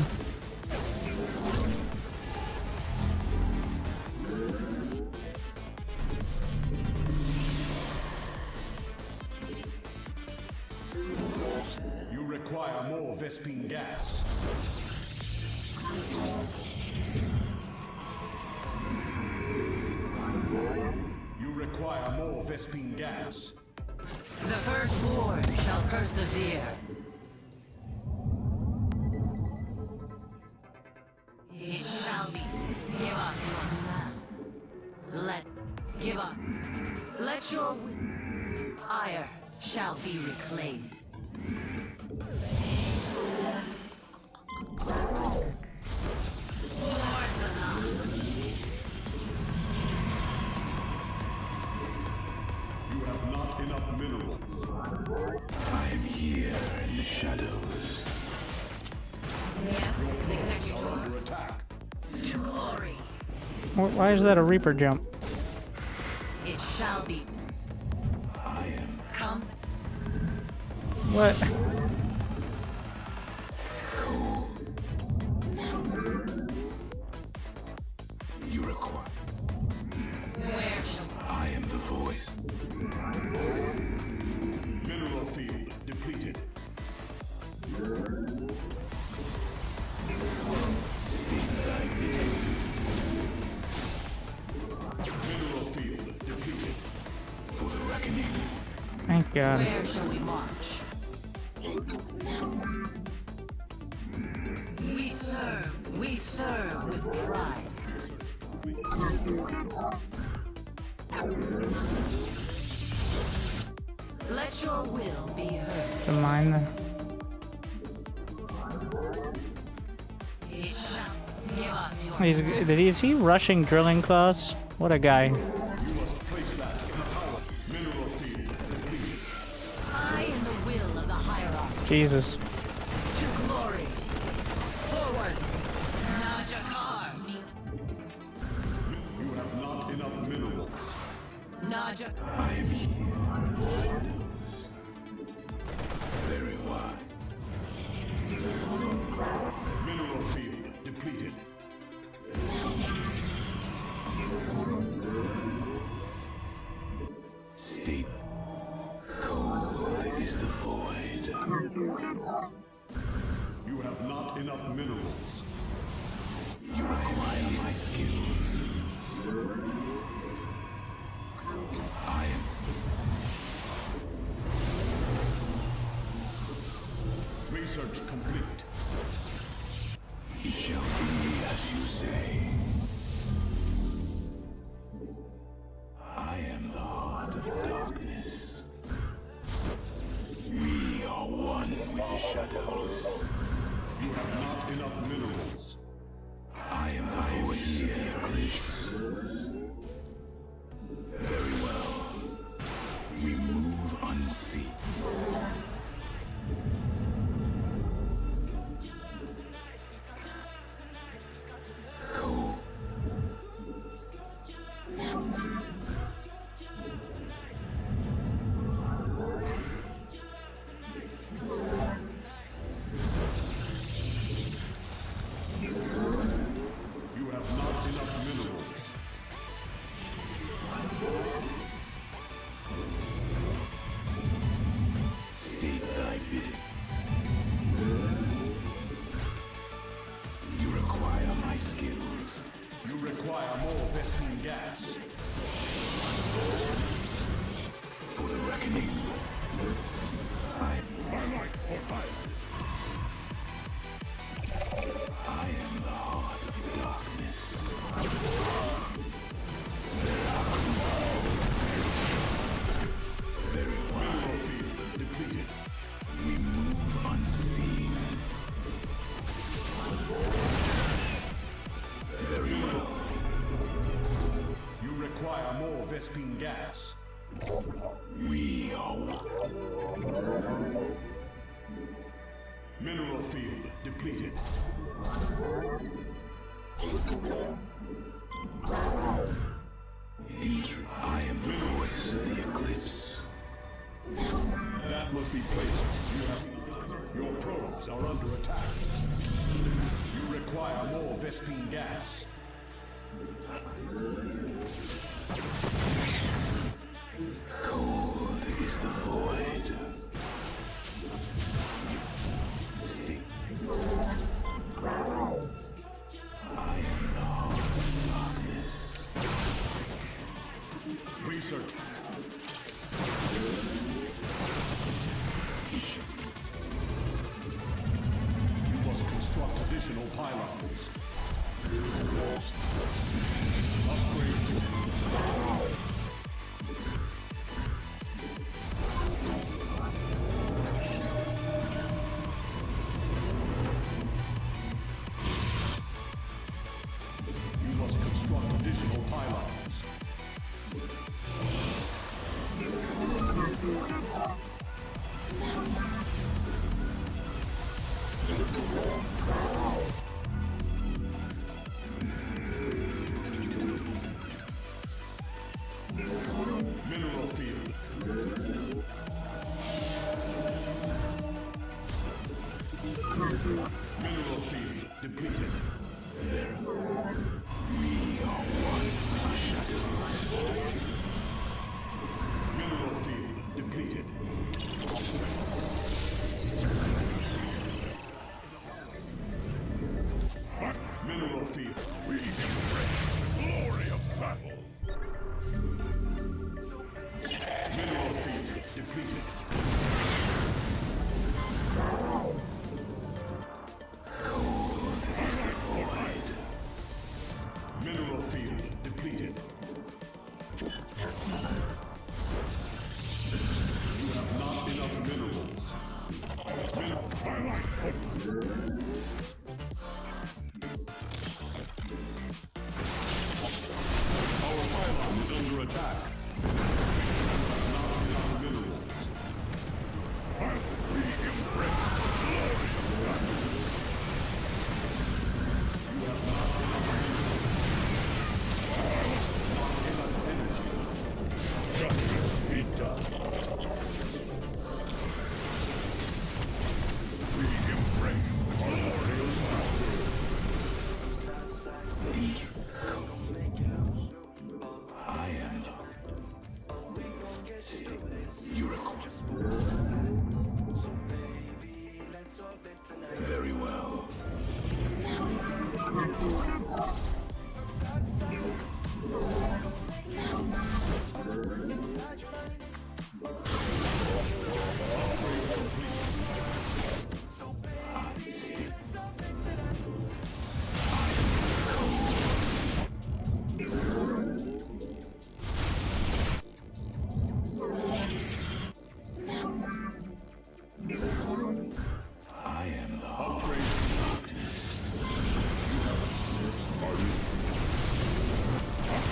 Speaker 14: You require more Vespine gas. You require more Vespine gas.
Speaker 16: The firstborn shall persevere. It shall be. Give us your blood. Give us. Let your ire shall be reclaimed.
Speaker 14: enough minerals.
Speaker 12: I am here in the shadows.
Speaker 16: Yes, Executor.
Speaker 14: Under attack.
Speaker 16: To glory.
Speaker 6: Why is that a Reaper jump?
Speaker 16: It shall be.
Speaker 12: I am.
Speaker 16: Come.
Speaker 6: What?
Speaker 12: You require.
Speaker 16: Where shall
Speaker 12: I am the voice.
Speaker 14: Mineral field depleted. Mineral field depleted.
Speaker 12: For the reckoning.
Speaker 6: Thank God.
Speaker 16: Where shall we march? We serve with pride. Let your will be heard.
Speaker 6: The mine there.
Speaker 16: It shall give us your
Speaker 6: Is he rushing drilling claws? What a guy.
Speaker 14: You must place that in a power. Mineral field depleted.
Speaker 16: I in the will of the hierarchy.
Speaker 6: Jesus.
Speaker 16: To glory. Forward. Najakar.
Speaker 14: You have not enough minerals.
Speaker 16: Najakar.
Speaker 12: I am here. Very wide.
Speaker 14: Mineral field depleted.
Speaker 12: State. Cold is the void.
Speaker 14: You have not enough minerals.
Speaker 12: You require my skills. I am.
Speaker 14: Research complete.
Speaker 12: It shall be as you say. I am the heart of darkness. We are one with the shadows.
Speaker 14: You have not enough minerals.
Speaker 12: I am the voice of the eclipse. Very well. We move unseen. Cool.
Speaker 14: You have not enough minerals.
Speaker 12: State thy bidding. You require my skills.
Speaker 14: You require more Vespene gas.
Speaker 12: For the reckoning. I am the heart of darkness. Very
Speaker 14: Mineral
Speaker 12: wide.
Speaker 14: field depleted.
Speaker 12: We move unseen. Very well.
Speaker 14: You require more Vespene gas.
Speaker 12: We are one.
Speaker 14: Mineral field depleted.
Speaker 12: I am the voice of the eclipse.
Speaker 14: That must be placed. Your probes are under attack. You require more Vespene gas.
Speaker 12: Cold is the void. State. I am the heart of darkness.
Speaker 14: Research. You must construct additional pylons. Upgrade. You must construct additional pylons.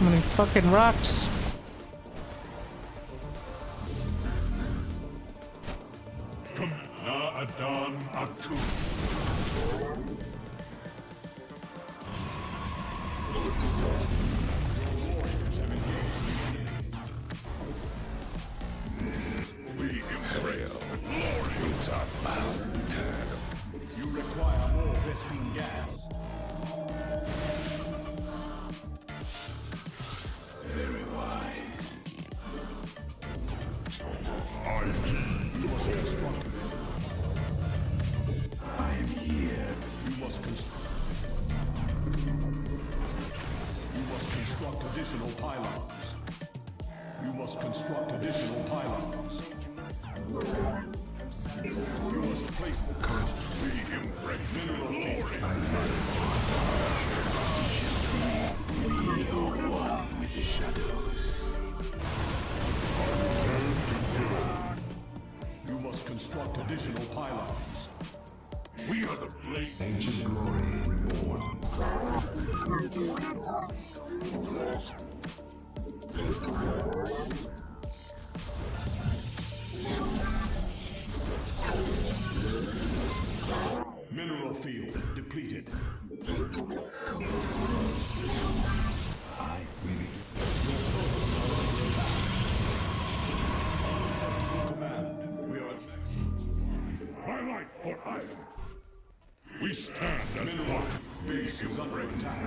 Speaker 6: How many fucking rocks?
Speaker 14: Come na adan atu.
Speaker 1: We embrace the glory. It's about time.
Speaker 14: You require more Vespene gas.
Speaker 1: Very wise.
Speaker 14: You must construct.
Speaker 1: I'm here.
Speaker 14: You must construct additional pylons. You must construct additional pylons. You must place
Speaker 1: We embrace
Speaker 14: mineral
Speaker 1: glory.
Speaker 14: field.
Speaker 1: We are one with the shadows.
Speaker 14: You must construct additional pylons.
Speaker 1: We are the blade.
Speaker 12: Ancient glory reborn.
Speaker 14: Mineral field depleted. Command. We are at
Speaker 1: My life for iron. We stand as one.
Speaker 14: base is under attack.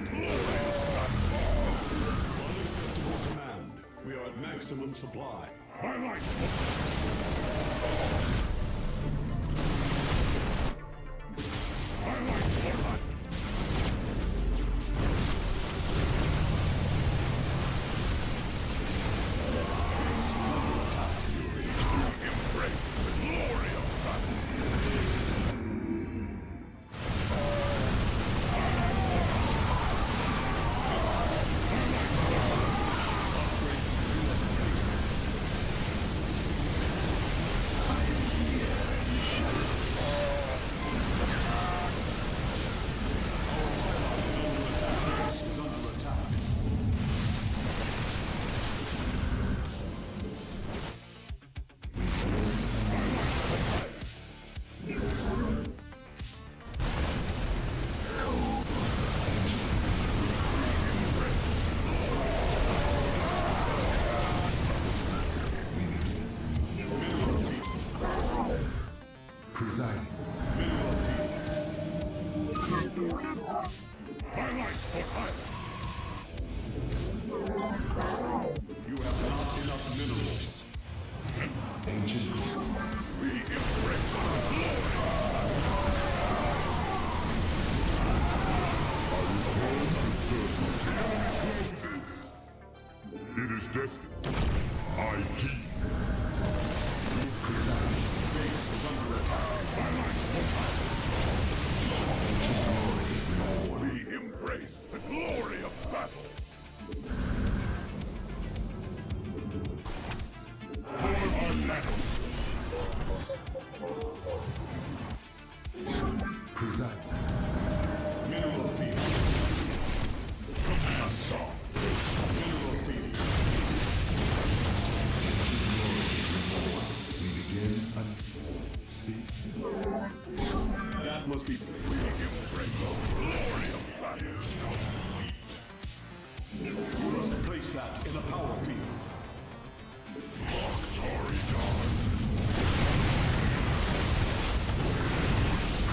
Speaker 14: Unacceptable command. We are at maximum supply.
Speaker 1: My life. My life for iron. Embrace the glory of battle.
Speaker 14: Base is under attack.
Speaker 12: Presiding.
Speaker 1: My life for iron.
Speaker 14: You have not enough minerals.
Speaker 12: Ancient
Speaker 1: We embrace the glory. It is destined. I heed.
Speaker 14: Base is under attack.
Speaker 1: We embrace the glory of battle. For our battles.
Speaker 12: Preside.
Speaker 14: Mineral field.
Speaker 1: Command song.
Speaker 14: Mineral field.
Speaker 12: We begin a speak.
Speaker 14: That must be.
Speaker 1: We embrace the glory of battle.
Speaker 14: You must place that in a power field.
Speaker 1: Glory dawn.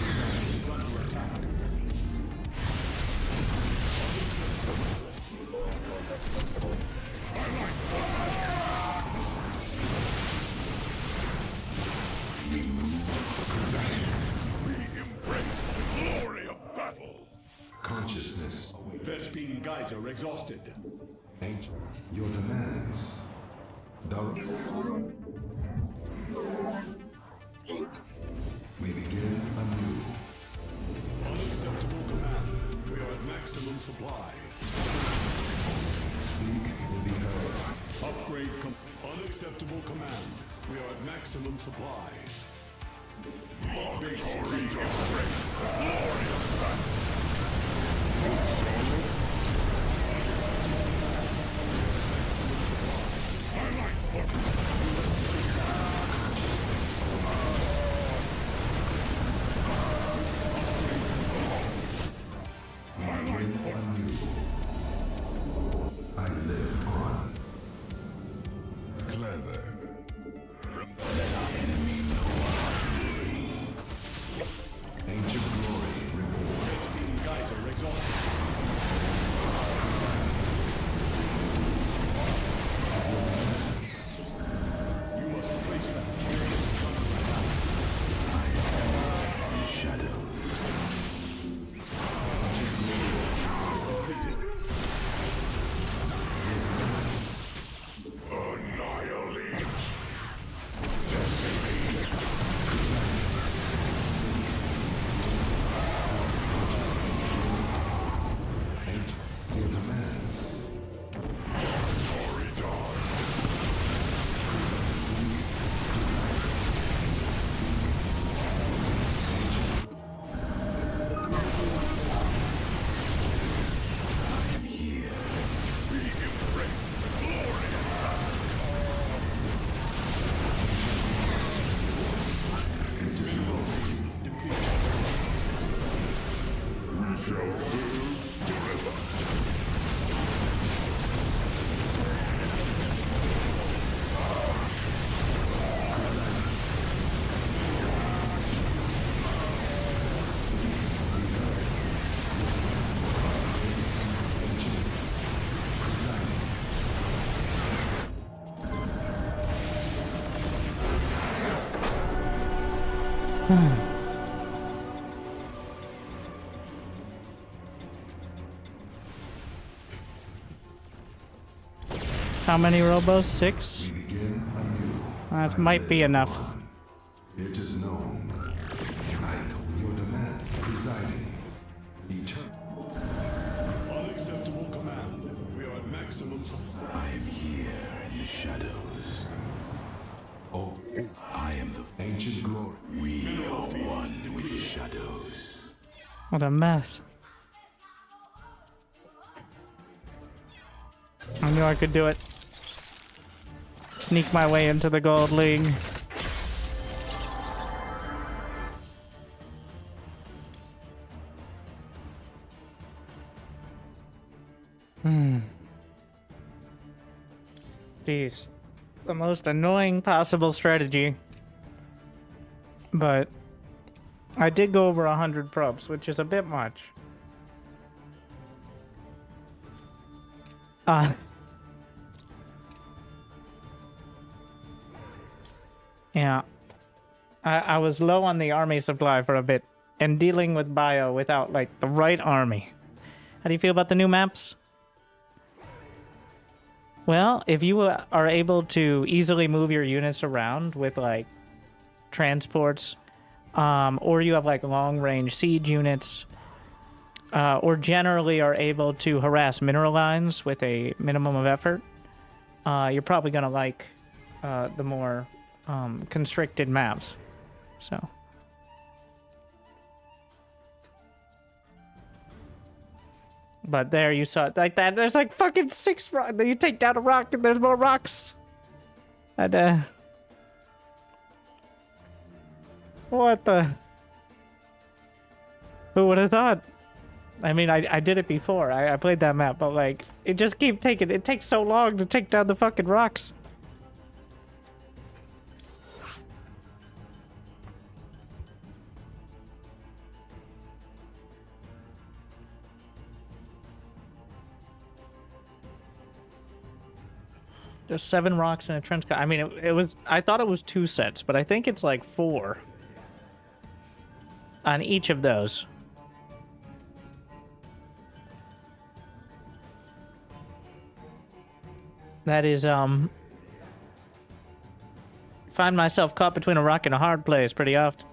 Speaker 14: Is under attack.
Speaker 1: We embrace the glory of battle.
Speaker 12: Consciousness.
Speaker 14: Vespene geyser exhausted.
Speaker 12: Ancient. Your demands. We begin anew.
Speaker 14: Unacceptable command. We are at maximum supply.
Speaker 12: Speak will be heard.
Speaker 14: Upgrade unacceptable command. We are at maximum supply. Base is under
Speaker 12: forever. Let our enemy know our fury. Ancient glory reward.
Speaker 14: Vespene geyser exhausted. You must replace that.
Speaker 12: Shadows. Annihilate. Your demands.
Speaker 6: How many robos? 6?
Speaker 12: We begin anew.
Speaker 6: That might be enough.
Speaker 12: It is known. I know your demand, presiding. Eternal.
Speaker 14: Unacceptable command. We are at maximum supply.
Speaker 12: I am here in the shadows. Oh, I am the ancient glory. We are one with the shadows.
Speaker 6: What a mess. I knew I could do it. Sneak my way into the Gold League. Jeez. The most annoying possible strategy. But I did go over 100 probes, which is a bit much. Yeah. I was low on the army supply for a bit, and dealing with bio without, like, the right army. How do you feel about the new maps? Well, if you are able to easily move your units around with, like, transports, or you have, like, long-range siege units, or generally are able to harass mineral lines with a minimum of effort, you're probably going to like the more constricted maps. So. But there you saw it like that. There's like fucking 6 rocks. You take down a rock and there's more rocks. And, what the? Who would have thought? I mean, I did it before. I played that map, but like, it just keeps taking, it takes so long to take down the fucking rocks. There's 7 rocks in a trench coat. I mean, it was, I thought it was 2 sets, but I think it's like 4 on each of those. That is, find myself caught between a rock and a hard place pretty often.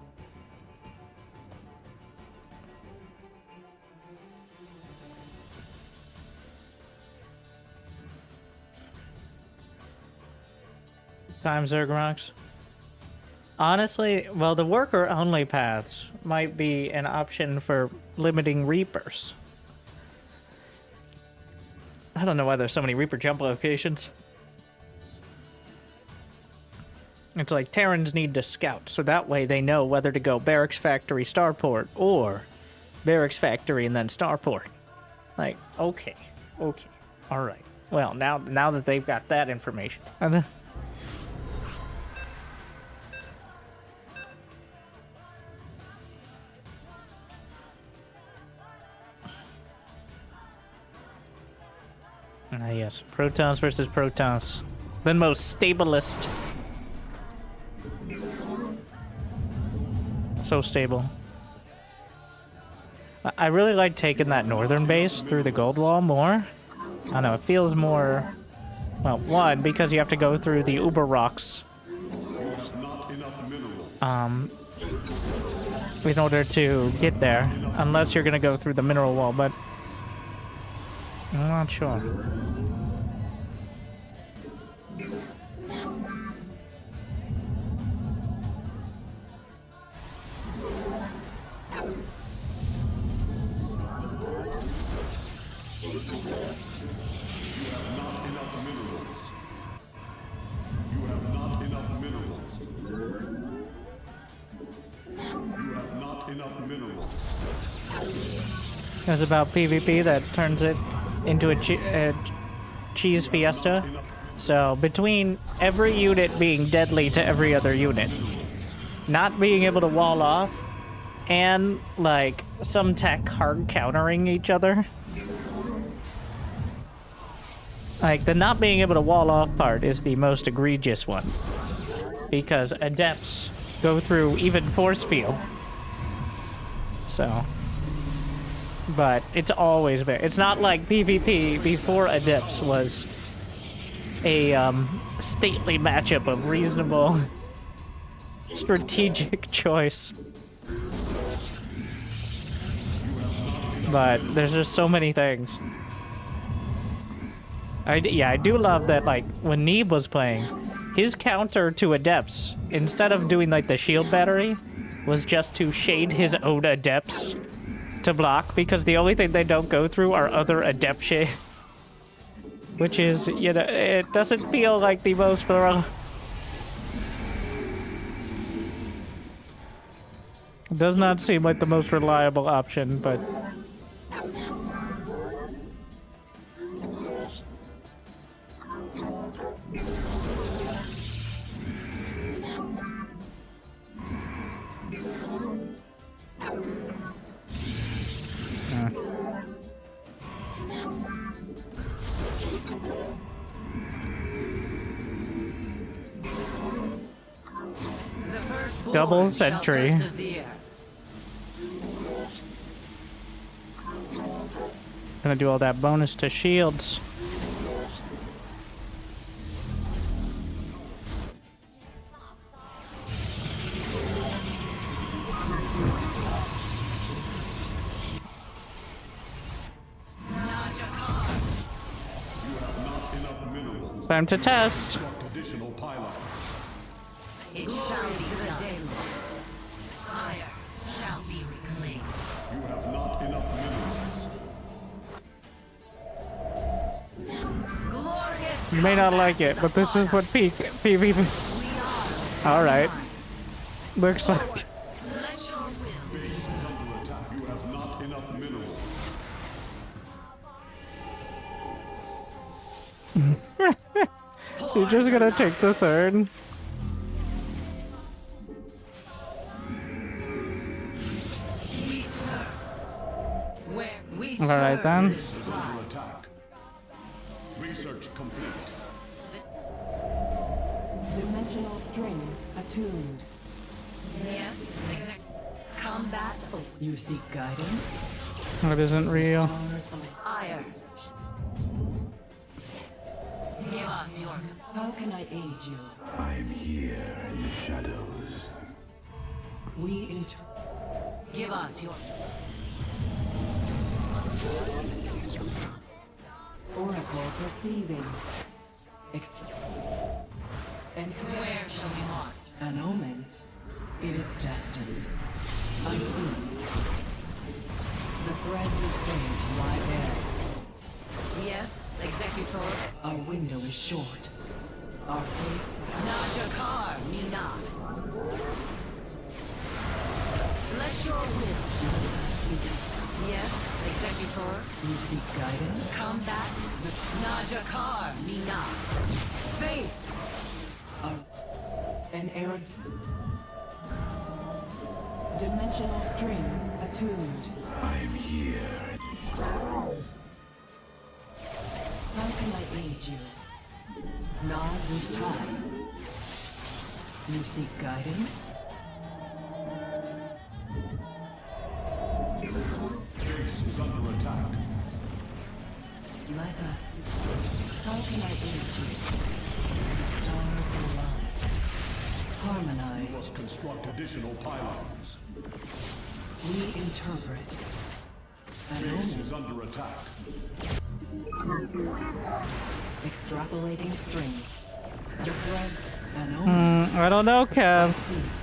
Speaker 6: Time Zerg rocks. Honestly, well, the worker-only paths might be an option for limiting Reapers. I don't know why there's so many Reaper jump locations. It's like Terrans need to scout, so that way they know whether to go Barracks Factory, Starport, or Barracks Factory and then Starport. Like, okay, alright. Well, now that they've got that information. Yes, Protoss versus Protoss. The most stablest. So stable. I really like taking that northern base through the gold wall more. I don't know, it feels more... Well, one, because you have to go through the Uber rocks. In order to get there. Unless you're gonna go through the mineral wall, but... I'm not sure. It's about PvP that turns it into a cheese fiesta. So between every unit being deadly to every other unit, not being able to wall off, and like some tech hard countering each other. Like the not being able to wall off part is the most egregious one. Because adepts go through even force field. So... But it's always been. It's not like PvP before Adepts was a stately matchup of reasonable strategic choice. But there's just so many things. I do love that, like, when Neeb was playing, his counter to Adepts, instead of doing, like, the shield battery, was just to shade his own Adepts to block, because the only thing they don't go through are other adept shit. Which is, you know, it doesn't feel like the most thorough. It does not seem like the most reliable option, but... Double sentry. Gonna do all that bonus to shields. Time to test.
Speaker 16: It shall be done. Fire shall be reclaimed.
Speaker 14: You have not enough minerals.
Speaker 16: Glorious.
Speaker 6: You may not like it, but this is what peak PvP. Alright. Looks like.
Speaker 16: Let your will.
Speaker 14: Base is under attack. You have not enough minerals.
Speaker 6: So you're just gonna take the third. Alright then.
Speaker 14: Base is under attack. Research complete.
Speaker 13: Dimensional strings attuned.
Speaker 16: Yes, exact. Combat.
Speaker 13: You seek guidance?
Speaker 6: It isn't real.
Speaker 16: Fire. Give us your.
Speaker 13: How can I aid you?
Speaker 12: I am here in the shadows.
Speaker 13: We
Speaker 16: Give us your.
Speaker 13: Oracle perceiving. And
Speaker 16: Where shall we march?
Speaker 13: an omen. It is destined. I see. The threads of fate lie there.
Speaker 16: Yes, Executor.
Speaker 13: Our window is short. Our fates.
Speaker 16: Najakar, Mina. Let your will. Yes, Executor.
Speaker 13: You seek guidance?
Speaker 16: Combat. Najakar, Mina. Faith.
Speaker 13: An errant. Dimensional strings attuned.
Speaker 12: I am here.
Speaker 13: How can can I aid you? Nazutai. You seek guidance?
Speaker 14: Base is under attack.
Speaker 13: Let us. How can I aid you? The stars align.
Speaker 14: You
Speaker 13: Harmonize.
Speaker 14: must construct additional pylons.
Speaker 13: We interpret. An
Speaker 14: Base
Speaker 13: omen.
Speaker 14: is under attack.
Speaker 13: Extrapolating string. The thread. An omen.
Speaker 6: I don't know, Kev.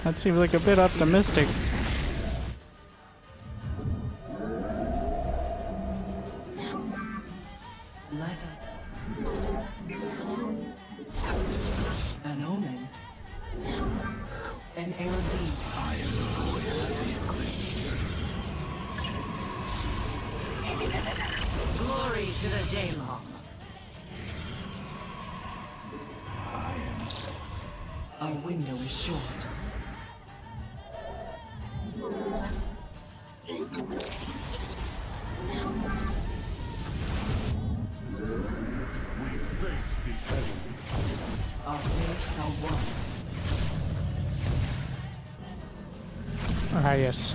Speaker 6: That seems like a bit optimistic.
Speaker 13: Let us. An omen. An Erodine.
Speaker 12: I am the voice of the acclaimed.
Speaker 16: Glory to the Daylong.
Speaker 13: Our window is short. Our fates are one.
Speaker 6: Ah, yes.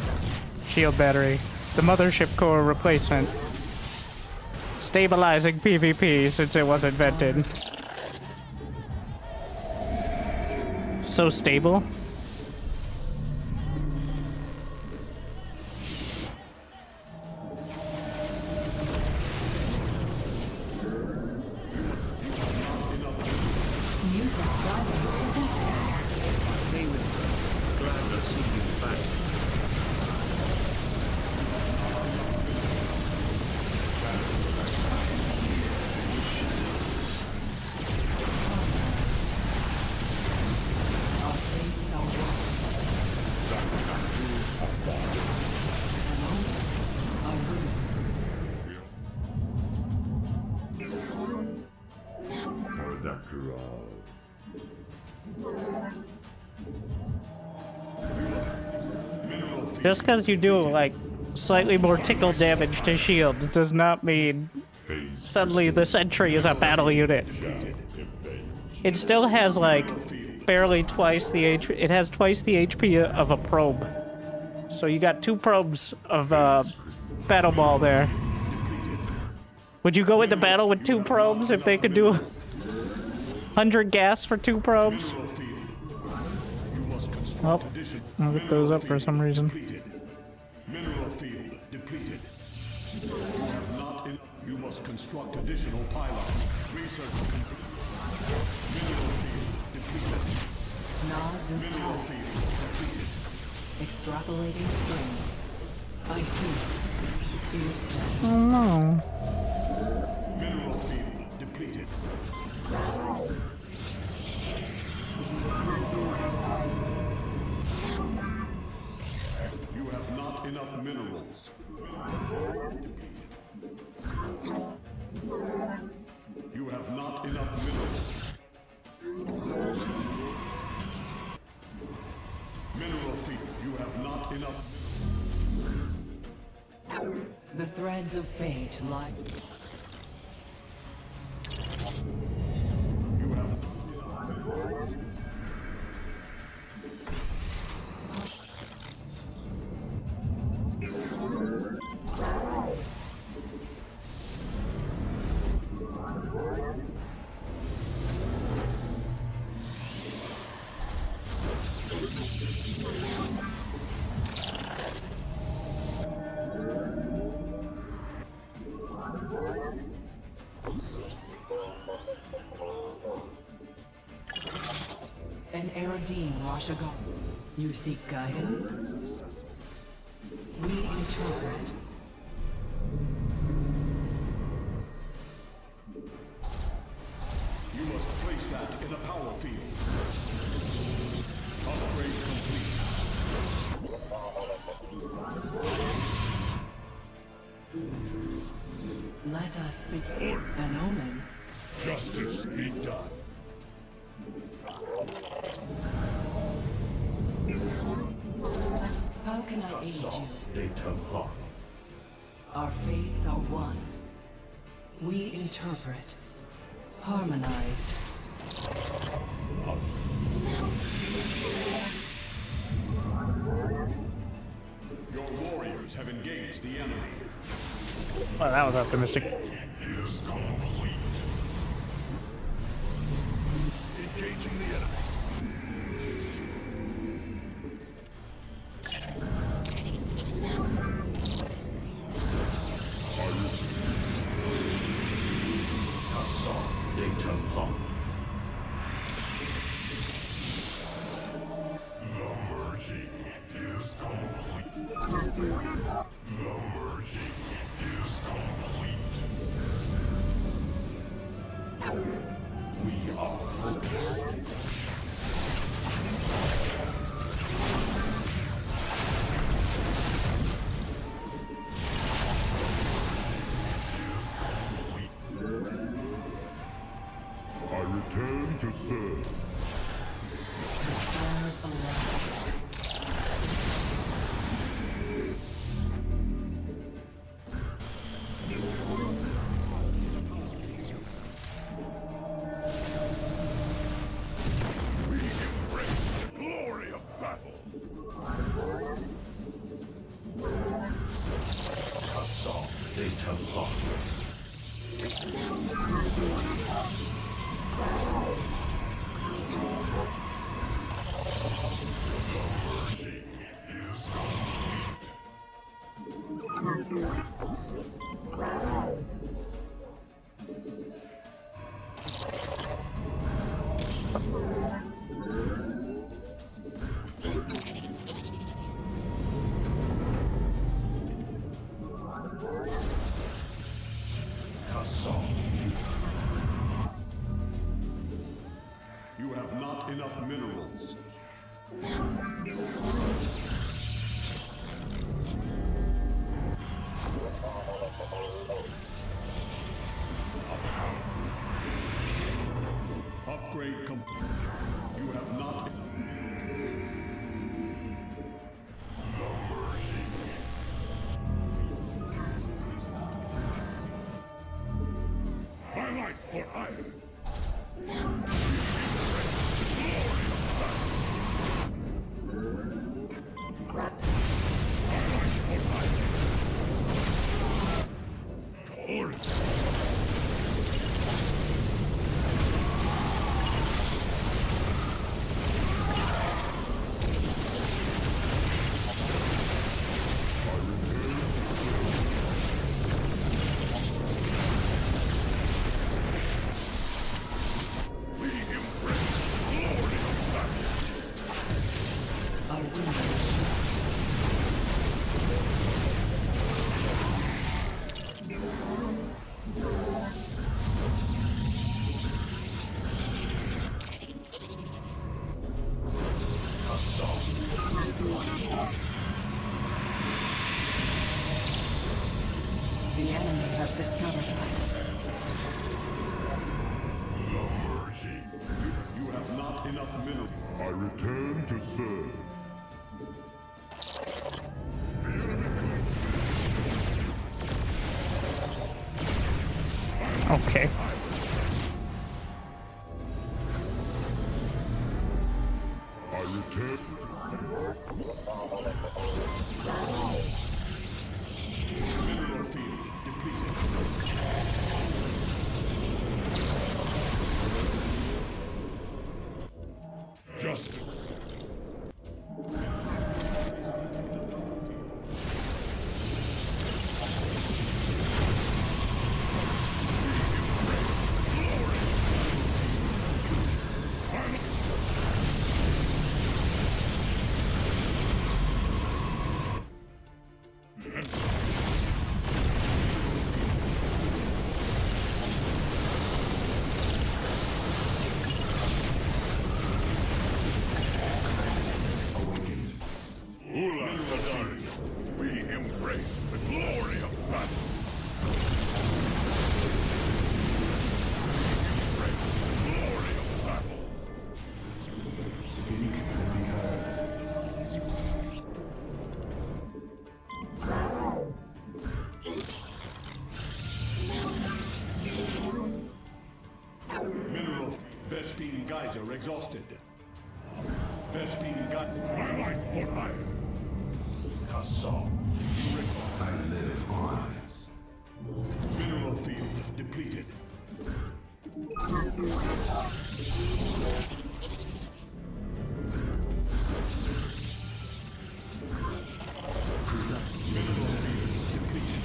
Speaker 6: Shield battery. The mothership core replacement. Stabilizing PvP since it was invented. So stable.
Speaker 3: New subscriber connected.
Speaker 2: Hey, Winter. Glad to see you back.
Speaker 13: Our fates are one. An omen. Our
Speaker 6: Just because you do like slightly more tickle damage to shield does not mean suddenly the sentry is a battle unit. It still has like barely twice the HP. It has twice the HP of a probe. So you got 2 probes of battle ball there. Would you go into battle with 2 probes if they could do 100 gas for 2 probes? Oh, I'll get those up for some reason.
Speaker 14: Mineral field depleted. You have not in. You must construct additional pylons. Research complete. Mineral field depleted. Mineral
Speaker 13: Nazutai.
Speaker 14: field depleted.
Speaker 13: Extrapolating strings. I see. It is just.
Speaker 6: Oh no.
Speaker 14: Mineral field depleted. You have not enough minerals. You have not enough minerals. Mineral field. You have not enough.
Speaker 13: The threads of fate lie.
Speaker 14: You have.
Speaker 13: An Erodine Rashagar. You seek guidance? We interpret.
Speaker 14: You must place that in a power field. Upgrade complete.
Speaker 13: Let us be an omen.
Speaker 14: Justice be done.
Speaker 13: How can I aid you? Our fates are one. We interpret. Harmonized.
Speaker 14: Your warriors have engaged the enemy.
Speaker 6: Well, that was optimistic.
Speaker 14: Is complete. Engaging the enemy.
Speaker 12: I return to serve.
Speaker 13: The stars align.
Speaker 14: Glory of battle.
Speaker 10: Assault data lock.
Speaker 14: You have not enough minerals. Upgrade complete. You have not. My life for iron.
Speaker 13: Our window is shut. The enemy has discovered us.
Speaker 14: You have not enough minerals.
Speaker 12: I return to serve.
Speaker 6: Okay.
Speaker 12: I return.
Speaker 14: Mineral field depleted. Justice. We embrace the glory of battle. Embrace the glory of battle.
Speaker 12: Speak and be heard.
Speaker 14: exhausted. Vespine got my life for hire. Cassaw, you require.
Speaker 12: I live on.
Speaker 14: Mineral field depleted. Mineral field depleted.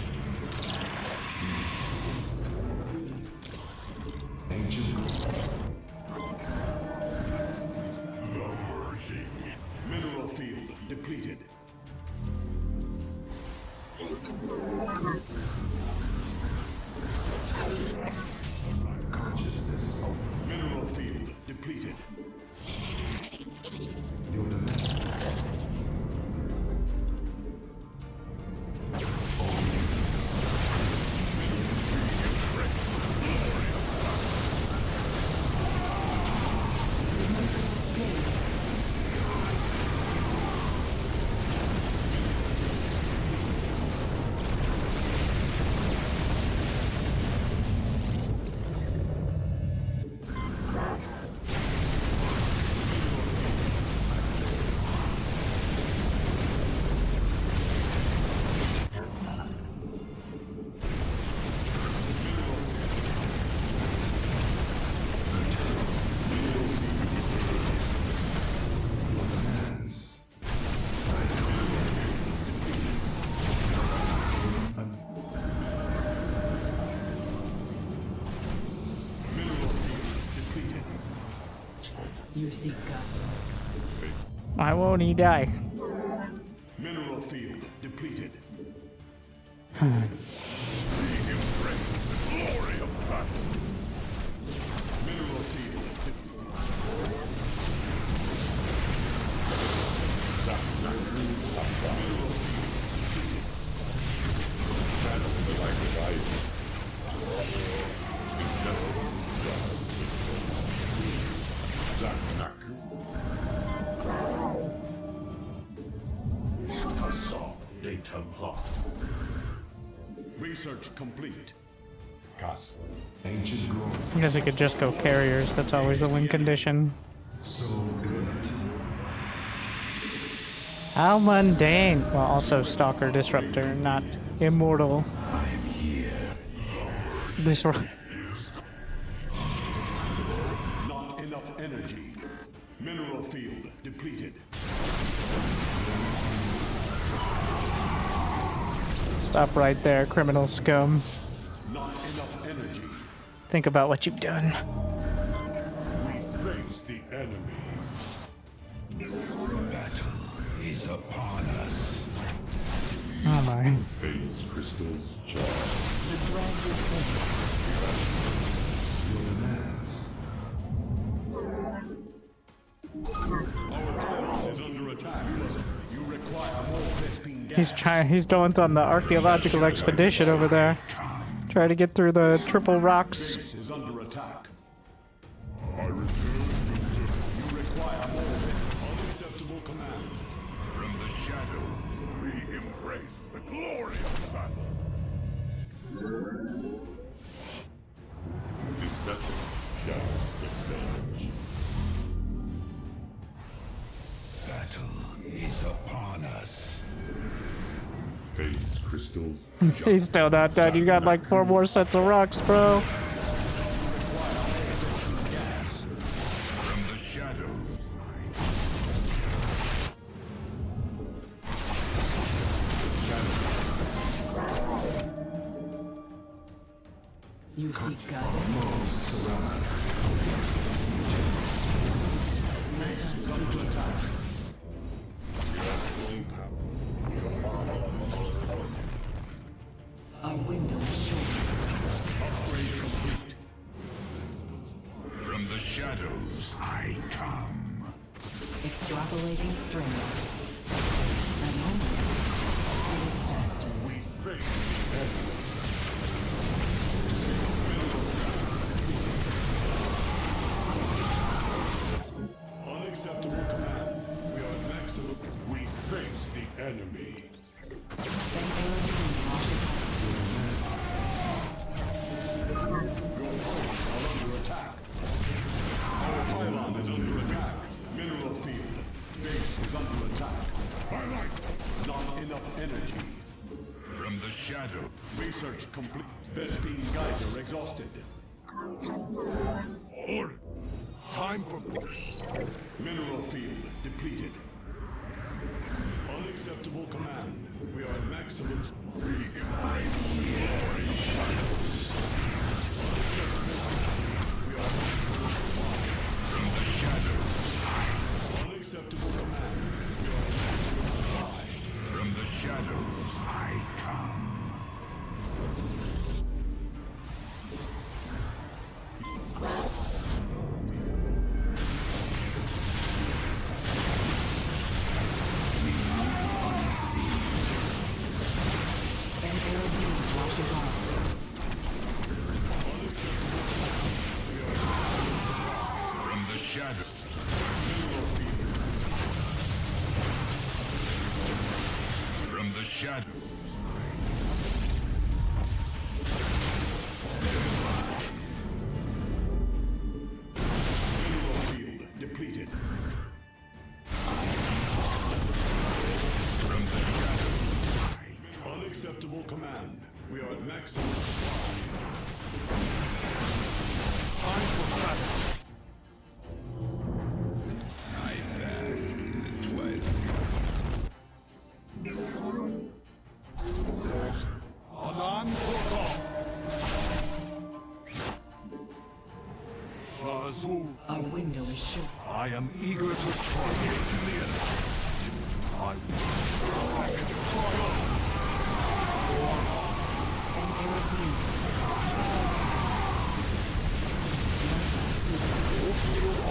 Speaker 12: Ancient.
Speaker 14: Mineral field depleted.
Speaker 12: Consciousness.
Speaker 14: Mineral field depleted.
Speaker 12: Your demand.
Speaker 13: You seek God.
Speaker 6: Why won't he die?
Speaker 14: Mineral field depleted.
Speaker 1: Embrace the glory of battle.
Speaker 14: Mineral field Research complete.
Speaker 12: Castle. Ancient glory.
Speaker 6: I guess it could just go carriers. That's always the win condition.
Speaker 12: So good.
Speaker 6: How mundane. Well, also Stalker Disruptor, not Immortal.
Speaker 12: I'm here.
Speaker 6: This
Speaker 14: Not enough energy. Mineral field depleted.
Speaker 6: Stop right there, criminal scum.
Speaker 14: Not enough energy.
Speaker 6: Think about what you've done.
Speaker 14: We face the enemy.
Speaker 12: Battle is upon us.
Speaker 6: Oh my.
Speaker 12: Phase crystals charged.
Speaker 13: The threads of
Speaker 14: Our pylon is under attack. You require more Vespine gas.
Speaker 6: He's going on the archaeological expedition over there. Try to get through the triple rocks.
Speaker 14: Base is under attack.
Speaker 1: I return
Speaker 14: You require more unacceptable command.
Speaker 1: from the shadows. We embrace the glory of battle. This vessel shall defend.
Speaker 12: Battle is upon us. Phase crystals.
Speaker 6: He's still not done. You got like 4 more sets of rocks, bro.
Speaker 1: From the shadows.
Speaker 13: You seek God.
Speaker 12: Most surround us.
Speaker 14: Base is under attack.
Speaker 13: Our window is short.
Speaker 14: Upgrade complete.
Speaker 12: From the shadows I come.
Speaker 13: Extrapolating strings. A moment. It is destined.
Speaker 14: We face the enemy. Unacceptable command. We are next. We face the enemy.
Speaker 13: An arrow team Washington.
Speaker 14: Your forces are under attack. Our pylon is under enough energy.
Speaker 12: From the shadow.
Speaker 14: Research complete. Vespine geyser exhausted.
Speaker 12: Order. Time for...
Speaker 14: Mineral field depleted. Unacceptable command. We are at maximum...
Speaker 12: From the shadows.
Speaker 14: Unacceptable command. We are at maximum supply.
Speaker 12: From the shadows I come.
Speaker 13: An LD washing off.
Speaker 12: From the shadows. From the shadows.
Speaker 14: Mineral field depleted.
Speaker 12: From the shadows.
Speaker 14: Unacceptable command. We are at maximum supply.
Speaker 12: Time for battle. I bask in the twilight.
Speaker 14: Anan Protoss.
Speaker 12: Shazul.
Speaker 13: Our window is short.
Speaker 12: I am eager to strike into the enemy. I will destroy and triumph.
Speaker 13: An LD.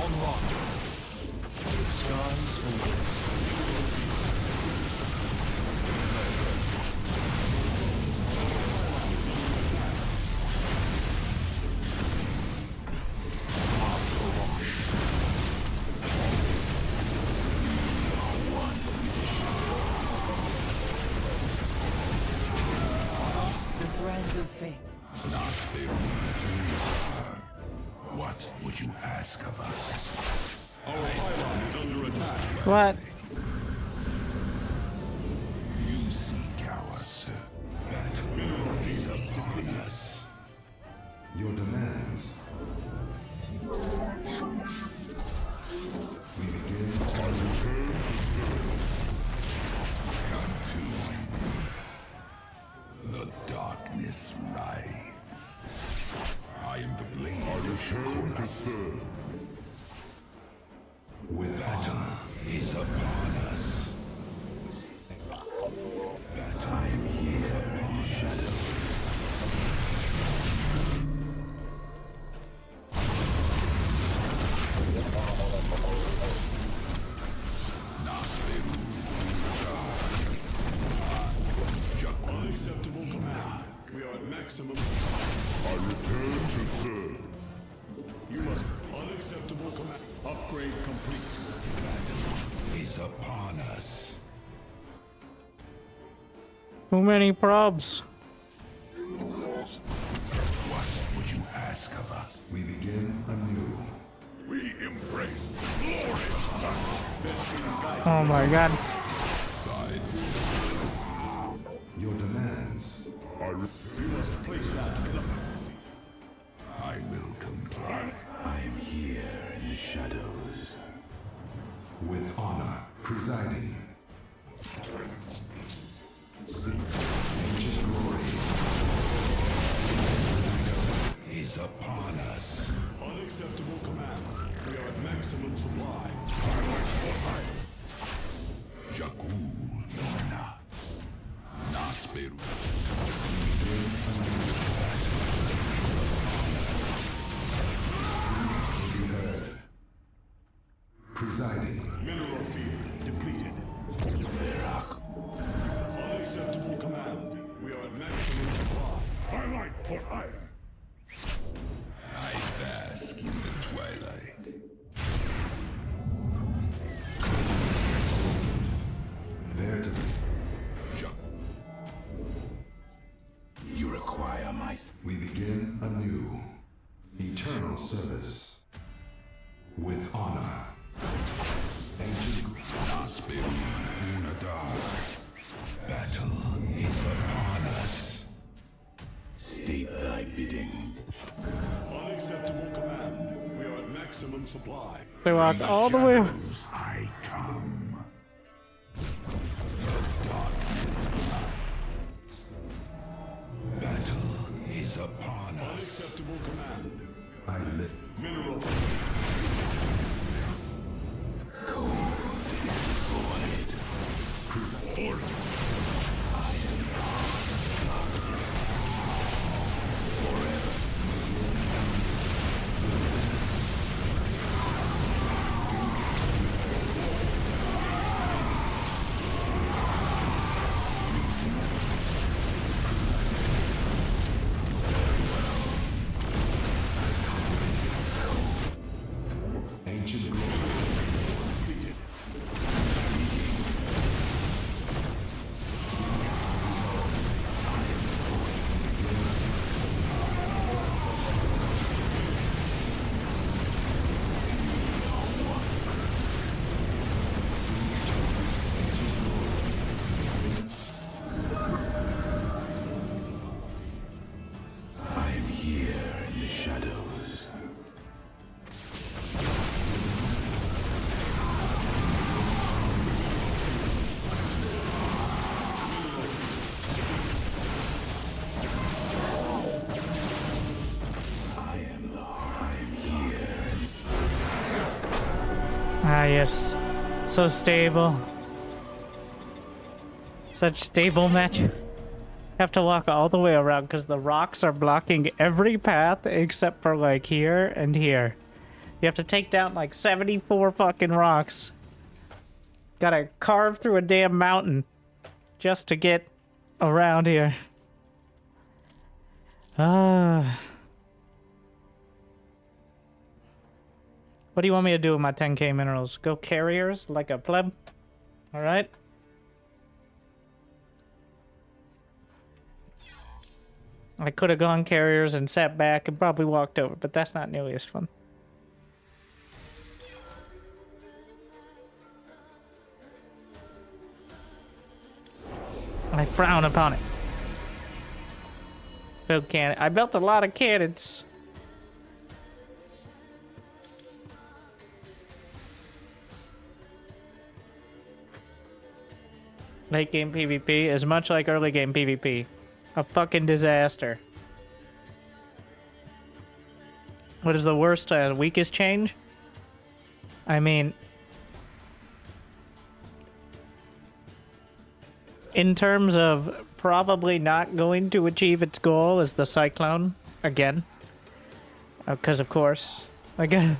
Speaker 12: Online. The skies await.
Speaker 13: The threads of fate.
Speaker 12: What would you ask of us?
Speaker 14: Our pylon is under attack.
Speaker 6: What?
Speaker 12: You seek our battle is upon us.
Speaker 17: Your demands. We begin our return
Speaker 12: to the darkness rides. I am the blade of Shakuras.
Speaker 17: with
Speaker 12: Battle is upon us. Battle is upon us.
Speaker 14: Unacceptable command. We are at maximum.
Speaker 12: I return to serve.
Speaker 14: You must. Unacceptable command. Upgrade complete.
Speaker 12: Battle is upon us.
Speaker 6: Too many probs.
Speaker 12: What would you ask of us?
Speaker 17: We begin anew.
Speaker 12: We embrace glorious
Speaker 6: Oh my god.
Speaker 17: Your demands.
Speaker 14: You must place that in the.
Speaker 12: I will comply.
Speaker 17: I am here in the shadows. With honor, presiding. Ancient glory
Speaker 12: is upon us.
Speaker 14: Unacceptable command. We are at maximum supply.
Speaker 12: Jakul Luna. Nasperu.
Speaker 17: be heard. Presiding.
Speaker 14: Mineral field depleted. Unacceptable command. We are at maximum supply.
Speaker 12: I like for iron. I bask in the twilight.
Speaker 17: There to be.
Speaker 12: You require my...
Speaker 17: We begin anew. Eternal service. With honor. Ancient
Speaker 12: Nasperu Unadar.
Speaker 14: supply.
Speaker 6: They walked all the way.
Speaker 12: I come. The darkness lies. Battle is upon us.
Speaker 14: Unacceptable command.
Speaker 12: I live.
Speaker 14: Mineral.
Speaker 12: Cold is void. Prison. Order. I am God of darkness. Forever. Ancient glory.
Speaker 14: Completed.
Speaker 12: I am here in the shadows.
Speaker 6: Ah, yes. So stable. Such stable match. Have to walk all the way around because the rocks are blocking every path except for like here and here. You have to take down like 74 fucking rocks. Gotta carve through a damn mountain just to get around here. Ah. What do you want me to do with my 10k minerals? Go carriers like a pleb? Alright. I could have gone carriers and sat back and probably walked over, but that's not nearly as fun. I frown upon it. Build cannon. I built a lot of cannons. Late game PvP is much like early game PvP. A fucking disaster. What is the worst, weakest change? I mean, in terms of probably not going to achieve its goal is the Cyclone again. Because of course, again,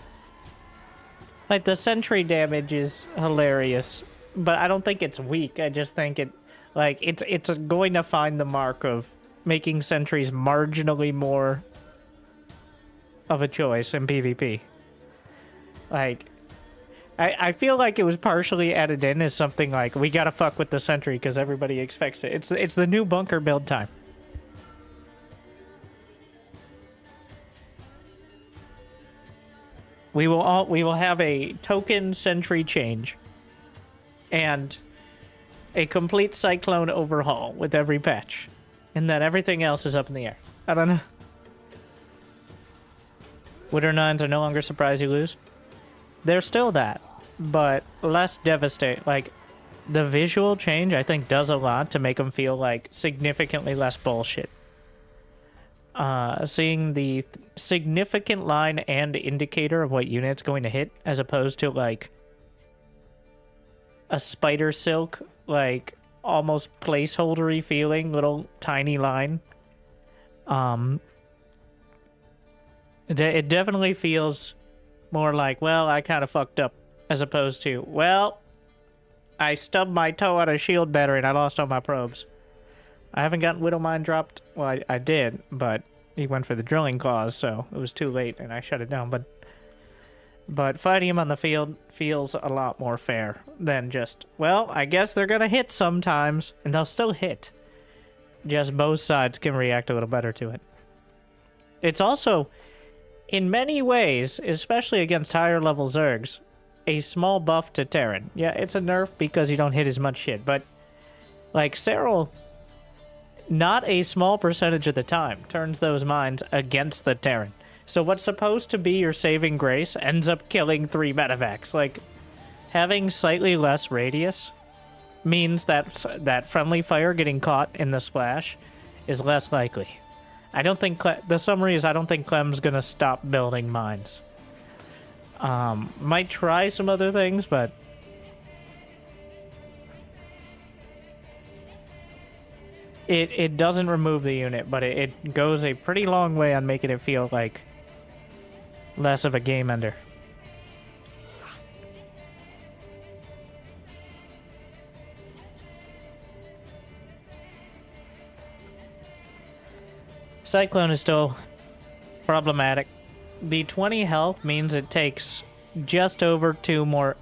Speaker 6: like the sentry damage is hilarious, but I don't think it's weak. I just think it, like, it's going to find the mark of making sentries marginally more of a choice in PvP. Like, I feel like it was partially added in as something like, we gotta fuck with the sentry because everybody expects it. It's the new bunker build time. We will have a token sentry change and a complete Cyclone overhaul with every patch, and then everything else is up in the air. I don't know. Winter 9s are no longer surprised you lose. They're still that, but less devastating. Like, the visual change, I think, does a lot to make them feel like significantly less bullshit. Seeing the significant line and indicator of what unit's going to hit, as opposed to, like, a spider silk, like, almost placeholdery feeling, little tiny line. It definitely feels more like, well, I kind of fucked up, as opposed to, well, I stubbed my toe on a shield battery and I lost all my probes. I haven't gotten Widowmine dropped. Well, I did, but he went for the drilling clause, so it was too late and I shut it down. But fighting him on the field feels a lot more fair than just, well, I guess they're gonna hit sometimes, and they'll still hit. Just both sides can react a little better to it. It's also, in many ways, especially against higher level Zergs, a small buff to Terran. Yeah, it's a nerf because you don't hit as much shit, but like Serral, not a small percentage of the time, turns those mines against the Terran. So what's supposed to be your saving grace ends up killing 3 medevacs. Like, having slightly less radius means that friendly fire getting caught in the splash is less likely. I don't think the summary is I don't think Clem's gonna stop building mines. Might try some other things, but it doesn't remove the unit, but it goes a pretty long way on making it feel like less of a game ender. Cyclone is still problematic. The 20 health means it takes just over 2 more.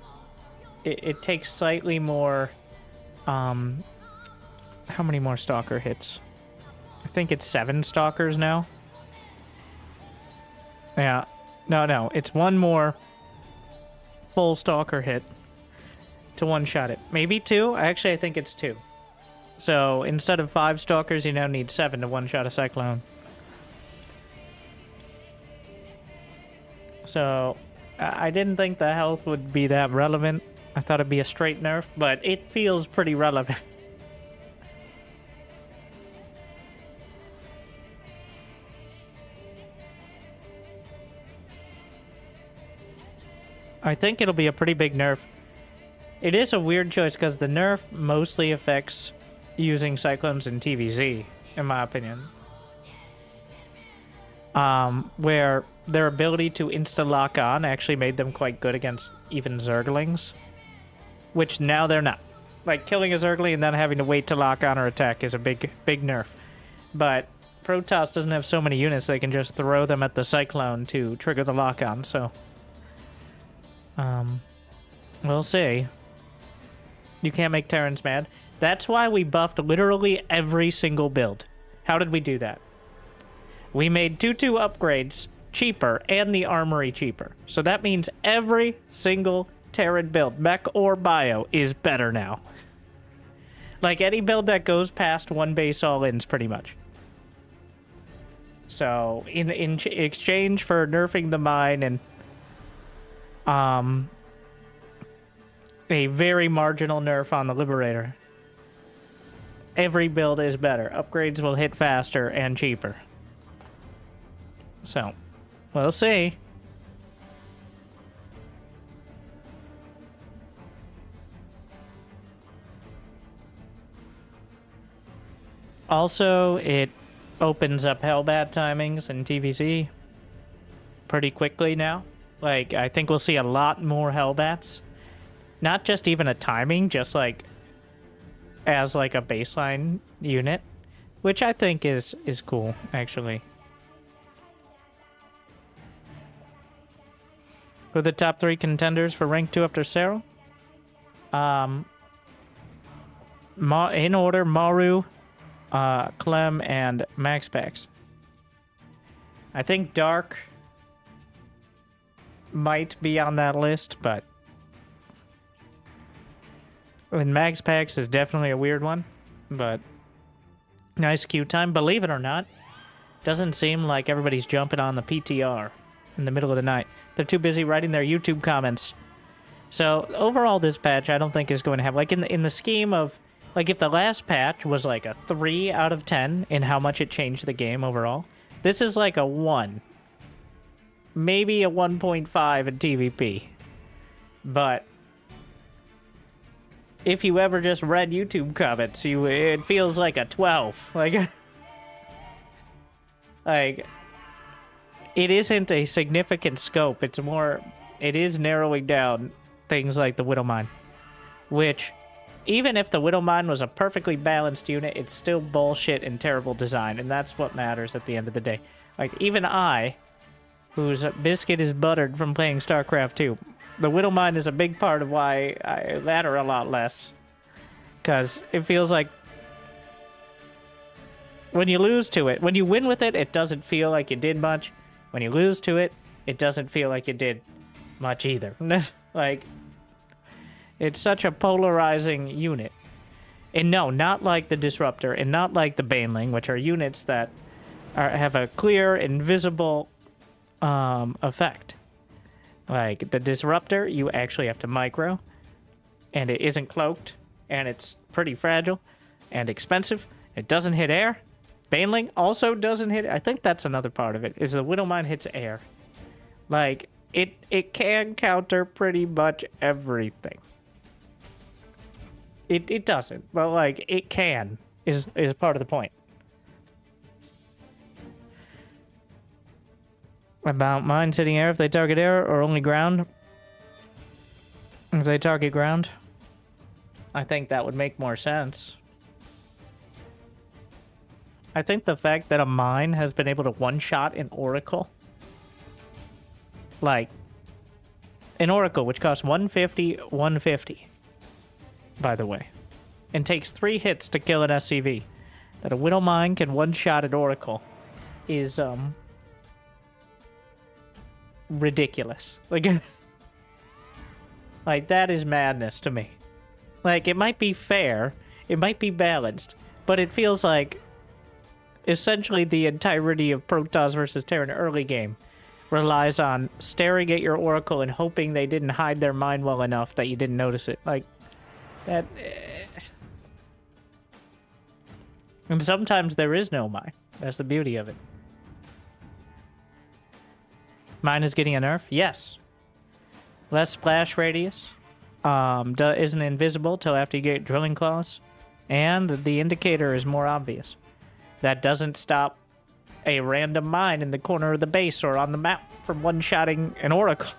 Speaker 6: It takes slightly more. How many more stalker hits? I think it's 7 stalkers now. Yeah. No. It's 1 more full stalker hit to one-shot it. Maybe 2? Actually, I think it's 2. So instead of 5 stalkers, you now need 7 to one-shot a Cyclone. So I didn't think the health would be that relevant. I thought it'd be a straight nerf, but it feels pretty relevant. I think it'll be a pretty big nerf. It is a weird choice because the nerf mostly affects using Cyclones in TVZ, in my opinion. Where their ability to insta-lock on actually made them quite good against even Zerglings. Which now they're not. Like, killing a Zergling and then having to wait to lock on or attack is a big nerf. But Protoss doesn't have so many units, they can just throw them at the Cyclone to trigger the lock-on, so... we'll see. You can't make Terrans mad. That's why we buffed literally every single build. How did we do that? We made 2/2 upgrades cheaper and the armory cheaper. So that means every single Terran build, mech or bio, is better now. Like any build that goes past 1 base all-ins, pretty much. So in exchange for nerfing the mine and a very marginal nerf on the Liberator, every build is better. Upgrades will hit faster and cheaper. So, we'll see. Also, it opens up Hellbat timings in TVZ pretty quickly now. Like, I think we'll see a lot more Hellbats. Not just even a timing, just like as like a baseline unit, which I think is cool, actually. Who are the top 3 contenders for rank 2 after Cero? In order, Maru, Clem, and Max Pax. I think Dark might be on that list, but and Max Pax is definitely a weird one, but nice queue time. Believe it or not, doesn't seem like everybody's jumping on the PTR in the middle of the night. They're too busy writing their YouTube comments. So overall, this patch I don't think is going to have, like, in the scheme of, like, if the last patch was like a 3 out of 10 in how much it changed the game overall, this is like a 1. Maybe a 1.5 in TVP. But if you ever just read YouTube comments, it feels like a 12. Like, like, it isn't a significant scope. It's more, it is narrowing down things like the Widow Mine, which, even if the Widow Mine was a perfectly balanced unit, it's still bullshit and terrible design, and that's what matters at the end of the day. Like, even I, whose biscuit is buttered from playing StarCraft 2, the Widow Mine is a big part of why I ladder a lot less. Because it feels like when you lose to it, when you win with it, it doesn't feel like you did much. When you lose to it, it doesn't feel like you did much either. Like, it's such a polarizing unit. And no, not like the Disruptor and not like the Baneling, which are units that have a clear and visible effect. Like, the Disruptor, you actually have to micro, and it isn't cloaked, and it's pretty fragile and expensive. It doesn't hit air. Baneling also doesn't hit. I think that's another part of it, is the Widowmine hits air. Like, it can counter pretty much everything. It doesn't, but like, it can, is part of the point. About mines hitting air if they target air, or only ground? If they target ground? I think that would make more sense. I think the fact that a mine has been able to one-shot an Oracle, like, an Oracle, which costs 150, by the way, and takes 3 hits to kill an SCV, that a Widow Mine can one-shot an Oracle is, ridiculous. Like, like, that is madness to me. Like, it might be fair, it might be balanced, but it feels like essentially the entirety of Protoss versus Terran early game relies on staring at your Oracle and hoping they didn't hide their mine well enough that you didn't notice it. Like, that... And sometimes there is no mine. That's the beauty of it. Mine is getting a nerf? Yes. Less splash radius. Isn't invisible till after you get drilling claws. And the indicator is more obvious. That doesn't stop a random mine in the corner of the base or on the map from one-shotting an Oracle.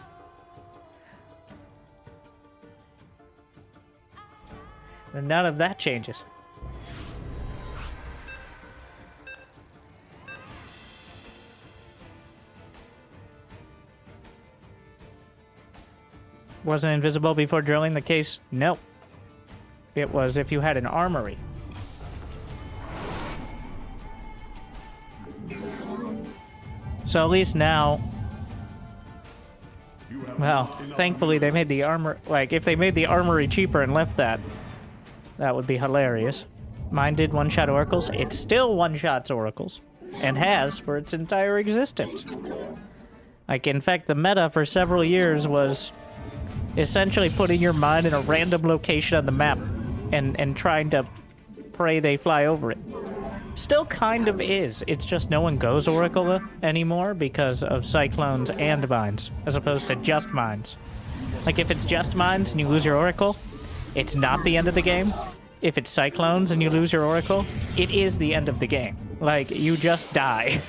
Speaker 6: And none of that changes. Wasn't invisible before drilling the case? Nope. It was if you had an armory. So at least now... Well, thankfully they made the armor... Like, if they made the armory cheaper and left that, that would be hilarious. Mine did one-shot oracles. It still one-shots oracles. And has for its entire existence. Like, in fact, the meta for several years was essentially putting your mine in a random location on the map and trying to pray they fly over it. Still kind of is. It's just no one goes Oracle anymore because of Cyclones and mines, as opposed to just mines. Like, if it's just mines and you lose your Oracle, it's not the end of the game. If it's Cyclones and you lose your Oracle, it is the end of the game. Like, you just die.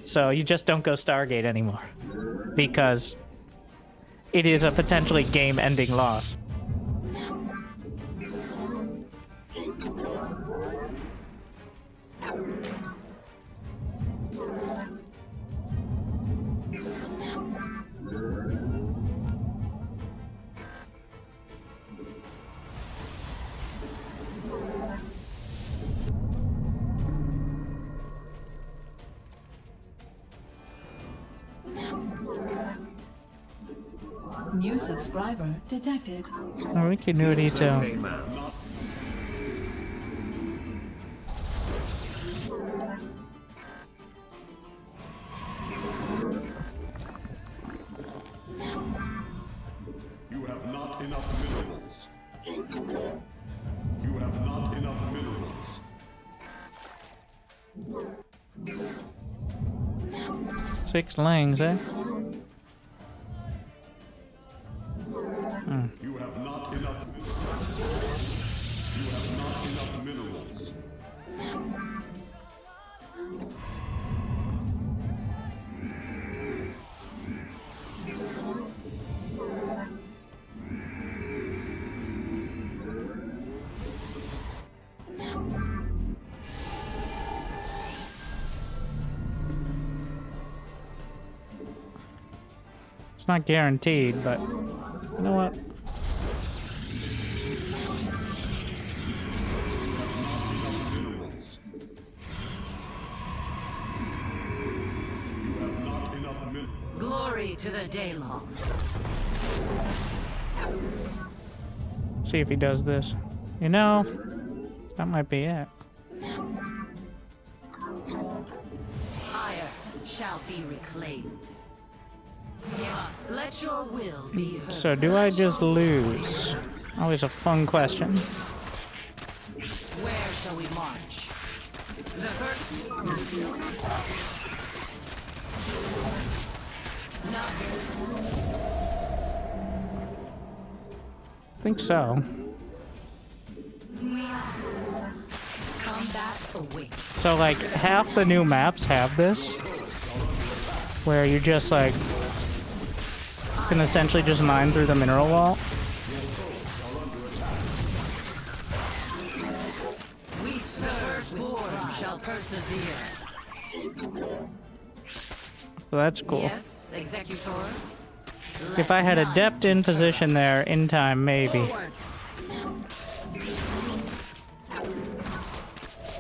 Speaker 6: So you just don't go Stargate anymore. Because it is a potentially game-ending loss.
Speaker 11: New subscriber detected.
Speaker 6: Oh, we can do it too.
Speaker 14: You have not enough minerals. You have not enough minerals.
Speaker 6: 6 lanes, eh?
Speaker 14: You have not enough minerals. You have not enough minerals.
Speaker 6: It's not guaranteed, but you know what?
Speaker 16: Glory to the Daylong.
Speaker 6: See if he does this. You know, that might be it.
Speaker 16: Ire shall be reclaimed. Let your will be heard.
Speaker 6: So do I just lose? Always a fun question.
Speaker 16: Where shall we march? The first.
Speaker 6: I think so.
Speaker 16: Combat awaits.
Speaker 6: So like half the new maps have this, where you just like can essentially just mine through the mineral wall.
Speaker 16: We serve born shall persevere.
Speaker 6: So that's cool.
Speaker 16: Yes, Executor.
Speaker 6: If I had Adept in position there in time, maybe.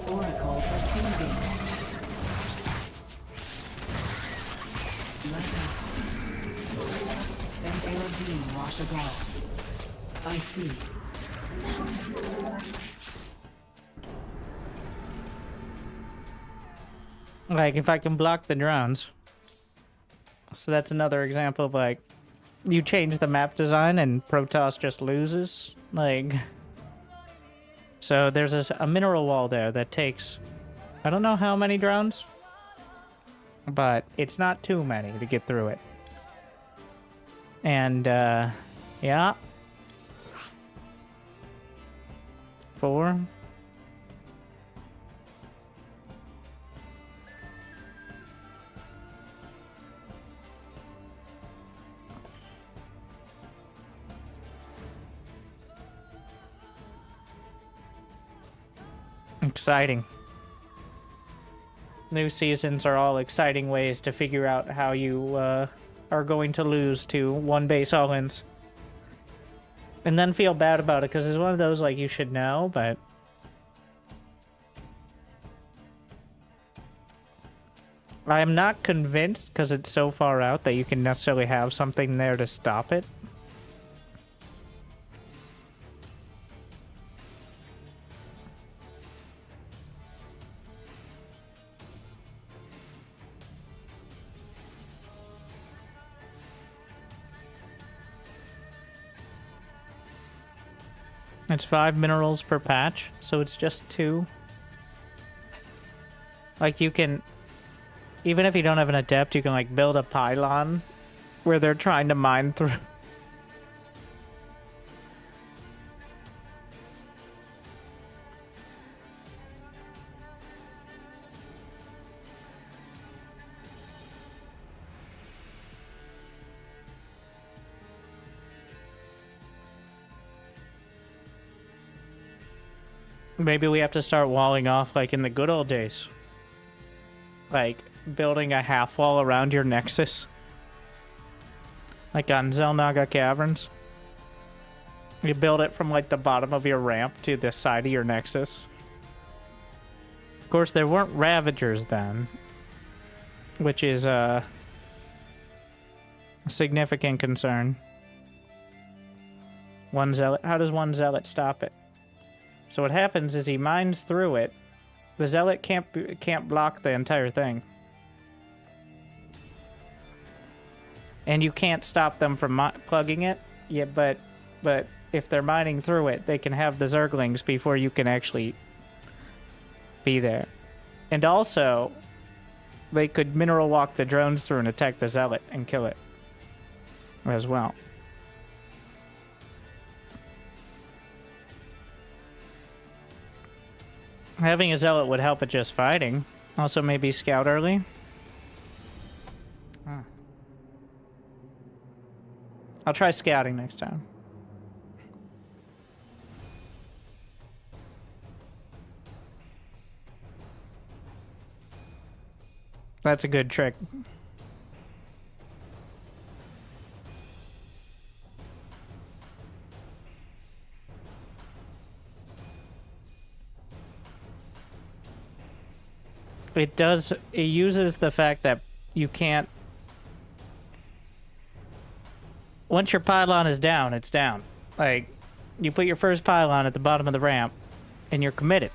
Speaker 13: Oracle perceiving. Let us. And Erodine Rashagal. I see.
Speaker 6: Like if I can block the drones. So that's another example of like you change the map design and Protoss just loses. Like so there's a mineral wall there that takes I don't know how many drones, but it's not too many to get through it. And yeah. 4. Exciting. New seasons are all exciting ways to figure out how you are going to lose to one base all-ins. And then feel bad about it, because it's one of those, like, you should know, but... I am not convinced, because it's so far out, that you can necessarily have something there to stop it. It's 5 minerals per patch, so it's just 2. Like, you can... Even if you don't have an Adept, you can, like, build a pylon where they're trying to mine through... Maybe we have to start walling off like in the good old days. Like, building a half wall around your nexus. Like on Zelnaga Caverns. You build it from like the bottom of your ramp to the side of your nexus. Of course, there weren't Ravagers then. Which is a significant concern. One Zealot. How does one Zealot stop it? So what happens is he mines through it. The Zealot can't block the entire thing. And you can't stop them from plugging it. Yeah, but if they're mining through it, they can have the Zerglings before you can actually be there. And also, they could mineral walk the drones through and attack the Zealot and kill it as well. Having a Zealot would help at just fighting. Also, maybe scout early. Huh. I'll try scouting next time. That's a good trick. It uses the fact that you can't... Once your pylon is down, it's down. Like, you put your first pylon at the bottom of the ramp, and you're committed.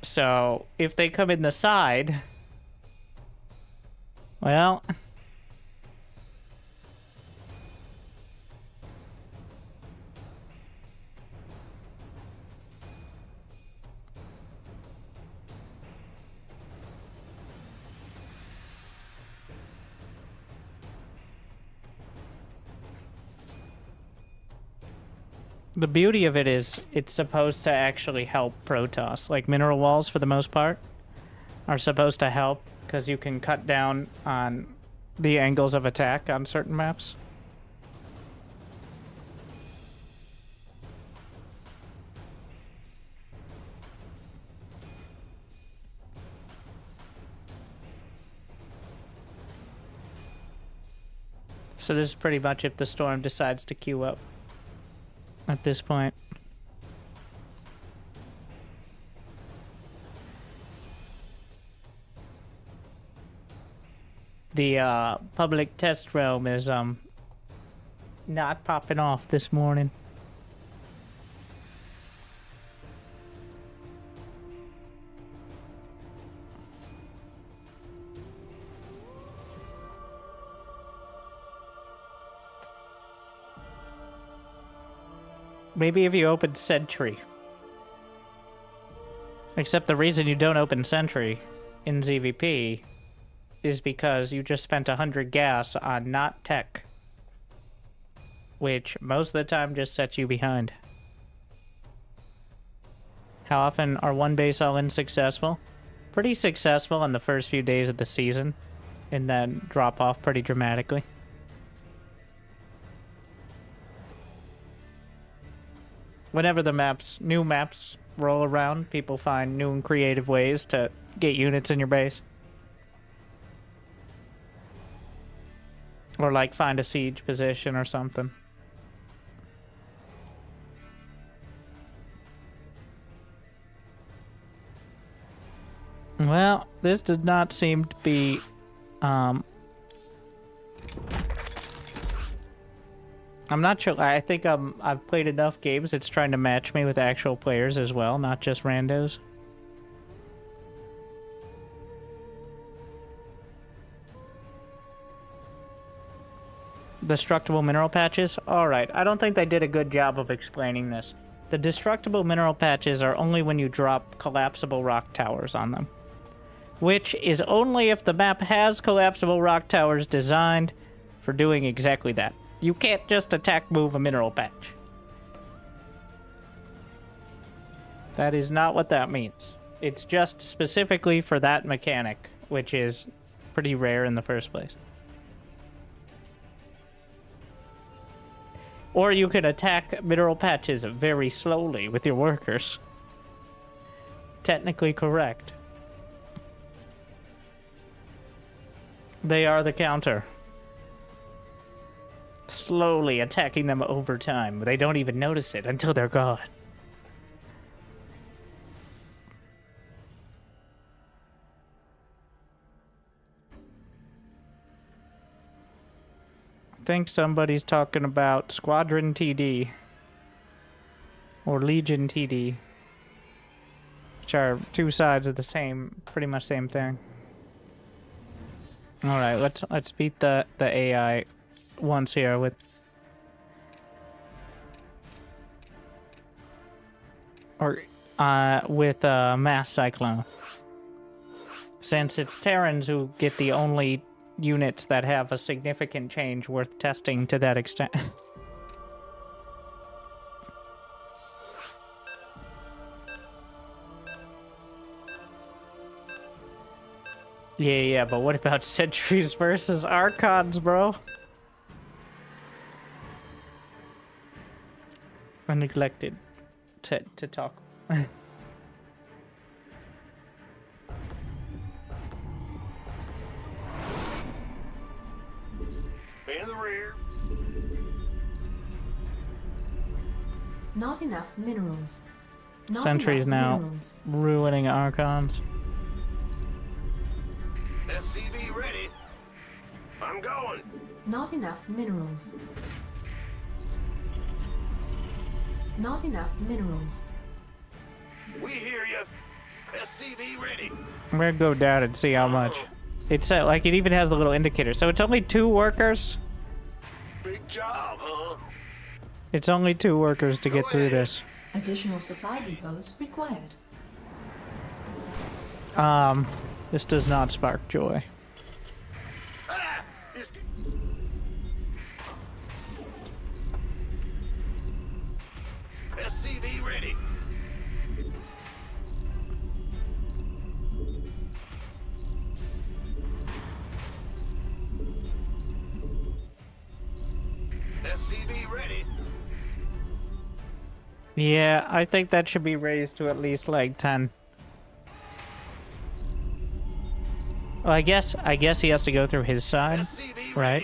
Speaker 6: So, if they come in the side, Well... The beauty of it is it's supposed to actually help Protoss. Like, mineral walls, for the most part, are supposed to help because you can cut down on the angles of attack on certain maps. So this is pretty much if the storm decides to queue up at this point. The public test realm is not popping off this morning. Maybe if you opened Sentry. Except the reason you don't open Sentry in ZVP is because you just spent 100 gas on not tech. Which most of the time just sets you behind. How often are one base all-in successful? Pretty successful in the first few days of the season. And then drop off pretty dramatically. Whenever the new maps roll around, people find new and creative ways to get units in your base. Or like find a siege position or something. Well, this does not seem to be, I'm not sure. I think I've played enough games. It's trying to match me with actual players as well, not just randos. Destructible mineral patches? Alright, I don't think they did a good job of explaining this. The destructible mineral patches are only when you drop collapsible rock towers on them. Which is only if the map has collapsible rock towers designed for doing exactly that. You can't just attack move a mineral patch. That is not what that means. It's just specifically for that mechanic, which is pretty rare in the first place. Or you can attack mineral patches very slowly with your workers. Technically correct. They are the counter. Slowly attacking them over time. They don't even notice it until they're gone. I think somebody's talking about Squadron TD. Or Legion TD. Which are two sides of the same, pretty much same thing. Alright, let's beat the AI once here with Mass Cyclone. Since it's Terrans who get the only units that have a significant change worth testing to that extent. Yeah, but what about Sentries versus Archons, bro? I neglected to talk.
Speaker 1: In the rear.
Speaker 3: Not enough minerals. Not
Speaker 6: Sentries
Speaker 3: enough
Speaker 6: now
Speaker 3: minerals.
Speaker 6: ruining Archons.
Speaker 1: SCV ready. I'm going.
Speaker 3: Not enough minerals. Not enough minerals.
Speaker 1: We hear you. SCV ready.
Speaker 6: I'm gonna go down and see how much. It's like it even has the little indicator. So it's only 2 workers.
Speaker 1: Big job, huh?
Speaker 6: It's only 2 workers to get through this.
Speaker 3: Additional supply depots required.
Speaker 6: This does not spark joy.
Speaker 1: SCV ready. SCV ready.
Speaker 6: Yeah, I think that should be raised to at least like 10. Well, I guess he has to go through his side, right?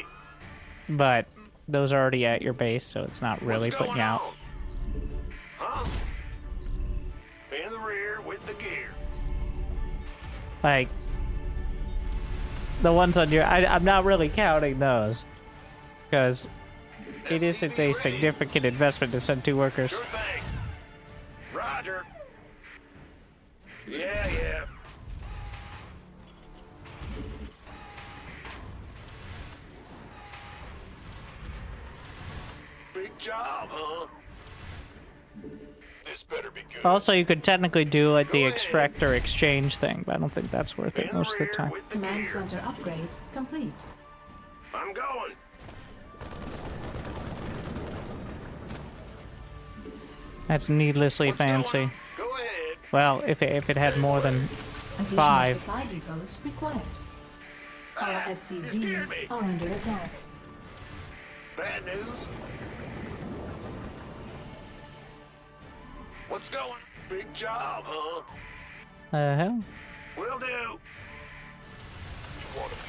Speaker 6: But those are already at your base, so it's not really putting you out.
Speaker 1: Huh? In the rear with the gear.
Speaker 6: Like the ones on your, I'm not really counting those, because it isn't a significant investment to send 2 workers.
Speaker 1: Sure thing. Roger. Yeah. Big job, huh? This better be good.
Speaker 6: Also, you could technically do like the extractor exchange thing, but I don't think that's worth it most of the time.
Speaker 3: Command center upgrade complete.
Speaker 1: I'm going.
Speaker 6: That's needlessly fancy.
Speaker 1: Go ahead.
Speaker 6: Well, if it had more than
Speaker 3: Additional
Speaker 6: 5.
Speaker 3: supply depots required. Our SCVs are under attack.
Speaker 1: Bad news. What's going? Big job, huh?
Speaker 6: Hell?
Speaker 1: Will do.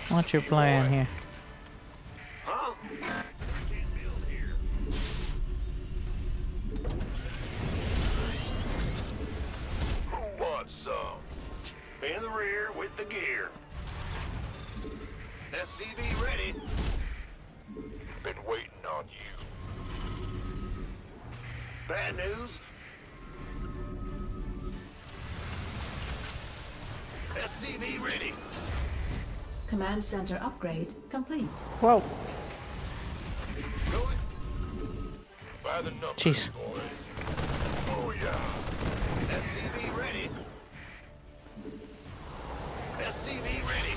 Speaker 6: What's your plan here?
Speaker 1: Huh? Who wants some? In the rear with the gear. SCV ready. Been waiting on you. Bad news. SCV ready.
Speaker 3: Command center upgrade complete.
Speaker 6: Whoa.
Speaker 1: By the numbers,
Speaker 6: Jeez.
Speaker 1: boys. Oh yeah. SCV ready. SCV ready.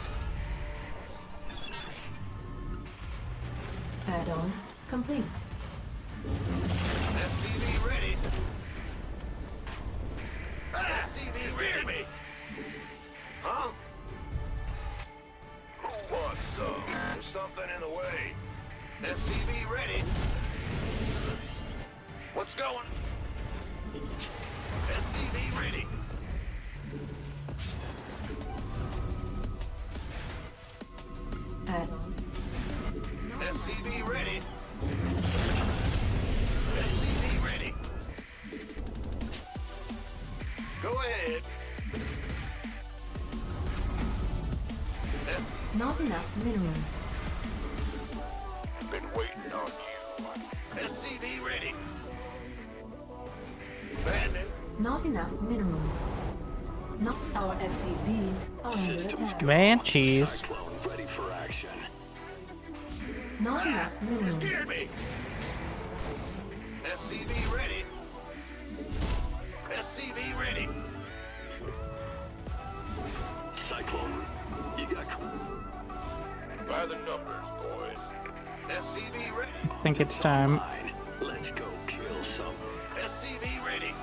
Speaker 3: Add-on complete.
Speaker 1: SCV ready. SCV ready. Me. Huh? Who wants some? There's something in the way. SCV ready. What's going? SCV ready.
Speaker 3: Add-on.
Speaker 1: SCV ready. SCV ready. Go ahead.
Speaker 3: Not enough minerals.
Speaker 1: Been waiting on you. SCV ready. Bandit.
Speaker 3: Not enough minerals. Not our SCVs are under attack.
Speaker 6: Banshees.
Speaker 1: Ready for action.
Speaker 3: Not enough minerals.
Speaker 1: Scared me. SCV ready. SCV ready. Cyclone. You got. By the numbers, boys. SCV ready.
Speaker 6: I think it's time.
Speaker 1: Let's go kill some. SCV ready.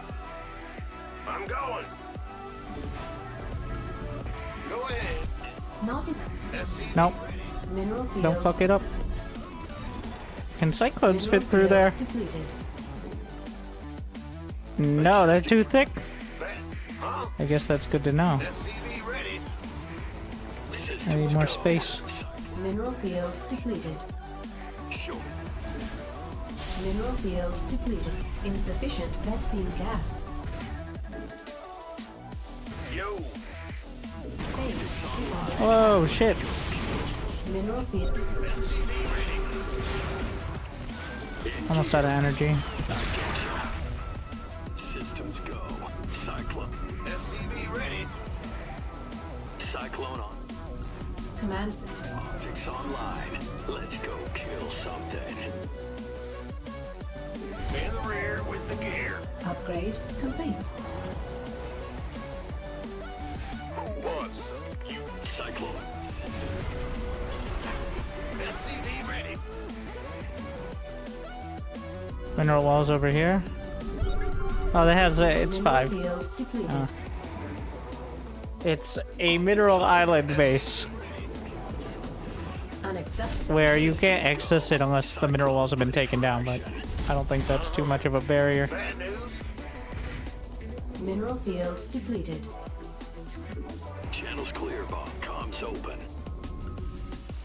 Speaker 1: I'm going. Go ahead.
Speaker 3: Not enough.
Speaker 1: SCV
Speaker 6: Nope.
Speaker 3: Mineral field.
Speaker 6: Don't fuck it up. Can cyclones fit through there?
Speaker 3: Depleted.
Speaker 6: No, they're too thick.
Speaker 1: Huh?
Speaker 6: I guess that's good to know.
Speaker 1: SCV ready.
Speaker 6: I need more space.
Speaker 3: Mineral field depleted.
Speaker 1: Sure.
Speaker 3: Mineral field depleted. Insufficient Vespene gas.
Speaker 1: Yo.
Speaker 3: Base is under
Speaker 6: Whoa, shit.
Speaker 3: mineral field.
Speaker 6: Almost out of energy.
Speaker 1: Systems go. Cyclone. SCV ready. Cyclone on.
Speaker 3: Command center.
Speaker 10: Optics online. Let's go kill something.
Speaker 1: In the rear with the gear.
Speaker 3: Upgrade complete.
Speaker 1: Who wants some? You
Speaker 10: Cyclone.
Speaker 1: SCV ready.
Speaker 6: Mineral walls over here. Oh, that has it's 5.
Speaker 3: Field depleted.
Speaker 6: It's a mineral island base
Speaker 3: Unacceptable.
Speaker 6: where you can't access it unless the mineral walls have been taken down, but I don't think that's too much of a barrier.
Speaker 1: Bad news.
Speaker 3: Mineral field depleted.
Speaker 10: Channels clear, bomb. Comms open.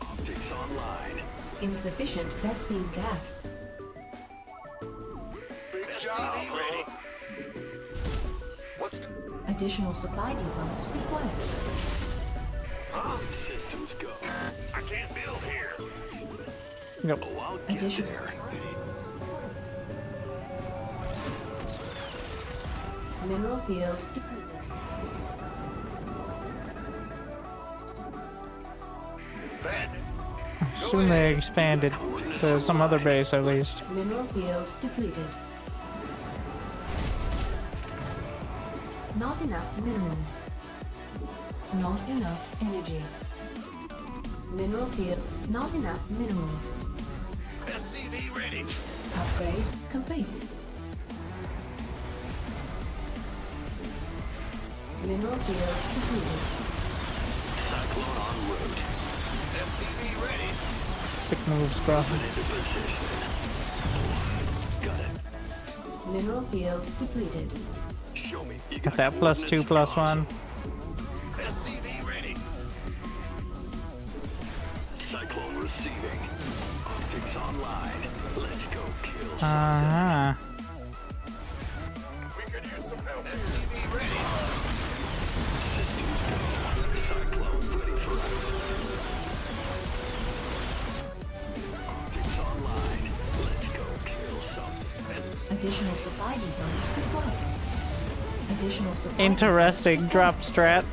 Speaker 10: Optics online.
Speaker 3: Insufficient Vespene gas.
Speaker 1: Big job. Ready. What's
Speaker 3: Additional supply depots required.
Speaker 10: Systems go.
Speaker 1: I can't build here.
Speaker 6: Yep.
Speaker 10: Oh, I'll get
Speaker 3: Additional
Speaker 10: there.
Speaker 3: supply depots required. Mineral field depleted.
Speaker 1: Bad.
Speaker 6: Soon they expanded to some other base at least.
Speaker 3: Mineral field depleted. Not enough minerals. Not enough energy. Mineral field. Not enough minerals.
Speaker 1: SCV ready.
Speaker 3: Upgrade complete. Mineral field depleted.
Speaker 10: Cyclone en route.
Speaker 1: SCV ready.
Speaker 6: Sick moves, bro.
Speaker 10: Into position. Got it.
Speaker 3: Mineral field depleted.
Speaker 10: Show me. You
Speaker 6: Got that +2, +1.
Speaker 1: SCV ready.
Speaker 10: Cyclone receiving. Optics online. Let's go kill
Speaker 6: Uh-huh.
Speaker 1: We could use some help. SCV ready.
Speaker 10: Cyclone ready for action. Optics online. Let's go kill something.
Speaker 3: Additional supply depots required. Additional supply.
Speaker 6: Interesting drop strat.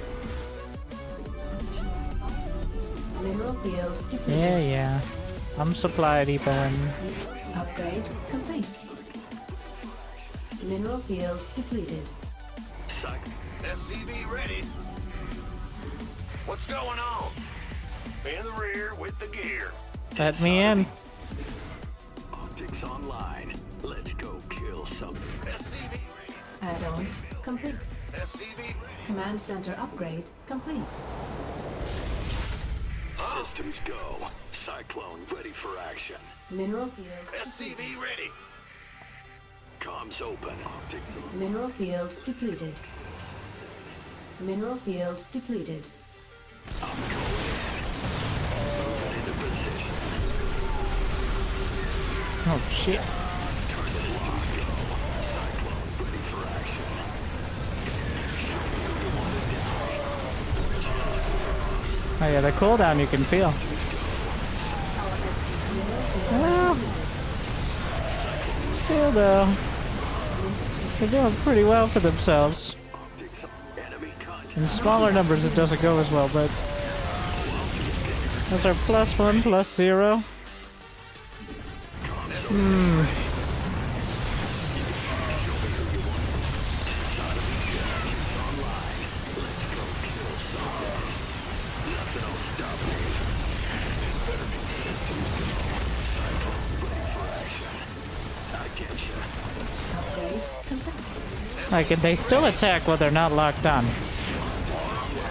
Speaker 3: Mineral field depleted.
Speaker 6: Yeah. I'm supply depoting.
Speaker 3: Upgrade complete. Mineral field depleted.
Speaker 1: SCV ready. What's going on? In the rear with the gear.
Speaker 6: Let me in.
Speaker 10: Optics online. Let's go kill something.
Speaker 1: SCV ready.
Speaker 3: Add-on complete.
Speaker 1: SCV ready.
Speaker 3: Command center upgrade complete.
Speaker 10: Systems go. Cyclone ready for action.
Speaker 3: Mineral field.
Speaker 1: SCV ready.
Speaker 10: Comms open. Optics on.
Speaker 3: Mineral field depleted. Mineral field depleted.
Speaker 10: I'm going in. Moving into position.
Speaker 6: Oh shit.
Speaker 10: Turn the lock. Go. Cyclone ready for action. Show me who you want to die.
Speaker 6: Oh yeah, the cooldown you can feel. Well, still though, they're doing pretty well for themselves.
Speaker 10: Enemy contact.
Speaker 6: In smaller numbers it doesn't go as well, but those are +1, +0.
Speaker 3: Upgrade complete.
Speaker 6: Like, they still attack while they're not locked on.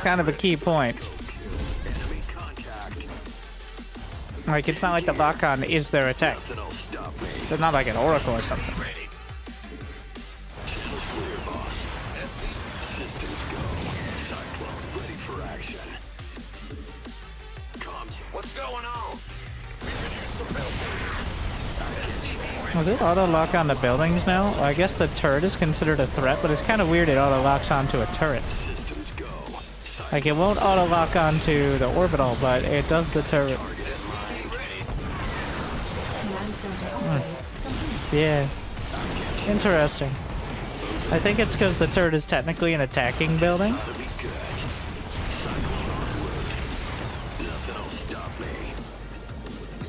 Speaker 6: Kind of a key point.
Speaker 10: Enemy contact.
Speaker 6: Like, it's not like the lock-on is their attack.
Speaker 10: Nothing'll stop me.
Speaker 6: They're not like an oracle or something.
Speaker 10: Channels clear, boss. Systems go. Cyclone ready for action. Comms.
Speaker 1: What's going on? We could use some help.
Speaker 6: Was it auto-lock on the buildings now? Well, I guess the turret is considered a threat, but it's kind of weird it auto-locks onto a turret.
Speaker 10: Systems go.
Speaker 6: Like, it won't auto-lock onto the orbital, but it does the turret.
Speaker 3: Command center upgrade complete.
Speaker 6: Yeah. Interesting. I think it's because the turret is technically an attacking building.
Speaker 10: Gotta be good. Cyclone en route. Nothing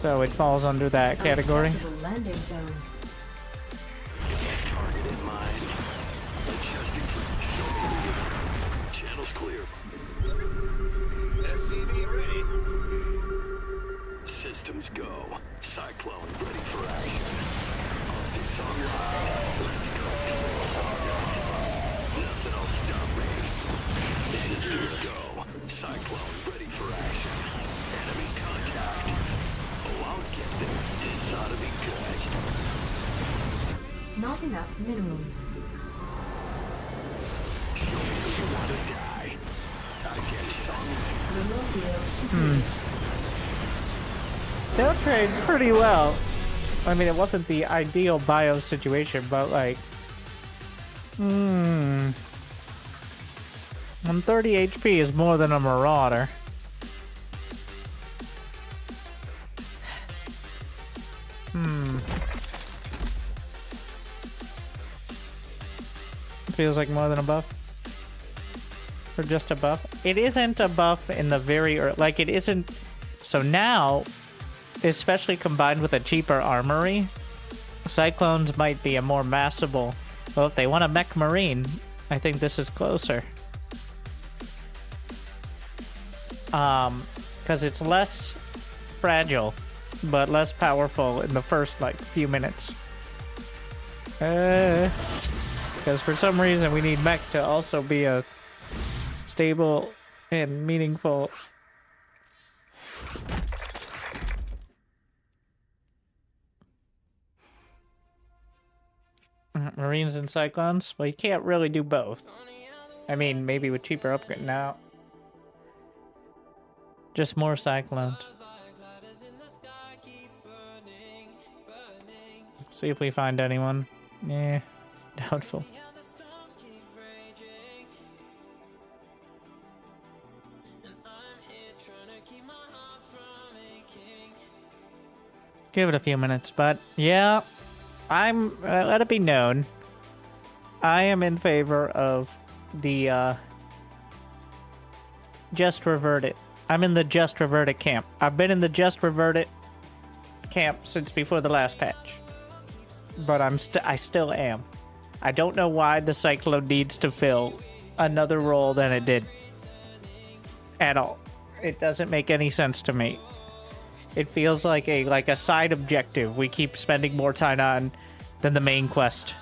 Speaker 6: So it falls under that category.
Speaker 3: Unacceptable landing zone.
Speaker 10: Target in mind. Adjusting for show me. Channel's clear. SCV ready. Systems go. Cyclone ready for action. Optics online. Let's go. Nothing will stop me. Systems go. Cyclone ready for action. Enemy contact. Oh, I'll get there. This ought to be good.
Speaker 3: Not enough minerals.
Speaker 10: Show me who you want to die. I get some.
Speaker 3: Remote wheel.
Speaker 6: Still trades pretty well. I mean, it wasn't the ideal bio situation, but like, 130 HP is more than a Marauder. Feels like more than a buff. Or just a buff. It isn't a buff in the very early, like it isn't. So now, especially combined with a cheaper armory, Cyclones might be a more massable. Well, if they want a mech marine, I think this is closer. Because it's less fragile, but less powerful in the first, like, few minutes. Because for some reason we need mech to also be a stable and meaningful. Marines and Cyclones? Well, you can't really do both. I mean, maybe with cheaper upgrade now. Just more Cyclones. See if we find anyone. Yeah, doubtful. Give it a few minutes, but yeah, I'm let it be known, I am in favor of the just revert it. I'm in the just revert it camp. I've been in the just revert it camp since before the last patch, but I still am. I don't know why the Cyclone needs to fill another role than it did at all. It doesn't make any sense to me. It feels like a side objective we keep spending more time on than the main quest.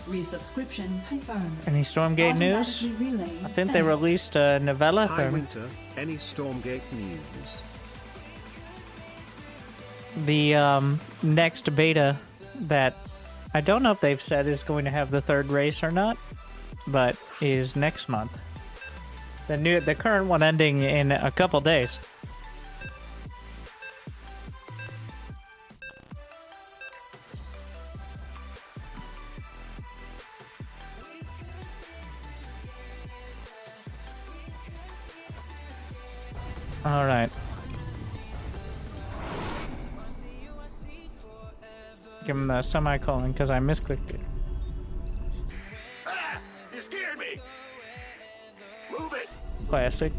Speaker 11: Resubscription confirmed.
Speaker 6: Any Stormgate news?
Speaker 11: Automatically relay.
Speaker 6: I think they released a novella.
Speaker 2: Hi Winter, any Stormgate news?
Speaker 6: The next beta that I don't know if they've said is going to have the third race or not, but is next month. The current one ending in a couple days. All right. Give him the semicolon because I misclicked it.
Speaker 1: Ah! You scared me! Move it!
Speaker 6: Classic.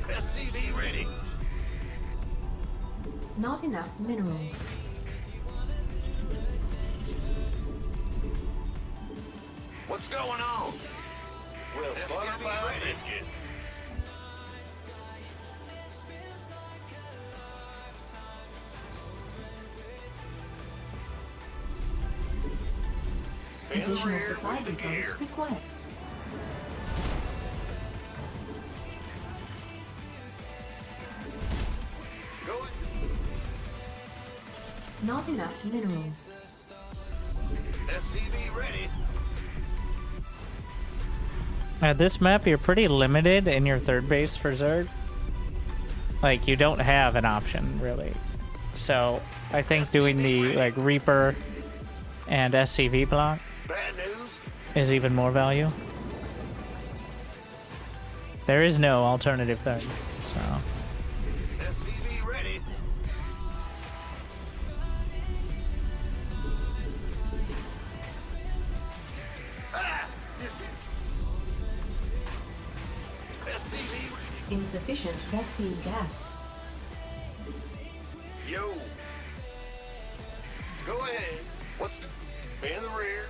Speaker 1: SCV ready!
Speaker 3: Not enough minerals.
Speaker 1: What's going on? Well, butterfly biscuit.
Speaker 3: Additional supply depots required. Not enough minerals.
Speaker 1: SCV ready.
Speaker 6: At this map, you're pretty limited in your third base for Zerg. Like, you don't have an option, really. So, I think doing the, like, Reaper and SCV block.
Speaker 1: Bad news?
Speaker 6: is even more value. There is no alternative thing, so.
Speaker 1: SCV ready.
Speaker 3: Insufficient Vespene gas.
Speaker 1: Yo. Go ahead. What's in the rear?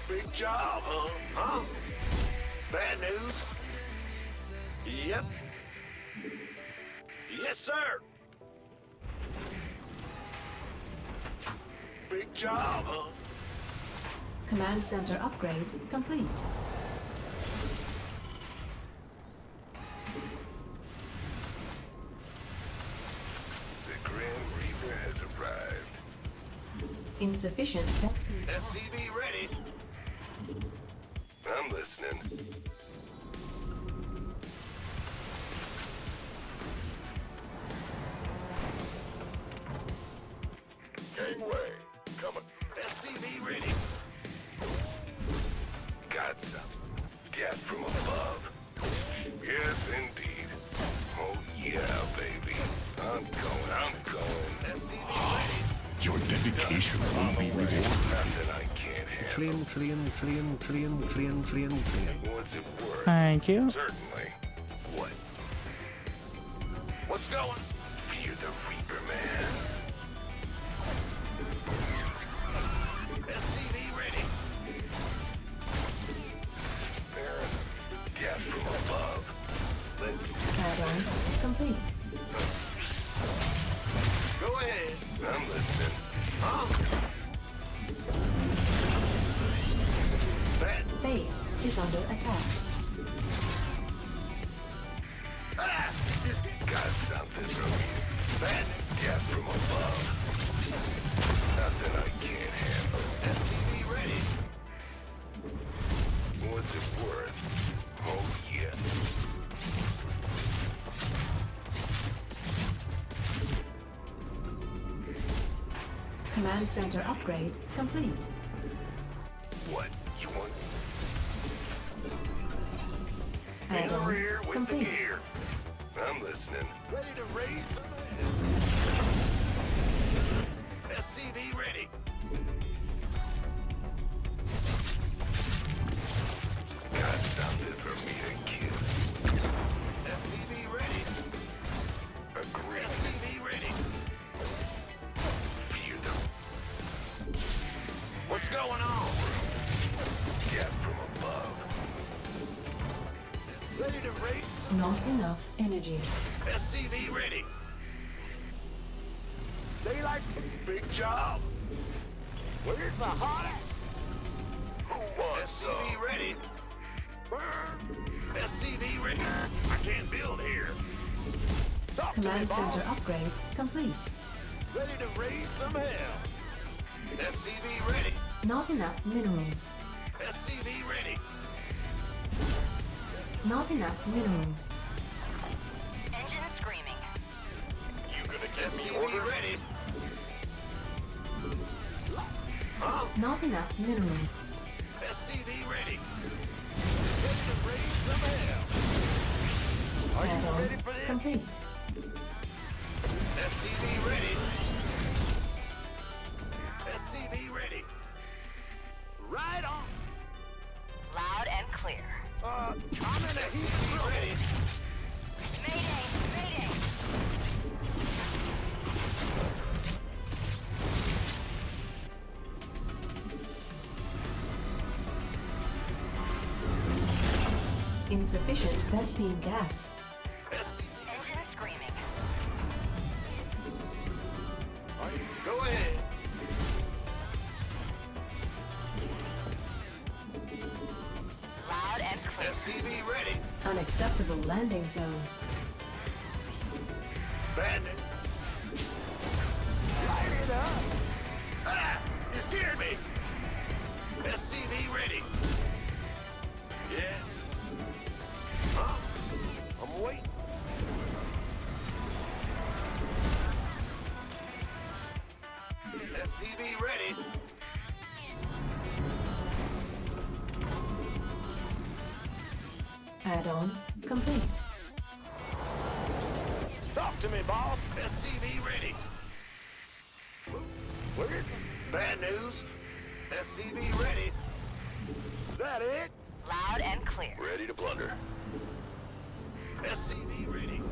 Speaker 1: Big job, huh? Huh? Bad news? Yep. Yes, sir. Big job, huh?
Speaker 3: Command center upgrade complete.
Speaker 1: The Grim Reaper has arrived.
Speaker 3: Insufficient Vespene gas.
Speaker 1: SCV ready. I'm listening. Gangway, coming. SCV ready. Got some. Gas from above. Yes, indeed. Oh, yeah, baby. I'm going. SCV ready.
Speaker 12: Your dedication will be rewarded.
Speaker 1: Nothing I can't handle.
Speaker 2: Trillion.
Speaker 1: What's it worth?
Speaker 6: Thank you.
Speaker 1: Certainly. What? What's going? Fear the Reaper, man. SCV ready. Terran, gas from above.
Speaker 3: Add-on complete.
Speaker 1: Go ahead. I'm listening. Huh?
Speaker 3: Base is under attack.
Speaker 1: Got something from you. That gas from above. Nothing I can't handle. SCV ready. What's it worth? Oh, yeah.
Speaker 3: Command center upgrade complete.
Speaker 1: What? You want? In the
Speaker 3: Add-on
Speaker 1: rear with
Speaker 3: complete.
Speaker 1: the gear. I'm listening. Ready to race some SCV ready. Got something for me to kill. SCV ready. Agree. SCV ready. Fear them. What's going on? Gas from above. Ready to race.
Speaker 3: Not enough energy.
Speaker 1: SCV ready. Daylight's big job. Where's the hottest? Who wants SCV ready. Burn. SCV ready. I can't build here. Talk to me,
Speaker 3: Command center
Speaker 1: boss.
Speaker 3: upgrade complete.
Speaker 1: Ready to raise some hell. SCV ready.
Speaker 3: Not enough minerals.
Speaker 1: SCV ready.
Speaker 3: Not enough minerals.
Speaker 9: Engine screaming.
Speaker 1: You gonna get me order ready? Huh?
Speaker 3: Not enough minerals.
Speaker 1: SCV ready. Ready to raise some hell. Are you
Speaker 3: Add-on
Speaker 1: ready for this?
Speaker 3: complete.
Speaker 1: SCV ready. SCV ready. Right on.
Speaker 9: Loud and clear.
Speaker 1: I'm in a heat. Ready.
Speaker 9: Mayday!
Speaker 3: Insufficient Vespene gas.
Speaker 9: Engine screaming.
Speaker 1: Go ahead.
Speaker 9: Loud and clear.
Speaker 1: SCV ready.
Speaker 3: Unacceptable landing zone.
Speaker 1: Bandit. Light it up. Ah! You scared me. SCV ready. Yeah. Huh? I'm waiting. SCV ready.
Speaker 3: Add-on complete.
Speaker 1: Talk to me, boss. SCV ready. Word? Bad news. SCV ready. Is that it?
Speaker 9: Loud and clear.
Speaker 1: Ready to plunder. SCV ready.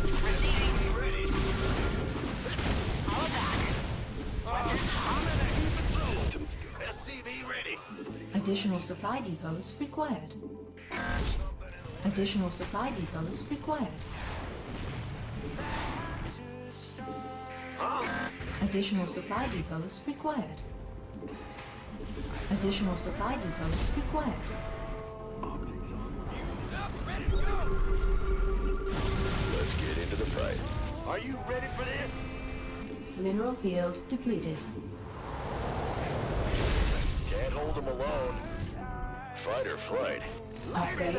Speaker 9: Receiving.
Speaker 1: Ready.
Speaker 9: All back.
Speaker 1: I'm in a heap of trouble. SCV ready.
Speaker 3: Additional supply depots required. Additional supply depots required. Additional supply depots required. Additional supply depots required.
Speaker 1: Let's get into the fight. Are you ready for this?
Speaker 3: Mineral field depleted.
Speaker 1: Can't hold them alone. Fight or flight.
Speaker 3: Upgrade.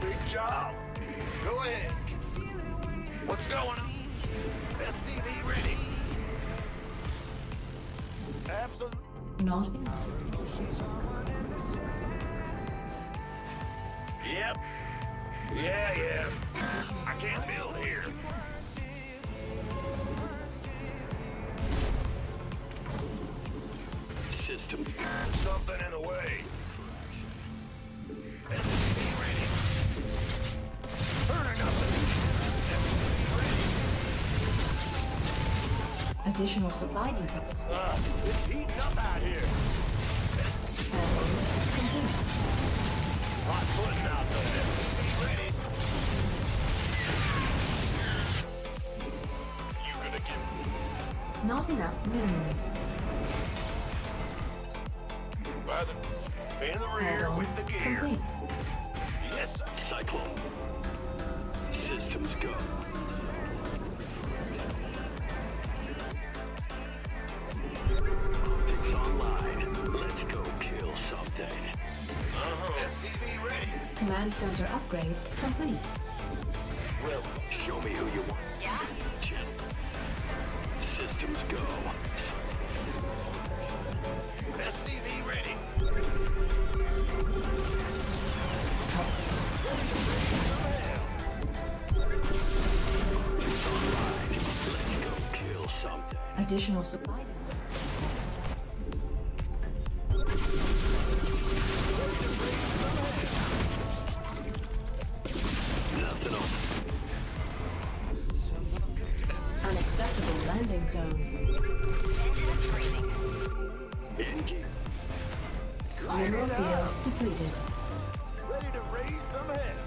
Speaker 1: Big job. Go ahead. What's going on? SCV ready. Absolutely.
Speaker 3: Not enough.
Speaker 1: Yep. Yeah. I can't build here.
Speaker 10: System.
Speaker 1: Something in the way. SCV ready. Turning up.
Speaker 3: Additional supply depots.
Speaker 1: It's heating up out here.
Speaker 3: Add-on complete.
Speaker 1: Hot footing out there. Ready. You gonna get
Speaker 3: Not enough minerals.
Speaker 1: by the in the rear
Speaker 3: Add-on
Speaker 1: with the gear.
Speaker 3: complete.
Speaker 1: Yes, sir.
Speaker 10: Cyclone. Systems go. Optics online. Let's go kill something.
Speaker 1: SCV ready.
Speaker 3: Command center upgrade complete.
Speaker 10: Well, show me who you want.
Speaker 9: Yeah?
Speaker 10: Systems go.
Speaker 1: SCV ready.
Speaker 10: Let's go kill something.
Speaker 3: Additional supply depots.
Speaker 10: Nothing on.
Speaker 3: Unacceptable landing zone.
Speaker 9: Engines breathing.
Speaker 10: Engine.
Speaker 3: Mineral field depleted.
Speaker 1: Ready to raise some hell.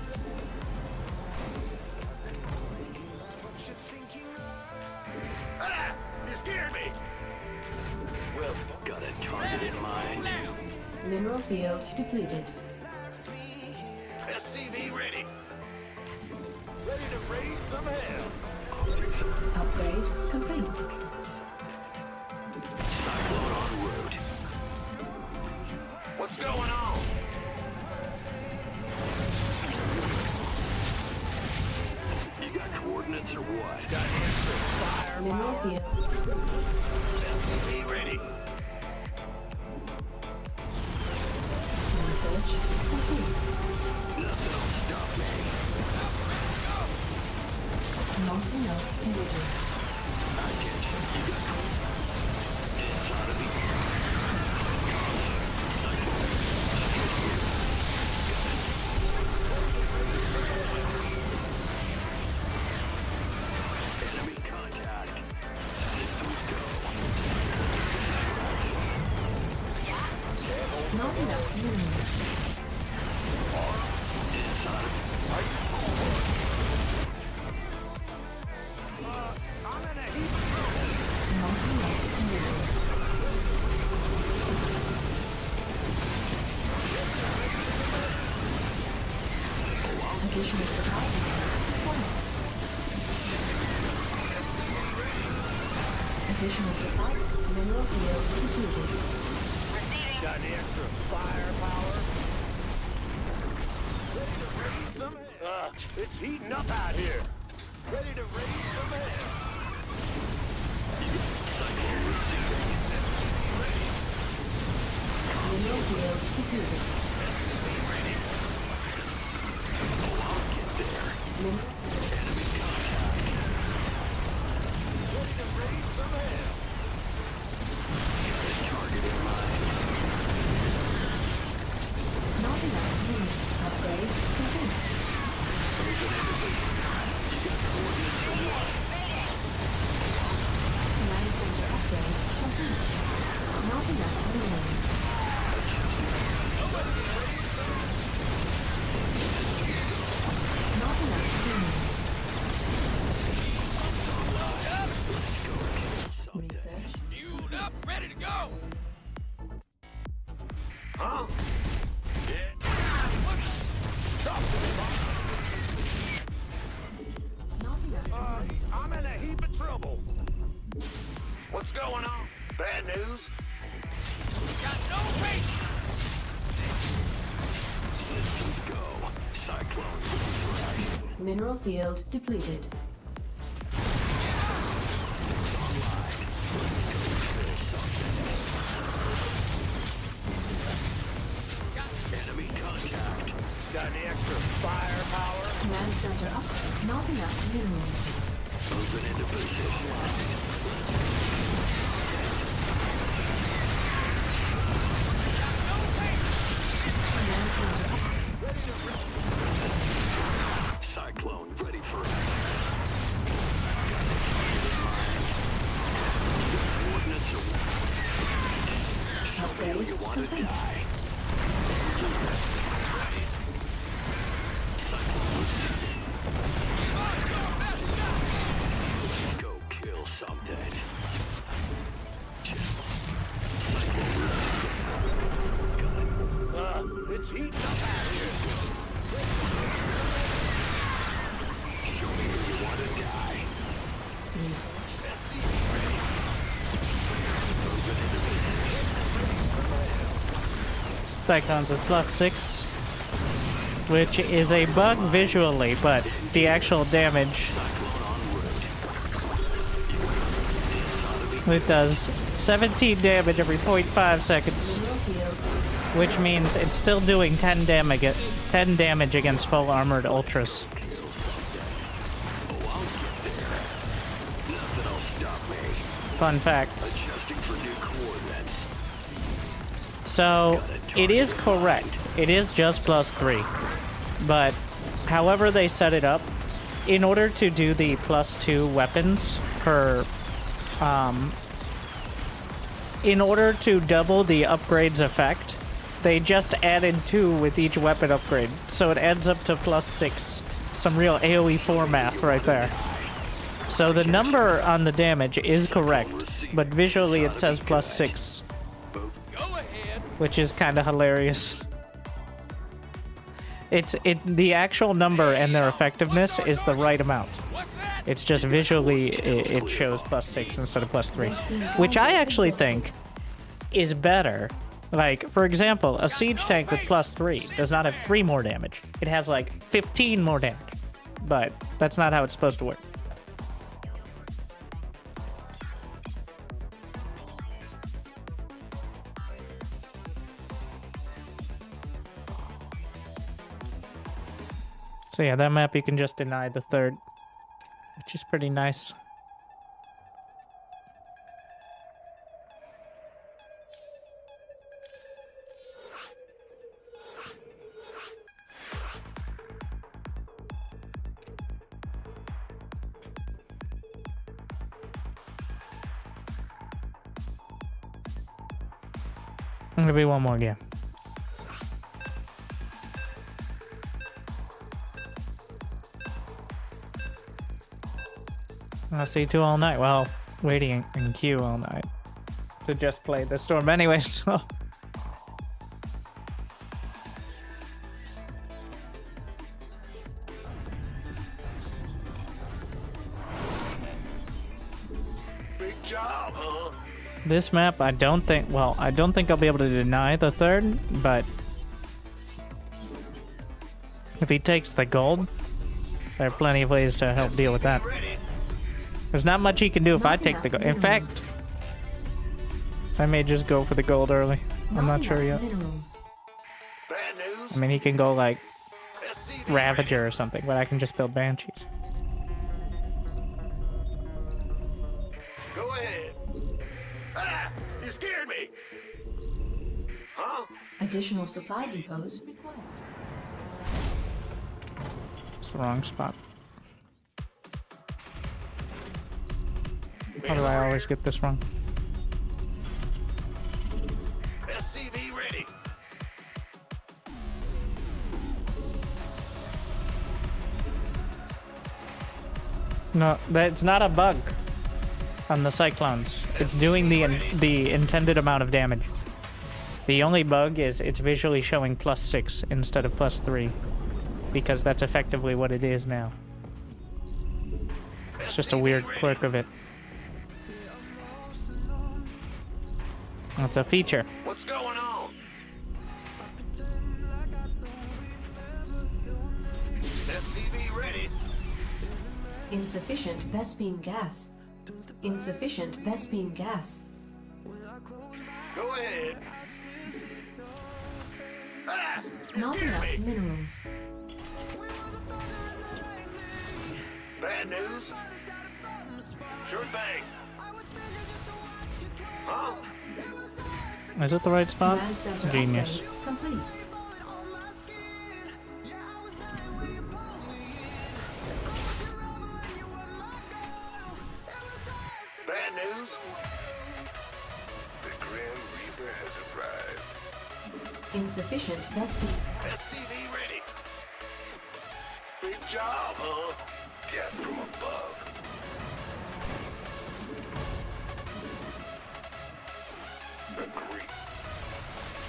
Speaker 1: Ah! You scared me.
Speaker 10: Well, got a target in mind.
Speaker 3: Mineral field depleted.
Speaker 1: SCV ready. Ready to raise some hell.
Speaker 3: Upgrade complete.
Speaker 10: Cyclone en route.
Speaker 1: What's going on?
Speaker 10: You got coordinates or what?
Speaker 1: Got extra
Speaker 3: Mineral
Speaker 1: firepower.
Speaker 3: field.
Speaker 1: SCV ready.
Speaker 3: Research complete.
Speaker 10: Nothing will stop me.
Speaker 3: Not enough energy.
Speaker 10: I get you. You got inside of me. Enemy contact. Systems go.
Speaker 3: Not enough minerals.
Speaker 10: Inside of me.
Speaker 1: I'm in a heap of trouble.
Speaker 3: Not enough minerals. Additional supply depots required. Additional supply. Mineral field depleted.
Speaker 9: Receiving.
Speaker 1: Got any extra firepower? Ready to raise some hell. It's heating up out here. Ready to raise some hell.
Speaker 3: Mineral field depleted. Not enough minerals. Upgrade complete. Command center upgrade complete. Not enough minerals. Not enough minerals. Research.
Speaker 1: Fueled up, ready to go. Huh? I'm in a heap of trouble. What's going on? Bad news? Got no patience.
Speaker 10: Systems go. Cyclone.
Speaker 3: Mineral field depleted.
Speaker 10: Enemy contact.
Speaker 1: Got any extra firepower?
Speaker 3: Command center upgrade. Not enough minerals.
Speaker 10: Moving into position.
Speaker 3: Command center
Speaker 10: Cyclone ready for action. Coordinates are... Show me who you want to die. Go kill something.
Speaker 1: It's heating up out here.
Speaker 10: Show me who you want to die.
Speaker 6: Cyclones with +6, which is a bug visually, but the actual damage, it does 17 damage every 0.5 seconds, which means it's still doing 10 damage against full armored ultras. Fun fact. So, it is correct. It is just +3. But, however they set it up, in order to do the +2 weapons per... in order to double the upgrade's effect, they just added 2 with each weapon upgrade. So it adds up to +6. Some real AoE 4 math right there. So the number on the damage is correct, but visually it says +6. Which is kind of hilarious. The actual number and their effectiveness is the right amount. It's just visually it shows +6 instead of +3, which I actually think is better. Like, for example, a siege tank with +3 does not have 3 more damage. It has like 15 more damage. But that's not how it's supposed to work. So yeah, that map you can just deny the third, which is pretty nice. Gonna be one more game. I'll see 2 all night. Well, waiting in queue all night to just play the storm anyway, so.
Speaker 1: Big job, huh?
Speaker 6: This map, I don't think I'll be able to deny the third, but if he takes the gold, there are plenty of ways to help deal with that. There's not much he can do if I take the gold. In fact, I may just go for the gold early. I'm not sure yet. I mean, he can go like Ravager or something, but I can just build Banshees.
Speaker 1: Go ahead. Ah, you scared me. Huh?
Speaker 3: Additional supply depots required.
Speaker 6: It's the wrong spot. How do I always get this wrong?
Speaker 1: SCV ready.
Speaker 6: No, that's not a bug on the Cyclones. It's doing the intended amount of damage. The only bug is it's visually showing +6 instead of +3, because that's effectively what it is now. It's just a weird quirk of it. It's a feature.
Speaker 1: What's going on? SCV ready.
Speaker 3: Insufficient Vespene gas. Insufficient Vespene gas.
Speaker 1: Go ahead. Ah,
Speaker 3: Not enough minerals.
Speaker 1: bad news? Sure thing. Huh?
Speaker 6: Is it the right spot?
Speaker 3: Command center
Speaker 6: Genius.
Speaker 3: upgrade complete.
Speaker 1: Bad news? The Grim Reaper has arrived.
Speaker 3: Insufficient Vespene.
Speaker 1: SCV ready. Big job, huh? Gas from above. Agree.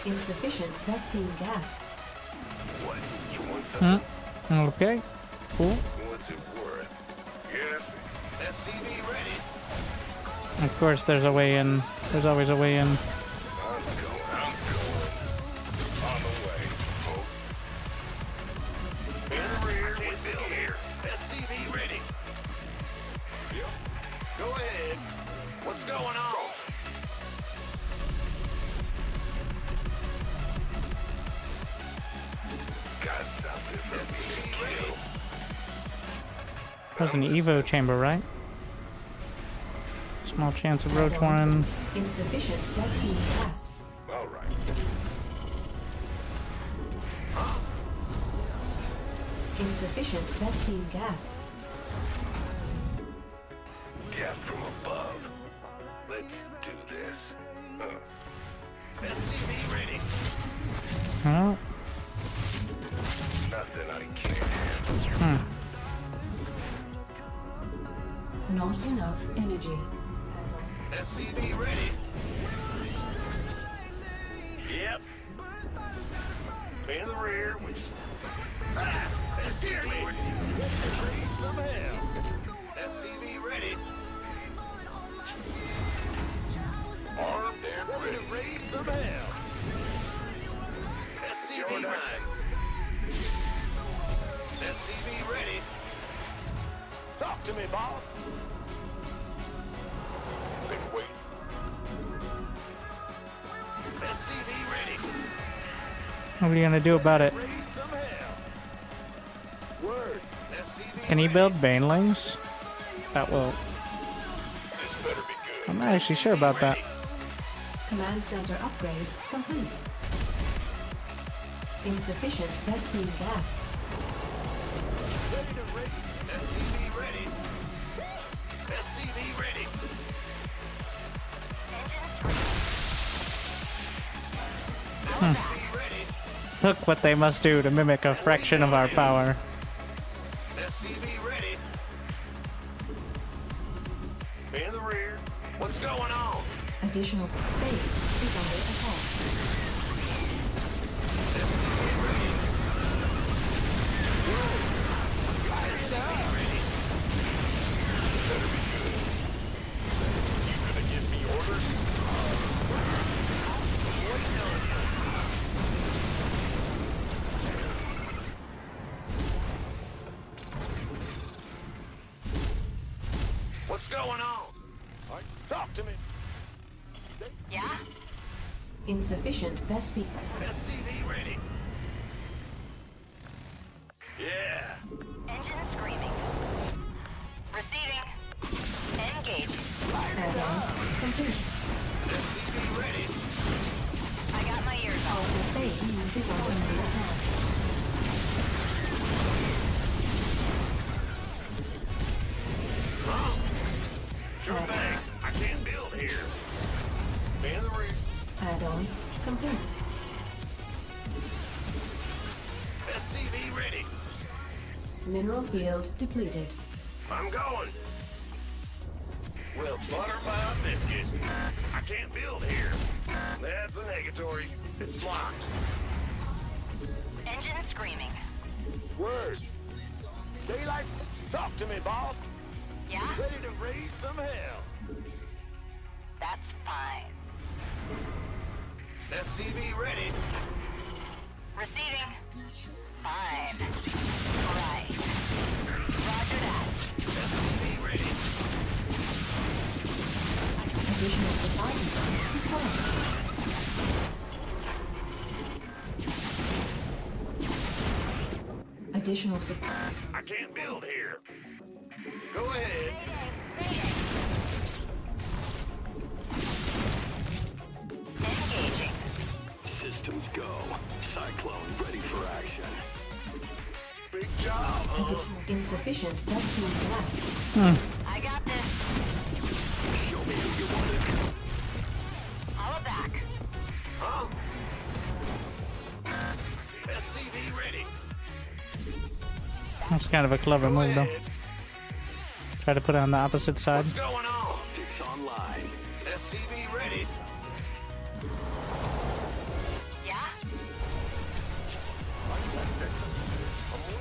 Speaker 3: Insufficient Vespene gas.
Speaker 1: What? You want something?
Speaker 6: Okay. Cool.
Speaker 1: What's it worth? Yes. SCV ready.
Speaker 6: Of course, there's a way in. There's always a way in.
Speaker 1: I'm going. On the way, folks. In the rear, get here. SCV ready. Yep. Go ahead. What's going on? Got something for me to kill.
Speaker 6: There's an Evo chamber, right? Small chance of Roach Warren.
Speaker 3: Insufficient Vespene gas.
Speaker 1: All right.
Speaker 3: Insufficient Vespene gas.
Speaker 1: Gas from above. Let's do this. SCV ready.
Speaker 6: Oh.
Speaker 1: Nothing I can't handle.
Speaker 3: Not enough energy.
Speaker 1: SCV ready. Yep. In the rear. SCV ready. Raise some hell. SCV ready. Armed and ready. Raise some hell. SCV ready. SCV ready. Talk to me, boss. Been waiting. SCV ready.
Speaker 6: What are you gonna do about it?
Speaker 1: Raise some hell. Word. SCV
Speaker 6: Can he build banelings? That will.
Speaker 1: This better be good.
Speaker 6: I'm not actually sure about that.
Speaker 3: Command center upgrade complete. Insufficient Vespene gas.
Speaker 1: Ready to race. SCV ready. SCV ready. SCV ready.
Speaker 6: Look what they must do to mimic a fraction of our power.
Speaker 1: SCV ready. In the rear. What's going on?
Speaker 3: Additional base is under attack.
Speaker 1: SCV ready. SCV ready. Better be good. You gonna give me orders? Waiting on you. What's going
Speaker 9: Yeah?
Speaker 3: Insufficient Vespi.
Speaker 1: SCV ready. Yeah.
Speaker 9: Engine screaming. Receiving. Engage.
Speaker 3: Add-on complete.
Speaker 1: SCV ready.
Speaker 9: I got my ears on.
Speaker 3: Alpha base is under attack.
Speaker 1: Sure thing. I can't build here. Man the reef.
Speaker 3: Add-on complete.
Speaker 1: SCV ready.
Speaker 3: Mineral field depleted.
Speaker 1: I'm going. Well, butter my biscuit. I can't build here. That's a negatory. It's locked.
Speaker 9: Engine screaming.
Speaker 1: Word. Daylight, talk to me, boss.
Speaker 9: Yeah?
Speaker 1: Ready to raise some hell.
Speaker 9: That's fine.
Speaker 1: SCV ready.
Speaker 9: Receiving. Fine. Right. Roger that.
Speaker 1: SCV ready.
Speaker 3: Additional supply depots required. Additional supply.
Speaker 1: I can't build here. Go ahead.
Speaker 9: Engaging.
Speaker 10: Systems go. Cyclone ready for action.
Speaker 1: Big job, huh?
Speaker 3: Insufficient Vespi gas.
Speaker 9: I got this.
Speaker 10: Show me who you want it.
Speaker 9: Holla back.
Speaker 1: Huh? SCV ready.
Speaker 6: That's kind of a clever move, though. Try to put it on the opposite side.
Speaker 1: What's going on?
Speaker 10: Optics online.
Speaker 1: SCV ready.
Speaker 9: Yeah?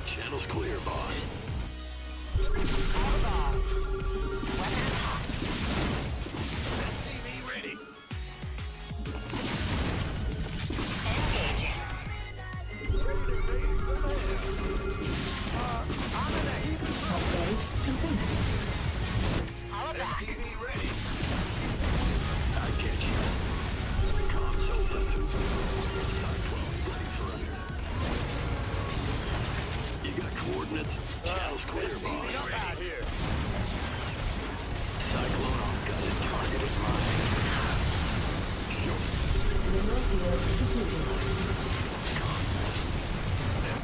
Speaker 10: Channel's clear, boss.
Speaker 9: Call the ball. Weapons hot.
Speaker 1: SCV ready.
Speaker 9: Engaging.
Speaker 1: Ready to raise some hell. I'm in a heap of trouble.
Speaker 3: Upgrade complete.
Speaker 9: Holla back.
Speaker 1: SCV ready.
Speaker 10: I get you. Console systems go. Cyclone ready for under. You got coordinates? Channel's clear, boss.
Speaker 1: SCV out here.
Speaker 10: Cyclone on got it targeted mine.
Speaker 3: Mineral field depleted.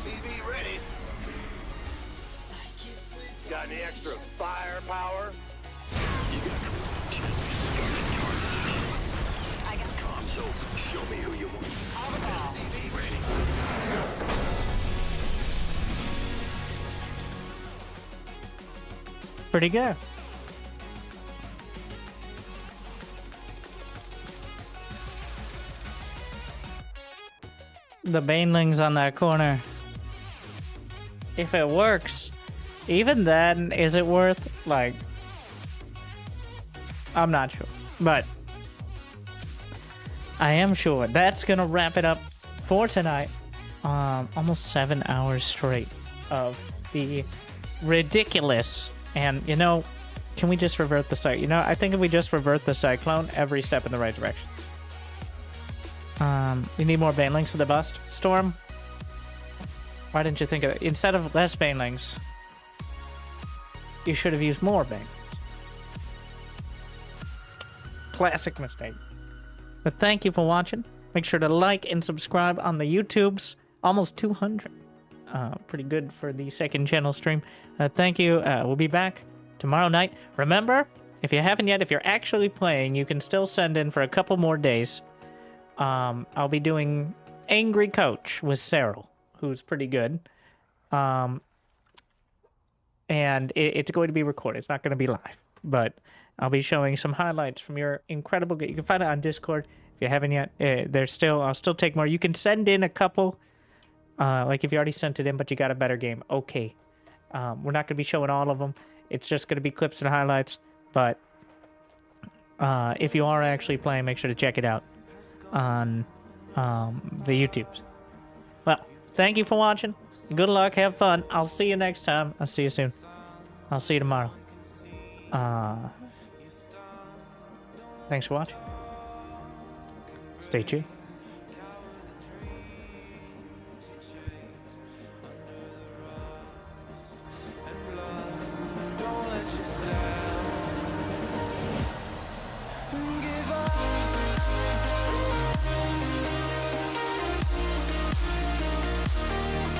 Speaker 1: SCV ready. Got any extra firepower?
Speaker 10: You got targeted.
Speaker 9: I got
Speaker 10: Console, show me who you want.
Speaker 9: call the ball.
Speaker 1: SCV ready.
Speaker 6: Pretty good. The banelings on that corner. If it works, even then, is it worth, like, I'm not sure, but I am sure that's gonna wrap it up for tonight. Almost 7 hours straight of the ridiculous, and you know, can we just revert the cyclone? You know, I think if we just revert the cyclone, every step in the right direction. We need more banelings for the bust. Storm, why didn't you think of it? Instead of less banelings, you should have used more banelings. Classic mistake. But thank you for watching. Make sure to like and subscribe on the YouTubes. Almost 200. Pretty good for the second channel stream. Thank you. We'll be back tomorrow night. Remember, if you haven't yet, if you're actually playing, you can still send in for a couple more days. I'll be doing Angry Coach with Cyril, who's pretty good. And it's going to be recorded. It's not going to be live. But I'll be showing some highlights from your incredible game. You can find it on Discord if you haven't yet. I'll still take more. You can send in a couple. Like if you already sent it in, but you got a better game. Okay. We're not going to be showing all of them. It's just going to be clips and highlights. But if you are actually playing, make sure to check it out on the YouTubes. Well, thank you for watching. Good luck. Have fun. I'll see you next time. I'll see you soon. I'll see you tomorrow. Thanks for watching. Stay tuned.